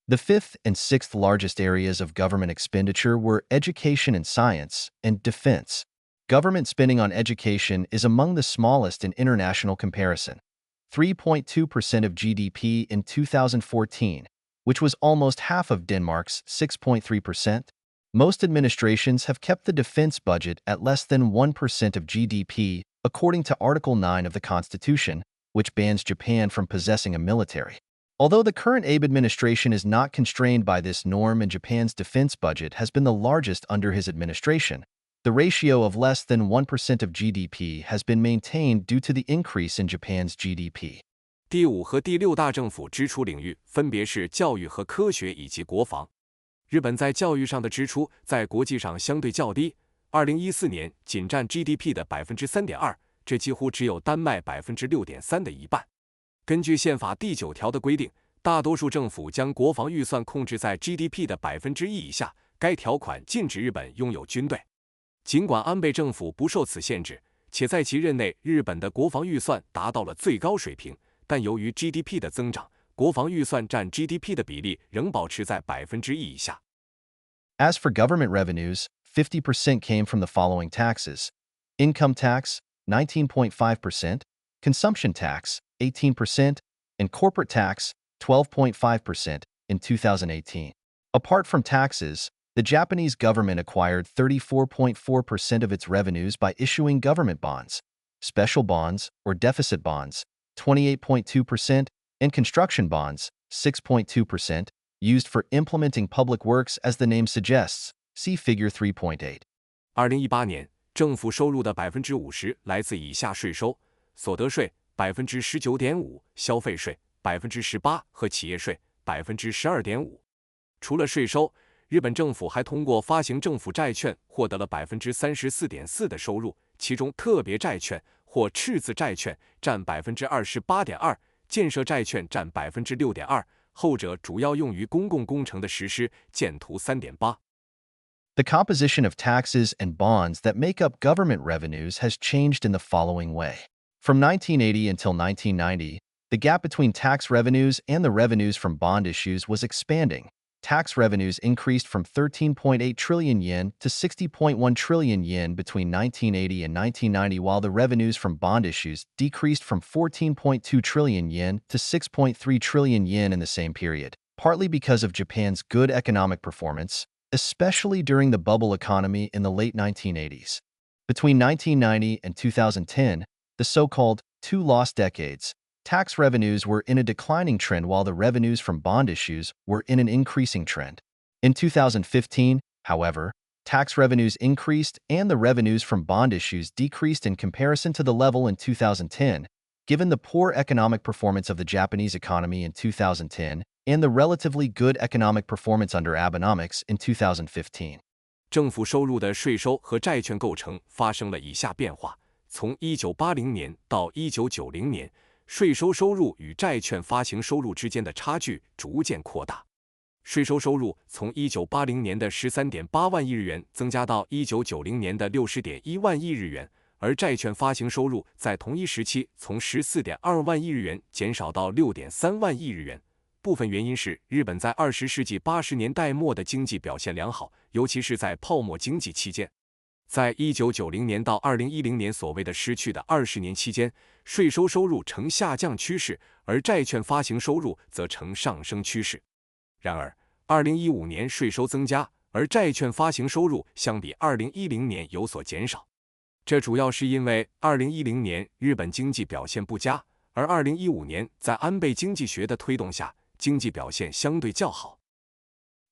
The fifth and sixth largest areas of government expenditure were education and science, and defense. Government spending on education is among the smallest in international comparison. 3.2% of GDP in 2014, which was almost half of Denmark's 6.3%. Most administrations have kept the defense budget at less than 1% of GDP, according to Article 9 of the Constitution, which bans Japan from possessing a military. Although the current Abe administration is not constrained by this norm and Japan's defense budget has been the largest under his administration, the ratio of less than 1% of GDP has been maintained due to the increase in Japan's GDP. 第5和第6大政府支出领域分别是教育和科学以及国防。日本在教育上的支出在国际上相对较低，2014年仅占 GDP 的 3.2%， 这几乎只有丹麦 6.3% 的一半。根据宪法第9条的规定，大多数政府将国防预算控制在 GDP 的 1% 以下，该条款禁止日本拥有军队。尽管安倍政府不受此限制，且在其任内日本的国防预算达到了最高水平，但由于 GDP 的增长，国防预算占 GDP 的比例仍保持在 1% 以下。As for government revenues, 50% came from the following taxes: income tax, 19.5%, consumption tax, 18%, and corporate tax, 12.5% in 2018. Apart from taxes, the Japanese government acquired 34.4% of its revenues by issuing government bonds, special bonds, or deficit bonds, 28.2%, and construction bonds, 6.2%, used for implementing public works as the name suggests. See Figure 3.8. 2018年，政府收入的 50% 来自以下税收：所得税 19.5%、消费税 18% 和企业税 12.5%。除了税收，日本政府还通过发行政府债券获得了34.4%的收入，其中特别债券或赤字债券占28.2%，建设债券占6.2%，后者主要用于公共工程的实施，见图3.8。The composition of taxes and bonds that make up government revenues has changed in the following way. From 1980 until 1990, the gap between tax revenues and the revenues from bond issues was expanding. Tax revenues increased from 13.8 trillion yen to 60.1 trillion yen between 1980 and 1990, while the revenues from bond issues decreased from 14.2 trillion yen to 6.3 trillion yen in the same period, partly because of Japan's good economic performance, especially during the bubble economy in the late 1980s. Between 1990 and 2010, the so-called two lost decades, tax revenues were in a declining trend while the revenues from bond issues were in an increasing trend. In 2015, however, tax revenues increased and the revenues from bond issues decreased in comparison to the level in 2010, given the poor economic performance of the Japanese economy in 2010 and the relatively good economic performance under Abenomics in 2015. 政府收入的税收和债券构成发生了以下变化：从1980年到1990年，税收收入与债券发行收入之间的差距逐渐扩大。税收收入从1980年的13.8万亿日元增加到1990年的60.1万亿日元，而债券发行收入在同一时期从14.2万亿日元减少到6.3万亿日元。部分原因是日本在20世纪80年代末的经济表现良好，尤其是在泡沫经济期间。在1990年到2010年所谓的失去的20年期间，税收收入呈下降趋势，而债券发行收入则呈上升趋势。然而，2015年税收增加，而债券发行收入相比2010年有所减少。这主要是因为2010年日本经济表现不佳，而2015年在安倍经济学的推动下，经济表现相对较好。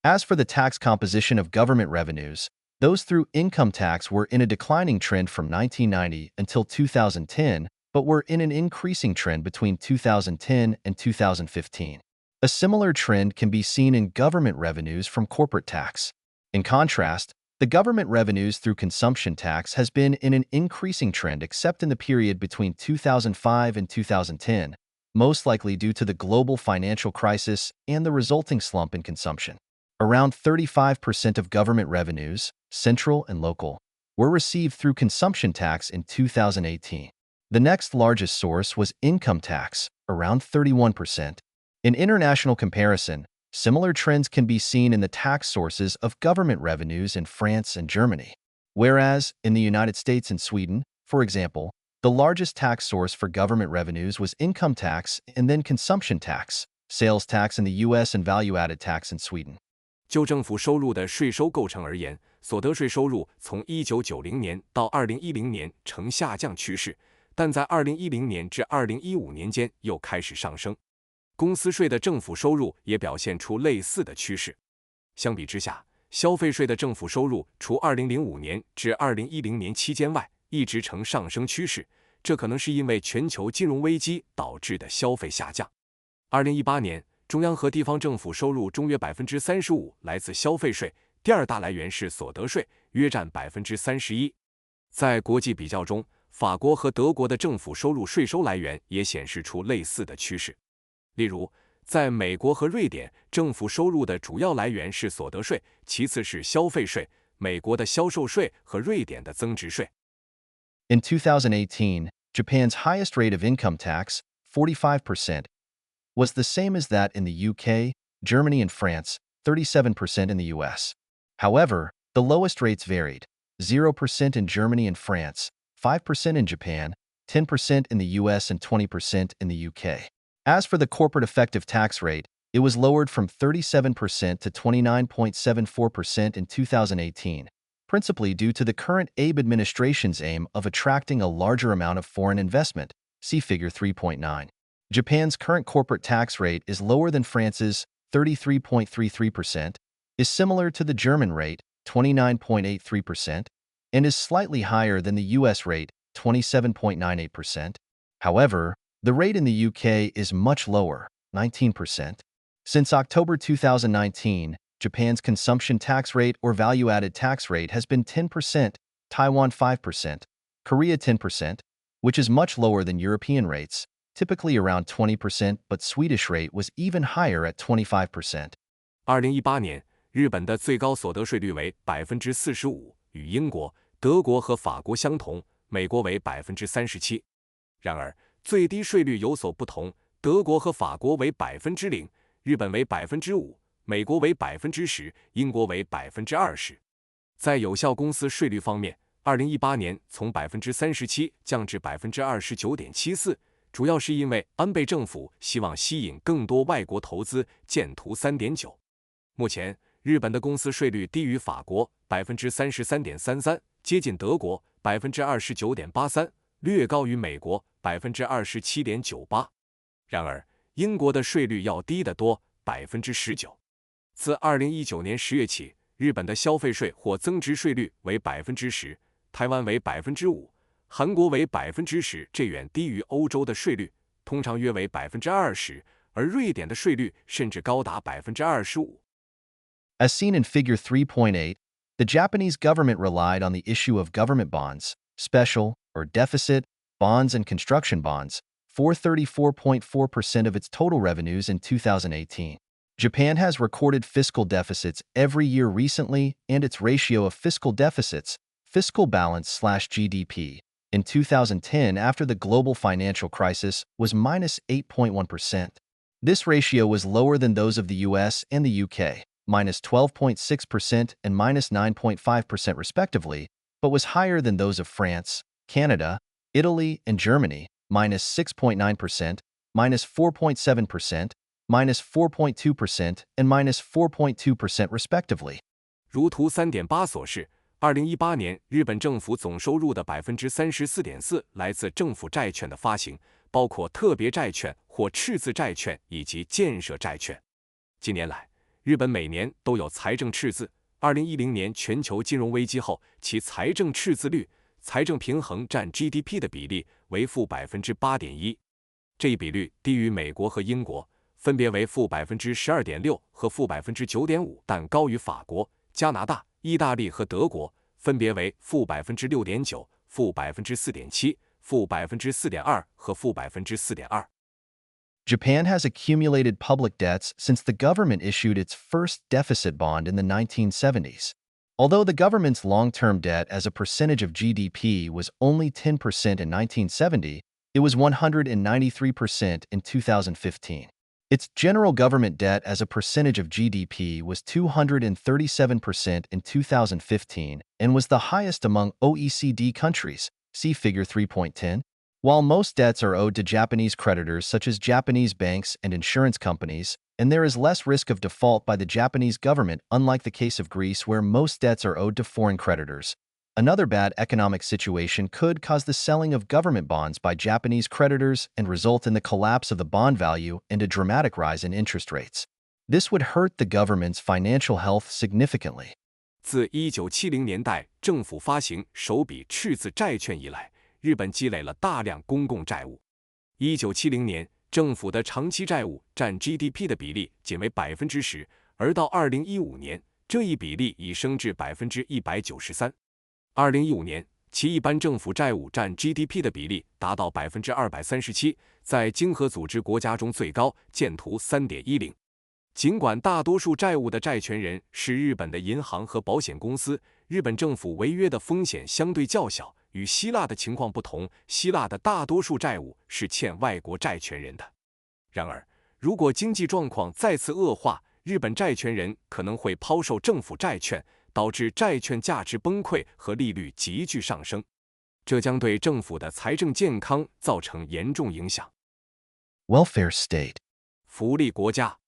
As for the tax composition of government revenues, those through income tax were in a declining trend from 1990 until 2010, but were in an increasing trend between 2010 and 2015. A similar trend can be seen in government revenues from corporate tax. In contrast, the government revenues through consumption tax has been in an increasing trend except in the period between 2005 and 2010, most likely due to the global financial crisis and the resulting slump in consumption. Around 35% of government revenues, central and local, were received through consumption tax in 2018. The next largest source was income tax, around 31%. In international comparison, similar trends can be seen in the tax sources of government revenues in France and Germany. Whereas, in the United States and Sweden, for example, the largest tax source for government revenues was income tax and then consumption tax, sales tax in the US and value-added tax in Sweden. 就政府收入的税收构成而言，所得税收入从1990年到2010年呈下降趋势，但在2010年至2015年间又开始上升。公司税的政府收入也表现出类似的趋势。相比之下，消费税的政府收入除2005年至2010年期间外，一直呈上升趋势，这可能是因为全球金融危机导致的消费下降。2018年，中央和地方政府收入中约 35% 来自消费税，第二大来源是所得税，约占 31%。在国际比较中，法国和德国的政府收入税收来源也显示出类似的趋势。例如，在美国和瑞典，政府收入的主要来源是所得税，其次是消费税，美国的销售税和瑞典的增值税。In 2018, Japan's highest rate of income tax, 45%, was the same as that in the UK, Germany and France, 37% in the US. However, the lowest rates varied, 0% in Germany and France, 5% in Japan, 10% in the US and 20% in the UK. As for the corporate effective tax rate, it was lowered from 37% to 29.74% in 2018, principally due to the current Abe administration's aim of attracting a larger amount of foreign investment, see Figure 3.9. Japan's current corporate tax rate is lower than France's, 33.33%, is similar to the German rate, 29.83%, and is slightly higher than the US rate, 27.98%. However, the rate in the UK is much lower, 19%. Since October 2019, Japan's consumption tax rate or value-added tax rate has been 10%, Taiwan 5%, Korea 10%, which is much lower than European rates, typically around 20%, but Swedish rate was even higher at 25%. 2018年，日本的最高所得税率为45%，与英国、德国和法国相同，美国为37%。然而，最低税率有所不同，德国和法国为0%，日本为5%，美国为10%，英国为20%。在有效公司税率方面，2018年从37%降至29.74%，主要是因为安倍政府希望吸引更多外国投资，建图3.9。目前，日本的公司税率低于法国33.33%，接近德国29.83%，略高于美国27.98%。然而，英国的税率要低得多，19%。自2019年10月起，日本的消费税或增值税率为10%，台湾为5%，韩国为10%，这远低于欧洲的税率，通常约为20%，而瑞典的税率甚至高达25%。As seen in Figure 3.8, the Japanese government relied on the issue of government bonds, special or deficit bonds and construction bonds, for 34.4% of its total revenues in 2018. Japan has recorded fiscal deficits every year recently, and its ratio of fiscal deficits, fiscal balance/GDP, in 2010 after the global financial crisis was -8.1%. This ratio was lower than those of the US and the UK, -12.6% and -9.5% respectively, but was higher than those of France, Canada, Italy, and Germany, -6.9%, -4.7%, -4.2%, and -4.2% respectively. 如图3.8所示，2018年日本政府总收入的34.4%来自政府债券的发行，包括特别债券或赤字债券以及建设债券。近年来，日本每年都有财政赤字。2010年全球金融危机后，其财政赤字率、财政平衡占 GDP 的比例为-8.1%，这一比率低于美国和英国，分别为-12.6%和-9.5%，但高于法国、加拿大、意大利和德国，分别为-6.9%、-4.7%、-4.2% 和-4.2%。Japan has accumulated public debts since the government issued its first deficit bond in the 1970s. Although the government's long-term debt as a percentage of GDP was only 10% in 1970, it was 193% in 2015. Its general government debt as a percentage of GDP was 237% in 2015 and was the highest among OECD countries, see Figure 3.10. While most debts are owed to Japanese creditors such as Japanese banks and insurance companies, and there is less risk of default by the Japanese government unlike the case of Greece where most debts are owed to foreign creditors, another bad economic situation could cause the selling of government bonds by Japanese creditors and result in the collapse of the bond value and a dramatic rise in interest rates. This would hurt the government's financial health significantly. 自1970年代政府发行首笔赤字债券以来，日本积累了大量公共债务。1970年，政府的长期债务占 GDP 的比例仅为10%，而到2015年，这一比例已升至193%。2015年，其一般政府债务占 GDP 的比例达到237%，在经合组织国家中最高，见图3.10。尽管大多数债务的债权人是日本的银行和保险公司，日本政府违约的风险相对较小。与希腊的情况不同，希腊的大多数债务是欠外国债权人的。然而，如果经济状况再次恶化，日本债权人可能会抛售政府债券，导致债券价值崩溃和利率急剧上升，这将对政府的财政健康造成严重影响。Welfare state. 福利国家。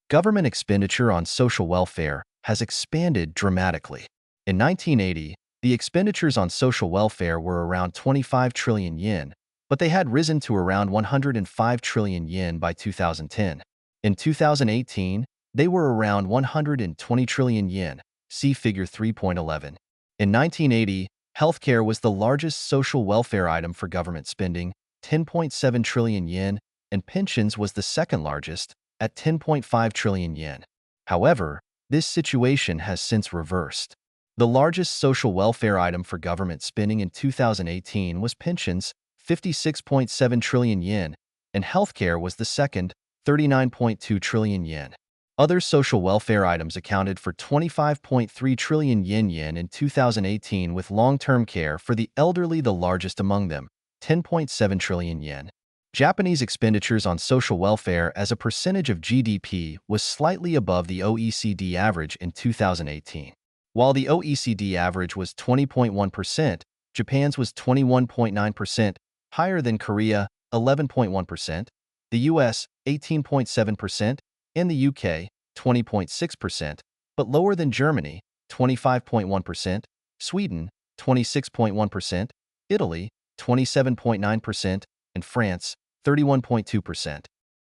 Government expenditure on social welfare has expanded dramatically. In 1980, the expenditures on social welfare were around 25 trillion yen, but they had risen to around 105 trillion yen by 2010. In 2018, they were around 120 trillion yen, see Figure 3.11. In 1980, healthcare was the largest social welfare item for government spending, 10.7 trillion yen, and pensions was the second largest, at 10.5 trillion yen. However, This situation has since reversed. The largest social welfare item for government spending in 2018 was pensions, 56.7 trillion yen, and healthcare was the second, 39.2 trillion yen. Other social welfare items accounted for 25.3 trillion yen in 2018, with long-term care for the elderly the largest among them, 10.7 trillion yen. Japanese expenditures on social welfare as a percentage of GDP was slightly above the OECD average in 2018. While the OECD average was 20.1%, Japan's was 21.9%, higher than Korea, 11.1%, the US, 18.7%, and the UK, 20.6%, but lower than Germany, 25.1%, Sweden, 26.1%, Italy, 27.9%, and France, 31.2%.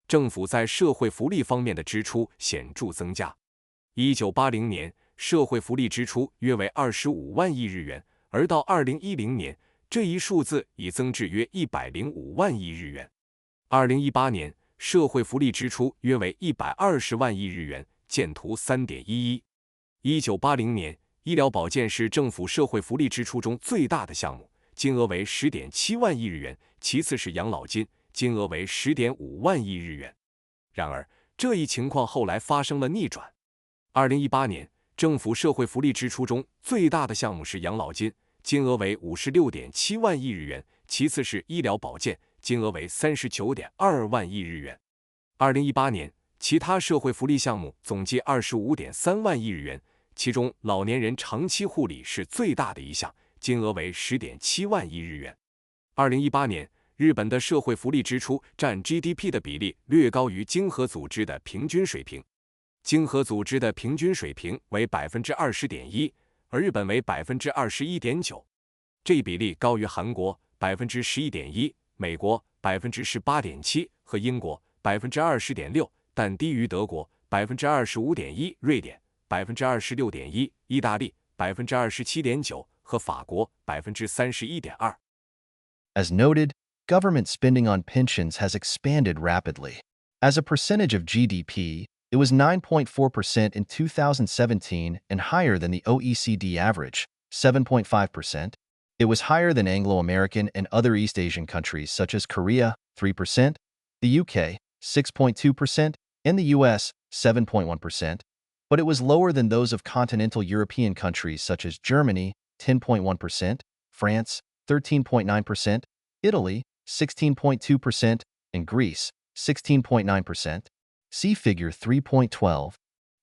政府在社会福利方面的支出显著增加。1980年，社会福利支出约为25万亿日元，而到2010年，这一数字已增至约105万亿日元。2018年，社会福利支出约为120万亿日元，见图 3.11。1980年，医疗保健是政府社会福利支出中最大的项目，金额为 10.7 万亿日元，其次是养老金，金额为 10.5 万亿日元。然而，这一情况后来发生了逆转。2018年，政府社会福利支出中最大的项目是养老金，金额为 56.7 万亿日元，其次是医疗保健，金额为 39.2 万亿日元。2018年，其他社会福利项目总计 25.3 万亿日元，其中老年人长期护理是最大的一项，金额为 10.7 万亿日元。2018年，日本的社会福利支出占 GDP 的比例略高于经合组织的平均水平。经合组织的平均水平为 20.1%， 而日本为 21.9%。这一比例高于韩国 11.1%、美国 18.7% 和英国 20.6%， 但低于德国 25.1%、瑞典 26.1%、意大利 27.9% 和法国 31.2%。As noted, government spending on pensions has expanded rapidly. As a percentage of GDP, it was 9.4% in 2017 and higher than the OECD average, 7.5%. It was higher than Anglo-American and other East Asian countries such as Korea, 3%, the UK, 6.2%, and the US, 7.1%, but it was lower than those of continental European countries such as Germany, 10.1%, France, 13.9%, Italy, 16.2%, and Greece, 16.9%. See Figure 3.12.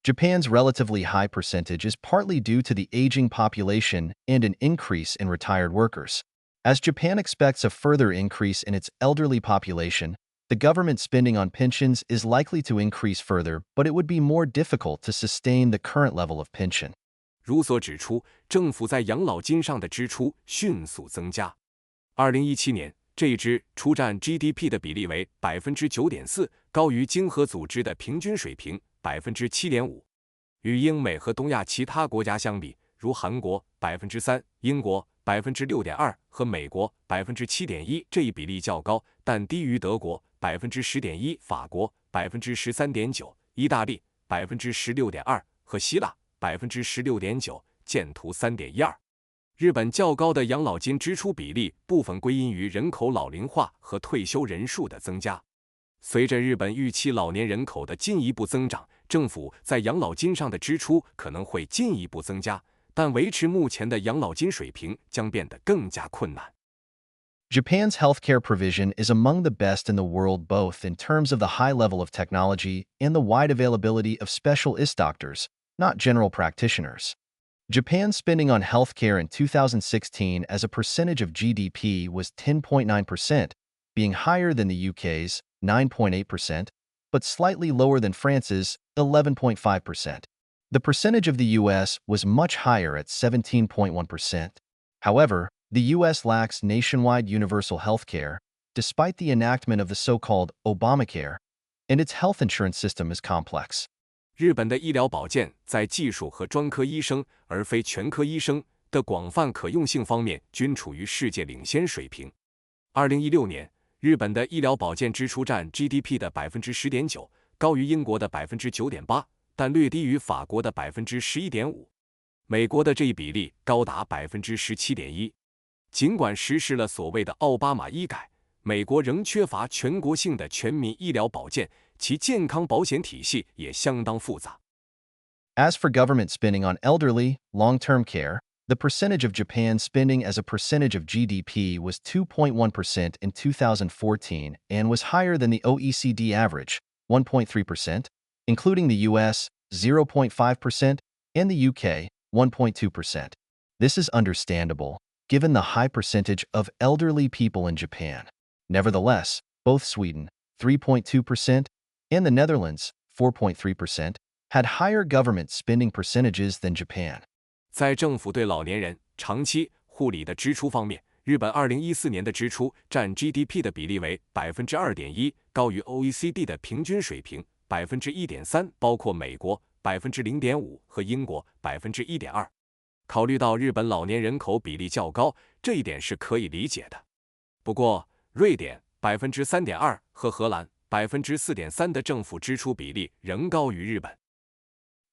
Japan's relatively high percentage is partly due to the aging population and an increase in retired workers. As Japan expects a further increase in its elderly population, the government spending on pensions is likely to increase further, but it would be more difficult to sustain the current level of pension. 如所指出，政府在养老金上的支出迅速增加。2017年，这一支出占 GDP 的比例为 9.4%， 高于经合组织的平均水平 7.5%。与英美和东亚其他国家相比，如韩国 3%、英国 6.2% 和美国 7.1%， 这一比例较高，但低于德国 10.1%、法国 13.9%、意大利 16.2% 和希腊 16.9%， 见图 3.12。日本较高的养老金支出比例部分归因于人口老龄化和退休人数的增加。随着日本预期老年人口的进一步增长，政府在养老金上的支出可能会进一步增加，但维持目前的养老金水平将变得更加困难。Japan's healthcare provision is among the best in the world, both in terms of the high level of technology and the wide availability of specialist doctors, not general practitioners. Japan's spending on healthcare in 2016 as a percentage of GDP was 10.9%, being higher than the UK's 9.8%, but slightly lower than France's 11.5%. The percentage of the US was much higher at 17.1%. However, the US lacks nationwide universal health care, despite the enactment of the so-called Obamacare, and its health insurance system is complex. 日本的医疗保健在技术和专科医生而非全科医生的广泛可用性方面均处于世界领先水平。2016年，日本的医疗保健支出占 GDP 的 10.9%， 高于英国的 9.8%、但略低于法国的11.5%。美国的这一比例高达17.1%。尽管实施了所谓的奥巴马医改，美国仍缺乏全国性的全民医疗保健，其健康保险体系也相当复杂。As for government spending on elderly, long-term care, the percentage of Japan's spending as a percentage of GDP was 2.1% in 2014 and was higher than the OECD average, 1.3%, including the US, 0.5%, and the UK, 1.2%. This is understandable, given the high percentage of elderly people in Japan. Nevertheless, both Sweden, 3.2%, and the Netherlands, 4.3%, had higher government spending percentages than Japan. 在政府对老年人长期护理的支出方面，日本2014年的支出占 GDP 的比例为 2.1%， 高于 OECD 的平均水平 1.3%， 包括美国 0.5% 和英国 1.2%。考虑到日本老年人口比例较高，这一点是可以理解的。不过，瑞典 3.2% 和荷兰 4.3% 的政府支出比例仍高于日本。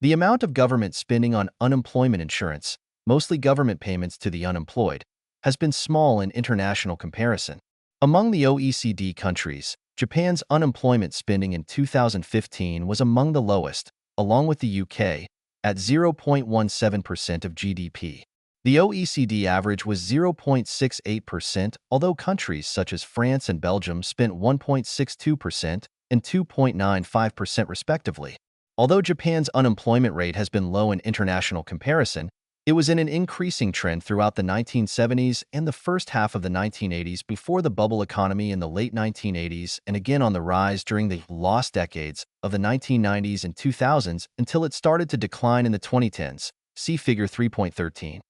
The amount of government spending on unemployment insurance, mostly government payments to the unemployed, has been small in international comparison. Among the OECD countries, Japan's unemployment spending in 2015 was among the lowest, along with the UK, at 0.17% of GDP. The OECD average was 0.68%, although countries such as France and Belgium spent 1.62% and 2.95% respectively. Although Japan's unemployment rate has been low in international comparison, it was in an increasing trend throughout the 1970s and the first half of the 1980s before the bubble economy in the late 1980s and again on the rise during the lost decades of the 1990s and 2000s until it started to decline in the 2010s. See Figure 3.13.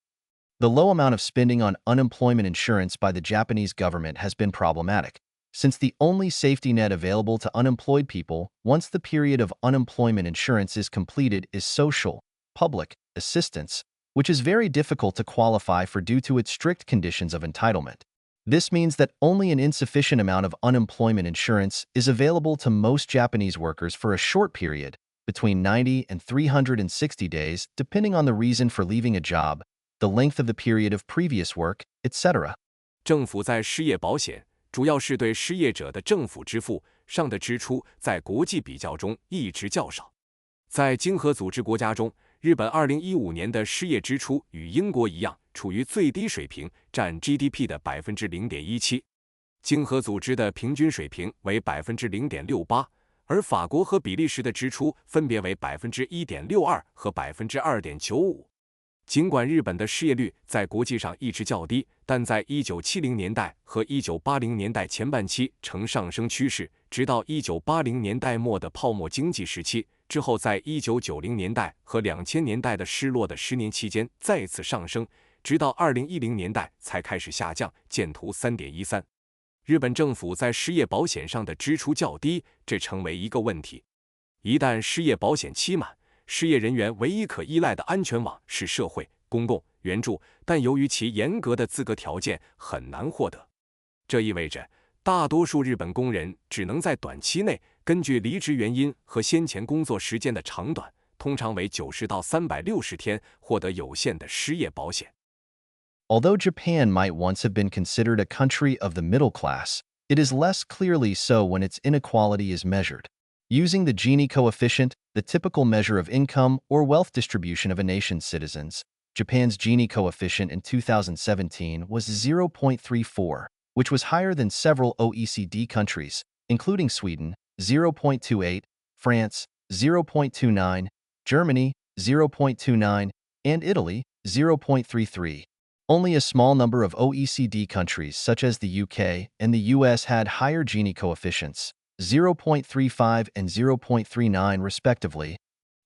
The low amount of spending on unemployment insurance by the Japanese government has been problematic, since the only safety net available to unemployed people once the period of unemployment insurance is completed is social, public, assistance, which is very difficult to qualify for due to its strict conditions of entitlement. This means that only an insufficient amount of unemployment insurance is available to most Japanese workers for a short period, between 90 and 360 days, depending on the reason for leaving a job, the length of the period of previous work, etc. 政府在失业保险主要是对失业者的政府支付上的支出，在国际比较中一直较少。在经合组织国家中，日本2015年的失业支出与英国一样，处于最低水平，占 GDP 的 0.17%。经合组织的平均水平为 0.68%， 而法国和比利时的支出分别为 1.62% 和 2.95%。尽管日本的失业率在国际上一直较低，但在1970年代和1980年代前半期呈上升趋势，直到1980年代末的泡沫经济时期之后，在1990年代和2000年代的失落的10年期间再次上升，直到2010年代才开始下降，见图 3.13。日本政府在失业保险上的支出较低，这成为一个问题。一旦失业保险期满，失业人员唯一可依赖的安全网是社会、公共援助，但由于其严格的资格条件很难获得。这意味着，大多数日本工人只能在短期内根据离职原因和先前工作时间的长短，通常为90到360天，获得有限的失业保险。Although Japan might once have been considered a country of the middle class, it is less clearly so when its inequality is measured. Using the Gini coefficient, the typical measure of income or wealth distribution of a nation's citizens, Japan's Gini coefficient in 2017 was 0.34, which was higher than several OECD countries, including Sweden, 0.28, France, 0.29, Germany, 0.29, and Italy, 0.33. Only a small number of OECD countries, such as the UK and the US, had higher Gini coefficients, 0.35 and 0.39 respectively.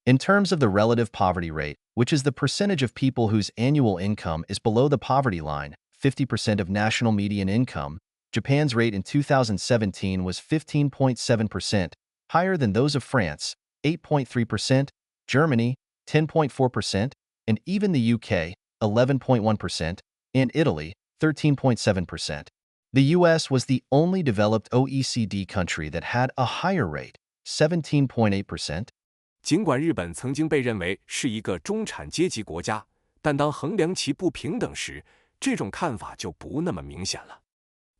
In terms of the relative poverty rate, which is the percentage of people whose annual income is below the poverty line, 50% of national median income, Japan's rate in 2017 was 15.7%, higher than those of France, 8.3%, Germany, 10.4%, and even the UK, 11.1%, and Italy, 13.7%. The US was the only developed OECD country that had a higher rate, 17.8%. 尽管日本曾经被认为是一个中产阶级国家，但当衡量其不平等时，这种看法就不那么明显了。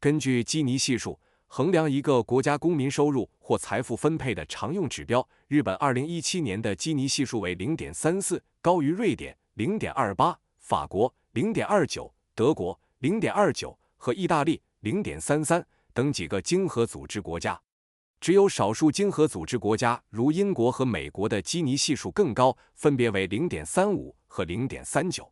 根据基尼系数衡量一个国家公民收入或财富分配的常用指标，日本2017年的基尼系数为 0.34， 高于瑞典 0.28、法国 0.29、德国 0.29 和意大利 0.33 等几个经合组织国家。只有少数经合组织国家，如英国和美国的基尼系数更高，分别为 0.35 和 0.39。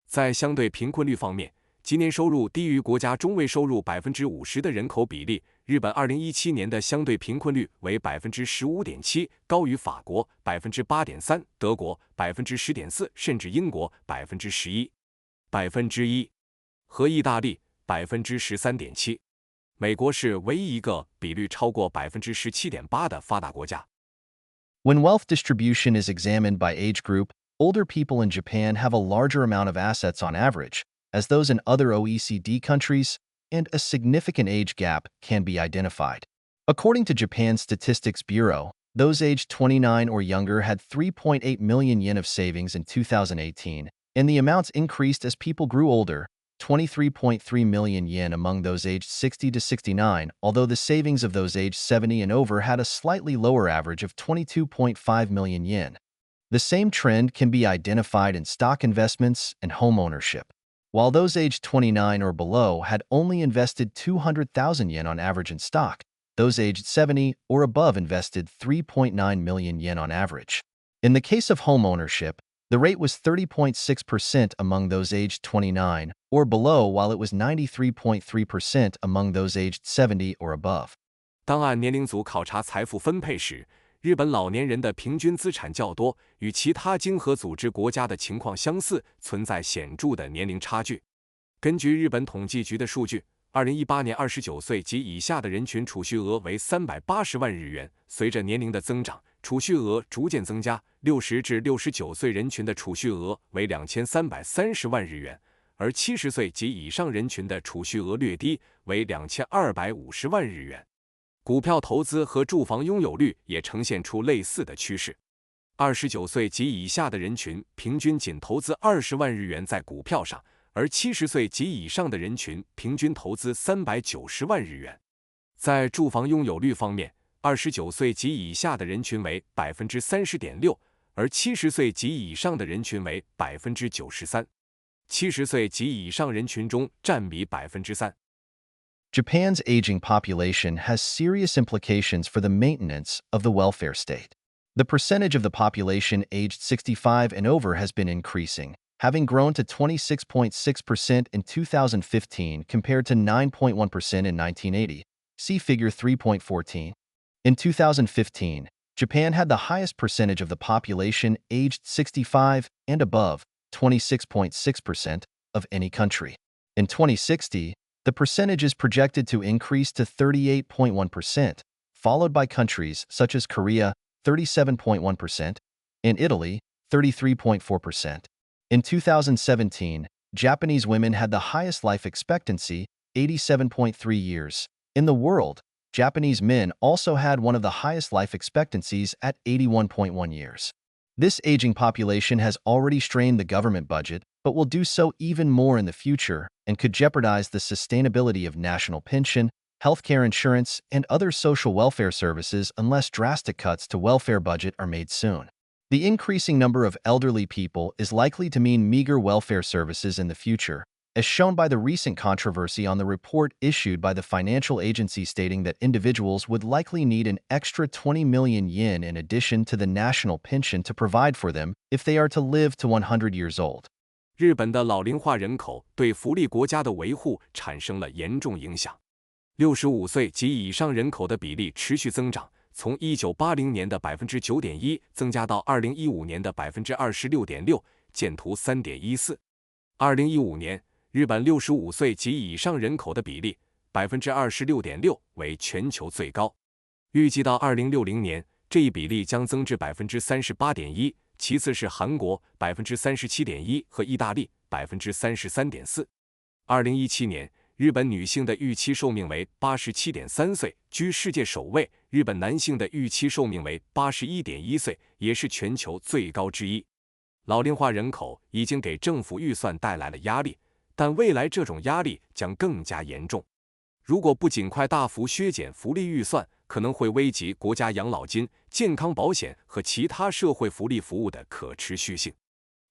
在相对贫困率方面，即年收入低于国家中位收入 50% 的人口比例，日本2017年的相对贫困率为 15.7%， 高于法国 8.3%、德国 10.4%， 甚至英国 11% 和意大利 13.7%。美国是唯一一个比率超过 17.8% 的发达国家。When wealth distribution is examined by age group, older people in Japan have a larger amount of assets on average, as those in other OECD countries, and a significant age gap can be identified. According to Japan's Statistics Bureau, those aged 29 or younger had 3.8 million yen of savings in 2018, and the amounts increased as people grew older, 23.3 million yen among those aged 60 to 69, although the savings of those aged 70 and over had a slightly lower average of 22.5 million yen. The same trend can be identified in stock investments and home ownership. While those aged 29 or below had only invested 200,000 yen on average in stock, those aged 70 or above invested 3.9 million yen on average. In the case of home ownership, the rate was 30.6% among those aged 29 or below, while it was 93.3% among those aged 70 or above. 当按年龄组考察财富分配时，日本老年人的平均资产较多，与其他经合组织国家的情况相似，存在显著的年龄差距。根据日本统计局的数据，2018年29岁及以下的人群储蓄额为380万日元，随着年龄的增长，储蓄额逐渐增加，60至69岁人群的储蓄额为2330万日元，而70岁及以上人群的储蓄额略低，为2250万日元。股票投资和住房拥有率也呈现出类似的趋势。29岁及以下的人群平均仅投资20万日元在股票上，而70岁及以上的人群平均投资390万日元。在住房拥有率方面，29岁及以下的人群为 30.6%， 而70岁及以上的人群为 93%。70岁及以上人群中占比 3%。Japan's aging population has serious implications for the maintenance of the welfare state. The percentage of the population aged 65 and over has been increasing, having grown to 26.6% in 2015 compared to 9.1% in 1980. See Figure 3.14. In 2015, Japan had the highest percentage of the population aged 65 and above, 26.6%, of any country. In 2060, the percentage is projected to increase to 38.1%, followed by countries such as Korea, 37.1%, and Italy, 33.4%. In 2017, Japanese women had the highest life expectancy, 87.3 years. In the world, Japanese men also had one of the highest life expectancies at 81.1 years. This aging population has already strained the government budget, but will do so even more in the future and could jeopardize the sustainability of national pension, healthcare insurance, and other social welfare services unless drastic cuts to welfare budget are made soon. The increasing number of elderly people is likely to mean meager welfare services in the future, as shown by the recent controversy on the report issued by the financial agency stating that individuals would likely need an extra 20 million yen in addition to the national pension to provide for them if they are to live to 100 years old. 日本的老龄化人口对福利国家的维护产生了严重影响。65岁及以上人口的比例持续增长，从1980年的 9.1% 增加到2015年的 26.6%， 见图 3.14。2015年，日本65岁及以上人口的比例 26.6% 为全球最高。预计到2060年，这一比例将增至 38.1%， 其次是韩国 37.1% 和意大利 33.4%。2017年，日本女性的预期寿命为 87.3 岁，居世界首位，日本男性的预期寿命为81.1岁，也是全球最高之一。老龄化人口已经给政府预算带来了压力，但未来这种压力将更加严重。如果不尽快大幅削减福利预算，可能会危及国家养老金、健康保险和其他社会福利服务的可持续性。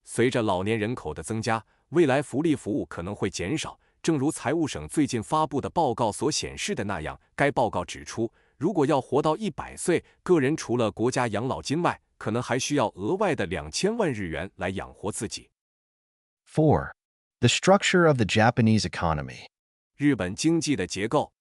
随着老年人口的增加，未来福利服务可能会减少。正如财务省最近发布的报告所显示的那样，该报告指出，如果要活到100岁，个人除了国家养老金外，可能还需要额外的2000万日元来养活自己。4. The structure of the Japanese economy. 日本经济的结构。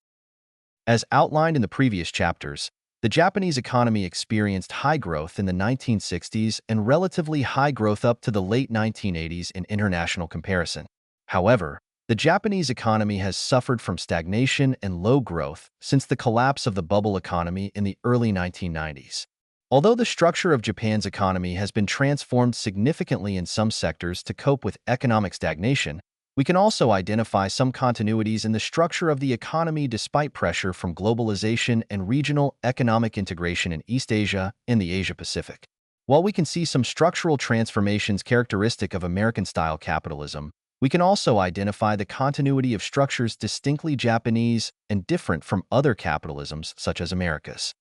As outlined in the previous chapters, the Japanese economy experienced high growth in the 1960s and relatively high growth up to the late 1980s in international comparison. However, the Japanese economy has suffered from stagnation and low growth since the collapse of the bubble economy in the early 1990s. Although the structure of Japan's economy has been transformed significantly in some sectors to cope with economic stagnation, we can also identify some continuities in the structure of the economy despite pressure from globalization and regional economic integration in East Asia and the Asia-Pacific. While we can see some structural transformations characteristic of American-style capitalism, we can also identify the continuity of structures distinctly Japanese and different from other capitalisms such as America's.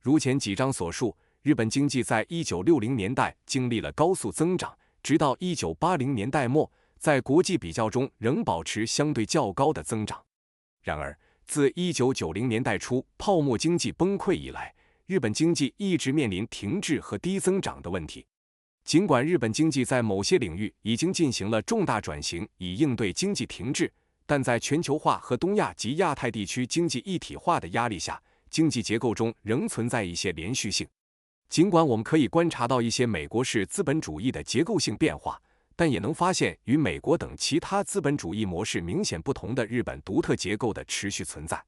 如前几章所述，日本经济在1960年代经历了高速增长，直到1980年代末，在国际比较中仍保持相对较高的增长。然而，自1990年代初泡沫经济崩溃以来，日本经济一直面临停滞和低增长的问题。尽管日本经济在某些领域已经进行了重大转型以应对经济停滞，但在全球化和东亚及亚太地区经济一体化的压力下，经济结构中仍存在一些连续性。尽管我们可以观察到一些美国式资本主义的结构性变化，但也能发现与美国等其他资本主义模式明显不同的日本独特结构的持续存在。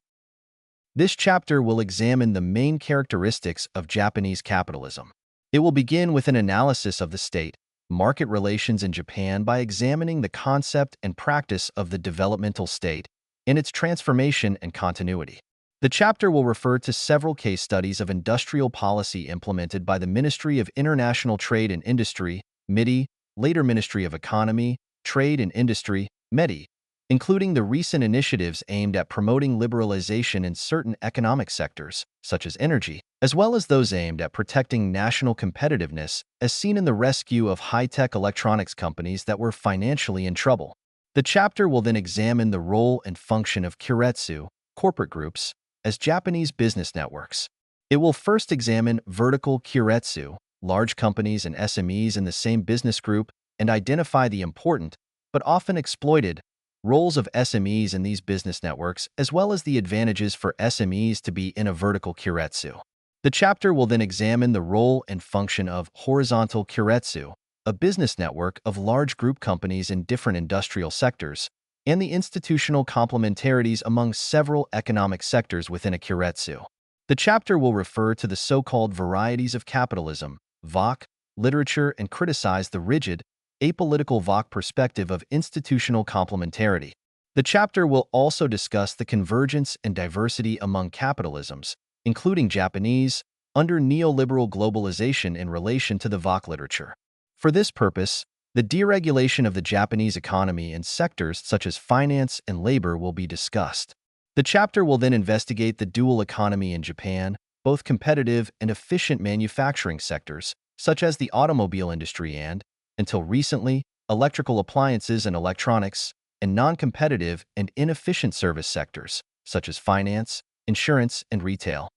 This chapter will examine the main characteristics of Japanese capitalism. It will begin with an analysis of the state-market relations in Japan by examining the concept and practice of the developmental state and its transformation and continuity. The chapter will refer to several case studies of industrial policy implemented by the Ministry of International Trade and Industry, MITI, later Ministry of Economy, Trade and Industry, METI, including the recent initiatives aimed at promoting liberalization in certain economic sectors, such as energy, as well as those aimed at protecting national competitiveness, as seen in the rescue of high-tech electronics companies that were financially in trouble. The chapter will then examine the role and function of keiretsu, corporate groups, as Japanese business networks. It will first examine vertical keiretsu, large companies and SMEs in the same business group, and identify the important, but often exploited, roles of SMEs in these business networks, as well as the advantages for SMEs to be in a vertical keiretsu. The chapter will then examine the role and function of horizontal keiretsu, a business network of large group companies in different industrial sectors, and the institutional complementarities among several economic sectors within a keiretsu. The chapter will refer to the so-called varieties of capitalism, VOC, literature, and criticize the rigid, apolitical VOC perspective of institutional complementarity. The chapter will also discuss the convergence and diversity among capitalisms, including Japanese, under neoliberal globalization in relation to the VOC literature. For this purpose, the deregulation of the Japanese economy in sectors such as finance and labor will be discussed. The chapter will then investigate the dual economy in Japan, both competitive and efficient manufacturing sectors, such as the automobile industry and, until recently, electrical appliances and electronics, and non-competitive and inefficient service sectors, such as finance, insurance, and retail.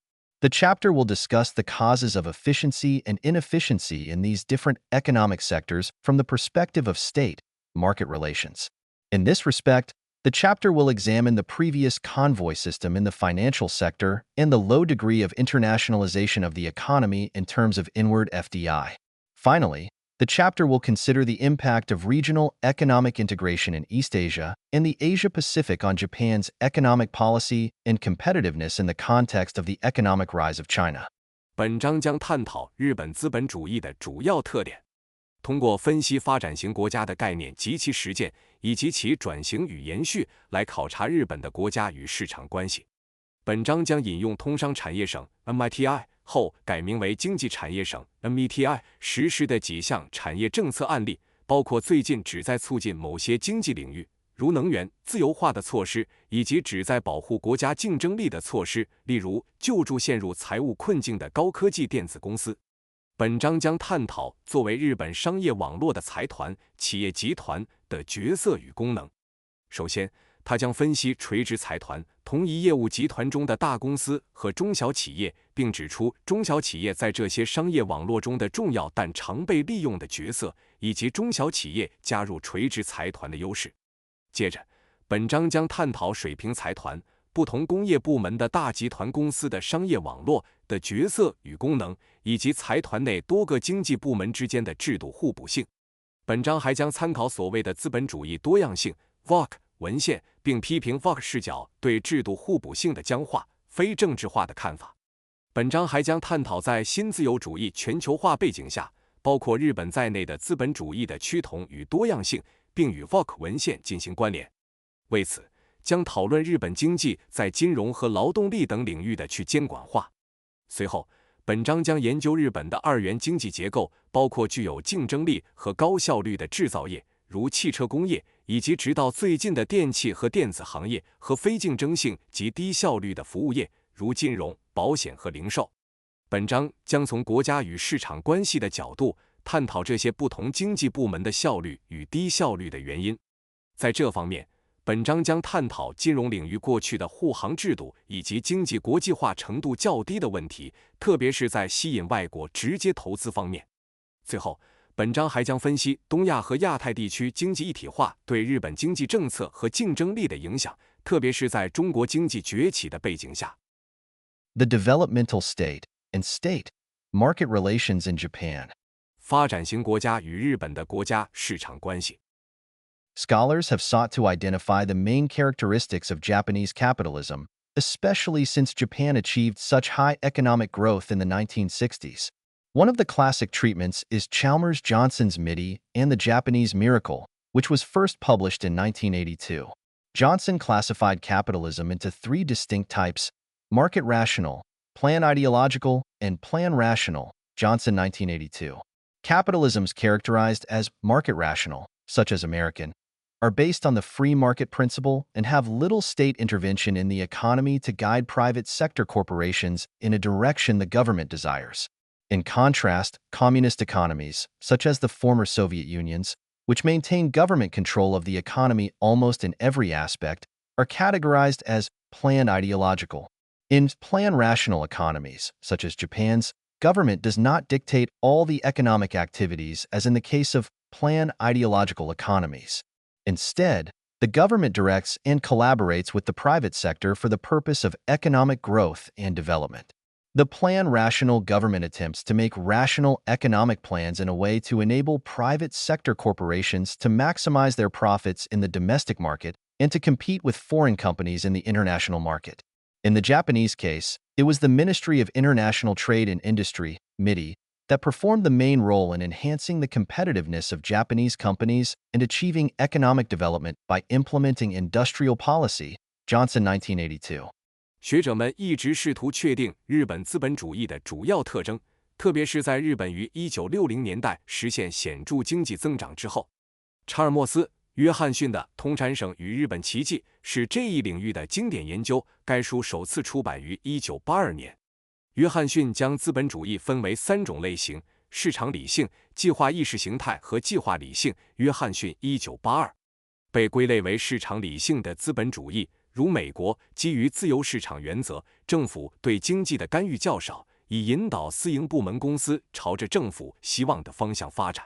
The chapter will discuss the causes of efficiency and inefficiency in these different economic sectors from the perspective of state-market relations. In this respect, the chapter will examine the previous convoy system in the financial sector and the low degree of internationalization of the economy in terms of inward FDI. Finally, the chapter will consider the impact of regional economic integration in East Asia and the Asia-Pacific on Japan's economic policy and competitiveness in the context of the economic rise of China. 本章将探讨日本资本主义的主要特点，通过分析发展型国家的概念及其实践，以及其转型与延续，来考察日本的国家与市场关系。本章将引用通商产业省 MITI 后改名为经济产业省 METI 实施的几项产业政策案例，包括最近旨在促进某些经济领域，如能源自由化的措施，以及旨在保护国家竞争力的措施，例如救助陷入财务困境的高科技电子公司。本章将探讨作为日本商业网络的财团、企业集团的角色与功能。首先，他将分析垂直财团、同一业务集团中的大公司和中小企业，并指出中小企业在这些商业网络中的重要但常被利用的角色，以及中小企业加入垂直财团的优势。接着，本章将探讨水平财团、不同工业部门的大集团公司的商业网络的角色与功能，以及财团内多个经济部门之间的制度互补性。本章还将参考所谓的资本主义多样性 VOC 文献，并批评 VOC 视角对制度互补性的僵化、非政治化的看法。本章还将探讨在新自由主义全球化背景下，包括日本在内的资本主义的趋同与多样性，并与 VOC 文献进行关联。为此，将讨论日本经济在金融和劳动力等领域的去监管化。随后，本章将研究日本的二元经济结构，包括具有竞争力和高效率的制造业，如汽车工业，以及直到最近的电气和电子行业，和非竞争性及低效率的服务业，如金融、保险和零售。本章将从国家与市场关系的角度探讨这些不同经济部门的效率与低效率的原因。在这方面，本章将探讨金融领域过去的护航制度以及经济国际化程度较低的问题，特别是在吸引外国直接投资方面。最后，本章还将分析东亚和亚太地区经济一体化对日本经济政策和竞争力的影响，特别是在中国经济崛起的背景下。The developmental state and state market relations in Japan. 发展型国家与日本的国家市场关系。Scholars have sought to identify the main characteristics of Japanese capitalism, especially since Japan achieved such high economic growth in the 1960s. One of the classic treatments is Chalmers-Johnson's MIDI and the Japanese Miracle, which was first published in 1982. Johnson classified capitalism into three distinct types: market rational, plan ideological, and plan rational. Johnson 1982. Capitalisms characterized as market rational, such as American, are based on the free market principle and have little state intervention in the economy to guide private sector corporations in a direction the government desires. In contrast, communist economies, such as the former Soviet Unions, which maintain government control of the economy almost in every aspect, are categorized as plan ideological. In plan rational economies, such as Japan's, government does not dictate all the economic activities as in the case of plan ideological economies. Instead, the government directs and collaborates with the private sector for the purpose of economic growth and development. The plan rational government attempts to make rational economic plans in a way to enable private sector corporations to maximize their profits in the domestic market and to compete with foreign companies in the international market. In the Japanese case, it was the Ministry of International Trade and Industry, MITI, that performed the main role in enhancing the competitiveness of Japanese companies and achieving economic development by implementing industrial policy. Johnson 1982. 学者们一直试图确定日本资本主义的主要特征，特别是在日本于1960年代实现显著经济增长之后。查尔默斯·约翰逊的《通产省与日本奇迹》是这一领域的经典研究，该书首次出版于1982年。约翰逊将资本主义分为三种类型：市场理性、计划意识形态和计划理性。约翰逊1982。被归类为市场理性的资本主义，如美国，基于自由市场原则，政府对经济的干预较少，以引导私营部门公司朝着政府希望的方向发展。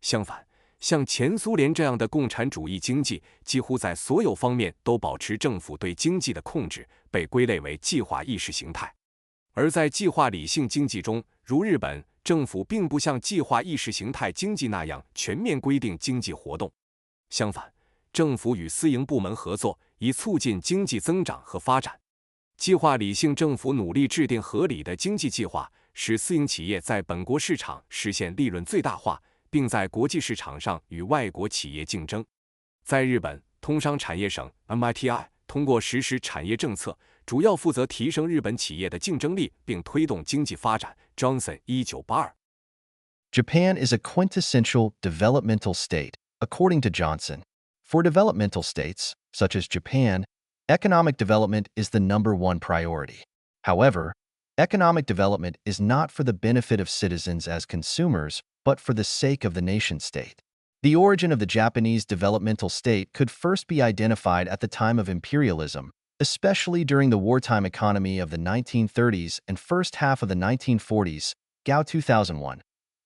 相反，像前苏联这样的共产主义经济，几乎在所有方面都保持政府对经济的控制，被归类为计划意识形态。而在计划理性经济中，如日本，政府并不像计划意识形态经济那样全面规定经济活动。相反，政府与私营部门合作，以促进经济增长和发展。计划理性政府努力制定合理的经济计划，使私营企业在本国市场实现利润最大化，并在国际市场上与外国企业竞争。在日本，通商产业省 MITI 通过实施产业政策，主要负责提升日本企业的竞争力并推动经济发展。Johnson 1982。Japan is a quintessential developmental state, according to Johnson. For developmental states, such as Japan, economic development is the #1 priority. However, economic development is not for the benefit of citizens as consumers, but for the sake of the nation-state. The origin of the Japanese developmental state could first be identified at the time of imperialism, especially during the wartime economy of the 1930s and first half of the 1940s, Gao 2001.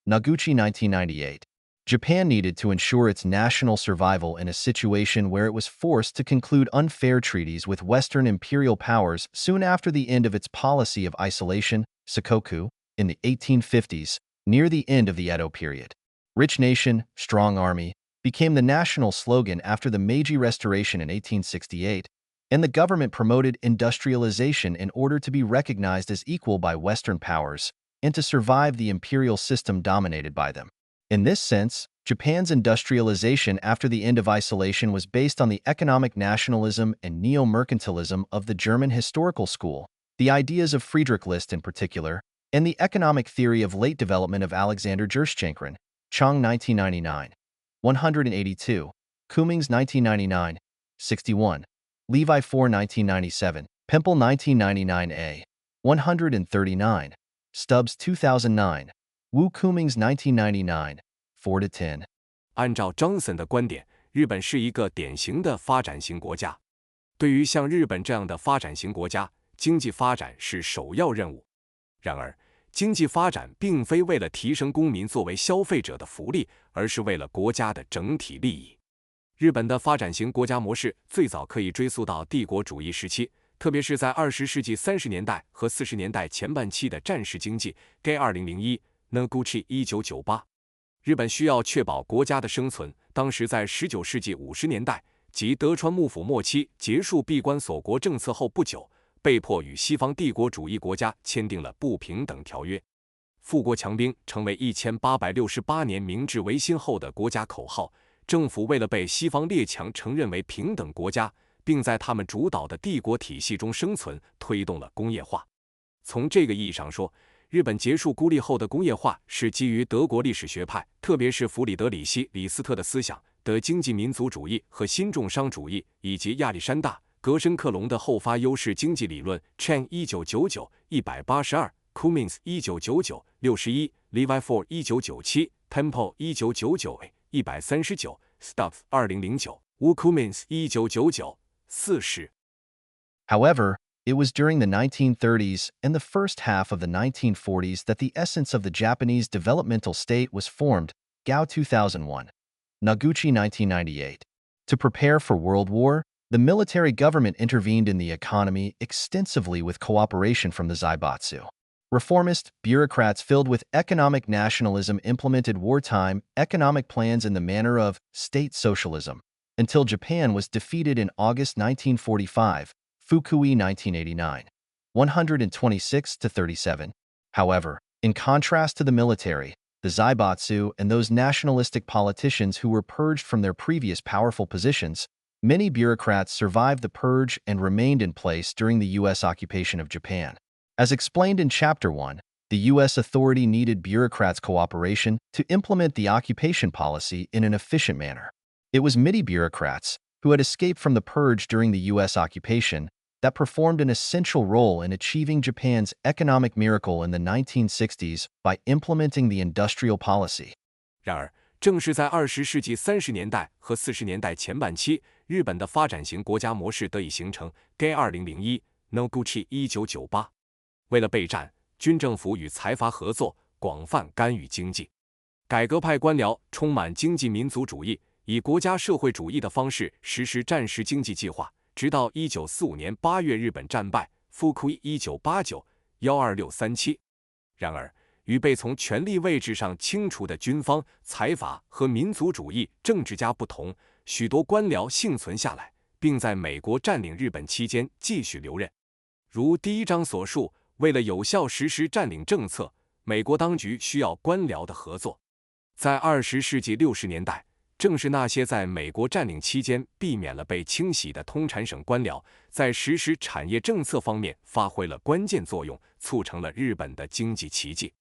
Noguchi 1998. Japan needed to ensure its national survival in a situation where it was forced to conclude unfair treaties with Western imperial powers soon after the end of its policy of isolation, Sakoku, in the 1850s, near the end of the Edo period. Rich nation, strong army, became the national slogan after the Meiji Restoration in 1868, and the government promoted industrialization in order to be recognized as equal by Western powers and to survive the imperial system dominated by them. In this sense, Japan's industrialization after the end of isolation was based on the economic nationalism and neo-mercantilism of the German historical school, the ideas of Friedrich List in particular, and the economic theory of late development of Alexander Gerschenkron, Chang 1999, 182, Cummings 1999, 61, Levi 4 1997, Pemple 1999a, 139, Stubbs 2009, Wu Cummings 1999, 4-10。按照 Johnson 的观点，日本是一个典型的发展型国家。对于像日本这样的发展型国家，经济发展是首要任务。然而，经济发展并非为了提升公民作为消费者的福利，而是为了国家的整体利益。日本的发展型国家模式最早可以追溯到帝国主义时期，特别是在20世纪30年代和40年代前半期的战时经济。Gay 2001 Noguchi 1998。日本需要确保国家的生存，当时在19世纪50年代即德川幕府末期结束闭关锁国政策后不久，被迫与西方帝国主义国家签订了不平等条约。富国强兵成为1868年明治维新后的国家口号。政府为了被西方列强承认为平等国家，并在他们主导的帝国体系中生存，推动了工业化。从这个意义上说，日本结束孤立后的工业化是基于德国历史学派，特别是弗里德里希·李斯特的思想的经济民族主义和新重商主义，以及亚历山大·格申克隆的后发优势经济理论 Chang 1999 182 Cummings 1999 61 Levi 4 1997 Temple 1999 139 Stubbs 2009 Wu Cummings 1999 40。 However, it was during the 1930s and the first half of the 1940s that the essence of the Japanese developmental state was formed, Gao 2001, Noguchi 1998. To prepare for World War, the military government intervened in the economy extensively with cooperation from the Zaibatsu. Reformist bureaucrats filled with economic nationalism implemented wartime economic plans in the manner of state socialism, until Japan was defeated in August 1945, Fukui 1989, 126-37. However, in contrast to the military, the Zaibatsu and those nationalistic politicians who were purged from their previous powerful positions, many bureaucrats survived the purge and remained in place during the U.S. occupation of Japan. As explained in Chapter 1, the U.S. authority needed bureaucrats' cooperation to implement the occupation policy in an efficient manner. It was many bureaucrats, who had escaped from the purge during the U.S. occupation, that performed an essential role in achieving Japan's economic miracle in the 1960s by implementing the industrial policy. 然而，正是在20世纪30年代和40年代前半期，日本的发展型国家模式得以形成。Gay 2001 Noguchi 1998。为了备战，军政府与财阀合作，广泛干预经济。改革派官僚充满经济民族主义，以国家社会主义的方式实施战时经济计划，直到1945年8月日本战败。Fukui 1989 12637。然而，与被从权力位置上清除的军方、财阀和民族主义政治家不同，许多官僚幸存下来，并在美国占领日本期间继续留任。如第一章所述，为了有效实施占领政策，美国当局需要官僚的合作。在20世纪60年代，正是那些在美国占领期间避免了被清洗的通产省官僚，在实施产业政策方面发挥了关键作用，促成了日本的经济奇迹。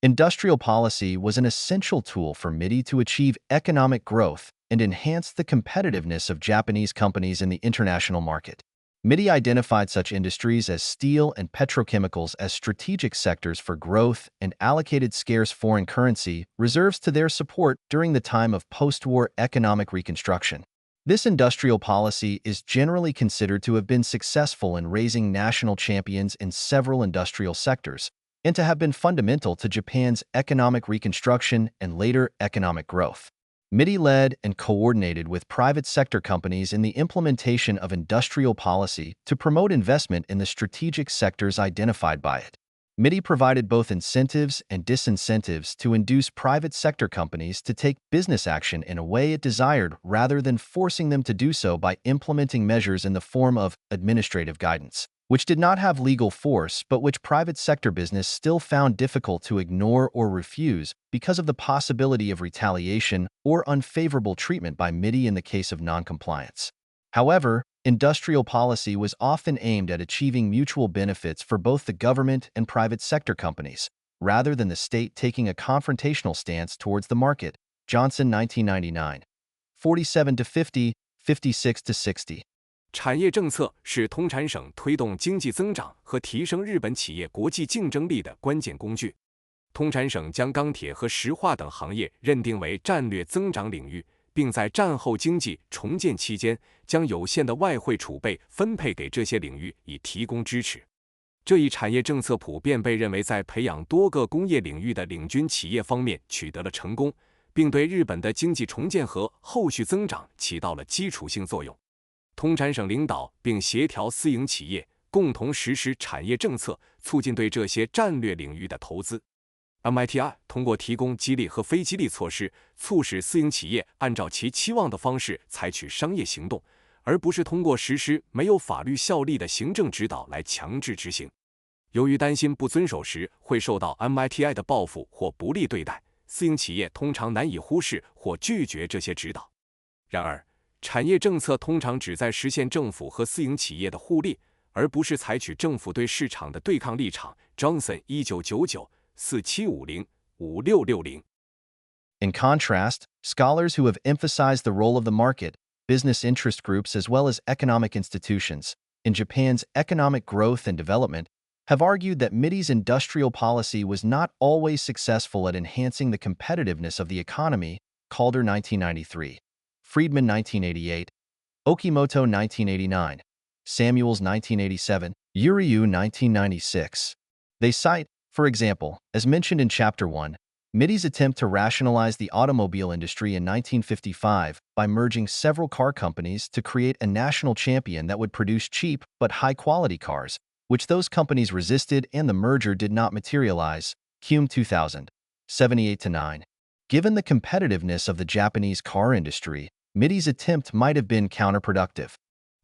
Industrial policy was an essential tool for MITI to achieve economic growth and enhance the competitiveness of Japanese companies in the international market. MITI identified such industries as steel and petrochemicals as strategic sectors for growth and allocated scarce foreign currency reserves to their support during the time of post-war economic reconstruction. This industrial policy is generally considered to have been successful in raising national champions in several industrial sectors, and to have been fundamental to Japan's economic reconstruction and later economic growth. MITI led and coordinated with private sector companies in the implementation of industrial policy to promote investment in the strategic sectors identified by it. MITI provided both incentives and disincentives to induce private sector companies to take business action in a way it desired rather than forcing them to do so by implementing measures in the form of administrative guidance, which did not have legal force but which private sector business still found difficult to ignore or refuse because of the possibility of retaliation or unfavorable treatment by MITI in the case of noncompliance. However, industrial policy was often aimed at achieving mutual benefits for both the government and private sector companies, rather than the state taking a confrontational stance towards the market. Johnson, 1999. 47-50, 56-60. 产业政策是通产省推动经济增长和提升日本企业国际竞争力的关键工具。通产省将钢铁和石化等行业认定为战略增长领域，并在战后经济重建期间将有限的外汇储备分配给这些领域以提供支持。这一产业政策普遍被认为在培养多个工业领域的领军企业方面取得了成功，并对日本的经济重建和后续增长起到了基础性作用。通产省领导并协调私营企业，共同实施产业政策，促进对这些战略领域的投资。MITI 通过提供激励和非激励措施，促使私营企业按照其期望的方式采取商业行动，而不是通过实施没有法律效力的行政指导来强制执行。由于担心不遵守时会受到 MITI 的报复或不利对待，私营企业通常难以忽视或拒绝这些指导。然而，产业政策通常旨在实现政府和私营企业的互利，而不是采取政府对市场的对抗立场。Johnson 1999 4750 5660。 In contrast, scholars who have emphasized the role of the market, business interest groups as well as economic institutions, in Japan's economic growth and development, have argued that MITI's industrial policy was not always successful at enhancing the competitiveness of the economy. Calder, 1993. Friedman, 1988, Okimoto, 1989, Samuels, 1987, Uriu, 1996. They cite, for example, as mentioned in Chapter 1, MITI's attempt to rationalize the automobile industry in 1955 by merging several car companies to create a national champion that would produce cheap but high-quality cars, which those companies resisted and the merger did not materialize. Hume, 2000, 78-9. Given the competitiveness of the Japanese car industry, MITI's attempt might have been counterproductive.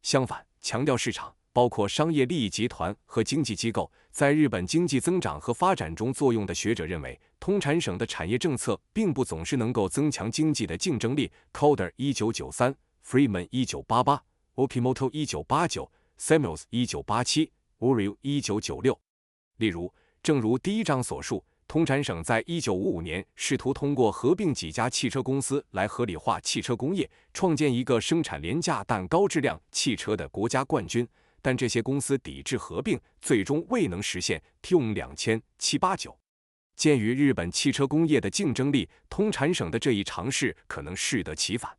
相反，强调市场，包括商业利益集团和经纪机构，在日本经济增长和发展中作用的学者认为，通产省的产业政策并不总是能够增强经济的竞争力。Calder 1993 Freeman 1988 Okimoto 1989 Samuels 1987 Uriu 1996。例如，正如第一章所述，通产省在1955年试图通过合并几家汽车公司来合理化汽车工业，创建一个生产廉价但高质量汽车的国家冠军，但这些公司抵制合并，最终未能实现。Hume 2789。鉴于日本汽车工业的竞争力，通产省的这一尝试可能适得其反。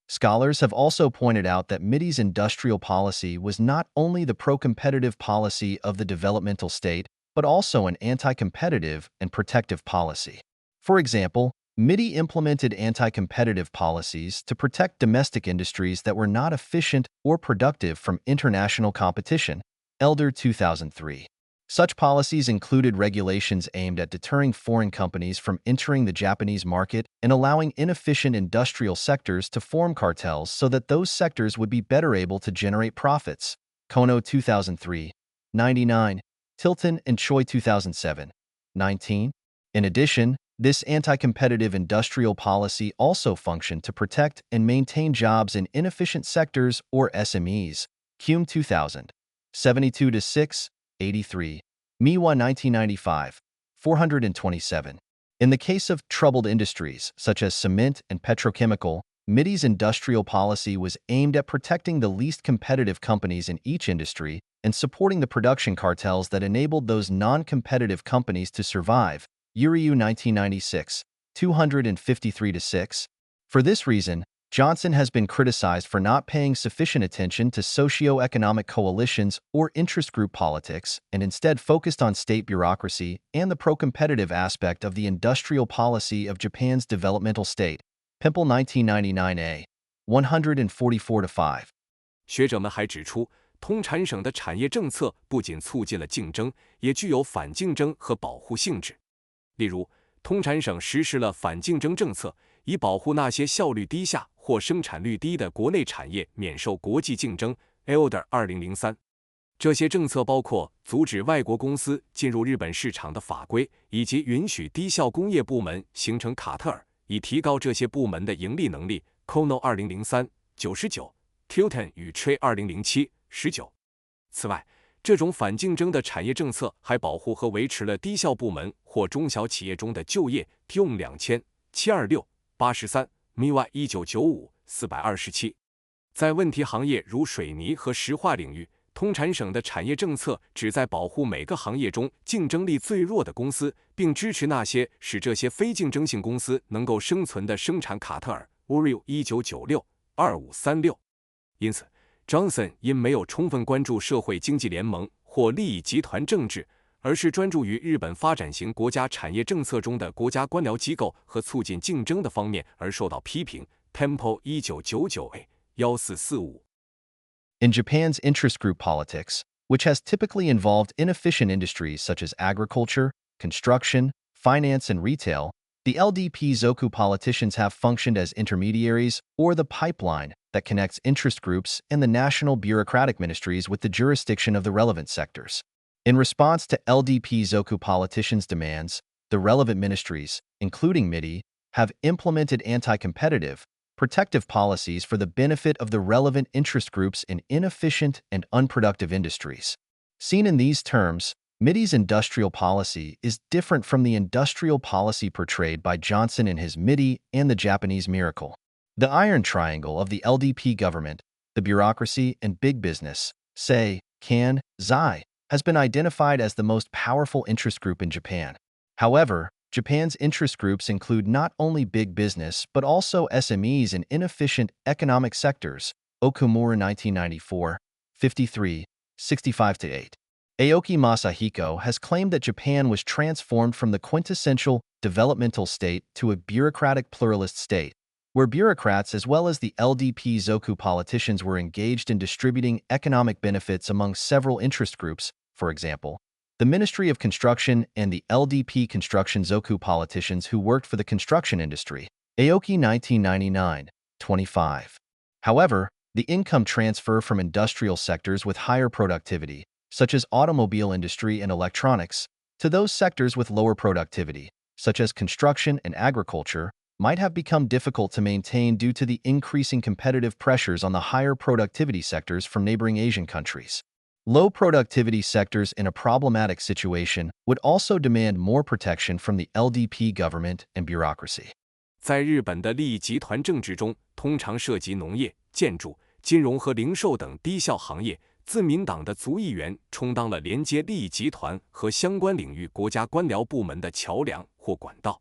Scholars have also pointed out that MITI's industrial policy was not only the pro-competitive policy of the developmental state, but also an anti-competitive and protective policy. For example, MITI implemented anti-competitive policies to protect domestic industries that were not efficient or productive from international competition. Elder, 2003. Such policies included regulations aimed at deterring foreign companies from entering the Japanese market and allowing inefficient industrial sectors to form cartels so that those sectors would be better able to generate profits. Kono, 2003. 99. Tilton and Choi, 2007. 19. In addition, This anti-competitive industrial policy also functioned to protect and maintain jobs in inefficient sectors or SMEs. Hume 2000. 72-6, 83. Miwa 1995. 427. In the case of troubled industries, such as cement and petrochemical, MITI's industrial policy was aimed at protecting the least competitive companies in each industry and supporting the production cartels that enabled those non-competitive companies to survive. Uriu 1996, 253-6. For this reason, Johnson has been criticized for not paying sufficient attention to socio-economic coalitions or interest group politics and instead focused on state bureaucracy and the pro-competitive aspect of the industrial policy of Japan's developmental state. Pimple 1999a, 144-5. 学者们还指出，通产省的产业政策不仅促进了竞争，也具有反竞争和保护性质。例如，通产省实施了反竞争政策，以保护那些效率低下或生产率低的国内产业免受国际竞争。Elder 2003。这些政策包括阻止外国公司进入日本市场的法规，以及允许低效工业部门形成卡特尔，以提高这些部门的盈利能力。Kono 2003 99 Tilton 与 Trey 2007 19。此外，这种反竞争的产业政策还保护和维持了低效部门或中小企业中的就业。Tiong 2000 726 83 Miwa 1995 427。在问题行业如水泥和石化领域，通产省的产业政策旨在保护每个行业中竞争力最弱的公司，并支持那些使这些非竞争性公司能够生存的生产卡特尔。Uriu 1996 2536。因此，Johnson 因没有充分关注社会经济联盟或利益集团政治，而是专注于日本发展型国家产业政策中的国家官僚机构和促进竞争的方面而受到批评。Temple 1999a 1445。In Japan's interest group politics, which has typically involved inefficient industries such as agriculture, construction, finance, and retail, the LDP-Zoku politicians have functioned as intermediaries or the pipeline that connects interest groups and the national bureaucratic ministries with the jurisdiction of the relevant sectors. In response to LDP-Zoku politicians' demands, the relevant ministries, including MITI, have implemented anti-competitive, protective policies for the benefit of the relevant interest groups in inefficient and unproductive industries. Seen in these terms, MITI's industrial policy is different from the industrial policy portrayed by Johnson in his MITI and the Japanese Miracle. The iron triangle of the LDP government, the bureaucracy, and big business, say, Kan, Zai, has been identified as the most powerful interest group in Japan. However, Japan's interest groups include not only big business but also SMEs in inefficient economic sectors. Okumura 1994, 53, 65-8. Aoki Masahiko has claimed that Japan was transformed from the quintessential developmental state to a bureaucratic pluralist state, where bureaucrats as well as the LDP-Zoku politicians were engaged in distributing economic benefits among several interest groups. For example, the Ministry of Construction and the LDP Construction Zoku politicians who worked for the construction industry. Aoki 1999, 25. However, the income transfer from industrial sectors with higher productivity, such as automobile industry and electronics, to those sectors with lower productivity, such as construction and agriculture, might have become difficult to maintain due to the increasing competitive pressures on the higher productivity sectors from neighboring Asian countries. Low productivity sectors in a problematic situation would also demand more protection from the LDP government and bureaucracy. 在日本的利益集团政治中，通常涉及农业、建筑、金融和零售等低效行业。自民党的族议员充当了连接利益集团和相关领域国家官僚部门的桥梁或管道。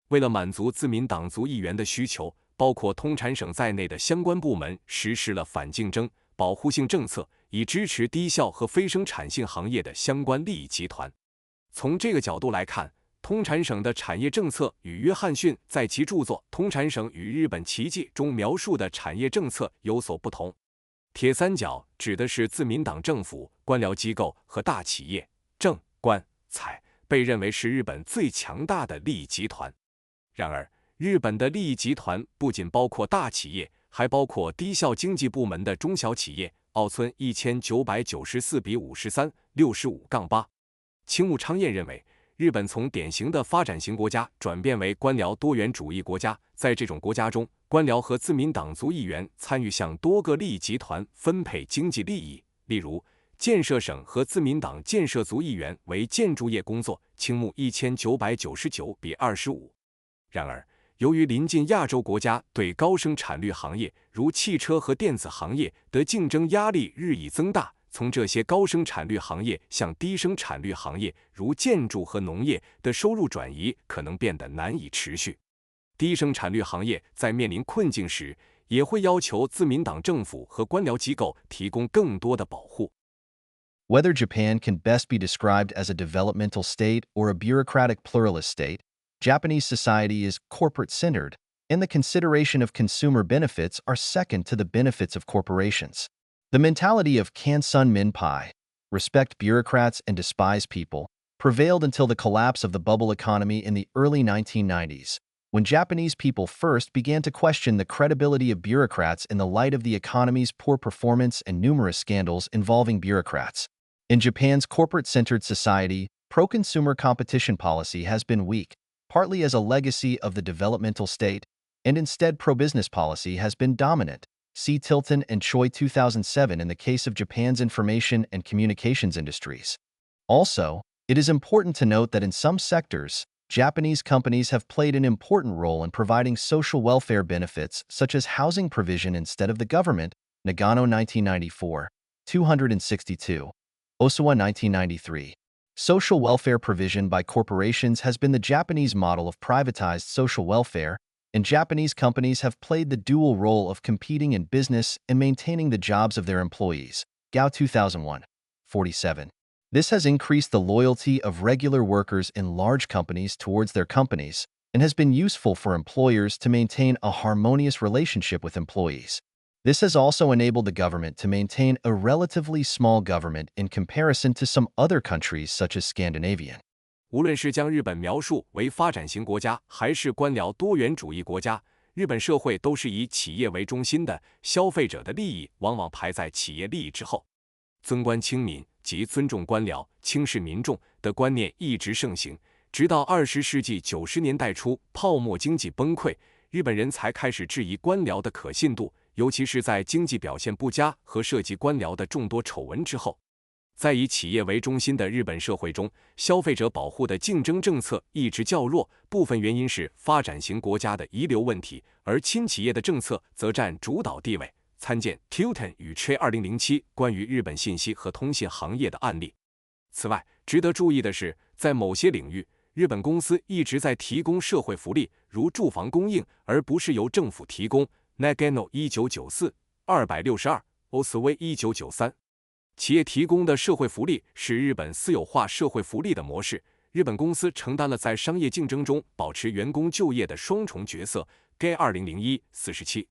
为了满足自民党族议员的需求，包括通产省在内的相关部门实施了反竞争、保护性政策，以支持低效和非生产性行业的相关利益集团。从这个角度来看，通产省的产业政策与约翰逊在其著作《通产省与日本奇迹》中描述的产业政策有所不同。铁三角指的是自民党政府、官僚机构和大企业，政、官、财被认为是日本最强大的利益集团。然而，日本的利益集团不仅包括大企业，还包括低效经济部门的中小企业。奥村1994比53 65-8。青木昌彦认为，日本从典型的发展型国家转变为官僚多元主义国家。在这种国家中，官僚和自民党族议员参与向多个利益集团分配经济利益。例如，建设省和自民党建设族议员为建筑业工作，青木1999比25。然而，由于邻近亚洲国家对高生产率行业，如汽车和电子行业的竞争压力日益增大，从这些高生产率行业向低生产率行业，如建筑和农业的收入转移可能变得难以持续。低生产率行业在面临困境时，也会要求自民党政府和官僚机构提供更多的保护。Whether Japan can best be described as a developmental state or a bureaucratic pluralist state, Japanese society is corporate-centered, and the consideration of consumer benefits are second to the benefits of corporations. The mentality of Kansun Minpai, respect bureaucrats and despise people, prevailed until the collapse of the bubble economy in the early 1990s, when Japanese people first began to question the credibility of bureaucrats in the light of the economy's poor performance and numerous scandals involving bureaucrats. In Japan's corporate-centered society, pro-consumer competition policy has been weak, partly as a legacy of the developmental state, and instead pro-business policy has been dominant. See Tilton and Choi 2007 in the case of Japan's information and communications industries. Also, it is important to note that in some sectors, Japanese companies have played an important role in providing social welfare benefits such as housing provision instead of the government. Nagano 1994, 262. Osawa 1993. Social welfare provision by corporations has been the Japanese model of privatized social welfare, and Japanese companies have played the dual role of competing in business and maintaining the jobs of their employees. Gao 2001, 47. This has increased the loyalty of regular workers in large companies towards their companies and has been useful for employers to maintain a harmonious relationship with employees. This has also enabled the government to maintain a relatively small government in comparison to some other countries such as Scandinavian. 无论是将日本描述为发展型国家，还是官僚多元主义国家，日本社会都是以企业为中心的，消费者的利益往往排在企业利益之后。尊官轻民及尊重官僚、轻视民众的观念一直盛行，直到20世纪90年代初泡沫经济崩溃，日本人才开始质疑官僚的可信度，尤其是在经济表现不佳和涉及官僚的众多丑闻之后。在以企业为中心的日本社会中，消费者保护的竞争政策一直较弱，部分原因是发展型国家的遗留问题，而亲企业的政策则占主导地位。参见 Tilton 与 Choi 2007关于日本信息和通信行业的案例。此外，值得注意的是，在某些领域，日本公司一直在提供社会福利，如住房供应，而不是由政府提供。Nagano 1994 262 Osway 1993。企业提供的社会福利是日本私有化社会福利的模式，日本公司承担了在商业竞争中保持员工就业的双重角色。Gay 2001 47。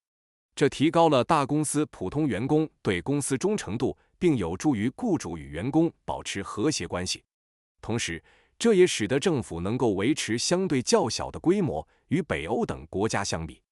这提高了大公司普通员工对公司忠诚度，并有助于雇主与员工保持和谐关系。同时，这也使得政府能够维持相对较小的规模，与北欧等国家相比。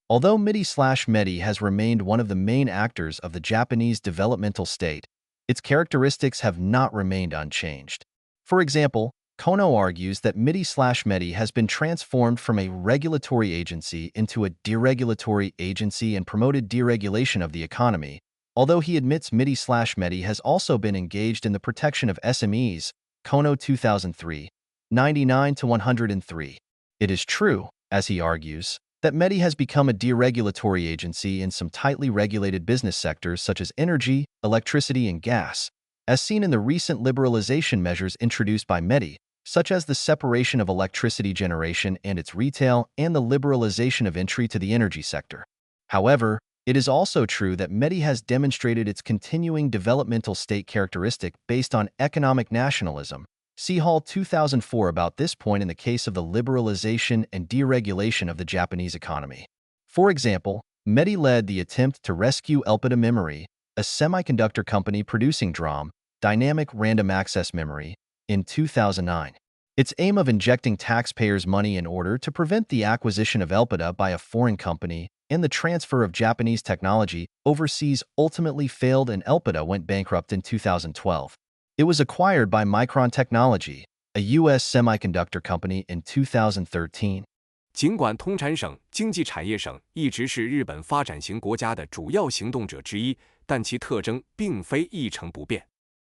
Although MIDI/MEDI has remained one of the main actors of the Japanese developmental state, its characteristics have not remained unchanged. For example, Kono argues that MIDI/MEDI has been transformed from a regulatory agency into a deregulatory agency and promoted deregulation of the economy, although he admits MIDI/MEDI has also been engaged in the protection of SMEs. Kono 2003, 99-103. It is true, as he argues, that MEDI has become a deregulatory agency in some tightly regulated business sectors such as energy, electricity, and gas, as seen in the recent liberalization measures introduced by MEDI, such as the separation of electricity generation and its retail and the liberalization of entry to the energy sector. However, it is also true that MEDI has demonstrated its continuing developmental state characteristic based on economic nationalism. See Hall 2004 about this point in the case of the liberalization and deregulation of the Japanese economy. For example, MEDI led the attempt to rescue Elpida Memory, a semiconductor company producing DRAM, dynamic random access memory, in 2009. Its aim of injecting taxpayers' money in order to prevent the acquisition of Elpida by a foreign company and the transfer of Japanese technology overseas ultimately failed and Elpida went bankrupt in 2012. It was acquired by Micron Technology, a U.S. semiconductor company in 2013. 尽管通产省、经济产业省一直是日本发展型国家的主要行动者之一，但其特征并非一成不变。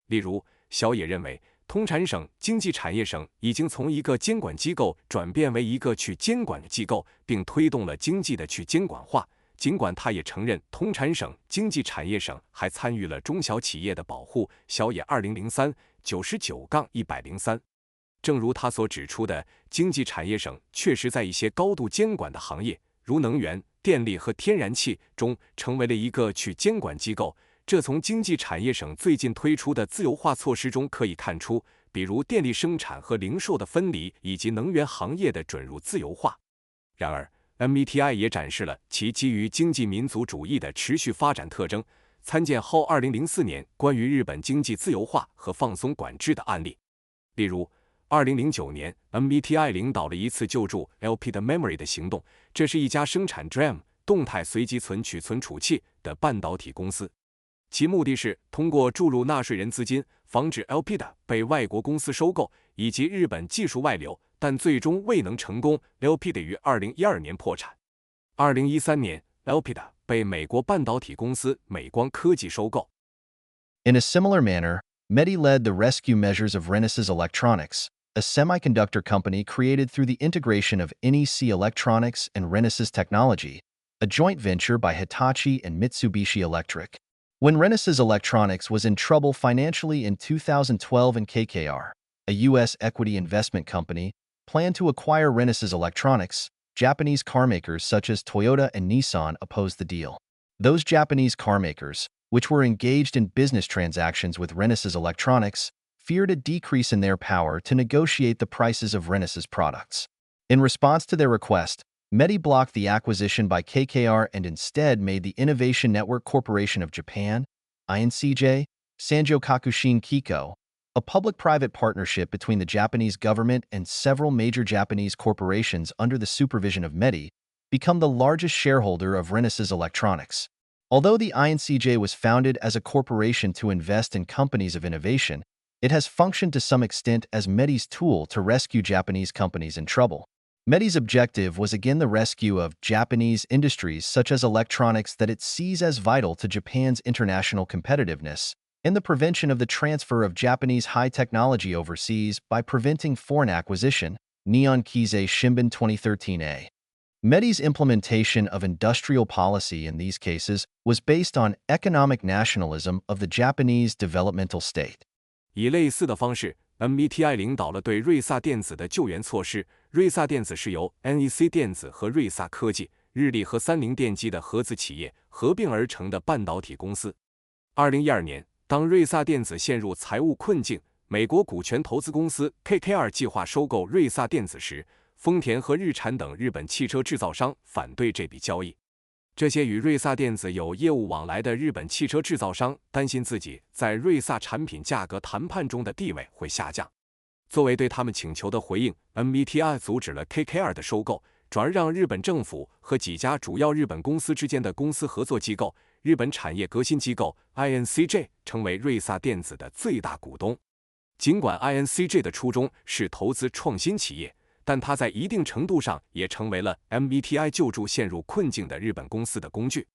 例如，小野认为，通产省、经济产业省已经从一个监管机构转变为一个去监管的机构，并推动了经济的去监管化。尽管他也承认通产省、经济产业省还参与了中小企业的保护。小野2003-99-103。正如他所指出的，经济产业省确实在一些高度监管的行业，如能源、电力和天然气中，成为了一个去监管机构。这从经济产业省最近推出的自由化措施中可以看出，比如电力生产和零售的分离，以及能源行业的准入自由化。然而 ，METI 也展示了其基于经济民族主义的持续发展特征。参见后2004年关于日本经济自由化和放松管制的案例。例如，2009年 ，METI 领导了一次救助 LP 的 Memory 的行动，这是一家生产 DRAM 动态随机存取存储器的半导体公司。其目的是通过注入纳税人资金，防止 LP 的被外国公司收购以及日本技术外流，但最终未能成功。LP 的于2012年破产。2013年 ，LP 的被美国半导体公司美光科技收购。In a similar manner, METI led the rescue measures of Renesas Electronics, a semiconductor company created through the integration of NEC Electronics and Renesas Technology, a joint venture by Hitachi and Mitsubishi Electric. When Renesas Electronics was in trouble financially in 2012 and KKR, a U.S. equity investment company, planned to acquire Renesas Electronics, Japanese carmakers such as Toyota and Nissan opposed the deal. Those Japanese carmakers, which were engaged in business transactions with Renesas Electronics, feared a decrease in their power to negotiate the prices of Renesas products. In response to their request, METI blocked the acquisition by KKR and instead made the Innovation Network Corporation of Japan, INCJ, Sanjo Kakushin Kiko, a public-private partnership between the Japanese government and several major Japanese corporations under the supervision of METI, become the largest shareholder of Renesas Electronics. Although the INCJ was founded as a corporation to invest in companies of innovation, it has functioned to some extent as METI's tool to rescue Japanese companies in trouble. METI's objective was again the rescue of Japanese industries such as electronics that it sees as vital to Japan's international competitiveness, and the prevention of the transfer of Japanese high technology overseas by preventing foreign acquisition, Nihon Keizai Shimbun 2013a. METI's implementation of industrial policy in these cases was based on economic nationalism of the Japanese developmental state. 以类似的方式 ，METI 领导了对瑞萨电子的救援措施。瑞萨电子是由 NEC 电子和瑞萨科技、日立和三菱电机的合资企业合并而成的半导体公司。2012年，当瑞萨电子陷入财务困境，美国股权投资公司 KKR 计划收购瑞萨电子时，丰田和日产等日本汽车制造商反对这笔交易。这些与瑞萨电子有业务往来的日本汽车制造商担心自己在瑞萨产品价格谈判中的地位会下降。作为对他们请求的回应 ，METI 阻止了 KKR 的收购，转而让日本政府和几家主要日本公司之间的公司合作机构日本产业革新机构 INCJ 成为瑞萨电子的最大股东。尽管 INCJ 的初衷是投资创新企业，但它在一定程度上也成为了 METI 救助陷入困境的日本公司的工具。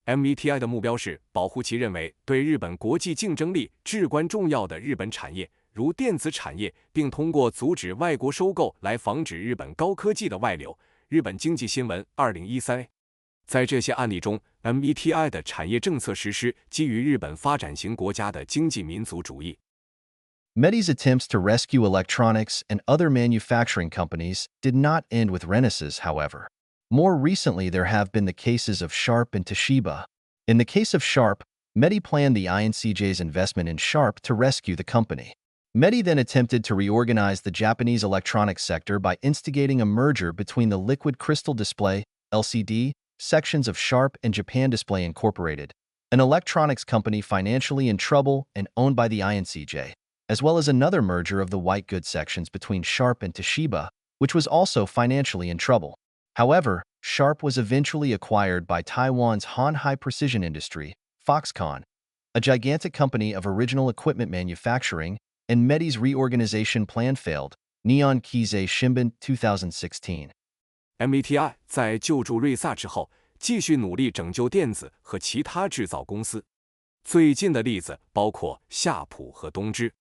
METI 的目标是保护其认为对日本国际竞争力至关重要的日本产业，如电子产业，并通过阻止外国收购来防止日本高科技的外流。日本经济新闻2013。在这些案例中 ，METI 的产业政策实施基于日本发展型国家的经济民族主义。METI's attempts to rescue electronics and other manufacturing companies did not end with Renesas, however. More recently, there have been the cases of Sharp and Toshiba. In the case of Sharp, METI planned the INCJ's investment in Sharp to rescue the company. METI then attempted to reorganize the Japanese electronics sector by instigating a merger between the liquid crystal display, LCD, sections of Sharp and Japan Display Incorporated, an electronics company financially in trouble and owned by the INCJ, as well as another merger of the white goods sections between Sharp and Toshiba, which was also financially in trouble. However, Sharp was eventually acquired by Taiwan's Han High Precision Industry, Foxconn, a gigantic company of original equipment manufacturing, and METI's reorganization plan failed. Nihon Keizai Shimbun 2016. METI 在救助瑞萨之后，继续努力拯救电子和其他制造公司。最近的例子包括夏普和东芝。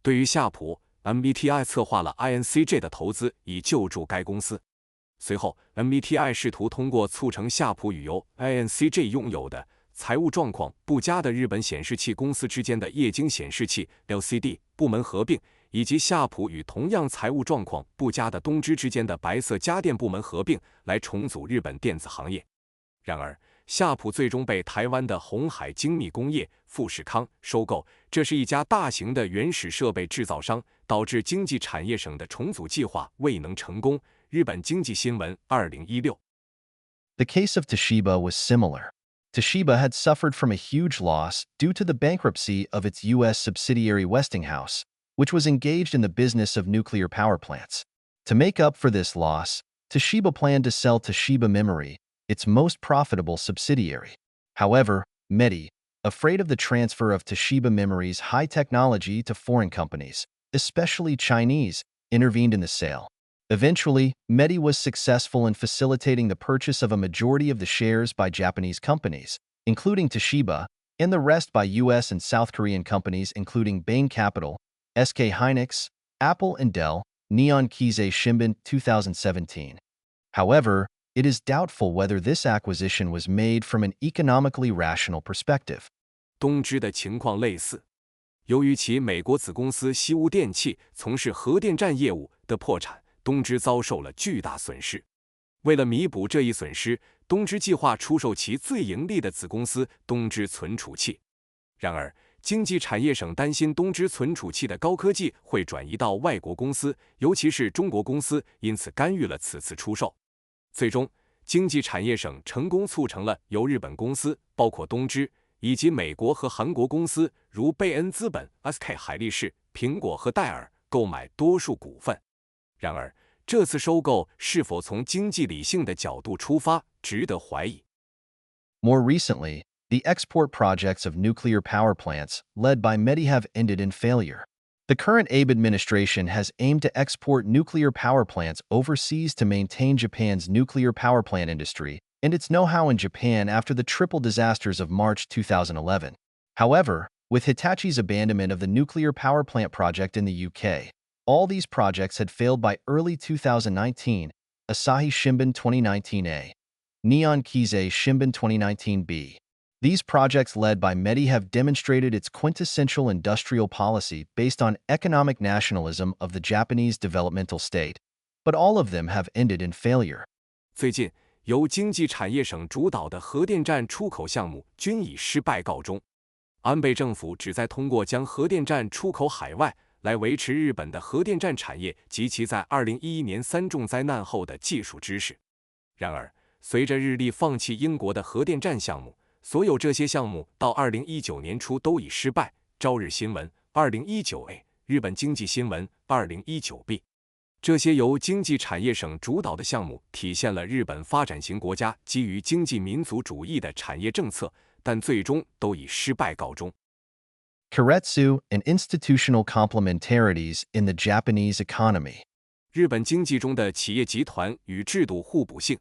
对于夏普 ，METI 策划了 INCJ 的投资以救助该公司。随后 ，METI 试图通过促成夏普与由 INCJ 拥有的财务状况不佳的日本显示器公司之间的液晶显示器 LCD 部门合并，以及夏普与同样财务状况不佳的东芝之间的白色家电部门合并，来重组日本电子行业。然而，夏普最终被台湾的鸿海精密工业富士康收购，这是一家大型的原始设备制造商，导致经济产业省的重组计划未能成功。日本经济新闻2016。The case of Toshiba was similar. Toshiba had suffered from a huge loss due to the bankruptcy of its U.S. subsidiary Westinghouse, which was engaged in the business of nuclear power plants. To make up for this loss, Toshiba planned to sell Toshiba Memory, its most profitable subsidiary. However, METI, afraid of the transfer of Toshiba Memory's high technology to foreign companies, especially Chinese, intervened in the sale. Eventually, METI was successful in facilitating the purchase of a majority of the shares by Japanese companies, including Toshiba, and the rest by U.S. and South Korean companies including Bain Capital, SK Hynix, Apple and Dell. Nihon Keizai Shimbun 2017. However, it is doubtful whether this acquisition was made from an economically rational perspective. 东芝的情况类似，由于其美国子公司西屋电器从事核电站业务的破产，东芝遭受了巨大损失。为了弥补这一损失，东芝计划出售其最盈利的子公司东芝存储器。然而，经济产业省担心东芝存储器的高科技会转移到外国公司，尤其是中国公司，因此干预了此次出售。最终，经济产业省成功促成了由日本公司，包括东芝，以及美国和韩国公司，如贝恩资本、SK 海力士、苹果和戴尔购买多数股份。然而，这次收购是否从经济理性的角度出发，值得怀疑。More recently, the export projects of nuclear power plants, led by METI, have ended in failure. The current Abe administration has aimed to export nuclear power plants overseas to maintain Japan's nuclear power plant industry and its know-how in Japan after the triple disasters of March 2011. However, with Hitachi's abandonment of the nuclear power plant project in the UK, all these projects had failed by early 2019. Asahi Shimbun 2019a. Nihon Keizai Shimbun 2019b. These projects led by METI have demonstrated its quintessential industrial policy based on economic nationalism of the Japanese developmental state, but all of them have ended in failure. 最近，由经济产业省主导的核电站出口项目均以失败告终。安倍政府旨在通过将核电站出口海外，来维持日本的核电站产业及其在2011年3重灾难后的技术知识。然而，随着日立放弃英国的核电站项目，所有这些项目到2019年初都已失败。朝日新闻2019A， 日本经济新闻2019B。这些由经济产业省主导的项目体现了日本发展型国家基于经济民族主义的产业政策，但最终都以失败告终。Keiretsu and institutional complementarities in the Japanese economy. 日本经济中的企业集团与制度互补性。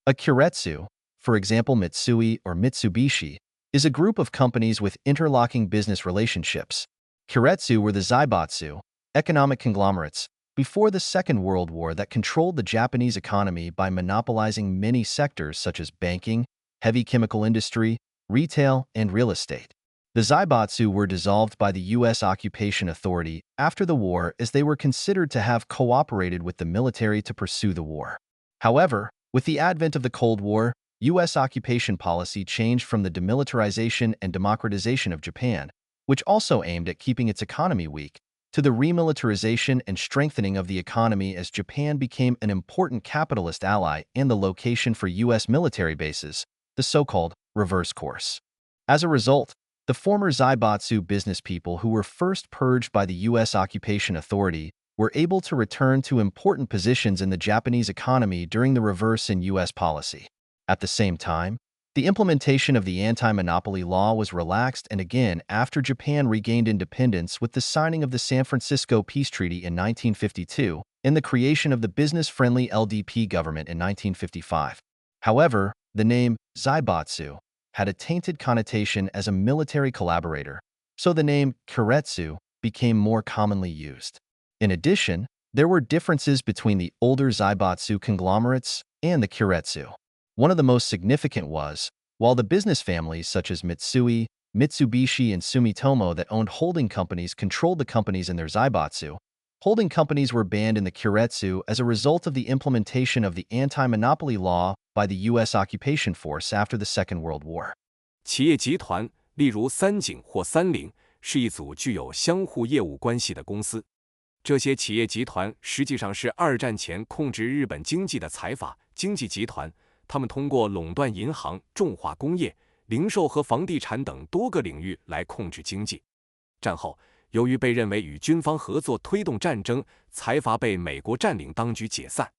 A keiretsu, for example Mitsui or Mitsubishi, is a group of companies with interlocking business relationships. Keiretsu were the zaibatsu, economic conglomerates, before the Second World War that controlled the Japanese economy by monopolizing many sectors such as banking, heavy chemical industry, retail, and real estate. The zaibatsu were dissolved by the U.S. occupation authority after the war as they were considered to have cooperated with the military to pursue the war. However, with the advent of the Cold War, U.S. occupation policy changed from the demilitarization and democratization of Japan, which also aimed at keeping its economy weak, to the remilitarization and strengthening of the economy as Japan became an important capitalist ally and the location for U.S. military bases, the so-called reverse course. As a result, the former zaibatsu business people who were first purged by the U.S. occupation authority were able to return to important positions in the Japanese economy during the reverse in U.S. policy. At the same time, The implementation of the anti-monopoly law was relaxed and again after Japan regained independence with the signing of the San Francisco Peace Treaty in 1952 and the creation of the business-friendly LDP government in 1955. However, the name Zaibatsu had a tainted connotation as a military collaborator, so the name Keiretsu became more commonly used. In addition, there were differences between the older Zaibatsu conglomerates and the Keiretsu. One of the most significant was, while the business families such as Mitsui, Mitsubishi, and Sumitomo that owned holding companies controlled the companies in their Zaibatsu, holding companies were banned in the Keiretsu as a result of the implementation of the anti-monopoly law by the U.S. occupation force after the Second World War. 企业集团，例如三井或三菱，是一组具有相互业务关系的公司。这些企业集团实际上是二战前控制日本经济的财阀经济集团，他们通过垄断银行、重化工业、零售和房地产等多个领域来控制经济。战后，由于被认为与军方合作推动战争，财阀被美国占领当局解散。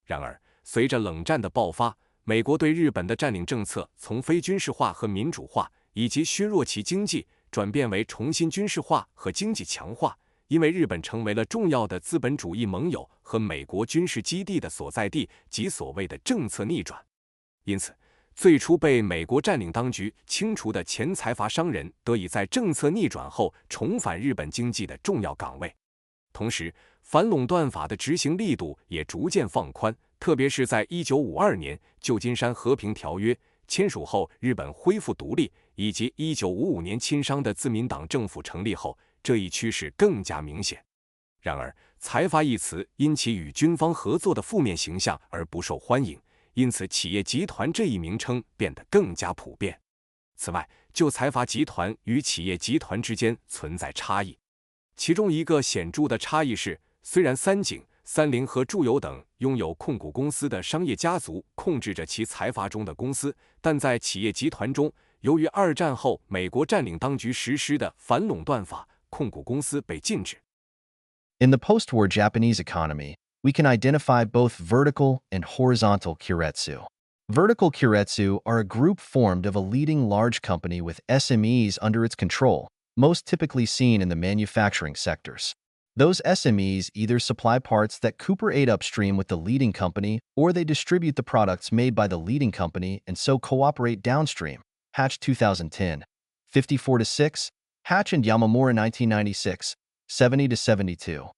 然而，随着冷战的爆发，美国对日本的占领政策从非军事化和民主化，以及削弱其经济，转变为重新军事化和经济强化。因为日本成为了重要的资本主义盟友和美国军事基地的所在地及所谓的政策逆转。因此，最初被美国占领当局清除的前财阀商人得以在政策逆转后重返日本经济的重要岗位。同时，反垄断法的执行力度也逐渐放宽，特别是在1952年旧金山和平条约签署后，日本恢复独立，以及1955年亲商的自民党政府成立后，这一趋势更加明显。然而，财阀一词因其与军方合作的负面形象而不受欢迎，因此企业集团这一名称变得更加普遍。此外，就财阀集团与企业集团之间存在差异，其中一个显著的差异是，虽然三井、三菱和住友等拥有控股公司的商业家族控制着其财阀中的公司，但在企业集团中，由于二战后美国占领当局实施的反垄断法，控股公司被禁止。In the post-war Japanese economy, we can identify both vertical and horizontal keiretsu. Vertical keiretsu are a group formed of a leading large company with SMEs under its control, most typically seen in the manufacturing sectors. Those SMEs either supply parts that Cooper aid upstream with the leading company, or they distribute the products made by the leading company and so cooperate downstream. Hatch 2010, 54-6, Hatch and Yamamura 1996, 70-72.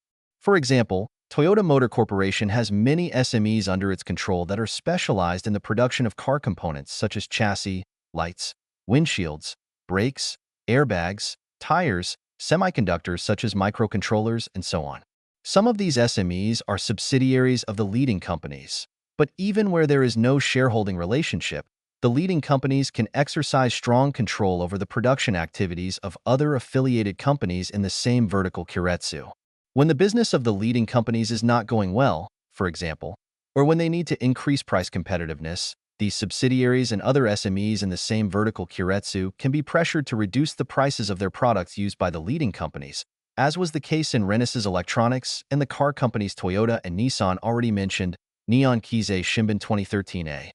For example, Toyota Motor Corporation has many SMEs under its control that are specialized in the production of car components such as chassis, lights, windshields, brakes, airbags, tires, semiconductors such as microcontrollers, and so on. Some of these SMEs are subsidiaries of the leading companies, but even where there is no shareholding relationship, the leading companies can exercise strong control over the production activities of other affiliated companies in the same vertical keiretsu. When the business of the leading companies is not going well, for example, or when they need to increase price competitiveness, these subsidiaries and other SMEs in the same vertical keiretsu can be pressured to reduce the prices of their products used by the leading companies, as was the case in Renesas Electronics and the car companies Toyota and Nissan already mentioned, Nihon Keizai Shimbun 2013a.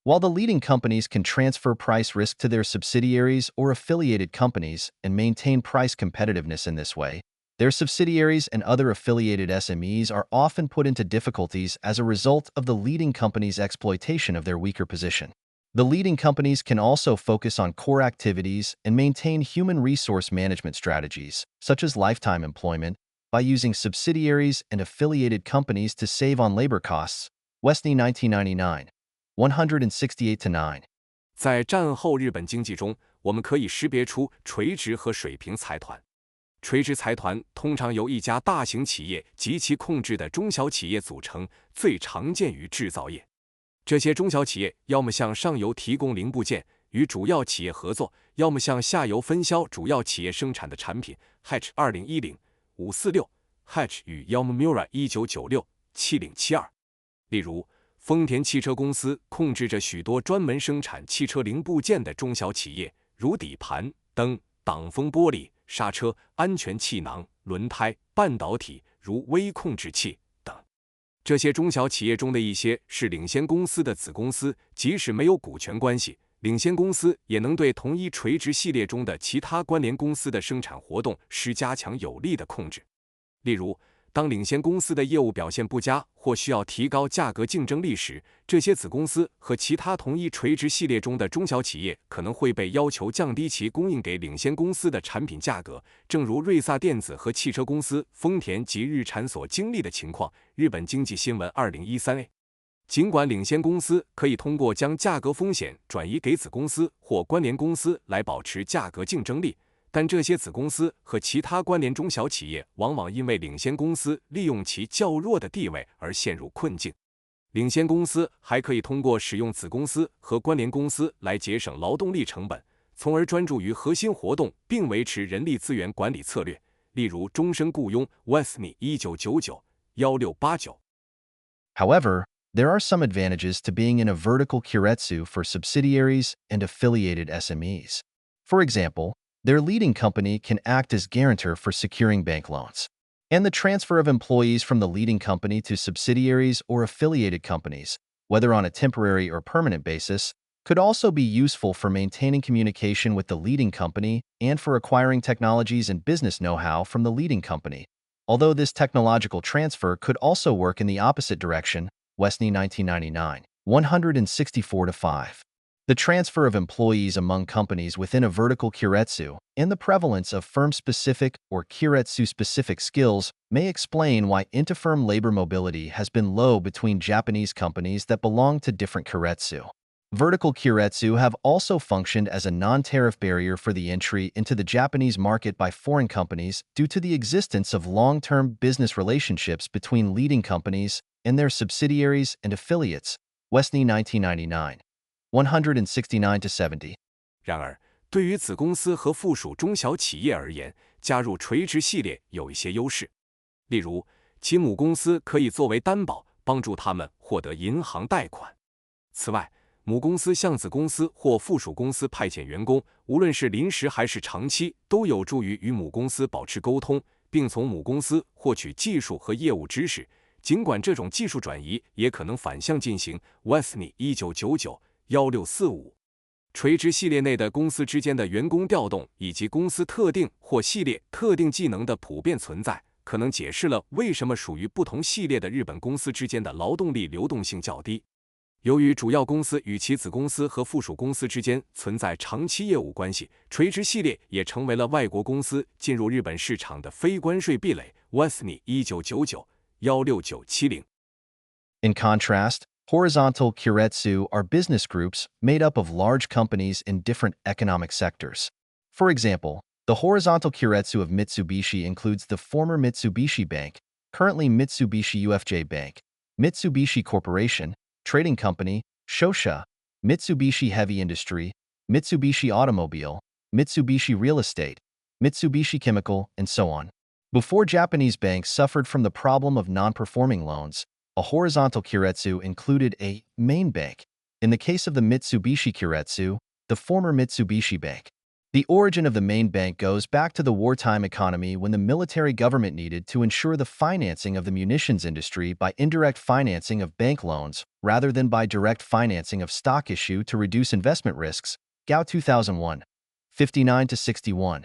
While the leading companies can transfer price risk to their subsidiaries or affiliated companies and maintain price competitiveness in this way, their subsidiaries and other affiliated SMEs are often put into difficulties as a result of the leading company's exploitation of their weaker position. The leading companies can also focus on core activities and maintain human resource management strategies, such as lifetime employment, by using subsidiaries and affiliated companies to save on labor costs. Westney 1999. 168-9. 在战后日本经济中，我们可以识别出垂直和水平财团。垂直财团通常由一家大型企业及其控制的中小企业组成，最常见于制造业。这些中小企业要么向上游提供零部件，与主要企业合作，要么向下游分销主要企业生产的产品。Hatch 2010 546 Hatch 与 Yamamura 1996 7072。例如，丰田汽车公司控制着许多专门生产汽车零部件的中小企业，如底盘、灯、挡风玻璃、刹车、安全气囊、轮胎、半导体，如微控制器等。这些中小企业中的一些是领先公司的子公司，即使没有股权关系，领先公司也能对同一垂直系列中的其他关联公司的生产活动施加强有力的控制。例如，当领先公司的业务表现不佳或需要提高价格竞争力时，这些子公司和其他同一垂直系列中的中小企业可能会被要求降低其供应给领先公司的产品价格，正如瑞萨电子和汽车公司丰田及日产所经历的情况。日本经济新闻2013A。尽管领先公司可以通过将价格风险转移给子公司或关联公司来保持价格竞争力，但这些子公司和其他关联中小企业往往因为领先公司利用其较弱的地位而陷入困境。领先公司还可以通过使用子公司和关联公司来节省劳动力成本，从而专注于核心活动并维持人力资源管理策略，例如终身雇佣 Wesney 1999-1689。However, there are some advantages to being in a vertical keiretsu for subsidiaries and affiliated SMEs. For example, their leading company can act as guarantor for securing bank loans. And the transfer of employees from the leading company to subsidiaries or affiliated companies, whether on a temporary or permanent basis, could also be useful for maintaining communication with the leading company and for acquiring technologies and business know-how from the leading company. Although this technological transfer could also work in the opposite direction, Wesney 1999, 164-5. The transfer of employees among companies within a vertical keiretsu and the prevalence of firm-specific or keiretsu-specific skills may explain why inter-firm labor mobility has been low between Japanese companies that belong to different keiretsu. Vertical keiretsu have also functioned as a non-tariff barrier for the entry into the Japanese market by foreign companies due to the existence of long-term business relationships between leading companies and their subsidiaries and affiliates. Wesney 1999. 169-70。然而，对于子公司和附属中小企业而言，加入垂直系列有一些优势。例如，其母公司可以作为担保，帮助他们获得银行贷款。此外，母公司向子公司或附属公司派遣员工，无论是临时还是长期，都有助于与母公司保持沟通，并从母公司获取技术和业务知识。尽管这种技术转移也可能反向进行。Wesney 1999-1645。垂直系列内的公司之间的员工调动以及公司特定或系列特定技能的普遍存在，可能解释了为什么属于不同系列的日本公司之间的劳动力流动性较低。由于主要公司与其子公司和附属公司之间存在长期业务关系，垂直系列也成为了外国公司进入日本市场的非关税壁垒。Wesney 1999-16970。In contrast, horizontal keiretsu are business groups made up of large companies in different economic sectors. For example, the horizontal keiretsu of Mitsubishi includes the former Mitsubishi Bank, currently Mitsubishi UFJ Bank, Mitsubishi Corporation, Trading Company, Shosha, Mitsubishi Heavy Industry, Mitsubishi Automobile, Mitsubishi Real Estate, Mitsubishi Chemical, and so on. Before Japanese banks suffered from the problem of non-performing loans, a horizontal keiretsu included a main bank. In the case of the Mitsubishi keiretsu, the former Mitsubishi Bank. The origin of the main bank goes back to the wartime economy when the military government needed to ensure the financing of the munitions industry by indirect financing of bank loans rather than by direct financing of stock issue to reduce investment risks. Gao 2001. 59-61.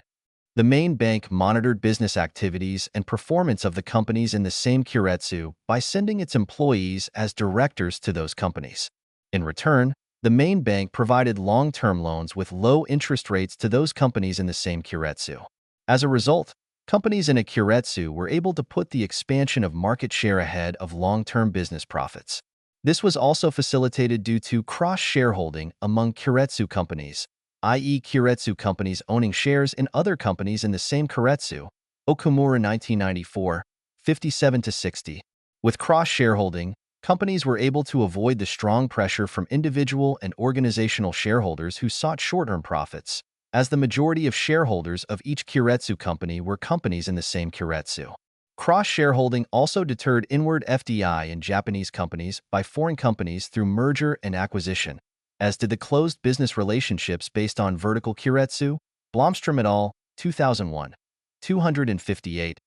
The main bank monitored business activities and performance of the companies in the same keiretsu by sending its employees as directors to those companies. In return, the main bank provided long-term loans with low interest rates to those companies in the same keiretsu. As a result, companies in a keiretsu were able to put the expansion of market share ahead of long-term business profits. This was also facilitated due to cross-shareholding among keiretsu companies, i.e. keiretsu companies owning shares in other companies in the same keiretsu. Okumura 1994, 57-60. With cross-shareholding, companies were able to avoid the strong pressure from individual and organizational shareholders who sought short-term profits, as the majority of shareholders of each keiretsu company were companies in the same keiretsu. Cross-shareholding also deterred inward FDI in Japanese companies by foreign companies through merger and acquisition, as did the closed business relationships based on vertical keiretsu. Blomstrom et al., 2001. 258.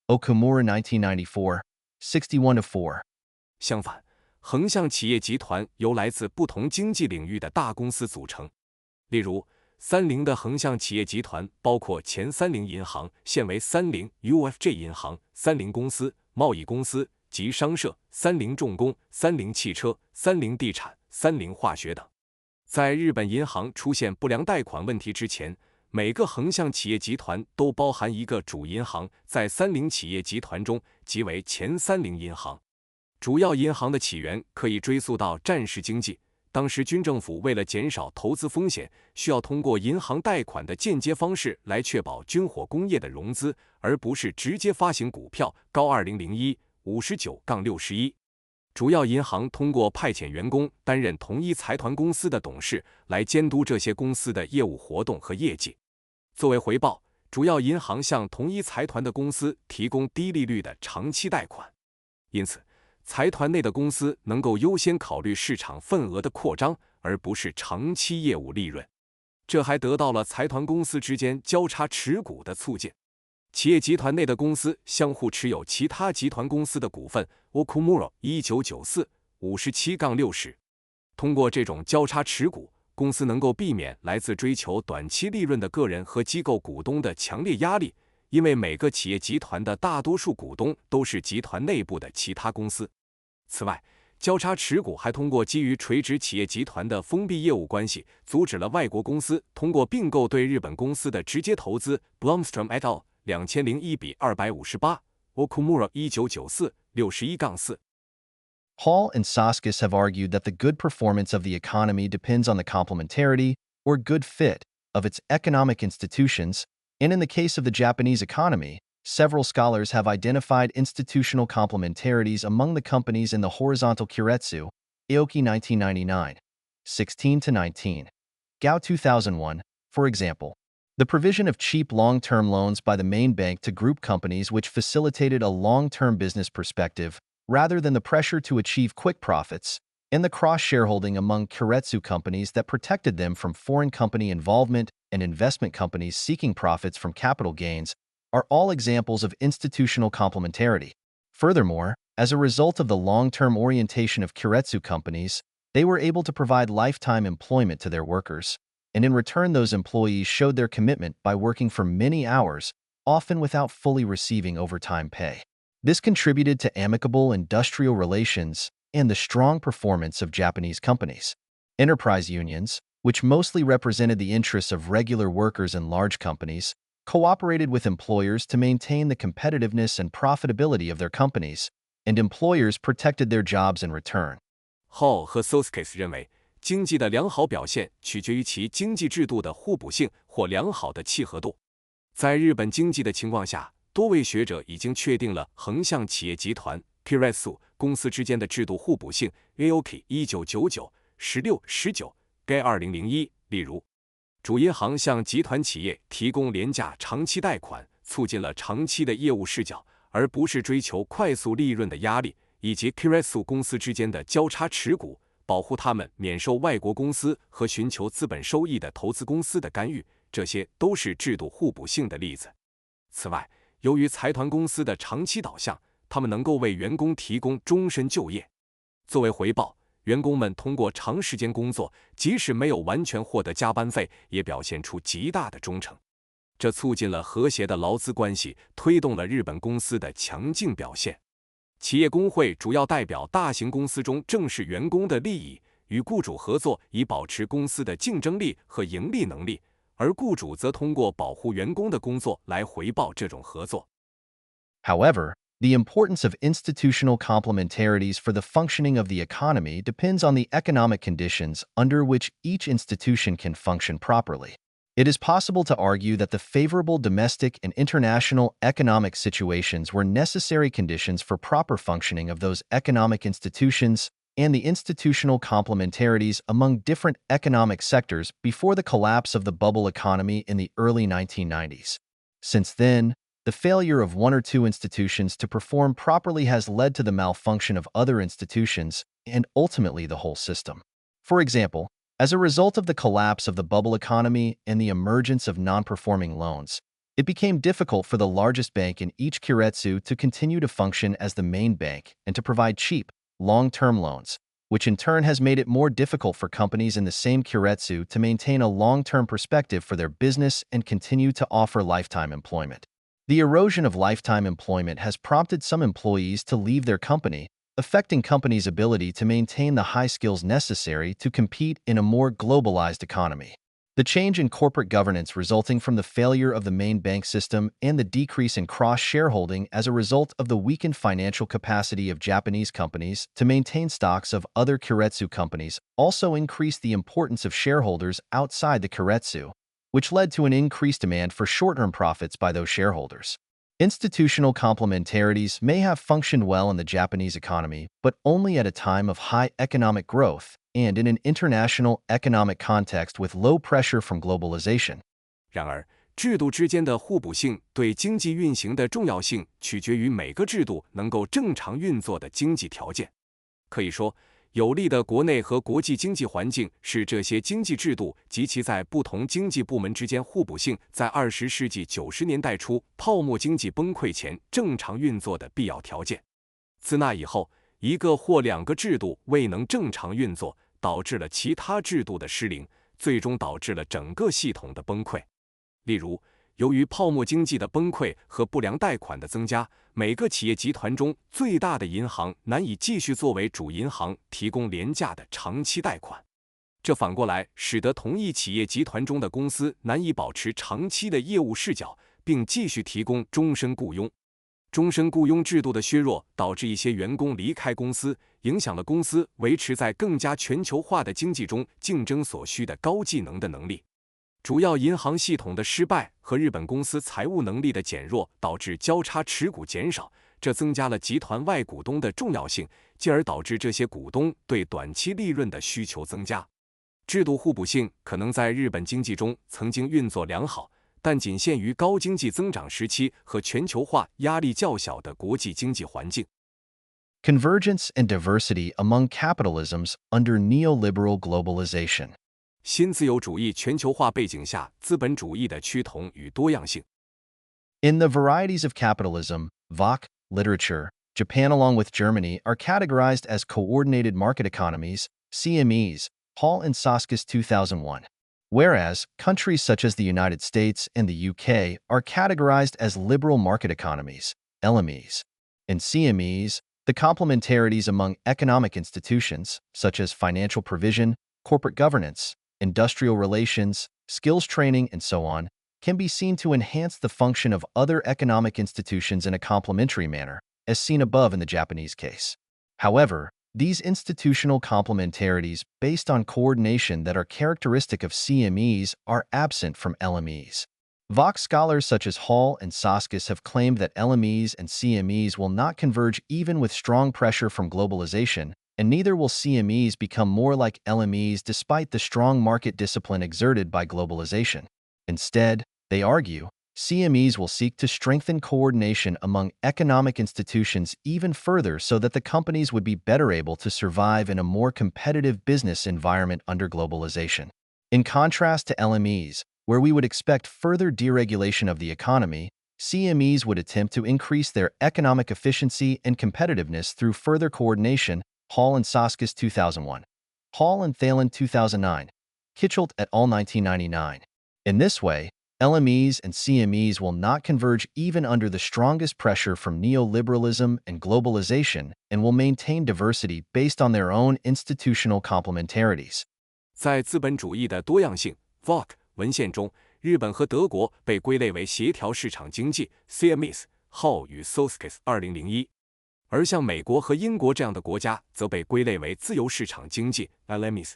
Okumura 1994. 61-4. 相反，横向企业集团由来自不同经济领域的大公司组成，例如，30的横向企业集团包括前30银行，现为30 UFJ 银行、30公司、贸易公司及商社、30重工、30汽车、30地产、30化学等。在日本银行出现不良贷款问题之前，每个横向企业集团都包含一个主银行，在30企业集团中即为前30银行。主要银行的起源可以追溯到战时经济，当时军政府为了减少投资风险，需要通过银行贷款的间接方式来确保军火工业的融资，而不是直接发行股票。高2001-59-61。主要银行通过派遣员工担任同一财团公司的董事，来监督这些公司的业务活动和业绩。作为回报，主要银行向同一财团的公司提供低利率的长期贷款。因此，财团内的公司能够优先考虑市场份额的扩张，而不是长期业务利润。这还得到了财团公司之间交叉持股的促进。企业集团内的公司相互持有其他集团公司的股份。Okumura 1994-57-60。通过这种交叉持股，公司能够避免来自追求短期利润的个人和机构股东的强烈压力，因为每个企业集团的大多数股东都是集团内部的其他公司。此外，交叉持股还通过基于垂直企业集团的封闭业务关系，阻止了外国公司通过并购对日本公司的直接投资。Blomstrom et al. 2001-258。Okumura 1994-61-4。Hall and Soskis have argued that the good performance of the economy depends on the complementarity, or good fit, of its economic institutions, and in the case of the Japanese economy, several scholars have identified institutional complementarities among the companies in the horizontal keiretsu. Aoki 1999. 16-19. Gao 2001, for example. The provision of cheap long-term loans by the main bank to group companies which facilitated a long-term business perspective, rather than the pressure to achieve quick profits, and the cross-shareholding among keiretsu companies that protected them from foreign company involvement and investment companies seeking profits from capital gains, are all examples of institutional complementarity. Furthermore, as a result of the long-term orientation of keiretsu companies, they were able to provide lifetime employment to their workers, and in return those employees showed their commitment by working for many hours, often without fully receiving overtime pay. This contributed to amicable industrial relations and the strong performance of Japanese companies. Enterprise unions, which mostly represented the interests of regular workers in large companies, cooperated with employers to maintain the competitiveness and profitability of their companies, and employers protected their jobs in return. Hall 和 Soskis 认为，经济的良好表现取决于其经济制度的互补性或良好的契合度。在日本经济的情况下，多位学者已经确定了横向企业集团 keiretsu 公司之间的制度互补性。Aoki 1999-16-19。该2001。例如，主银行向集团企业提供廉价长期贷款，促进了长期的业务视角，而不是追求快速利润的压力，以及 keiretsu 公司之间的交叉持股，保护他们免受外国公司和寻求资本收益的投资公司的干预，这些都是制度互补性的例子。此外，由于财团公司的长期导向，他们能够为员工提供终身就业。作为回报，员工们通过长时间工作，即使没有完全获得加班费，也表现出极大的忠诚。这促进了和谐的劳资关系，推动了日本公司的强劲表现。企业工会主要代表大型公司中正式员工的利益，与雇主合作以保持公司的竞争力和盈利能力，而雇主则通过保护员工的工作来回报这种合作。However, the importance of institutional complementarities for the functioning of the economy depends on the economic conditions under which each institution can function properly. It is possible to argue that the favorable domestic and international economic situations were necessary conditions for proper functioning of those economic institutions and the institutional complementarities among different economic sectors before the collapse of the bubble economy in the early 1990s. Since then, the failure of one or two institutions to perform properly has led to the malfunction of other institutions and ultimately the whole system. For example, as a result of the collapse of the bubble economy and the emergence of non-performing loans, it became difficult for the largest bank in each keiretsu to continue to function as the main bank and to provide cheap, long-term loans, which in turn has made it more difficult for companies in the same keiretsu to maintain a long-term perspective for their business and continue to offer lifetime employment. The erosion of lifetime employment has prompted some employees to leave their company, affecting companies' ability to maintain the high skills necessary to compete in a more globalized economy. The change in corporate governance resulting from the failure of the main bank system and the decrease in cross-shareholding as a result of the weakened financial capacity of Japanese companies to maintain stocks of other keiretsu companies also increased the importance of shareholders outside the keiretsu, which led to an increased demand for short-term profits by those shareholders. Institutional complementarities may have functioned well in the Japanese economy, but only at a time of high economic growth and in an international economic context with low pressure from globalization. 然而，制度之间的互补性对经济运行的重要性取决于每个制度能够正常运作的经济条件。可以说，有利的国内和国际经济环境是这些经济制度及其在不同经济部门之间互补性在20世纪90年代初泡沫经济崩溃前正常运作的必要条件。自那以后，一个或两个制度未能正常运作，导致了其他制度的失灵，最终导致了整个系统的崩溃。例如，由于泡沫经济的崩溃和不良贷款的增加，每个企业集团中最大的银行难以继续作为主银行提供廉价的长期贷款，这反过来使得同一企业集团中的公司难以保持长期的业务视角，并继续提供终身雇佣。终身雇佣制度的削弱导致一些员工离开公司，影响了公司维持在更加全球化的经济中竞争所需的高技能的能力。主要银行系统的失败和日本公司财务能力的减弱导致交叉持股减少，这增加了集团外股东的重要性，进而导致这些股东对短期利润的需求增加。制度互补性可能在日本经济中曾经运作良好，但仅限于高经济增长时期和全球化压力较小的国际经济环境。Convergence and diversity among capitalisms under neoliberal globalization. 新自由主义全球化背景下资本主义的趋同与多样性。In the varieties of capitalism, VOC, literature, Japan along with Germany are categorized as coordinated market economies, CMEs, Hall and Soskis 2001. Whereas, countries such as the United States and the UK are categorized as liberal market economies, LMEs. In CMEs, the complementarities among economic institutions, such as financial provision, corporate governance, industrial relations, skills training, and so on, can be seen to enhance the function of other economic institutions in a complementary manner, as seen above in the Japanese case. However, these institutional complementarities based on coordination that are characteristic of CMEs are absent from LMEs. Vox scholars such as Hall and Soskis have claimed that LMEs and CMEs will not converge even with strong pressure from globalization, and neither will CMEs become more like LMEs despite the strong market discipline exerted by globalization. Instead, they argue, CMEs will seek to strengthen coordination among economic institutions even further so that the companies would be better able to survive in a more competitive business environment under globalization. In contrast to LMEs, where we would expect further deregulation of the economy, CMEs would attempt to increase their economic efficiency and competitiveness through further coordination. Hall and Soskis 2001. Hall and Thalen 2009. Kitchelt et al. 1999. In this way, LMEs and CMEs will not converge even under the strongest pressure from neoliberalism and globalization and will maintain diversity based on their own institutional complementarities. 在资本主义的多样性 VOC 文献中，日本和德国被归类为协调市场经济 CMEs Hall 与 Soskis 2001。而像美国和英国这样的国家则被归类为自由市场经济 LMEs。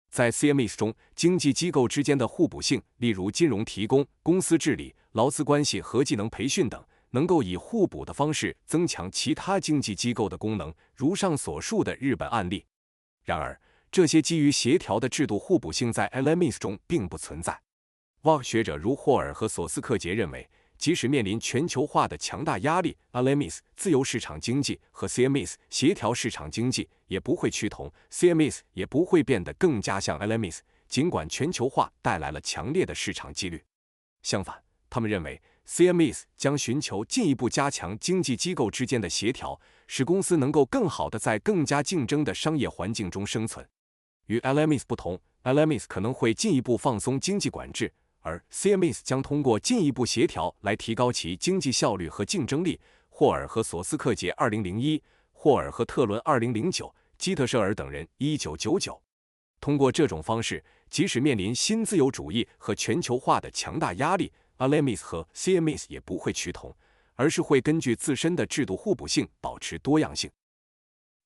在 CMEs 中，经济机构之间的互补性，例如金融提供、公司治理、劳资关系和技能培训等，能够以互补的方式增强其他经济机构的功能，如上所述的日本案例。然而，这些基于协调的制度互补性在 LMEs 中并不存在。VOC 学者如霍尔和索斯克杰认为，即使面临全球化的强大压力 ，LMEs 自由市场经济和 CMEs 协调市场经济也不会趋同 ，CMEs 也不会变得更加像 LMEs， 尽管全球化带来了强烈的市场纪律。相反，他们认为 CMEs 将寻求进一步加强经济机构之间的协调，使公司能够更好地在更加竞争的商业环境中生存。与 LMEs 不同 ，LMEs 可能会进一步放松经济管制，而 CMEs 将通过进一步协调来提高其经济效率和竞争力。霍尔和索斯克杰2001，霍尔和特伦2009，基特舍尔等人1999。通过这种方式，即使面临新自由主义和全球化的强大压力 ，LMEs 和 CMEs 也不会趋同，而是会根据自身的制度互补性保持多样性。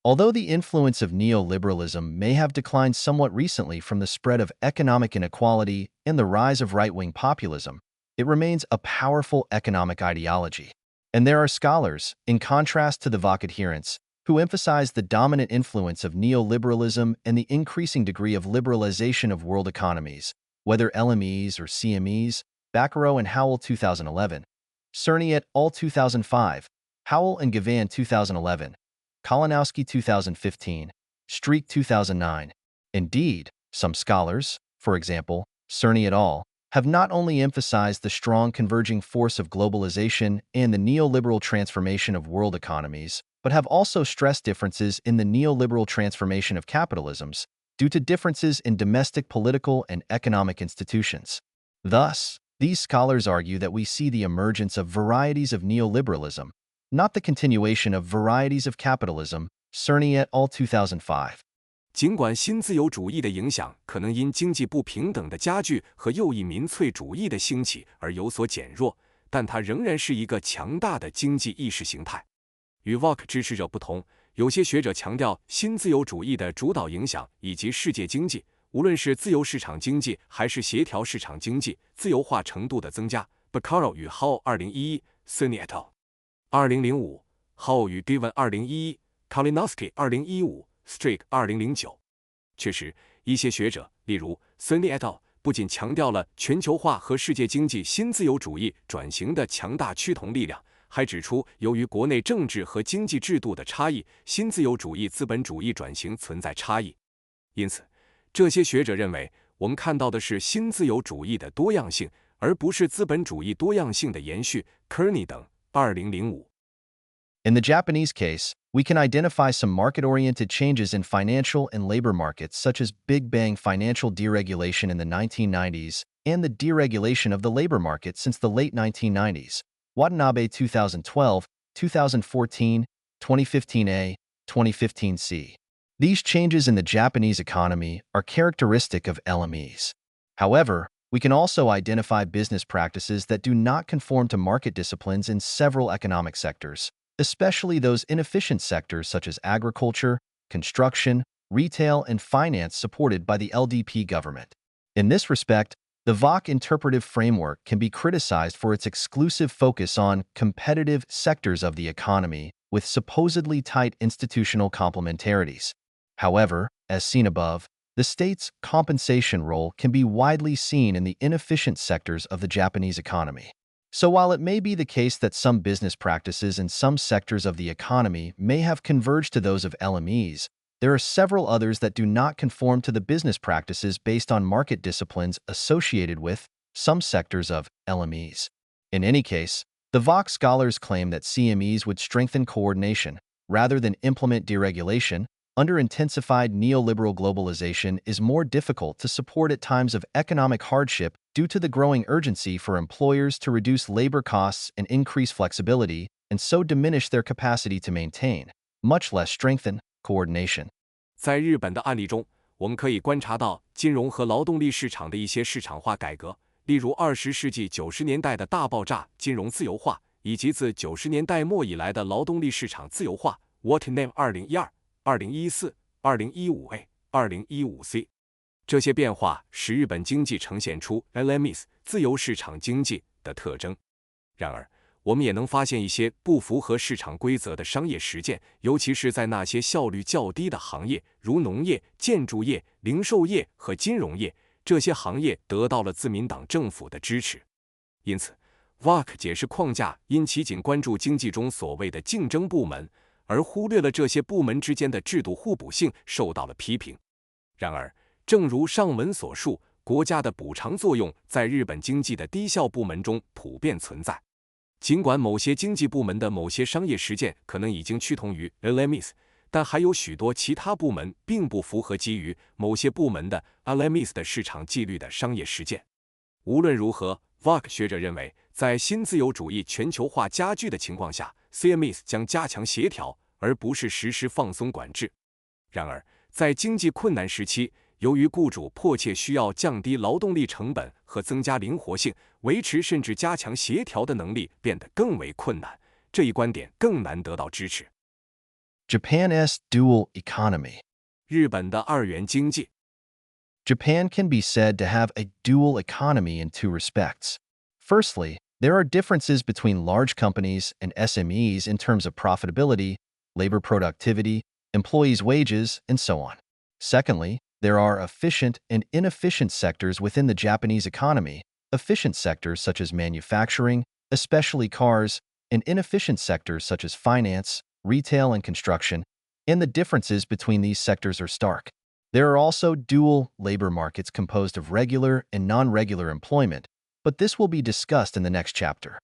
Although the influence of neoliberalism may have declined somewhat recently from the spread of economic inequality and the rise of right-wing populism, it remains a powerful economic ideology. And there are scholars, in contrast to the VOC adherents, who emphasize the dominant influence of neoliberalism and the increasing degree of liberalization of world economies, whether LMEs or CMEs, Baccaro and Howell 2011, Cerny et al. 2005, Howell and Gavan 2011, Kalinowski 2015, Streeck 2009. Indeed, some scholars, for example, Cerny et al., have not only emphasized the strong converging force of globalization and the neoliberal transformation of world economies, but have also stressed differences in the neoliberal transformation of capitalisms due to differences in domestic political and economic institutions. Thus, these scholars argue that we see the emergence of varieties of neoliberalism, not the continuation of varieties of capitalism, Cerny et al. 2005. 尽管新自由主义的影响可能因经济不平等的加剧和右翼民粹主义的兴起而有所减弱，但它仍然是一个强大的经济意识形态。与 VOC 支持者不同，有些学者强调新自由主义的主导影响以及世界经济，无论是自由市场经济还是协调市场经济，自由化程度的增加。Baccaro 与 Howell 2011 Cerny et al. 2005 Howell 与 Gavan 2011 Kalinowski 2015 Streeck 2009。确实，一些学者，例如 Cerny et al., 不仅强调了全球化和世界经济新自由主义转型的强大趋同力量，还指出，由于国内政治和经济制度的差异，新自由主义资本主义转型存在差异。因此，这些学者认为，我们看到的是新自由主义的多样性，而不是资本主义多样性的延续。Kearney 等2005。In the Japanese case, we can identify some market-oriented changes in financial and labor markets, such as Big Bang financial deregulation in the 1990s and the deregulation of the labor market since the late 1990s. Watanabe 2012, 2014, 2015a, 2015c. These changes in the Japanese economy are characteristic of LMEs. However, we can also identify business practices that do not conform to market disciplines in several economic sectors, especially those inefficient sectors such as agriculture, construction, retail, and finance supported by the LDP government. In this respect, the VOC interpretive framework can be criticized for its exclusive focus on competitive sectors of the economy with supposedly tight institutional complementarities. However, as seen above, the state's compensation role can be widely seen in the inefficient sectors of the Japanese economy. So while it may be the case that some business practices in some sectors of the economy may have converged to those of LMEs, there are several others that do not conform to the business practices based on market disciplines associated with some sectors of LMEs. In any case, the VOC scholars claim that CMEs would strengthen coordination rather than implement deregulation. Under intensified neoliberal globalization is more difficult to support at times of economic hardship due to the growing urgency for employers to reduce labor costs and increase flexibility, and so diminish their capacity to maintain, much less strengthen, coordination. 在日本的案例中，我们可以观察到金融和劳动力市场的一些市场化改革，例如20世纪90年代的大爆炸金融自由化，以及自90年代末以来的劳动力市场自由化。Watanabe 2012、2014、2015a、2015c。这些变化使日本经济呈现出 LMEs 自由市场经济的特征。然而，我们也能发现一些不符合市场规则的商业实践，尤其是在那些效率较低的行业，如农业、建筑业、零售业和金融业。这些行业得到了自民党政府的支持。因此 ，VOC 解释框架因其仅关注经济中所谓的竞争部门，而忽略了这些部门之间的制度互补性，受到了批评。然而，正如上文所述，国家的补偿作用在日本经济的低效部门中普遍存在。尽管某些经济部门的某些商业实践可能已经趋同于 LMS， 但还有许多其他部门并不符合基于某些部门的 LMS 的市场纪律的商业实践。无论如何 ，VOC 学者认为，在新自由主义全球化加剧的情况下 ，CMS 将加强协调，而不是实施放松管制。然而，在经济困难时期，由于雇主迫切需要降低劳动力成本和增加灵活性，维持甚至加强协调的能力变得更为困难。这一观点更难得到支持。Japan's dual economy. 日本的二元经济。Japan can be said to have a dual economy in two respects. Firstly, there are differences between large companies and SMEs in terms of profitability, labor productivity, employees' wages, and so on. Secondly, there are efficient and inefficient sectors within the Japanese economy, efficient sectors such as manufacturing, especially cars, and inefficient sectors such as finance, retail, and construction, and the differences between these sectors are stark. There are also dual labor markets composed of regular and non-regular employment, but this will be discussed in the next chapter.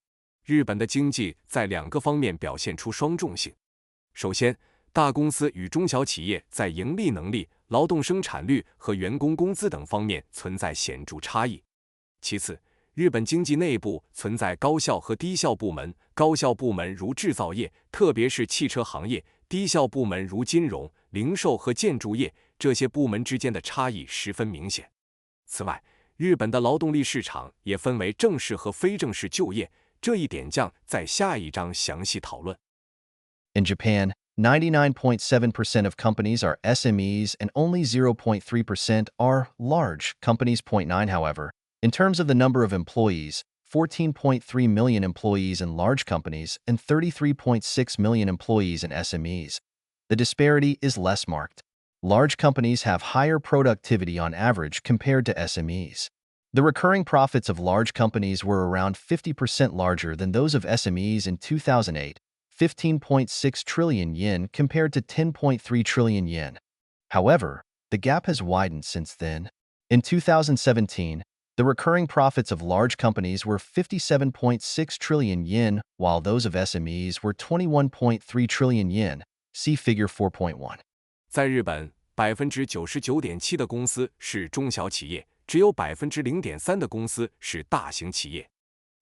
日本的经济在两个方面表现出双重性。首先，大公司与中小企业在盈利能力、劳动生产率和员工工资等方面存在显著差异。其次，日本经济内部存在高效和低效部门，高效部门如制造业，特别是汽车行业；低效部门如金融、零售和建筑业，这些部门之间的差异十分明显。此外，日本的劳动力市场也分为正式和非正式就业，这一点将在下一章详细讨论。In Japan, 99.7% of companies are SMEs and only 0.3% are large companies. 0.9, however, in terms of the number of employees, 14.3 million employees in large companies and 33.6 million employees in SMEs. The disparity is less marked. Large companies have higher productivity on average compared to SMEs. The recurring profits of large companies were around 50% larger than those of SMEs in 2008, 15.6 trillion yen compared to 10.3 trillion yen. However, the gap has widened since then. In 2017, the recurring profits of large companies were 57.6 trillion yen, while those of SMEs were 21.3 trillion yen. See Figure 4.1. 在日本，99.7%的公司是中小企业，只有0.3%的公司是大型企业。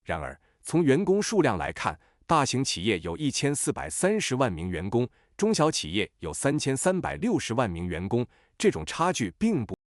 然而，从员工数量来看，大型企业有1430万名员工，中小企业有3360万名员工，这种差距并不